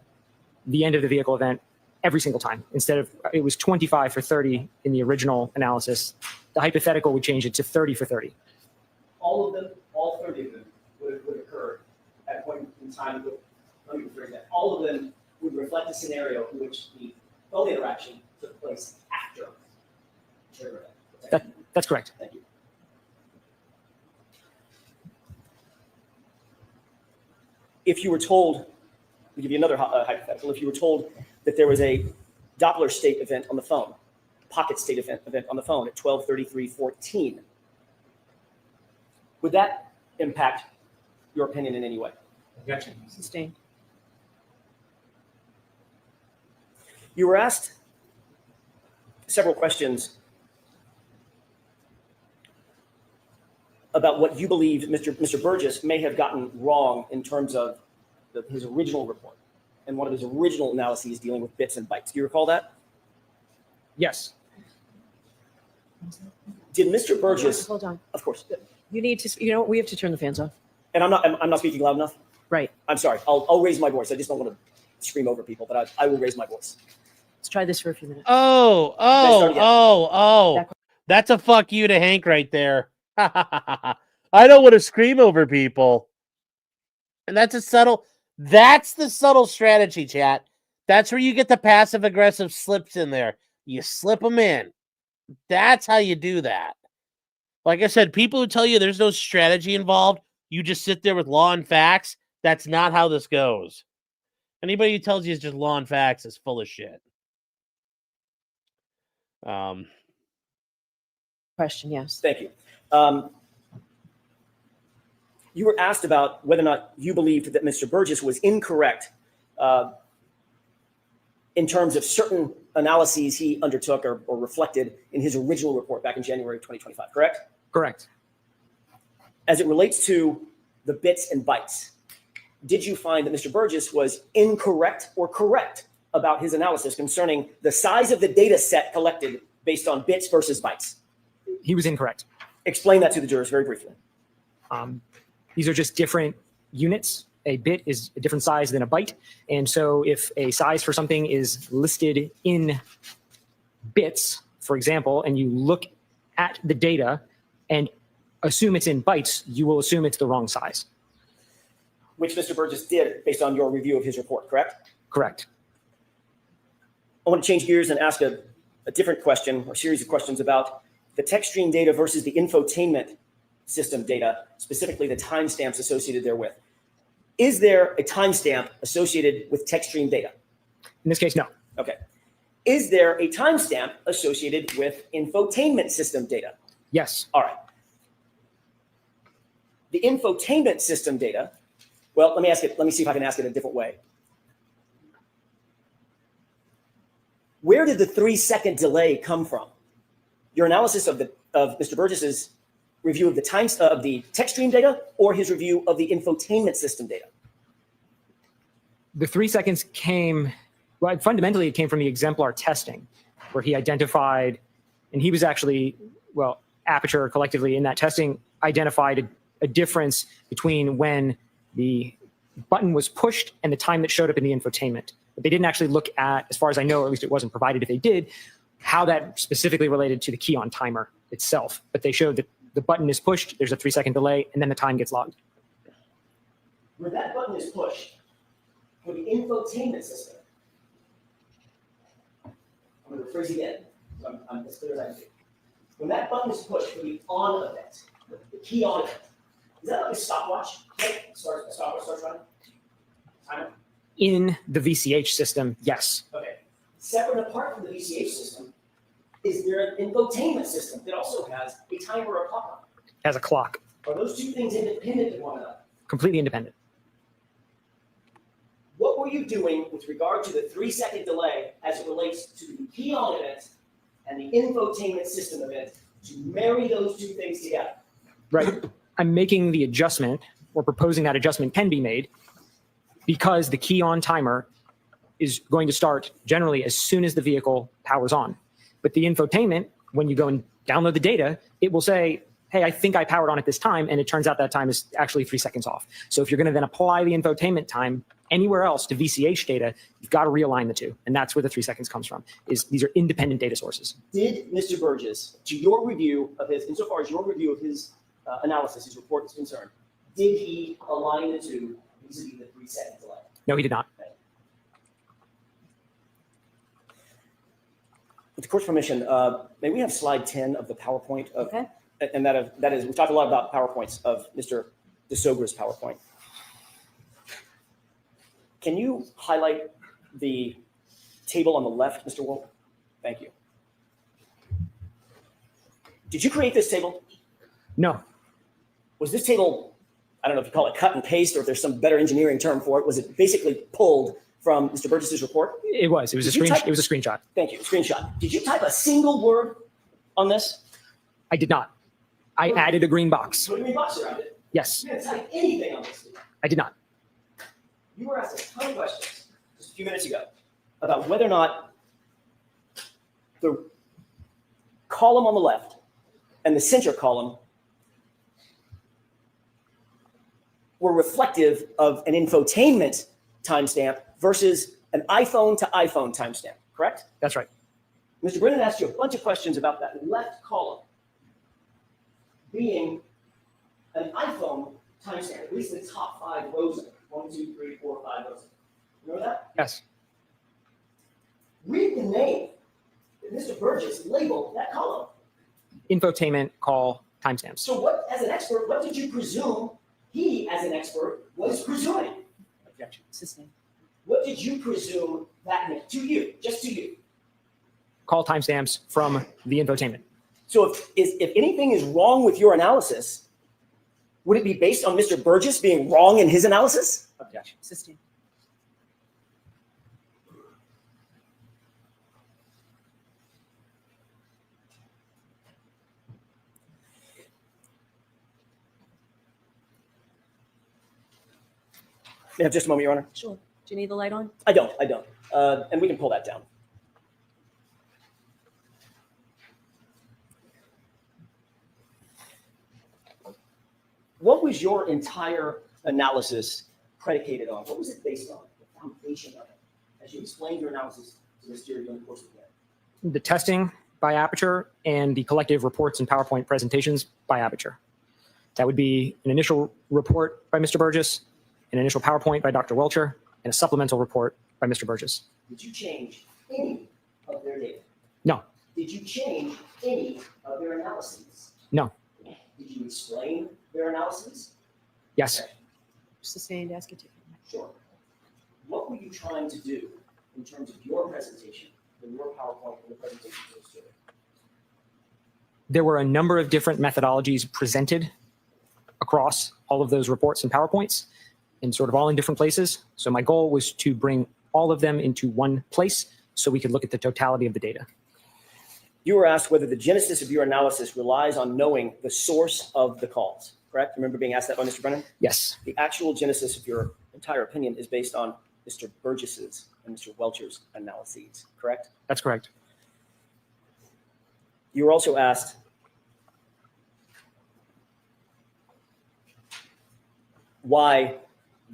the end of the vehicle event every single time. Instead of, it was 25 for 30 in the original analysis, the hypothetical would change it to 30 for 30. All of them, all 30 of them would occur at a point in time. Let me rephrase that. All of them would reflect a scenario in which the phone interaction took place after the trigger event. That's correct. Thank you. If you were told, let me give you another hypothetical. If you were told that there was a Doppler state event on the phone, pocket state event on the phone at 12:33:14, would that impact your opinion in any way? Objection. Sustained. You were asked several questions about what you believe Mr. Burgess may have gotten wrong in terms of his original report and one of his original analyses dealing with bits and bytes. Do you recall that? Yes. Did Mr. Burgess? Hold on. Of course. You need to, we have to turn the fans off. And I'm not speaking loud enough. Right. I'm sorry. I'll raise my voice. I just don't want to scream over people, but I will raise my voice. Let's try this for a few minutes. That's a fuck you to Hank right there. I don't want to scream over people. And that's the subtle strategy, chat. That's where you get the passive aggressive slips in there. You slip them in. That's how you do that. Like I said, people who tell you there's no strategy involved, you just sit there with law and facts. That's not how this goes. Anybody who tells you it's just law and facts is full of shit. Question, yes. Thank you. You were asked about whether or not you believed that Mr. Burgess was incorrect in terms of certain analyses he undertook or reflected in his original report back in January 2025, correct? Correct. As it relates to the bits and bytes, did you find that Mr. Burgess was incorrect or correct about his analysis concerning the size of the data set collected based on bits versus bytes? He was incorrect. Explain that to the jurors very briefly. These are just different units. A bit is a different size than a byte. And so if a size for something is listed in bits, for example, and you look at the data and assume it's in bytes, you will assume it's the wrong size. Which Mr. Burgess did based on your review of his report, correct? Correct. I want to change gears and ask a different question or series of questions about the text stream data versus the infotainment system data, specifically the timestamps associated therewith. Is there a timestamp associated with text stream data? In this case, no. Okay. Is there a timestamp associated with infotainment system data? Yes. All right. The infotainment system data, well, let me see if I can ask it a different way. Where did the 3-second delay come from? Your analysis of Mr. Burgess's review of the text stream data or his review of the infotainment system data? The 3 seconds came, well, fundamentally it came from the exemplar testing where he identified, and he was actually, well, Aperture collectively in that testing identified a difference between when the button was pushed and the time that showed up in the infotainment. But they didn't actually look at, as far as I know, or at least it wasn't provided if they did, how that specifically related to the key on timer itself. But they showed that the button is pushed, there's a 3-second delay, and then the time gets logged. Where that button is pushed for the infotainment system, I'm going to rephrase again, so I'm as clear as I can be. When that button is pushed for the on event, the key on event, Is that like a stopwatch? Like, a stopwatch starts running? Timer? In the VCH system, yes. Okay. Separate and apart from the VCH system, is there an infotainment system that also has a timer or a clock on it? As a clock, Are those two things independent of one another? completely independent. What were you doing with regard to the 3-second delay as it relates to the key on event and the infotainment system event to marry those two things together? Right. I'm making the adjustment, or proposing that adjustment can be made, because the key on timer is going to start generally as soon as the vehicle powers on. But the infotainment, when you go and download the data, it will say, hey, I think I powered on at this time, and it turns out that time is actually 3 seconds off. So if you're going to then apply the infotainment time anywhere else to VCH data, you've got to realign the two. And that's where the 3 seconds comes from, is these are independent data sources. Did Mr. Burgess, to your review of his, insofar as your review of his analysis, his report is concerned, did he align the two vis-a-vis the 3-second delay? No, he did not. With the court's permission, may we have slide 10 of the PowerPoint of, Okay. and that is, we talked a lot about PowerPoints of Mr. DeSogra's PowerPoint. Can you highlight the table on the left, Mr. Wolf? Thank you. Did you create this table? No, Was this table, I don't know if you call it cut and paste or if there's some better engineering term for it, was it basically pulled from Mr. Burgess's report? it was. It was a screenshot. Thank you, screenshot. Did you type a single word on this? I did not. I added a green box. Put a green box around it. Yes, You didn't type anything on this. I did not. You were asked a ton of questions just a few minutes ago about whether or not the column on the left and the center column were reflective of an infotainment timestamp versus an iPhone to iPhone timestamp, correct? That's right. Mr. Brennan asked you a bunch of questions about that left column being an iPhone timestamp, at least the top 5 rows of it. 1, 2, 3, 4, 5 rows. Remember that? Yes. Read the name that Mr. Burgess labeled that column. Infotainment call timestamps. So what, as an expert, what did you presume he, as an expert, was presuming? Objection. Sustained. What did you presume that meant to you, just to you? Call timestamps from the infotainment. So if anything is wrong with your analysis, would it be based on Mr. Burgess being wrong in his analysis? Objection. Sustained. May I have just a moment, Your Honor? Sure. Do you need the light on? I don't. And we can pull that down. What was your entire analysis predicated on? What was it based on? The foundation of it, as you explained your analysis to this jury during the course of the day. The testing by Aperture and the collective reports and PowerPoint presentations by Aperture. That would be an initial report by Mr. Burgess, an initial PowerPoint by Dr. Welcher, and a supplemental report by Mr. Burgess. Did you change any of their data? No. Did you change any of their analyses? No. Did you explain their analyses? Yes. Okay, Sustained. Ask it to. sure. What were you trying to do in terms of your presentation, and your PowerPoint, and the presentation to the student? There were a number of different methodologies presented across all of those reports and PowerPoints, and sort of all in different places. So my goal was to bring all of them into one place so we could look at the totality of the data. You were asked whether the genesis of your analysis relies on knowing the source of the calls, correct? Remember being asked that by Mr. Brennan? Yes. The actual genesis of your entire opinion is based on Mr. Burgess's and Mr. Welcher's analyses, correct? That's correct. You were also asked why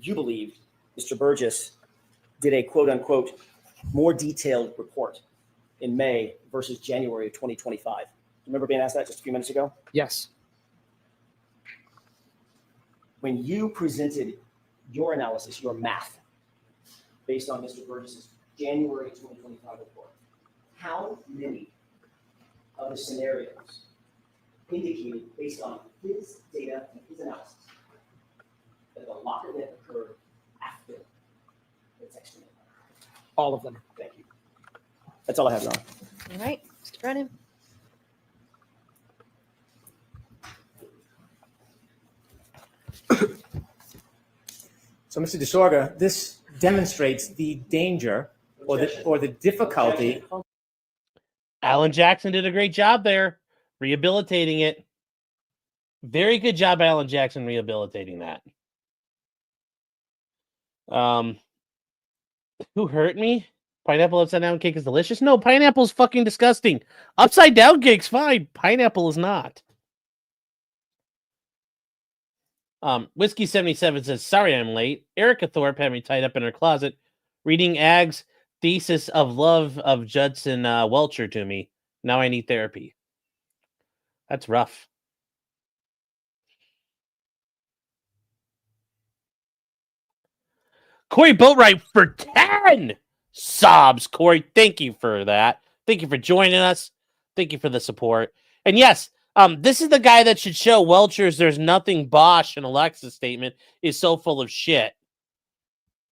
you believed Mr. Burgess did a quote unquote more detailed report in May versus January of 2025. Remember being asked that just a few minutes ago? Yes. When you presented your analysis, your math, based on Mr. Burgess's January 2025 report, how many of the scenarios indicated based on his data and his analysis that the lock event occurred after the texting. All of them. Thank you. That's all I have, Your Honor. All right, Mr. Brennan. So, Mr. DeSorga, this demonstrates the danger or the difficulty. Alan Jackson did a great job there, rehabilitating it. Very good job, Alan Jackson, rehabilitating that. Who hurt me? Pineapple upside down cake is delicious. No, pineapple is fucking disgusting. Upside down cake's fine. Pineapple is not. Whiskey 77 says, sorry I'm late. Erica Thorpe had me tied up in her closet reading Ag's thesis of love of Judson Welcher to me. Now I need therapy. That's rough. Corey Boatwright for 10 sobs. Corey, thank you for that. Thank you for joining us. Thank you for the support. And yes, this is the guy that should show Welcher's "There's Nothing Bosch" and Alexa's statement is so full of shit.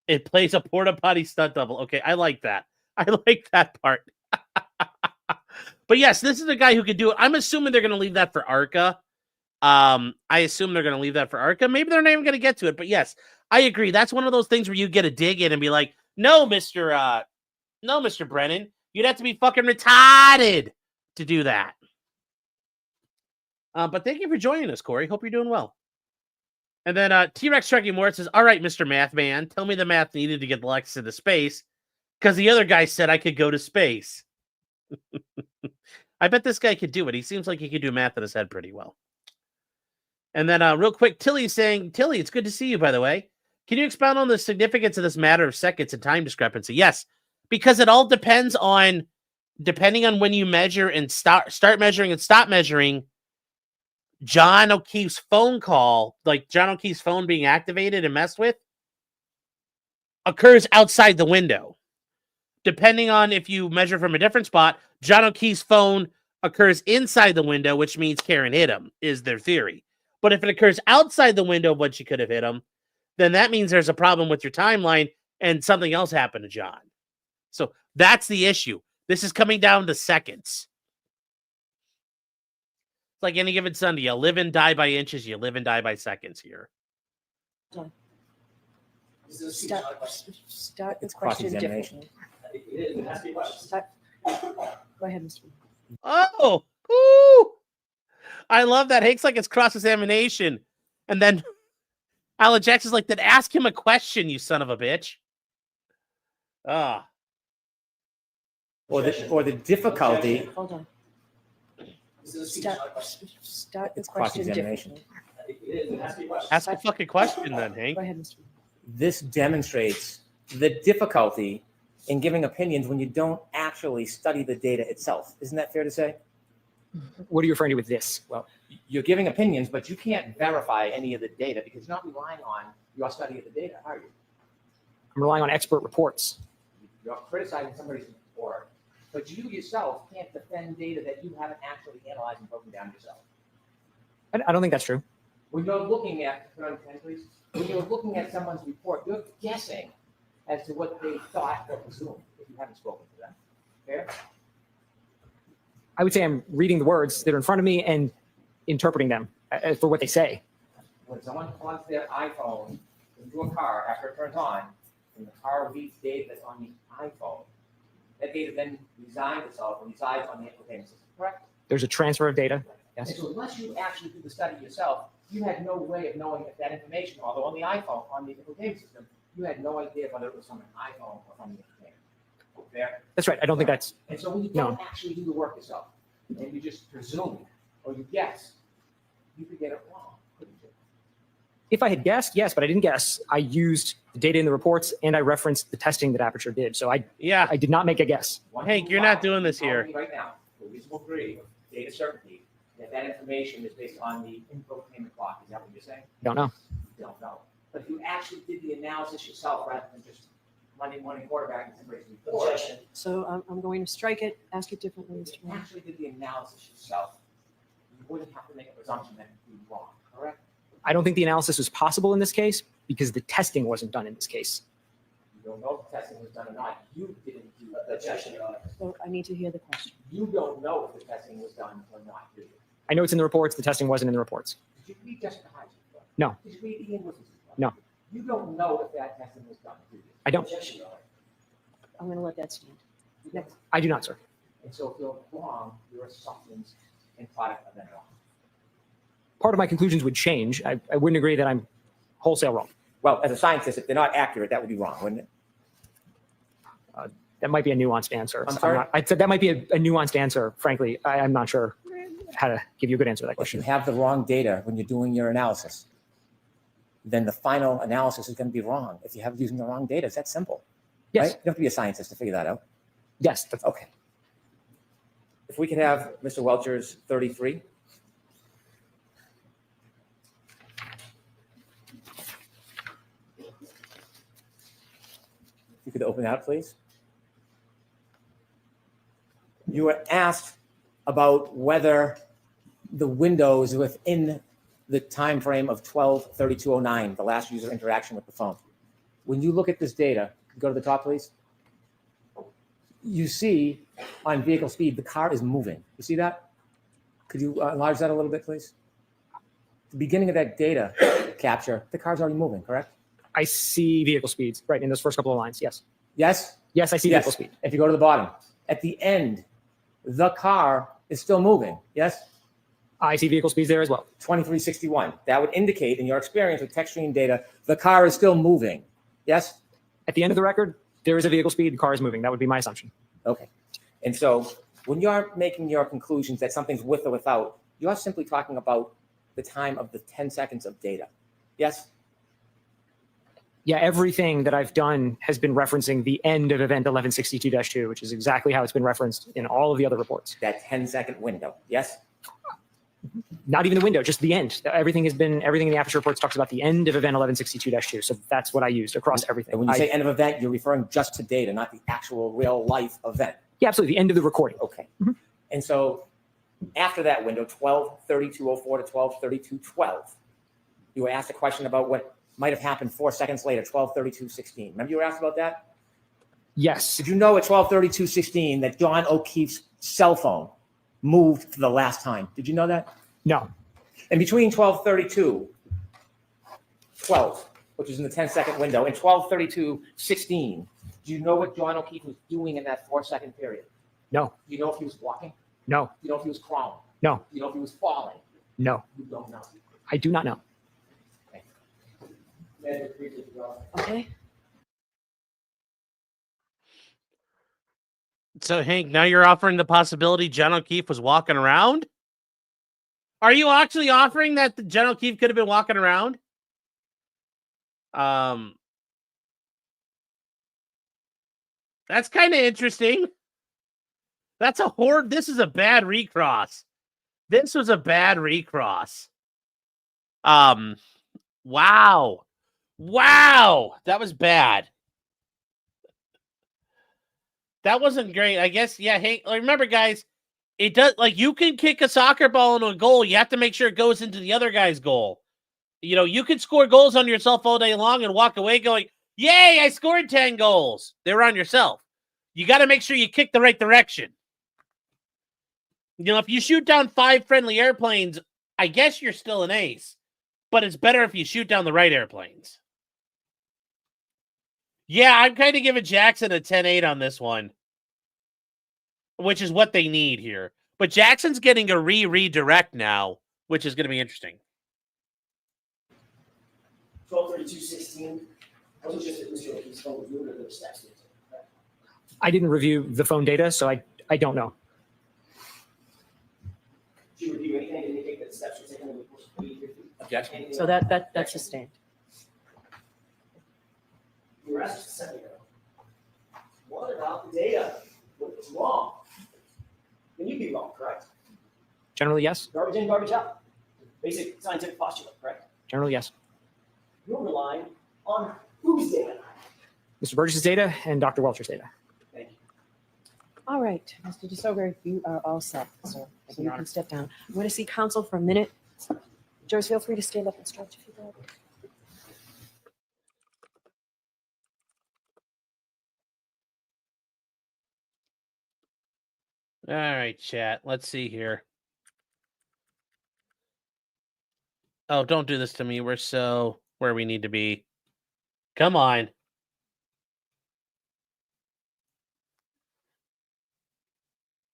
It plays a porta potty stunt double. Okay, I like that. I like that part. But yes, this is the guy who could do it. I'm assuming they're going to leave that for ARCA. I assume they're going to leave that for ARCA. Maybe they're not even going to get to it. But yes, I agree. That's one of those things where you get a dig in and be like, no, Mr. Brennan, you'd have to be fucking retarded to do that. But thank you for joining us, Corey. Hope you're doing well. And then T-Rex Trucking More says, all right, Mr. Math Man, tell me the math needed to get Lex into space because the other guy said I could go to space. I bet this guy could do it. He seems like he could do math in his head pretty well. And then real quick, Tilly's saying, Tilly, it's good to see you, by the way. Can you expound on the significance of this matter of seconds and time discrepancy? Yes, because it all depends on, depending on when you measure and start measuring and stop measuring, John O'Keefe's phone call, like John O'Keefe's phone being activated and messed with, occurs outside the window. Depending on if you measure from a different spot, John O'Keefe's phone occurs inside the window, which means Karen hit him, is their theory. But if it occurs outside the window when she could have hit him, then that means there's a problem with your timeline and something else happened to John. So that's the issue. This is coming down to seconds. It's like any given Sunday. You live and die by inches. You live and die by seconds here. Start the It's question cross-examination. differently. Go ahead, Mr. Oh, ooh. I love that. Hank's like it's cross-examination. And then Alan Jackson's like, then ask him a question, you son of a bitch. Or the difficulty. Hold on. Start the question Cross-examination. differently. Ask a fucking question then, Hank. Go ahead, Mr. This demonstrates the difficulty in giving opinions when you don't actually study the data itself. Isn't that fair to say? What are you referring to with this? Well, you're giving opinions, but you can't verify any of the data because you're not relying on your study of the data, are you? I'm relying on expert reports. You're criticizing somebody's report, but you yourself can't defend data that you haven't actually analyzed and broken down yourself. I don't think that's true. When you're looking at, please, when you're looking at someone's report, you're guessing as to what they thought or presumed if you haven't spoken to them. Fair? I would say I'm reading the words that are in front of me and interpreting them for what they say. When someone plugs their iPhone into a car after it turns on, and the car reads data that's on the iPhone, that data then resides itself and resides on the infotainment system, correct? There's a transfer of data. And Yes. so unless you actually do the study yourself, you had no way of knowing if that information, although on the iPhone, on the infotainment system, you had no idea whether it was from an iPhone or from the infotainment. Fair? That's right. I don't think that's. And so when you don't actually do the work yourself, and you just presume or you guess, you could get it wrong, couldn't you? If I had guessed, yes, but I didn't guess. I used the data in the reports and I referenced the testing that Aperture did. So I did not make a guess. Hank, you're not doing this here. Right now, with reasonable degree of data certainty, that information is based on the infotainment clock. Is that what you're saying? Don't know. You don't know. But if you actually did the analysis yourself rather than just Monday morning quarterback and somebody's report, So I'm going to strike it, ask it differently, if Mr. you Mayor. actually did the analysis yourself, you wouldn't have to make a presumption that you'd be wrong, correct? I don't think the analysis was possible in this case because the testing wasn't done in this case. You don't know if the testing was done or not. You didn't do the testing. So I need to hear the question. You don't know if the testing was done or not, do you? I know it's in the reports. The testing wasn't in the reports. Did you read Jessica Hyde's report? No. Did you read Ian Wilson's report? No. You don't know if that testing was done, do you? I don't. I'm going to let that stand. Next. I do not, sir. And so if you're wrong, you're a substance and product of that wrong. Part of my conclusions would change. I wouldn't agree that I'm wholesale wrong. Well, as a scientist, if they're not accurate, that would be wrong, wouldn't it? That might be a nuanced answer. I'm sorry? I said that might be a nuanced answer. Frankly, I'm not sure how to give you a good answer to that If you question. have the wrong data when you're doing your analysis, then the final analysis is going to be wrong. If you have using the wrong data, it's that simple. Yes. Right? You don't have to be a scientist to figure that out. Yes. That's, Okay. If we could have Mr. Welcher's 33. You could open that, please. You were asked about whether the window is within the time frame of 12/32/09, the last user interaction with the phone. When you look at this data, go to the top, please. You see on vehicle speed, the car is moving. You see that? Could you enlarge that a little bit, please? The beginning of that data capture, the car's already moving, correct? I see vehicle speeds right in those first couple of lines. Yes. Yes? Yes, I see Yes. vehicle speed. If you go to the bottom, at the end, the car is still moving. Yes? I see vehicle speeds there as well. 2361. That would indicate, in your experience with text stream data, the car is still moving. Yes? At the end of the record, there is a vehicle speed. The car is moving. That would be my assumption. Okay. And so when you're making your conclusions that something's with or without, you're simply talking about the time of the 10 seconds of data. Yes? Yeah, everything that I've done has been referencing the end of event 1162-2, which is exactly how it's been referenced in all of the other reports. That 10-second window. Yes? Not even the window, just the end. Everything in the Aperture reports talks about the end of event 1162-2. So that's what I used across everything. And when you say end of event, you're referring just to data, not the actual real life event. Yeah, absolutely. The end of the recording. Okay. And so after that window, 12/32/04 to 12/32/12, you were asked a question about what might have happened 4 seconds later, 12/32/16. Remember you were asked about that? Yes. Did you know at 12/32/16 that John O'Keefe's cell phone moved for the last time? Did you know that? No. And between 12/32/12, which is in the 10-second window, and 12/32/16, do you know what John O'Keefe was doing in that 4-second period? No. Do you know if he was walking? No. Do you know if he was crawling? No. Do you know if he was falling? No. You don't know. I do not know. Okay. So Hank, now you're offering the possibility John O'Keefe was walking around? Are you actually offering that John O'Keefe could have been walking around? That's kind of interesting. That's a horde. This is a bad recross. This was a bad recross. Wow. Wow. That was bad. That wasn't great. I guess, yeah, Hank, remember, guys, it does, like, you can kick a soccer ball into a goal. You have to make sure it goes into the other guy's goal. You know, you can score goals on yourself all day long and walk away going, yay, I scored 10 goals. They were on yourself. You got to make sure you kick the right direction. You know, if you shoot down 5 friendly airplanes, I guess you're still an ace. But it's better if you shoot down the right airplanes. Yeah, I'm kind of giving Jackson a 10-8 on this one, which is what they need here. But Jackson's getting a redirect now, which is going to be interesting. 12/32/16. Wasn't just that Mr. O'Keefe's phone was moving, there were steps. I didn't review the phone data, so I don't know. Did you review anything to indicate that steps were taken over the course of 50? Objection. So that's sustained. You were asked just a second ago. What about the data? What's wrong? Then you'd be wrong, correct? Generally, yes. Garbage in, garbage out. Basic scientific postulate, correct? Generally, yes. You're relying on whose data? Mr. Burgess's data and Dr. Welcher's data. Thank you. All right, Mr. DeSoger, you are all set, sir. So you can step down. I'm going to see counsel for a minute. Jurors, feel free to stand up and stretch if you'd like. All right, chat. Let's see here. Oh, don't do this to me. We're so where we need to be. Come on.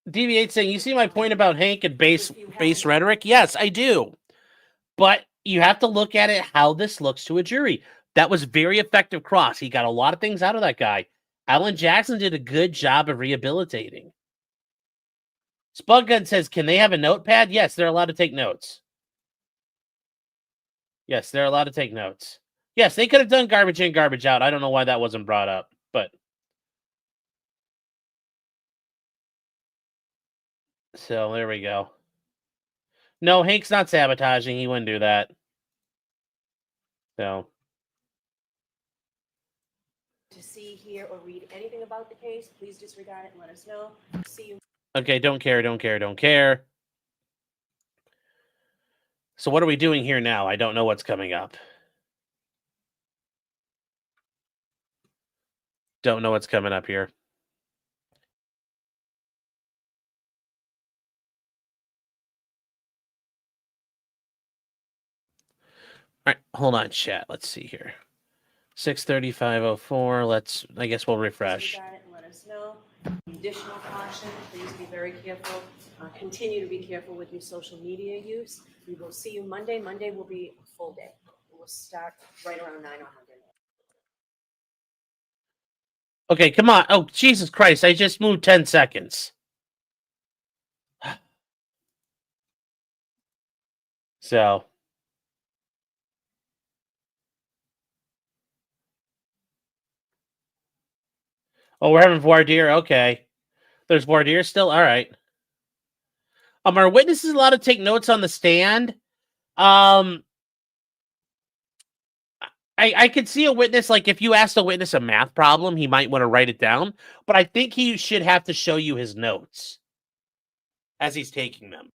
Deviate saying, you see my point about Hank and base rhetoric? Yes, I do. But you have to look at it how this looks to a jury. That was very effective cross. He got a lot of things out of that guy. Alan Jackson did a good job of rehabilitating. Spudgun says, can they have a notepad? Yes, they're allowed to take notes. Yes, they're allowed to take notes. Yes, they could have done garbage in, garbage out. I don't know why that wasn't brought up, but... So, there we go. No, Hank's not sabotaging. He wouldn't do that. So... To see, hear, or read anything about the case, please disregard it and let us know. See you. Okay, don't care, don't care, don't care. So what are we doing here now? I don't know what's coming up. Don't know what's coming up here. All right, hold on, chat. Let's see here. 6:35:04. Let's. I guess we'll refresh. Disregard it and let us know. Additional caution, please be very careful. Continue to be careful with your social media use. We will see you Monday. Monday will be a full day. We'll start right around 9 on Monday. Okay, come on. Oh, Jesus Christ. I just moved 10 seconds. So. Oh, we're having voir dire. Okay. There's voir dire still? All right. Are witnesses allowed to take notes on the stand? I could see a witness, like if you asked a witness a math problem, he might want to write it down. But I think he should have to show you his notes as he's taking them.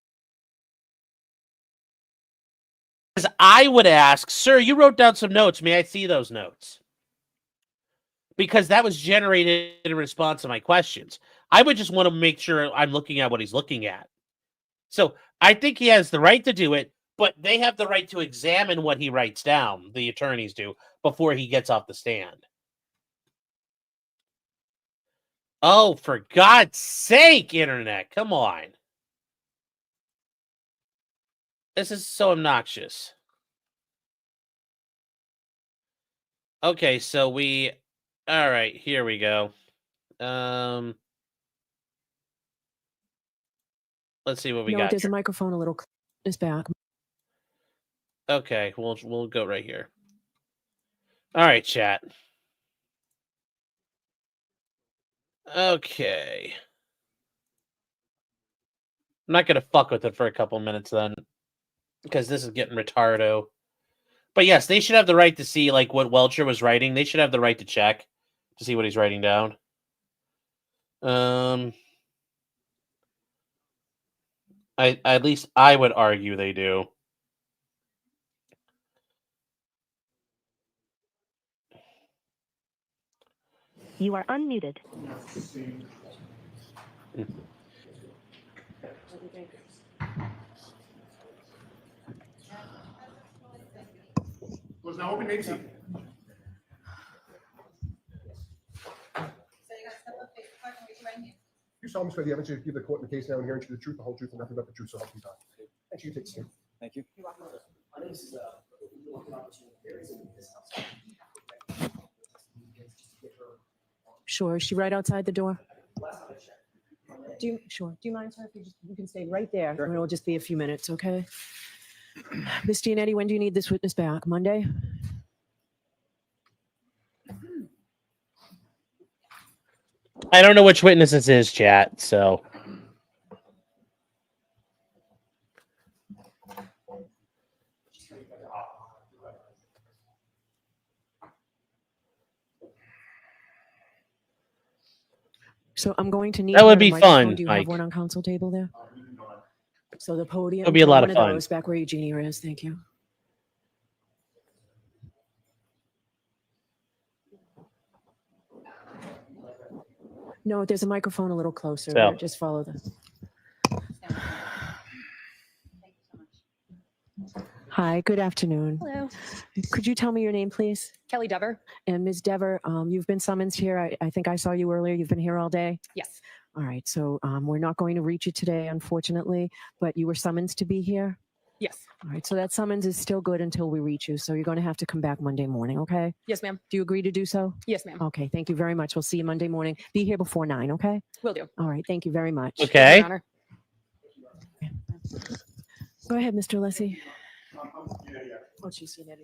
Because I would ask, sir, you wrote down some notes. May I see those notes? Because that was generated in response to my questions. I would just want to make sure I'm looking at what he's looking at. So I think he has the right to do it, but they have the right to examine what he writes down, the attorneys do, before he gets off the stand. Oh, for God's sake, Internet, come on. This is so obnoxious. Okay, so we... All right, here we go. Let's see what we got. There's here. a microphone a little is back. Okay, we'll go right here. All right, chat. Okay. I'm not gonna fuck with it for a couple minutes then, because this is getting retardo. But yes, they should have the right to see like what Welcher was writing. They should have the right to check to see what he's writing down. At least I would argue they do. You are unmuted. Was now open, maybe. You solemnly swear the evidence you give the court in the case now and hearing to the truth, the whole truth, and nothing but the truth, so help you God. Thank you. Take a seat. Thank you. Sure. Is she right outside the door? Do you mind, sir, if you can stay right there? Sure. And it'll just be a few minutes, okay? Ms. Gianetti, when do you need this witness back? Monday? I don't know which witness this is, chat, so. So I'm going to need That would her be microphone. fun, Do you Mike. have one on council table there? So the podium. It'll be a lot one of fun. those back where Eugenia is. Thank you. No, there's a microphone a little closer. So- Just follow the. Hi, good afternoon. Hello, Could you tell me your name, please? Kelly Dever. And Ms. Dever, you've been summoned here. I think I saw you earlier. You've been here all day. Yes, All right. So we're not going to reach you today, unfortunately, but you were summoned to be here. yes, All right. So that summons is still good until we reach you. So you're going to have to come back Monday morning. Okay. yes, ma'am. Do you agree to do so? Yes, ma'am. Okay. Thank you very much. We'll see you Monday morning. Be here before 9. Okay. Will do. All right. Thank you very much. Okay. Your Honor. Go ahead, Mr. Lessie. Oh, she's seen it.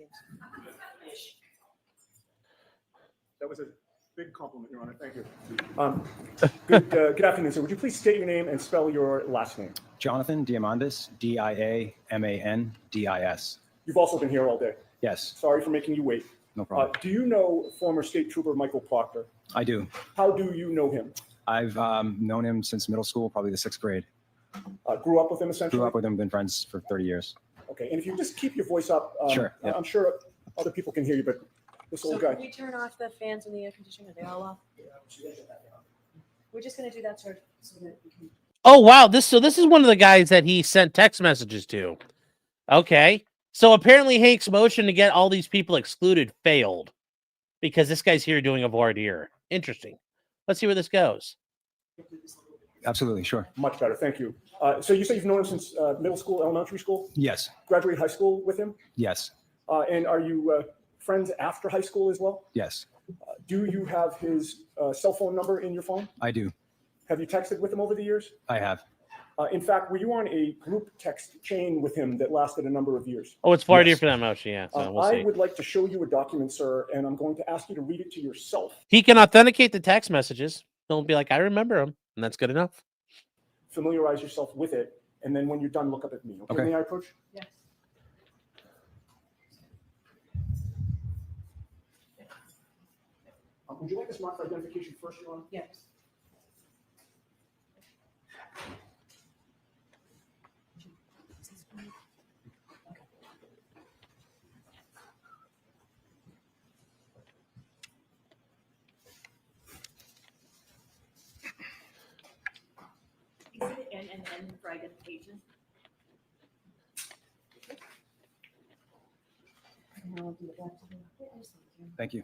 That was a big compliment, Your Honor. Thank you. Good afternoon, sir. Would you please state your name and spell your last name? Jonathan Diamandis, Diamandis. You've also been here all day. Yes, Sorry for making you wait. no problem. Do you know former State Trooper Michael Proctor? I do. How do you know him? I've known him since middle school, probably the 6th grade. Grew up with him essentially? Grew up with him, been friends for 30 years. Okay, and if you just keep your voice up, Sure, yeah. I'm sure other people can hear you, but this old guy. Can we turn off the fans and the air conditioning? Are they all off? We're just going to do that, sir, so that we can. Oh wow, this is one of the guys that he sent text messages to. Okay. So apparently Hank's motion to get all these people excluded failed because this guy's here doing a voir dire. Interesting. Let's see where this goes. Absolutely, sure. Much better, thank you. So you say you've known him since middle school, elementary school? Yes, Graduated high school with him? yes, And are you friends after high school as well? yes, Do you have his cell phone number in your phone? I do. Have you texted with him over the years? I have. In fact, were you on a group text chain with him that lasted a number of years? Oh, it's voir dire Yes. for that motion, yeah. So we'll I see. would like to show you a document, sir, and I'm going to ask you to read it to yourself. He can authenticate the text messages. He'll be like, I remember him, and that's good enough. Familiarize yourself with it, and then when you're done, look up at me. Okay, Okay. may I approach? Yes. Would you like this marked for identification first, Your Honor? Yes. And for identification. And I'll give it back to the witness. Thank you.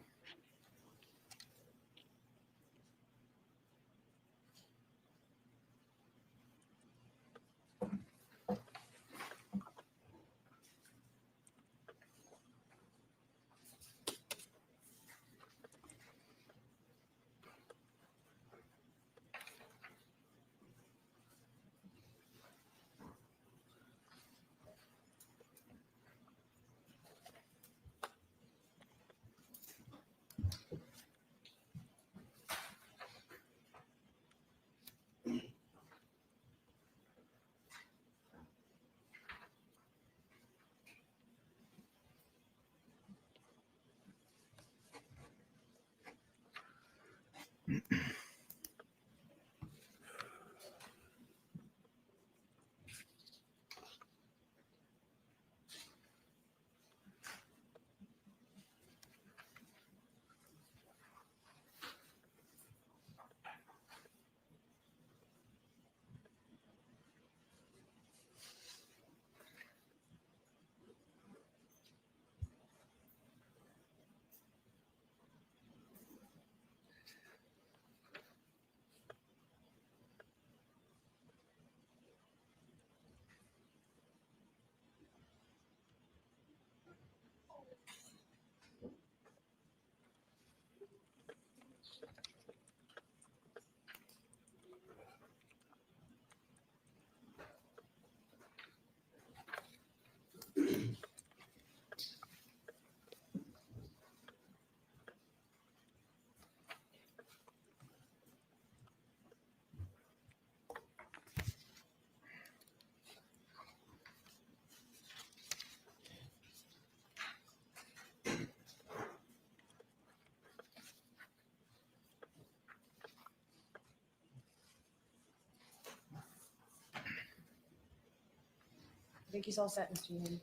Thank you. I think he's all set, Mr. Union.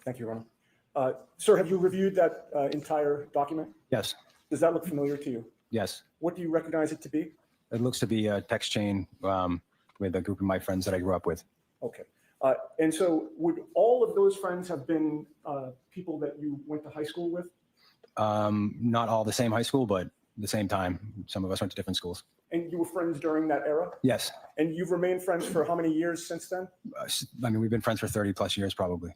Thank you, Your Honor. Sir, have you reviewed that entire document? Yes, Does that look familiar to you? yes. What do you recognize it to be? It looks to be a text chain with a group of my friends that I grew up with. Okay. And so would all of those friends have been people that you went to high school with? Not all the same high school, but the same time. Some of us went to different schools. And you were friends during that era? Yes. And you've remained friends for how many years since then? I mean, we've been friends for 30 plus years, probably.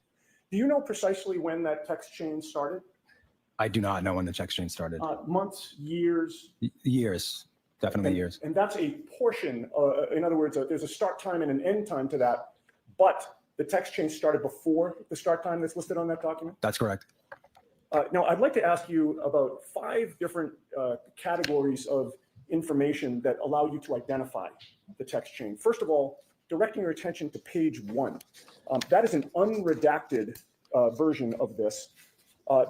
Do you know precisely when that text chain started? I do not know when the text chain started. Months, years? Years, definitely years. And that's a portion, in other words, there's a start time and an end time to that, but the text chain started before the start time that's listed on that document? That's correct. Now, I'd like to ask you about 5 different categories of information that allow you to identify the text chain. First of all, directing your attention to page 1. That is an unredacted version of this.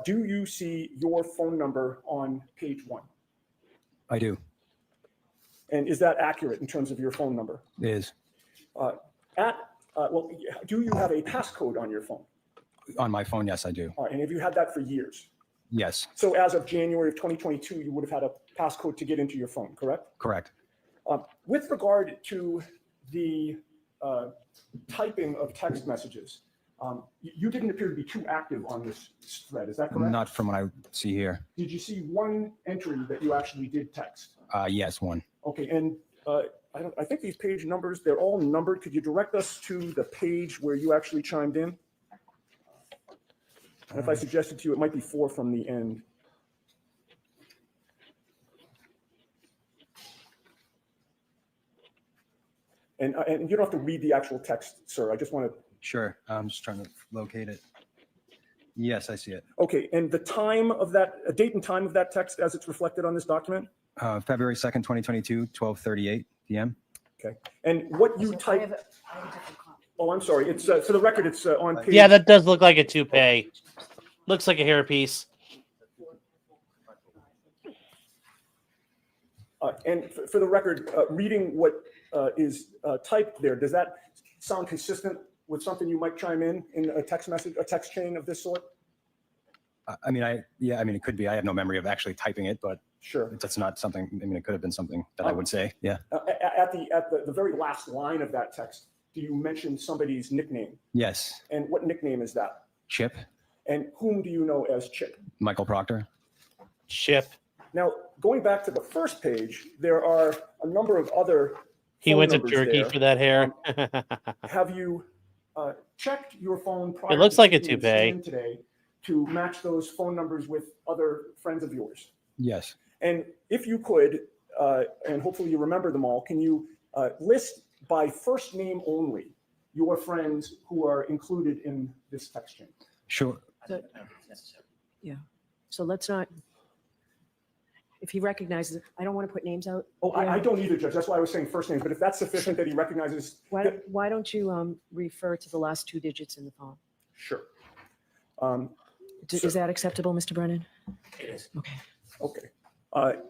Do you see your phone number on page 1? I do. And is that accurate in terms of your phone number? It is. Well, do you have a passcode on your phone? On my phone, yes, I do. All right, and have you had that for years? Yes, So as of January of 2022, you would have had a passcode to get into your phone, correct? correct. With regard to the typing of text messages, you didn't appear to be too active on this thread, is that correct? Not from what I see here. Did you see one entry that you actually did text? Yes, one. Okay, and I think these page numbers, they're all numbered. Could you direct us to the page where you actually chimed in? And if I suggested to you, it might be 4 from the end. And you don't have to read the actual text, sir. I just want to. Sure. I'm just trying to locate it. Yes, I see it. Okay, and the time of that, a date and time of that text as it's reflected on this document? February 2nd, 2022, 12:38 p.m. Okay, and what you So I type, have a different copy. oh, I'm sorry, it's, for the record, it's on page. Yeah, that does look like a toupee. Looks like a hairpiece. And for the record, reading what is typed there, does that sound consistent with something you might chime in a text message, a text chain of this sort? I mean, it could be. I have no memory of actually typing it, but Sure. that's not something. I mean, it could have been something that I would say. Yeah. At the very last line of that text, do you mention somebody's nickname? Yes. And what nickname is that? Chip. And whom do you know as Chip? Michael Proctor. Chip. Now, going back to the first page, there are a number of other. He phone went to numbers Turkey there. for that hair. Have you checked your phone prior It looks to like a taking the toupee. stand today to match those phone numbers with other friends of yours? Yes. And if you could, and hopefully you remember them all, can you list by first name only your friends who are included in this text chain? Sure. So let's not, if he recognizes it, I don't want to put names out. Oh, Yeah. I don't either, Judge. That's why I was saying first names. But if that's sufficient that he recognizes, Why don't you refer to the last 2 digits in the phone? sure. Is that acceptable, Mr. Brennan? It is. Okay. Okay.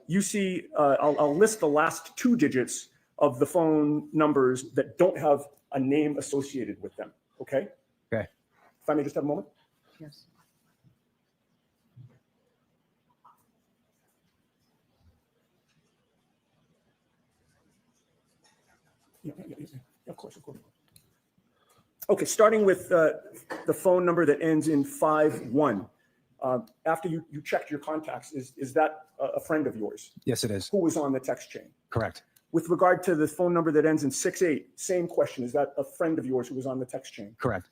You see, I'll list the last 2 digits of the phone numbers that don't have a name associated with them. Okay? Okay. If I may just have a moment. Yes. Yeah, of course. Okay, starting with the phone number that ends in 51. After you checked your contacts, is that a friend of yours Yes, it is. who was on the text chain? Correct. With regard to the phone number that ends in 68, same question. Is that a friend of yours who was on the text chain? Correct.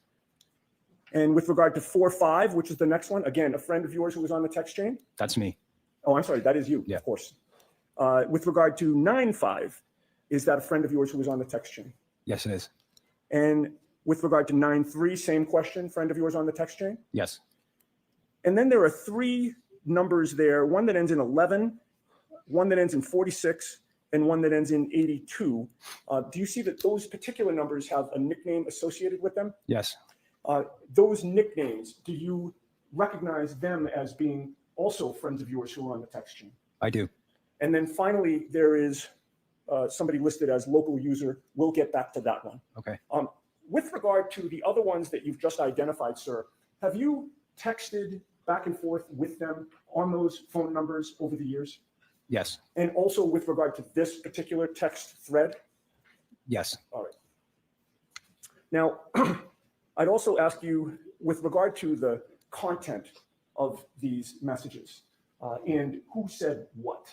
And with regard to 45, which is the next one, again, a friend of yours who was on the text chain? That's me. Oh, I'm sorry, that is you, Yeah. of course. With regard to 95, is that a friend of yours who was on the text chain? Yes, it is. And with regard to 93, same question, friend of yours on the text chain? Yes. And then there are 3 numbers there, one that ends in 11, one that ends in 46, and one that ends in 82. Do you see that those particular numbers have a nickname associated with them? Yes. Those nicknames, do you recognize them as being also friends of yours who are on the text chain? I do. And then finally, there is somebody listed as local user. We'll get back to that one. Okay. With regard to the other ones that you've just identified, sir, have you texted back and forth with them on those phone numbers over the years? Yes. And also with regard to this particular text thread? Yes. All right. Now, I'd also ask you with regard to the content of these messages and who said what,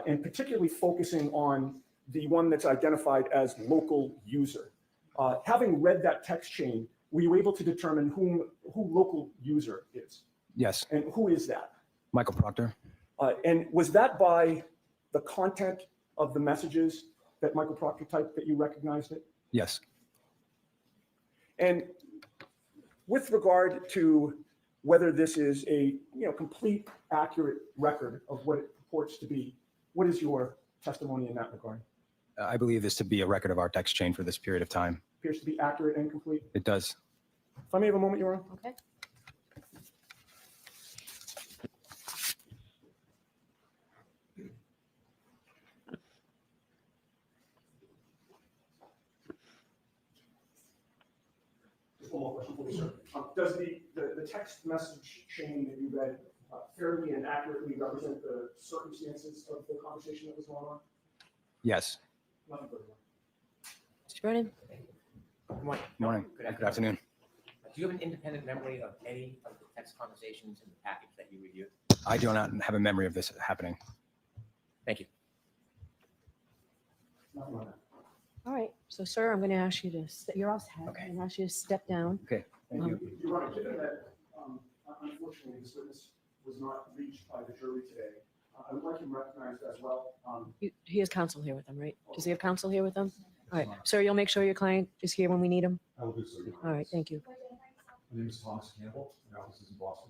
and particularly focusing on the one that's identified as local user. Having read that text chain, were you able to determine who local user is? Yes. And who is that? Michael Proctor. And was that by the content of the messages that Michael Proctor typed that you recognized it? Yes. And with regard to whether this is a complete, accurate record of what it purports to be, what is your testimony in that regard? I believe this to be a record of our text chain for this period of time. Appears to be accurate and complete. It does. If I may have a moment, Your Honor. Okay. Just one more question for you, sir. Does the text message chain that you read fairly and accurately represent the circumstances of the conversation that was going on? Yes. Nothing further. Mr. Brennan? Good morning. Morning. Good afternoon. Do you have an independent memory of any of the text conversations in the package that you reviewed? I do not have a memory of this happening. Thank you. Nothing on that. All right, so sir, I'm going to ask you to, you're all set. Okay. I'm going to ask you to step down. Okay. Thank you. Your Honor, given that unfortunately this witness was not reached by the jury today, I would like him recognized as well. He has counsel here with him, right? Does he have counsel here with him? All right, sir, you'll make sure your client is here when we need him? I will do so. All right, thank you. My name is Thomas Campbell. My office is in Boston.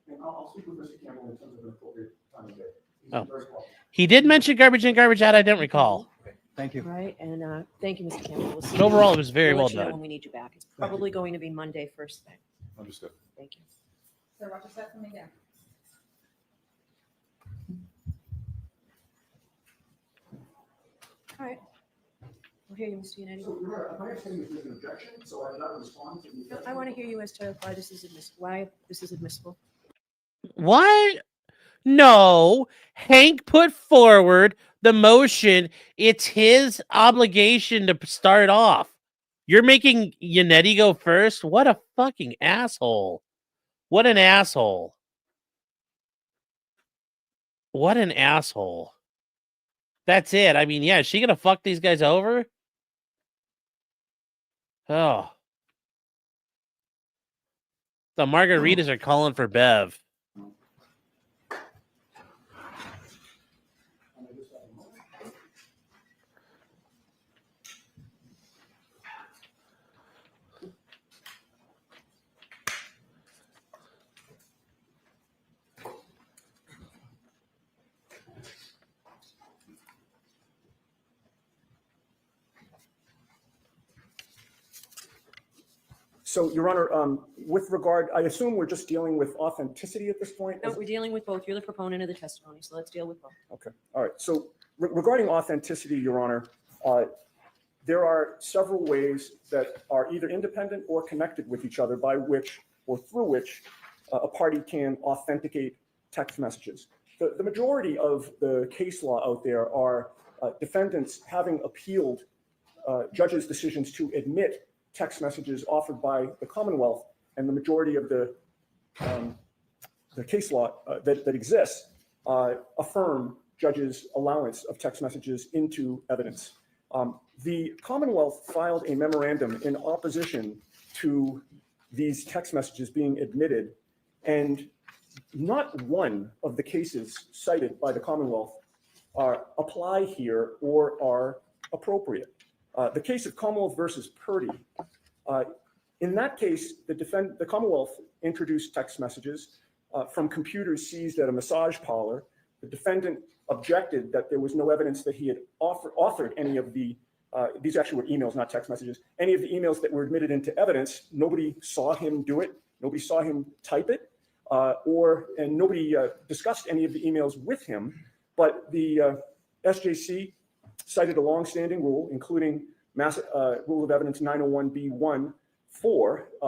And I'll speak with Mr. Campbell in terms of an appropriate time of day. He's Oh. very welcome. He did mention garbage in, garbage out. I don't recall. Thank you. All right, and thank you, Mr. Campbell. We'll see But you. overall, it was very We'll well let you know done. when we need you back. It's Thank you. probably going to be Monday first thing. Understood. Thank you. So Roger, set for me again. All right. We'll hear you, Mr. Yannetti. So, Your Honor, my understanding is there's an objection, so I cannot respond to the No, objection. I want to hear you as to why this is admissible. What? No. Hank put forward the motion. It's his obligation to start off. You're making Yannetti go first? What a fucking asshole. What an asshole. What an asshole. That's it. I mean, yeah, is she going to fuck these guys over? Oh. The margaritas are calling for Bev. So, Your Honor, with regard, I assume we're just dealing with authenticity at this point? No, we're dealing with both. You're the proponent of the testimony, so let's deal with both. Okay, all right. So regarding authenticity, Your Honor, there are several ways that are either independent or connected with each other by which or through which a party can authenticate text messages. The majority of the case law out there are defendants having appealed judges' decisions to admit text messages offered by the Commonwealth, and the majority of the case law that exists affirm judges' allowance of text messages into evidence. The Commonwealth filed a memorandum in opposition to these text messages being admitted, and not one of the cases cited by the Commonwealth apply here or are appropriate. The case of Commonwealth versus Purdy, in that case, the Commonwealth introduced text messages from computers seized at a massage parlor. The defendant objected that there was no evidence that he had authored any of the, these actually were emails, not text messages, any of the emails that were admitted into evidence. Nobody saw him do it. Nobody saw him type it, and nobody discussed any of the emails with him. But the SJC cited a longstanding rule, including Rule of Evidence 901B1,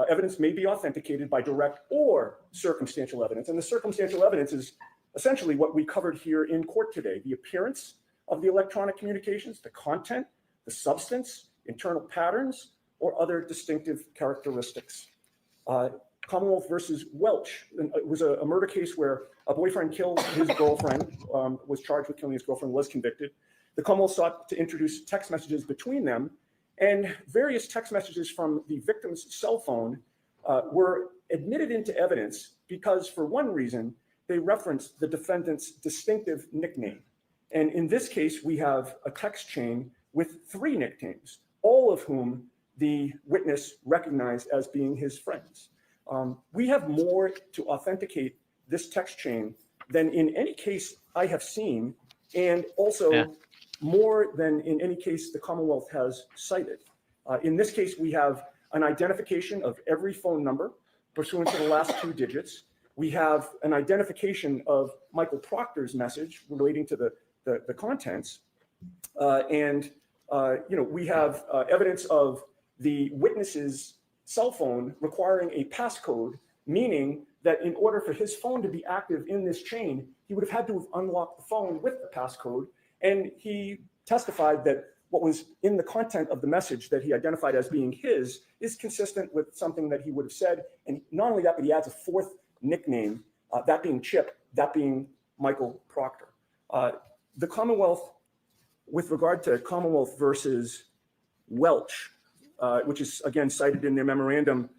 evidence may be authenticated by direct or circumstantial evidence. And the circumstantial evidence is essentially what we covered here in court today: the appearance of the electronic communications, the content, the substance, internal patterns, or other distinctive characteristics. Commonwealth versus Welch. It was a murder case where a boyfriend killed his girlfriend, was charged with killing his girlfriend, was convicted. The Commonwealth sought to introduce text messages between them, and various text messages from the victim's cell phone were admitted into evidence because, for one reason, they referenced the defendant's distinctive nickname. And in this case, we have a text chain with 3 nicknames, all of whom the witness recognized as being his friends. We have more to authenticate this text chain than in any case I have seen, and also more than in any case the Commonwealth has cited. In this case, we have an identification of every phone number pursuant to the last 2 digits. We have an identification of Michael Proctor's message relating to the contents. We have evidence of the witness's cell phone requiring a passcode, meaning that in order for his phone to be active in this chain, he would have had to have unlocked the phone with the passcode. And he testified that what was in the content of the message that he identified as being his is consistent with something that he would have said. And not only that, but he adds a 4th nickname, that being Chip, that being Michael Proctor. The Commonwealth, with regard to Commonwealth versus Welch, which is again cited in their memorandum,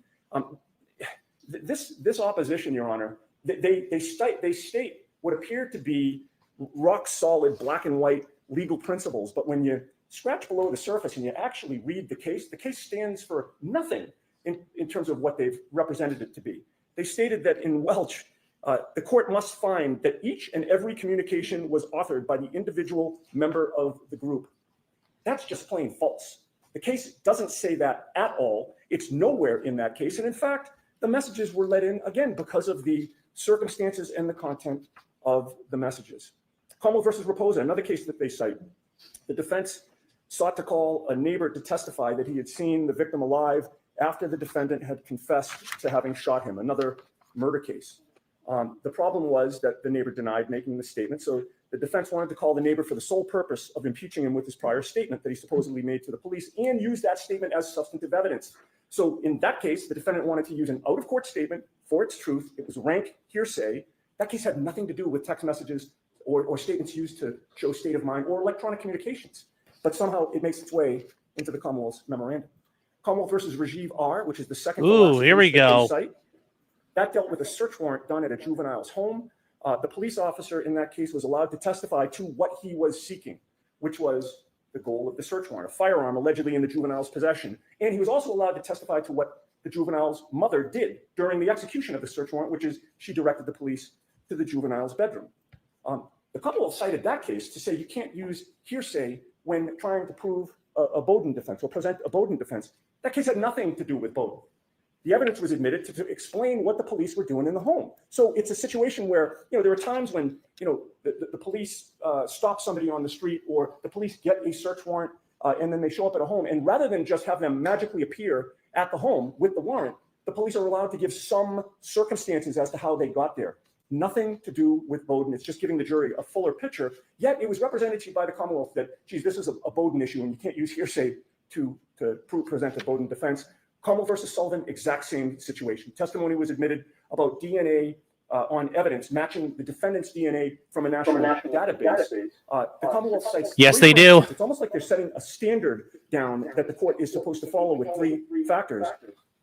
this opposition, Your Honor, they state what appear to be rock solid black and white legal principles, but when you scratch below the surface and you actually read the case stands for nothing in terms of what they've represented it to be. They stated that in Welch, the court must find that each and every communication was authored by the individual member of the group. That's just plain false. The case doesn't say that at all. It's nowhere in that case. And in fact, the messages were let in, again, because of the circumstances and the content of the messages. Commonwealth versus Raposa, another case that they cite. The defense sought to call a neighbor to testify that he had seen the victim alive after the defendant had confessed to having shot him, another murder case. The problem was that the neighbor denied making the statement, so the defense wanted to call the neighbor for the sole purpose of impeaching him with his prior statement that he supposedly made to the police and use that statement as substantive evidence. So in that case, the defendant wanted to use an out-of-court statement for its truth. It was rank hearsay. That case had nothing to do with text messages or statements used to show state of mind or electronic communications. But somehow it makes its way into the Commonwealth's memorandum. Commonwealth versus Rajiv R., which is the second. Ooh, here we go. That dealt with a search warrant done at a juvenile's home. The police officer in that case was allowed to testify to what he was seeking, which was the goal of the search warrant, a firearm allegedly in the juvenile's possession. And he was also allowed to testify to what the juvenile's mother did during the execution of the search warrant, which is she directed the police to the juvenile's bedroom. The Commonwealth cited that case to say you can't use hearsay when trying to prove a Bowden defense or present a Bowden defense. That case had nothing to do with Bowden. The evidence was admitted to explain what the police were doing in the home. So it's a situation where, there are times when, the police stop somebody on the street or the police get a search warrant and then they show up at a home. And rather than just have them magically appear at the home with the warrant, the police are allowed to give some circumstances as to how they got there. Nothing to do with Bowden. It's just giving the jury a fuller picture. Yet it was represented to you by the Commonwealth that, geez, this is a Bowden issue and you can't use hearsay to present a Bowden defense. Commonwealth versus Sullivan, exact same situation. Testimony was admitted about DNA on evidence matching the defendant's DNA from a national database. The Commonwealth cites. Yes, they do. It's almost like they're setting a standard down that the court is supposed to follow with 3 factors.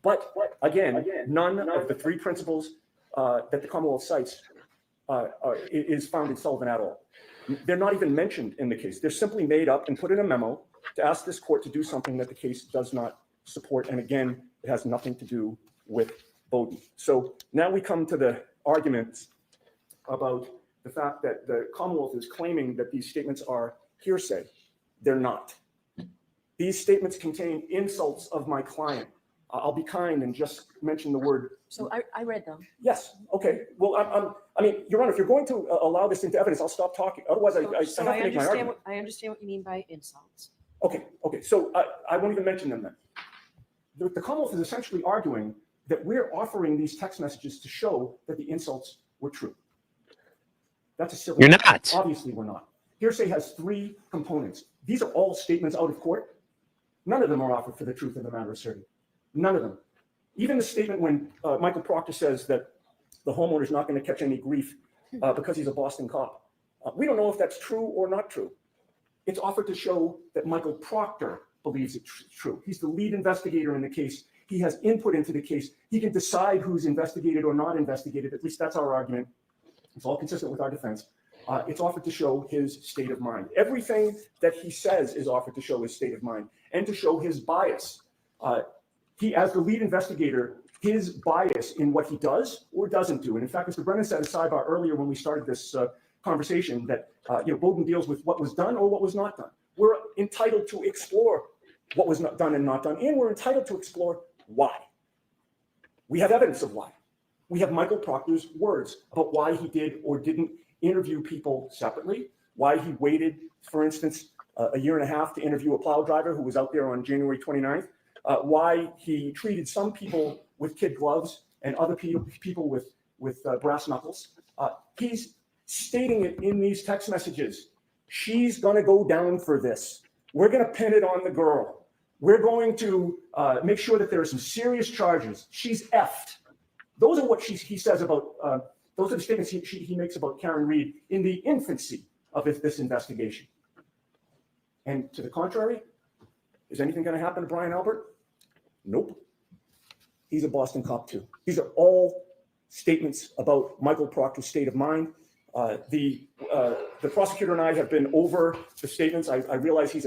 But again, none of the 3 principles that the Commonwealth cites is found in Sullivan at all. They're not even mentioned in the case. They're simply made up and put in a memo to ask this court to do something that the case does not support. And again, it has nothing to do with Bowden. So now we come to the arguments about the fact that the Commonwealth is claiming that these statements are hearsay. They're not. These statements contain insults of my client. I'll be kind and just mention the word. So I read them. Yes. Okay. Well, I mean, Your Honor, if you're going to allow this into evidence, I'll stop talking. Otherwise, I have to make my argument. I understand what you mean by insults. Okay. So I won't even mention them then. The Commonwealth is essentially arguing that we're offering these text messages to show that the insults were true. That's a civil. You're not. Obviously, we're not. Hearsay has three components. These are all statements out of court. None of them are offered for the truth of the matter asserted. None of them. Even the statement when Michael Proctor says that the homeowner is not going to catch any grief because he's a Boston cop. We don't know if that's true or not true. It's offered to show that Michael Proctor believes it's true. He's the lead investigator in the case. He has input into the case. He can decide who's investigated or not investigated. At least that's our argument. It's all consistent with our defense. It's offered to show his state of mind. Everything that he says is offered to show his state of mind and to show his bias. He, as the lead investigator, his bias in what he does or doesn't do. And in fact, Mr. Brennan said a sidebar earlier when we started this conversation that Bowden deals with what was done or what was not done. We're entitled to explore what was not done and not done, and we're entitled to explore why. We have evidence of why. We have Michael Proctor's words about why he did or didn't interview people separately, why he waited, for instance, a year and a half to interview a plow driver who was out there on January 29th, why he treated some people with kid gloves and other people with brass knuckles. He's stating it in these text messages. She's going to go down for this. We're going to pin it on the girl. We're going to make sure that there are some serious charges. She's effed. Those are what he says about, those are the statements he makes about Karen Reed in the infancy of this investigation. And to the contrary, is anything going to happen to Brian Albert? Nope. He's a Boston cop too. These are all statements about Michael Proctor's state of mind. The prosecutor and I have been over the statements. I realize he's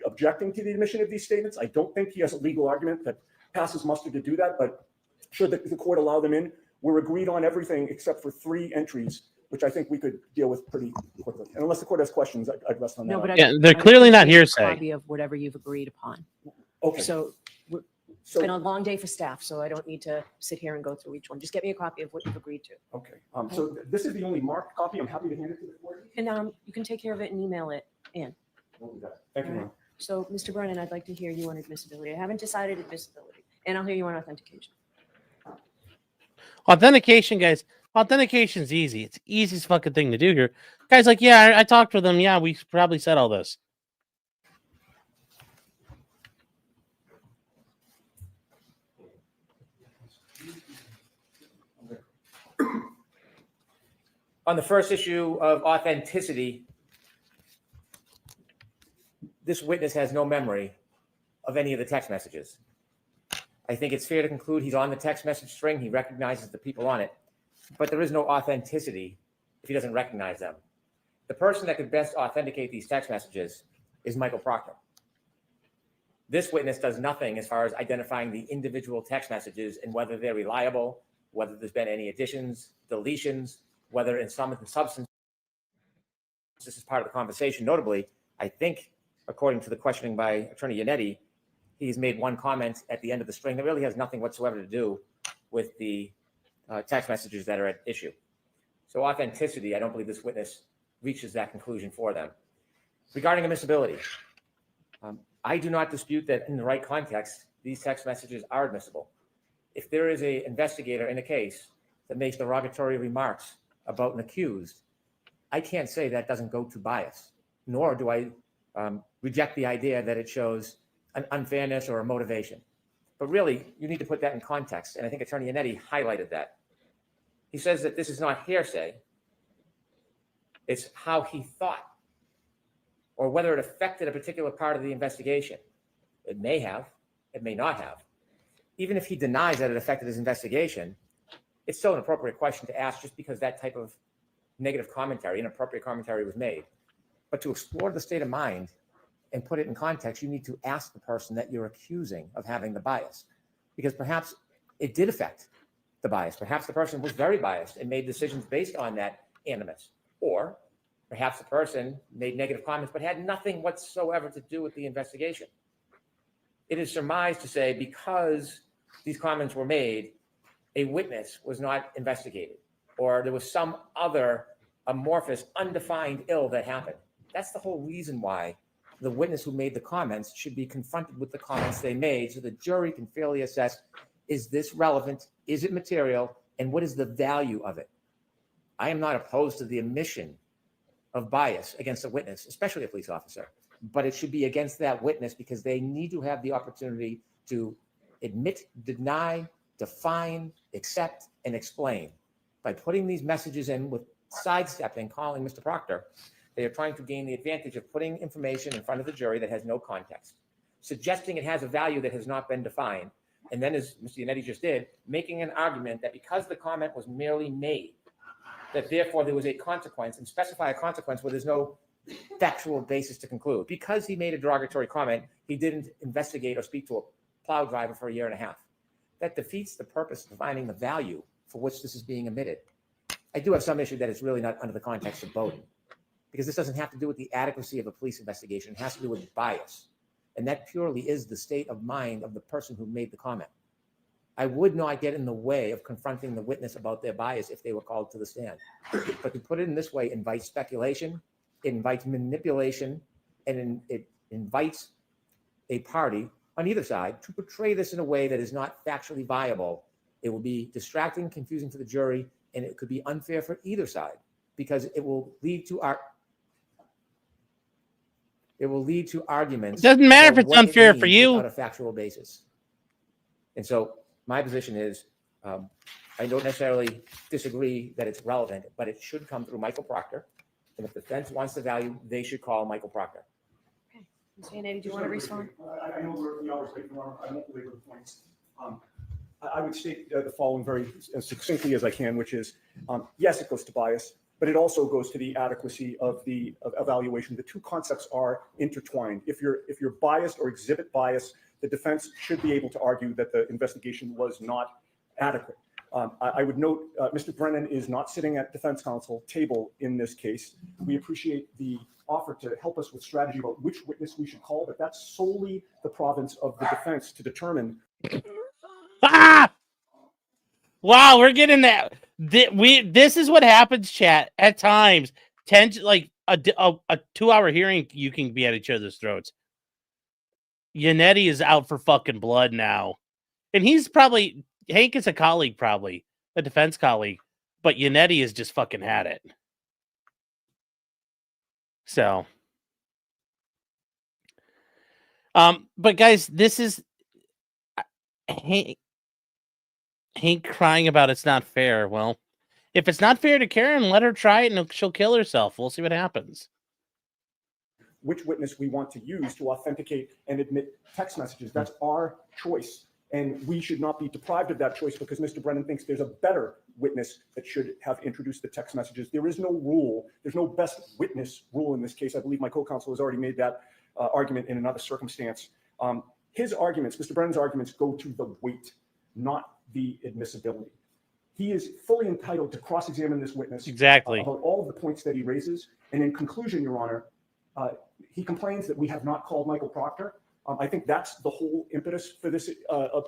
objecting to the admission of these statements. I don't think he has a legal argument that passes muster to do that, but should the court allow them in, we're agreed on everything except for 3 entries, which I think we could deal with pretty quickly. And unless the court has questions, I'd rest on that. No, but Yeah, they're clearly not hearsay. Copy of whatever you've agreed upon. Okay. So it's been a long day for staff, so I don't need to sit here and go through each one. Just get me a copy of what you've agreed to. Okay. So this is the only marked copy. I'm happy to hand it to the court. And you can take care of it and email it in. We'll do that. Thank you, ma'am. So, Mr. Brennan, I'd like to hear you on admissibility. I haven't decided admissibility, and I'll hear you on authentication. Authentication, guys. Authentication's easy. It's the easiest fucking thing to do here. Guys, like, yeah, I talked with them. Yeah, we probably said all this. On the first issue of authenticity, this witness has no memory of any of the text messages. I think it's fair to conclude he's on the text message string. He recognizes the people on it, but there is no authenticity if he doesn't recognize them. The person that could best authenticate these text messages is Michael Proctor. This witness does nothing as far as identifying the individual text messages and whether they're reliable, whether there's been any additions, deletions, whether in some substance, this is part of the conversation. Notably, I think, according to the questioning by Attorney Yannetti, he's made one comment at the end of the string that really has nothing whatsoever to do with the text messages that are at issue. So authenticity, I don't believe this witness reaches that conclusion for them. Regarding admissibility, I do not dispute that in the right context, these text messages are admissible. If there is an investigator in a case that makes derogatory remarks about an accused, I can't say that doesn't go to bias, nor do I reject the idea that it shows an unfairness or a motivation. But really, you need to put that in context, and I think Attorney Yannetti highlighted that. He says that this is not hearsay, it's how he thought, or whether it affected a particular part of the investigation. It may have, it may not have. Even if he denies that it affected his investigation, it's still an appropriate question to ask just because that type of negative commentary, inappropriate commentary was made. But to explore the state of mind and put it in context, you need to ask the person that you're accusing of having the bias, because perhaps it did affect the bias. Perhaps the person was very biased and made decisions based on that animus, or perhaps the person made negative comments but had nothing whatsoever to do with the investigation. It is surmised to say because these comments were made, a witness was not investigated, or there was some other amorphous, undefined ill that happened. That's the whole reason why the witness who made the comments should be confronted with the comments they made so the jury can fairly assess, is this relevant? Is it material? And what is the value of it? I am not opposed to the admission of bias against a witness, especially a police officer, but it should be against that witness because they need to have the opportunity to admit, deny, define, accept, and explain. By putting these messages in with sidestepping, calling Mr. Proctor, they are trying to gain the advantage of putting information in front of the jury that has no context, suggesting it has a value that has not been defined, and then, as Mr. Yannetti just did, making an argument that because the comment was merely made, that therefore there was a consequence, and specify a consequence where there's no factual basis to conclude. Because he made a derogatory comment, he didn't investigate or speak to a plow driver for a year and a half. That defeats the purpose of defining the value for which this is being omitted. I do have some issue that it's really not under the context of Bowden, because this doesn't have to do with the adequacy of a police investigation. It has to do with bias. And that purely is the state of mind of the person who made the comment. I would not get in the way of confronting the witness about their bias if they were called to the stand. But to put it in this way invites speculation, it invites manipulation, and it invites a party on either side to portray this in a way that is not factually viable. It will be distracting, confusing for the jury, and it could be unfair for either side because it will lead to arguments. It doesn't matter about if it's what it unfair for means you. without a factual basis. And so my position is, I don't necessarily disagree that it's relevant, but it should come through Michael Proctor. And if the defense wants the value, they should call Michael Proctor. Ms. Yannetti, do you want to respond? I know we're the hours late, Your Honor. I won't belabor the points. I would state the following very as succinctly as I can, which is, yes, it goes to bias, but it also goes to the adequacy of the evaluation. The two concepts are intertwined. If you're biased or exhibit bias, the defense should be able to argue that the investigation was not adequate. I would note Mr. Brennan is not sitting at defense counsel table in this case. We appreciate the offer to help us with strategy about which witness we should call, but that's solely the province of the defense to determine. Ah! Wow, we're getting that. This is what happens, chat. At times, like a 2-hour hearing, you can be at each other's throats. Yannetti is out for fucking blood now, and he's probably Hank is a colleague, probably a defense colleague, but Yannetti has just fucking had it. So, but guys, this is Hank crying about it's not fair. Well, if it's not fair to Karen, let her try it and she'll kill herself. We'll see what happens. Which witness we want to use to authenticate and admit text messages. That's our choice. And we should not be deprived of that choice because Mr. Brennan thinks there's a better witness that should have introduced the text messages. There is no rule. There's no best witness rule in this case. I believe my co-counsel has already made that argument in another circumstance. His arguments, Mr. Brennan's arguments, go to the weight, not the admissibility. He is fully entitled to cross-examine this witness Exactly. about all of the points that he raises. And in conclusion, Your Honor, he complains that we have not called Michael Proctor. I think that's the whole impetus for this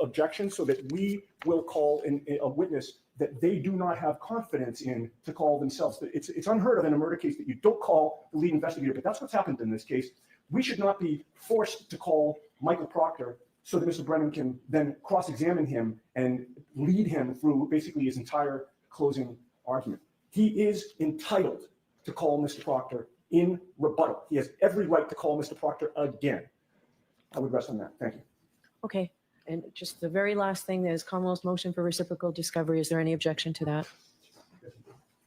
objection, so that we will call a witness that they do not have confidence in to call themselves. It's unheard of in a murder case that you don't call the lead investigator, but that's what's happened in this case. We should not be forced to call Michael Proctor so that Mr. Brennan can then cross-examine him and lead him through basically his entire closing argument. He is entitled to call Mr. Proctor in rebuttal. He has every right to call Mr. Proctor again. I would rest on that. Thank you. Okay. And just the very last thing, there's Commonwealth's motion for reciprocal discovery. Is there any objection to that?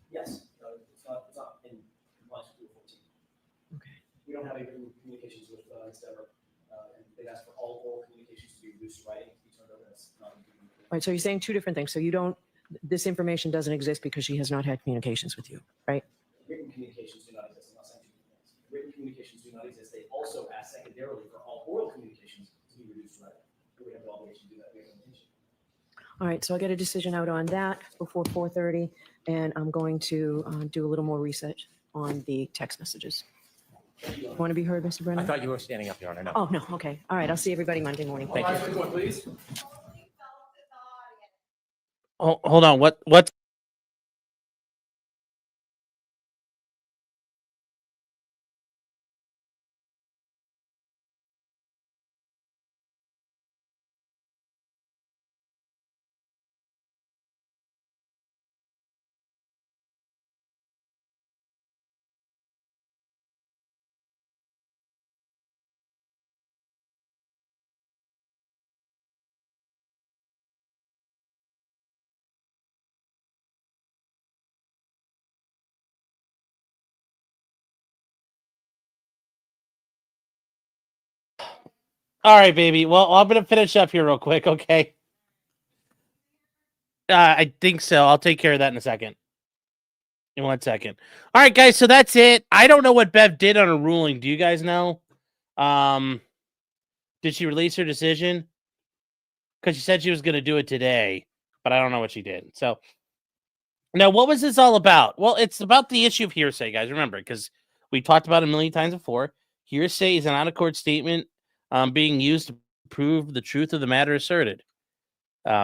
Yes, it's not in compliance with Rule 14. Okay. We don't have any communications with Endeavor, and they've asked for all oral communications to be reduced to writing to be turned over. That's not included. All right. So you're saying two different things. So you don't, this information doesn't exist because she has not had communications with you, right? Written communications do not exist. I'm not saying two different things. Written communications do not exist. They also ask secondarily for all oral communications to be reduced to writing. We have the obligation to do that. We have an intention. All right. So I'll get a decision out on that before 4:30, and I'm going to do a little more research on the text messages. Want to be heard, Mr. I Brennan? thought you were standing up, Your Honor. No. Oh, no. Okay. All right. I'll see everybody Monday morning. Thank you. Oh, hold on. What's All right, baby. Well, I'm gonna finish up here real quick, okay? I think so. I'll take care of that in a second. In 1 second. All right, guys. So that's it. I don't know what Bev did on her ruling. Do you guys know? Did she release her decision? Because she said she was gonna do it today, but I don't know what she did. So now, what was this all about? Well, it's about the issue of hearsay, guys. Remember, because we talked about it a million times before. Hearsay is an out-of-court statement being used to prove the truth of the matter asserted.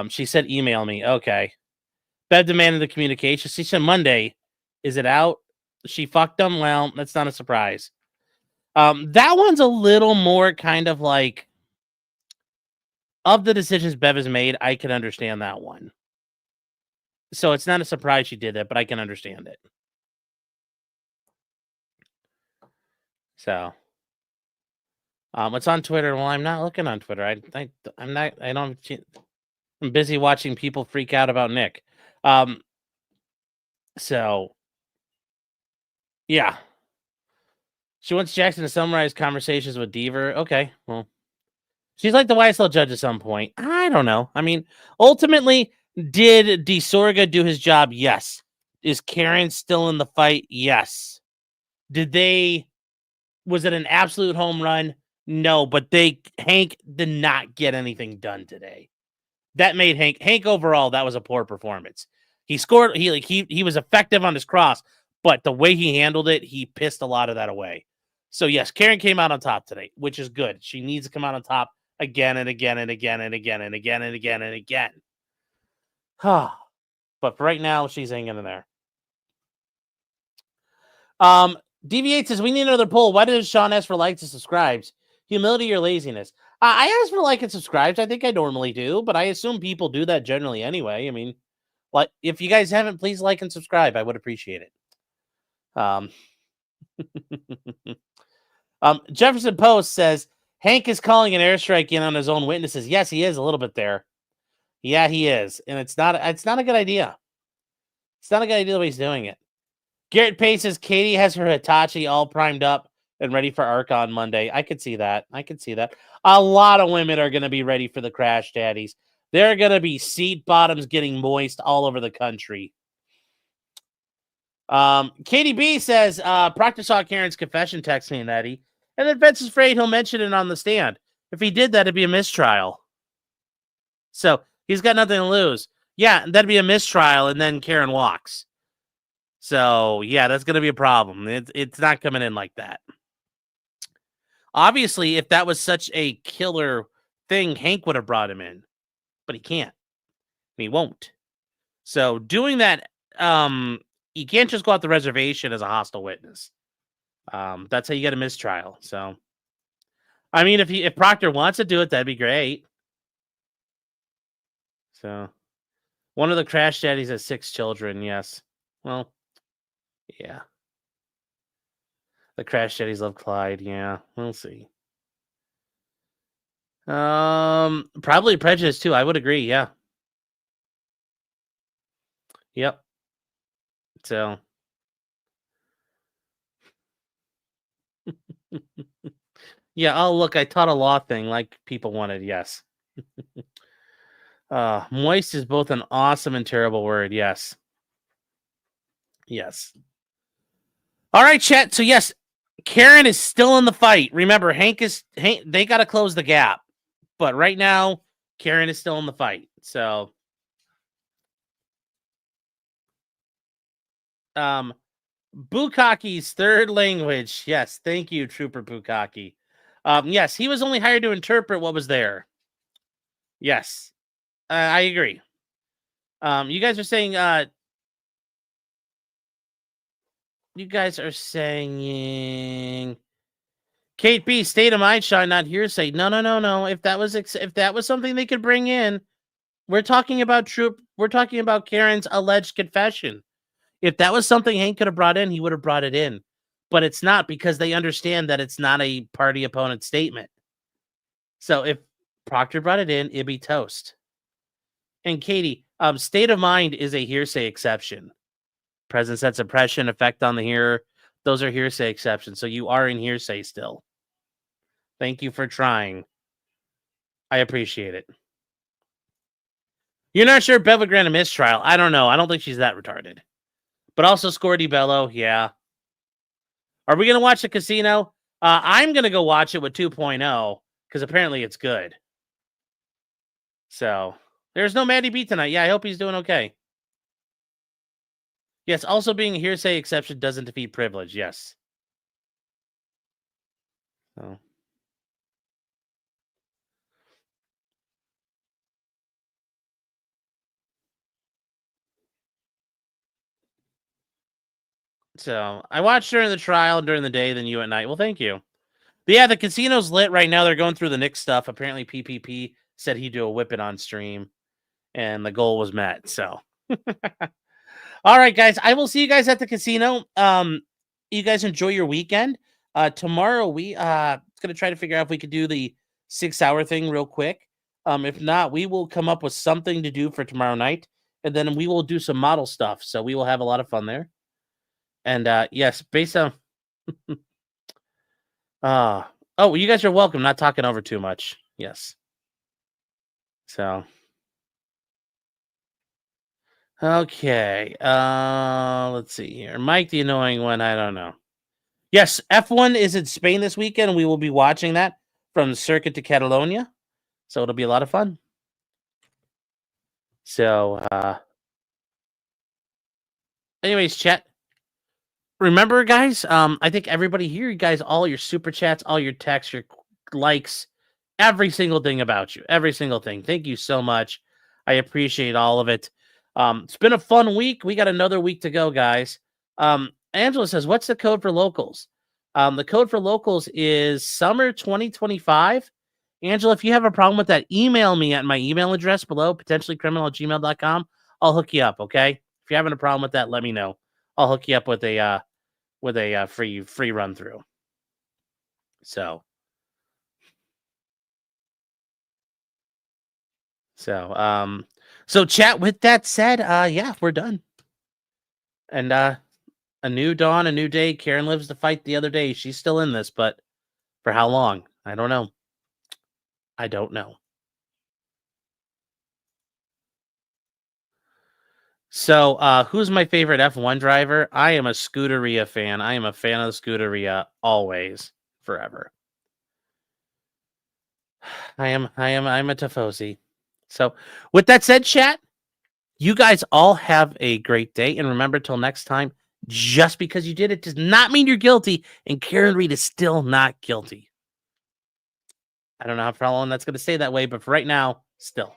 She said, email me. Okay. Bev demanded the communication. She said, Monday. Is it out? She fucked them? Well, that's not a surprise. That one's a little more kind of like, of the decisions Bev has made, I can understand that one. So it's not a surprise she did that, but I can understand it. So, what's on Twitter? Well, I'm not looking on Twitter. I'm busy watching people freak out about Nick. So, yeah. She wants Jackson to summarize conversations with Deaver. Okay, well, she's like the YSL judge at some point. I don't know. I mean, ultimately, did DeSorga do his job? Yes. Is Karen still in the fight? Yes. Was it an absolute home run? No, but Hank did not get anything done today. That made Hank overall, that was a poor performance. He scored, he was effective on his cross, but the way he handled it, he pissed a lot of that away. So yes, Karen came out on top today, which is good. She needs to come out on top again and again and again and again and again and again and again. But for right now, she's hanging in there. Deviate says, we need another poll. Why does Sean ask for likes and subscribes? Humility or laziness? I ask for like and subscribes. I think I normally do, but I assume people do that generally anyway. I mean, like, if you guys haven't, please like and subscribe. I would appreciate it. Jefferson Post says, Hank is calling an airstrike in on his own witnesses. Yes, he is a little bit there. Yeah, he is. And it's not a good idea. It's not a good idea the way he's doing it. Garrett Pace says Katie has her Hitachi all primed up and ready for ARC on Monday. I could see that. A lot of women are going to be ready for the crash daddies. They're going to be seat bottoms getting moist all over the country. Katie B says, Proctor saw Karen's confession texting Eddie, and then Vince is afraid he'll mention it on the stand. If he did that, it'd be a mistrial. So he's got nothing to lose. Yeah, that'd be a mistrial, and then Karen walks. So, yeah, that's going to be a problem. It's not coming in like that. Obviously, if that was such a killer thing, Hank would have brought him in. But he can't. He won't. So, doing that, you can't just go out the reservation as a hostile witness. That's how you get a mistrial. So, I mean, if Proctor wants to do it, that'd be great. So, one of the crash daddies has 6 children, yes. Well, yeah. The crash daddies love Clyde, yeah. We'll see. Probably prejudice too, I would agree, yeah. Yep. So. Yeah, oh, look, I taught a law thing like people wanted, yes. Moist is both an awesome and terrible word, yes. Yes. All right, chat. So, yes, Karen is still in the fight. Remember, Hank, they got to close the gap. But right now, Karen is still in the fight. So, Bukaki's third language. Yes, thank you, Trooper Bukaki. Yes, he was only hired to interpret what was there. Yes, I agree. You guys are saying, Kate B, state of mind, Sean, not hearsay. No. If that was something they could bring in, we're talking about Karen's alleged confession. If that was something Hank could have brought in, he would have brought it in. But it's not, because they understand that it's not a party opponent statement. So if Proctor brought it in, it'd be toast. And Katie, state of mind is a hearsay exception. Presence at suppression, effect on the hearer. Those are hearsay exceptions. So you are in hearsay still. Thank you for trying. I appreciate it. You're not sure Bev would grant a mistrial. I don't know. I don't think she's that retarded. But also Score Di Bello, yeah. Are we going to watch the casino? I'm going to go watch it with 2.0 because apparently it's good. So, there's no Matty B tonight. Yeah, I hope he's doing okay. Yes, also being a hearsay exception doesn't defeat privilege. Yes. So. So I watched during the trial during the day, then you at night. Well, thank you. But yeah, the casino's lit right now. They're going through the Knicks stuff. Apparently, PPP said he'd do a whip it on stream, and the goal was met. So, all right, guys, I will see you guys at the casino. You guys enjoy your weekend. Tomorrow we gonna try to figure out if we could do the 6-hour thing real quick. If not, we will come up with something to do for tomorrow night, and then we will do some model stuff. So we will have a lot of fun there. And yes, based on oh, you guys are welcome. Not talking over too much. Yes. So okay. Let's see here. Mike the annoying one, I don't know. Yes, F1 is in Spain this weekend. We will be watching that from the circuit to Catalonia. So it'll be a lot of fun. So anyways, chat. Remember, guys, I think everybody here, you guys, all your super chats, all your texts, your likes, every single thing about you, every single thing. Thank you so much. I appreciate all of it. It's been a fun week. We got another week to go, guys. Angela says, what's the code for locals? The code for locals is summer 2025. Angela, if you have a problem with that, email me at my email address below, potentiallycriminal@gmail.com. I'll hook you up, okay? If you're having a problem with that, let me know. I'll hook you up with a free run through. So chat. With that said, yeah, we're done. And a new dawn, a new day. Karen lives to fight the other day. She's still in this, but for how long? I don't know. I don't know. So, who's my favorite F1 driver? I am a Scuderia fan. I am a fan of the Scuderia always, forever. I'm a Tifosi. So, with that said, chat, you guys all have a great day. And remember, till next time, just because you did it does not mean you're guilty. And Karen Reed is still not guilty. I don't know how long that's going to stay that way, but for right now, still.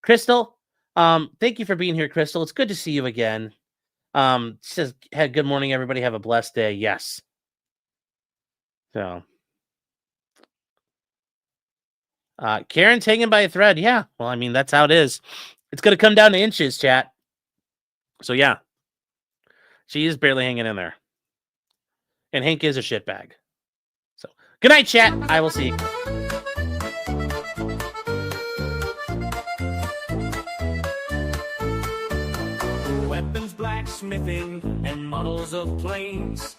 Crystal, thank you for being here, Crystal. It's good to see you again. Says, hey, good morning, everybody. Have a blessed day. Yes. So, Karen's hanging by a thread. Yeah. Well, I mean, that's how it is. It's going to come down to inches, chat. So, yeah. She is barely hanging in there. And Hank is a shitbag. So, good night, chat. I will see you. Blacksmithing and models of planes,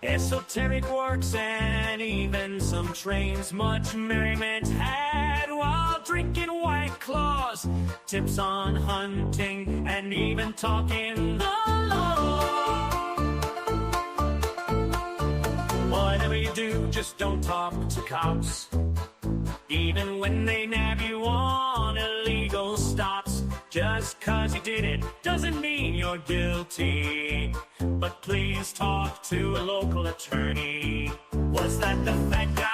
esoteric works and even some trains. Much merriment had while drinking White Claws, tips on hunting and even talking the law. Whatever you do, just don't talk to cops, even when they nab you on illegal stops. Just 'cause you did it doesn't mean you're guilty. But please talk to a local attorney. Was that the fat guy?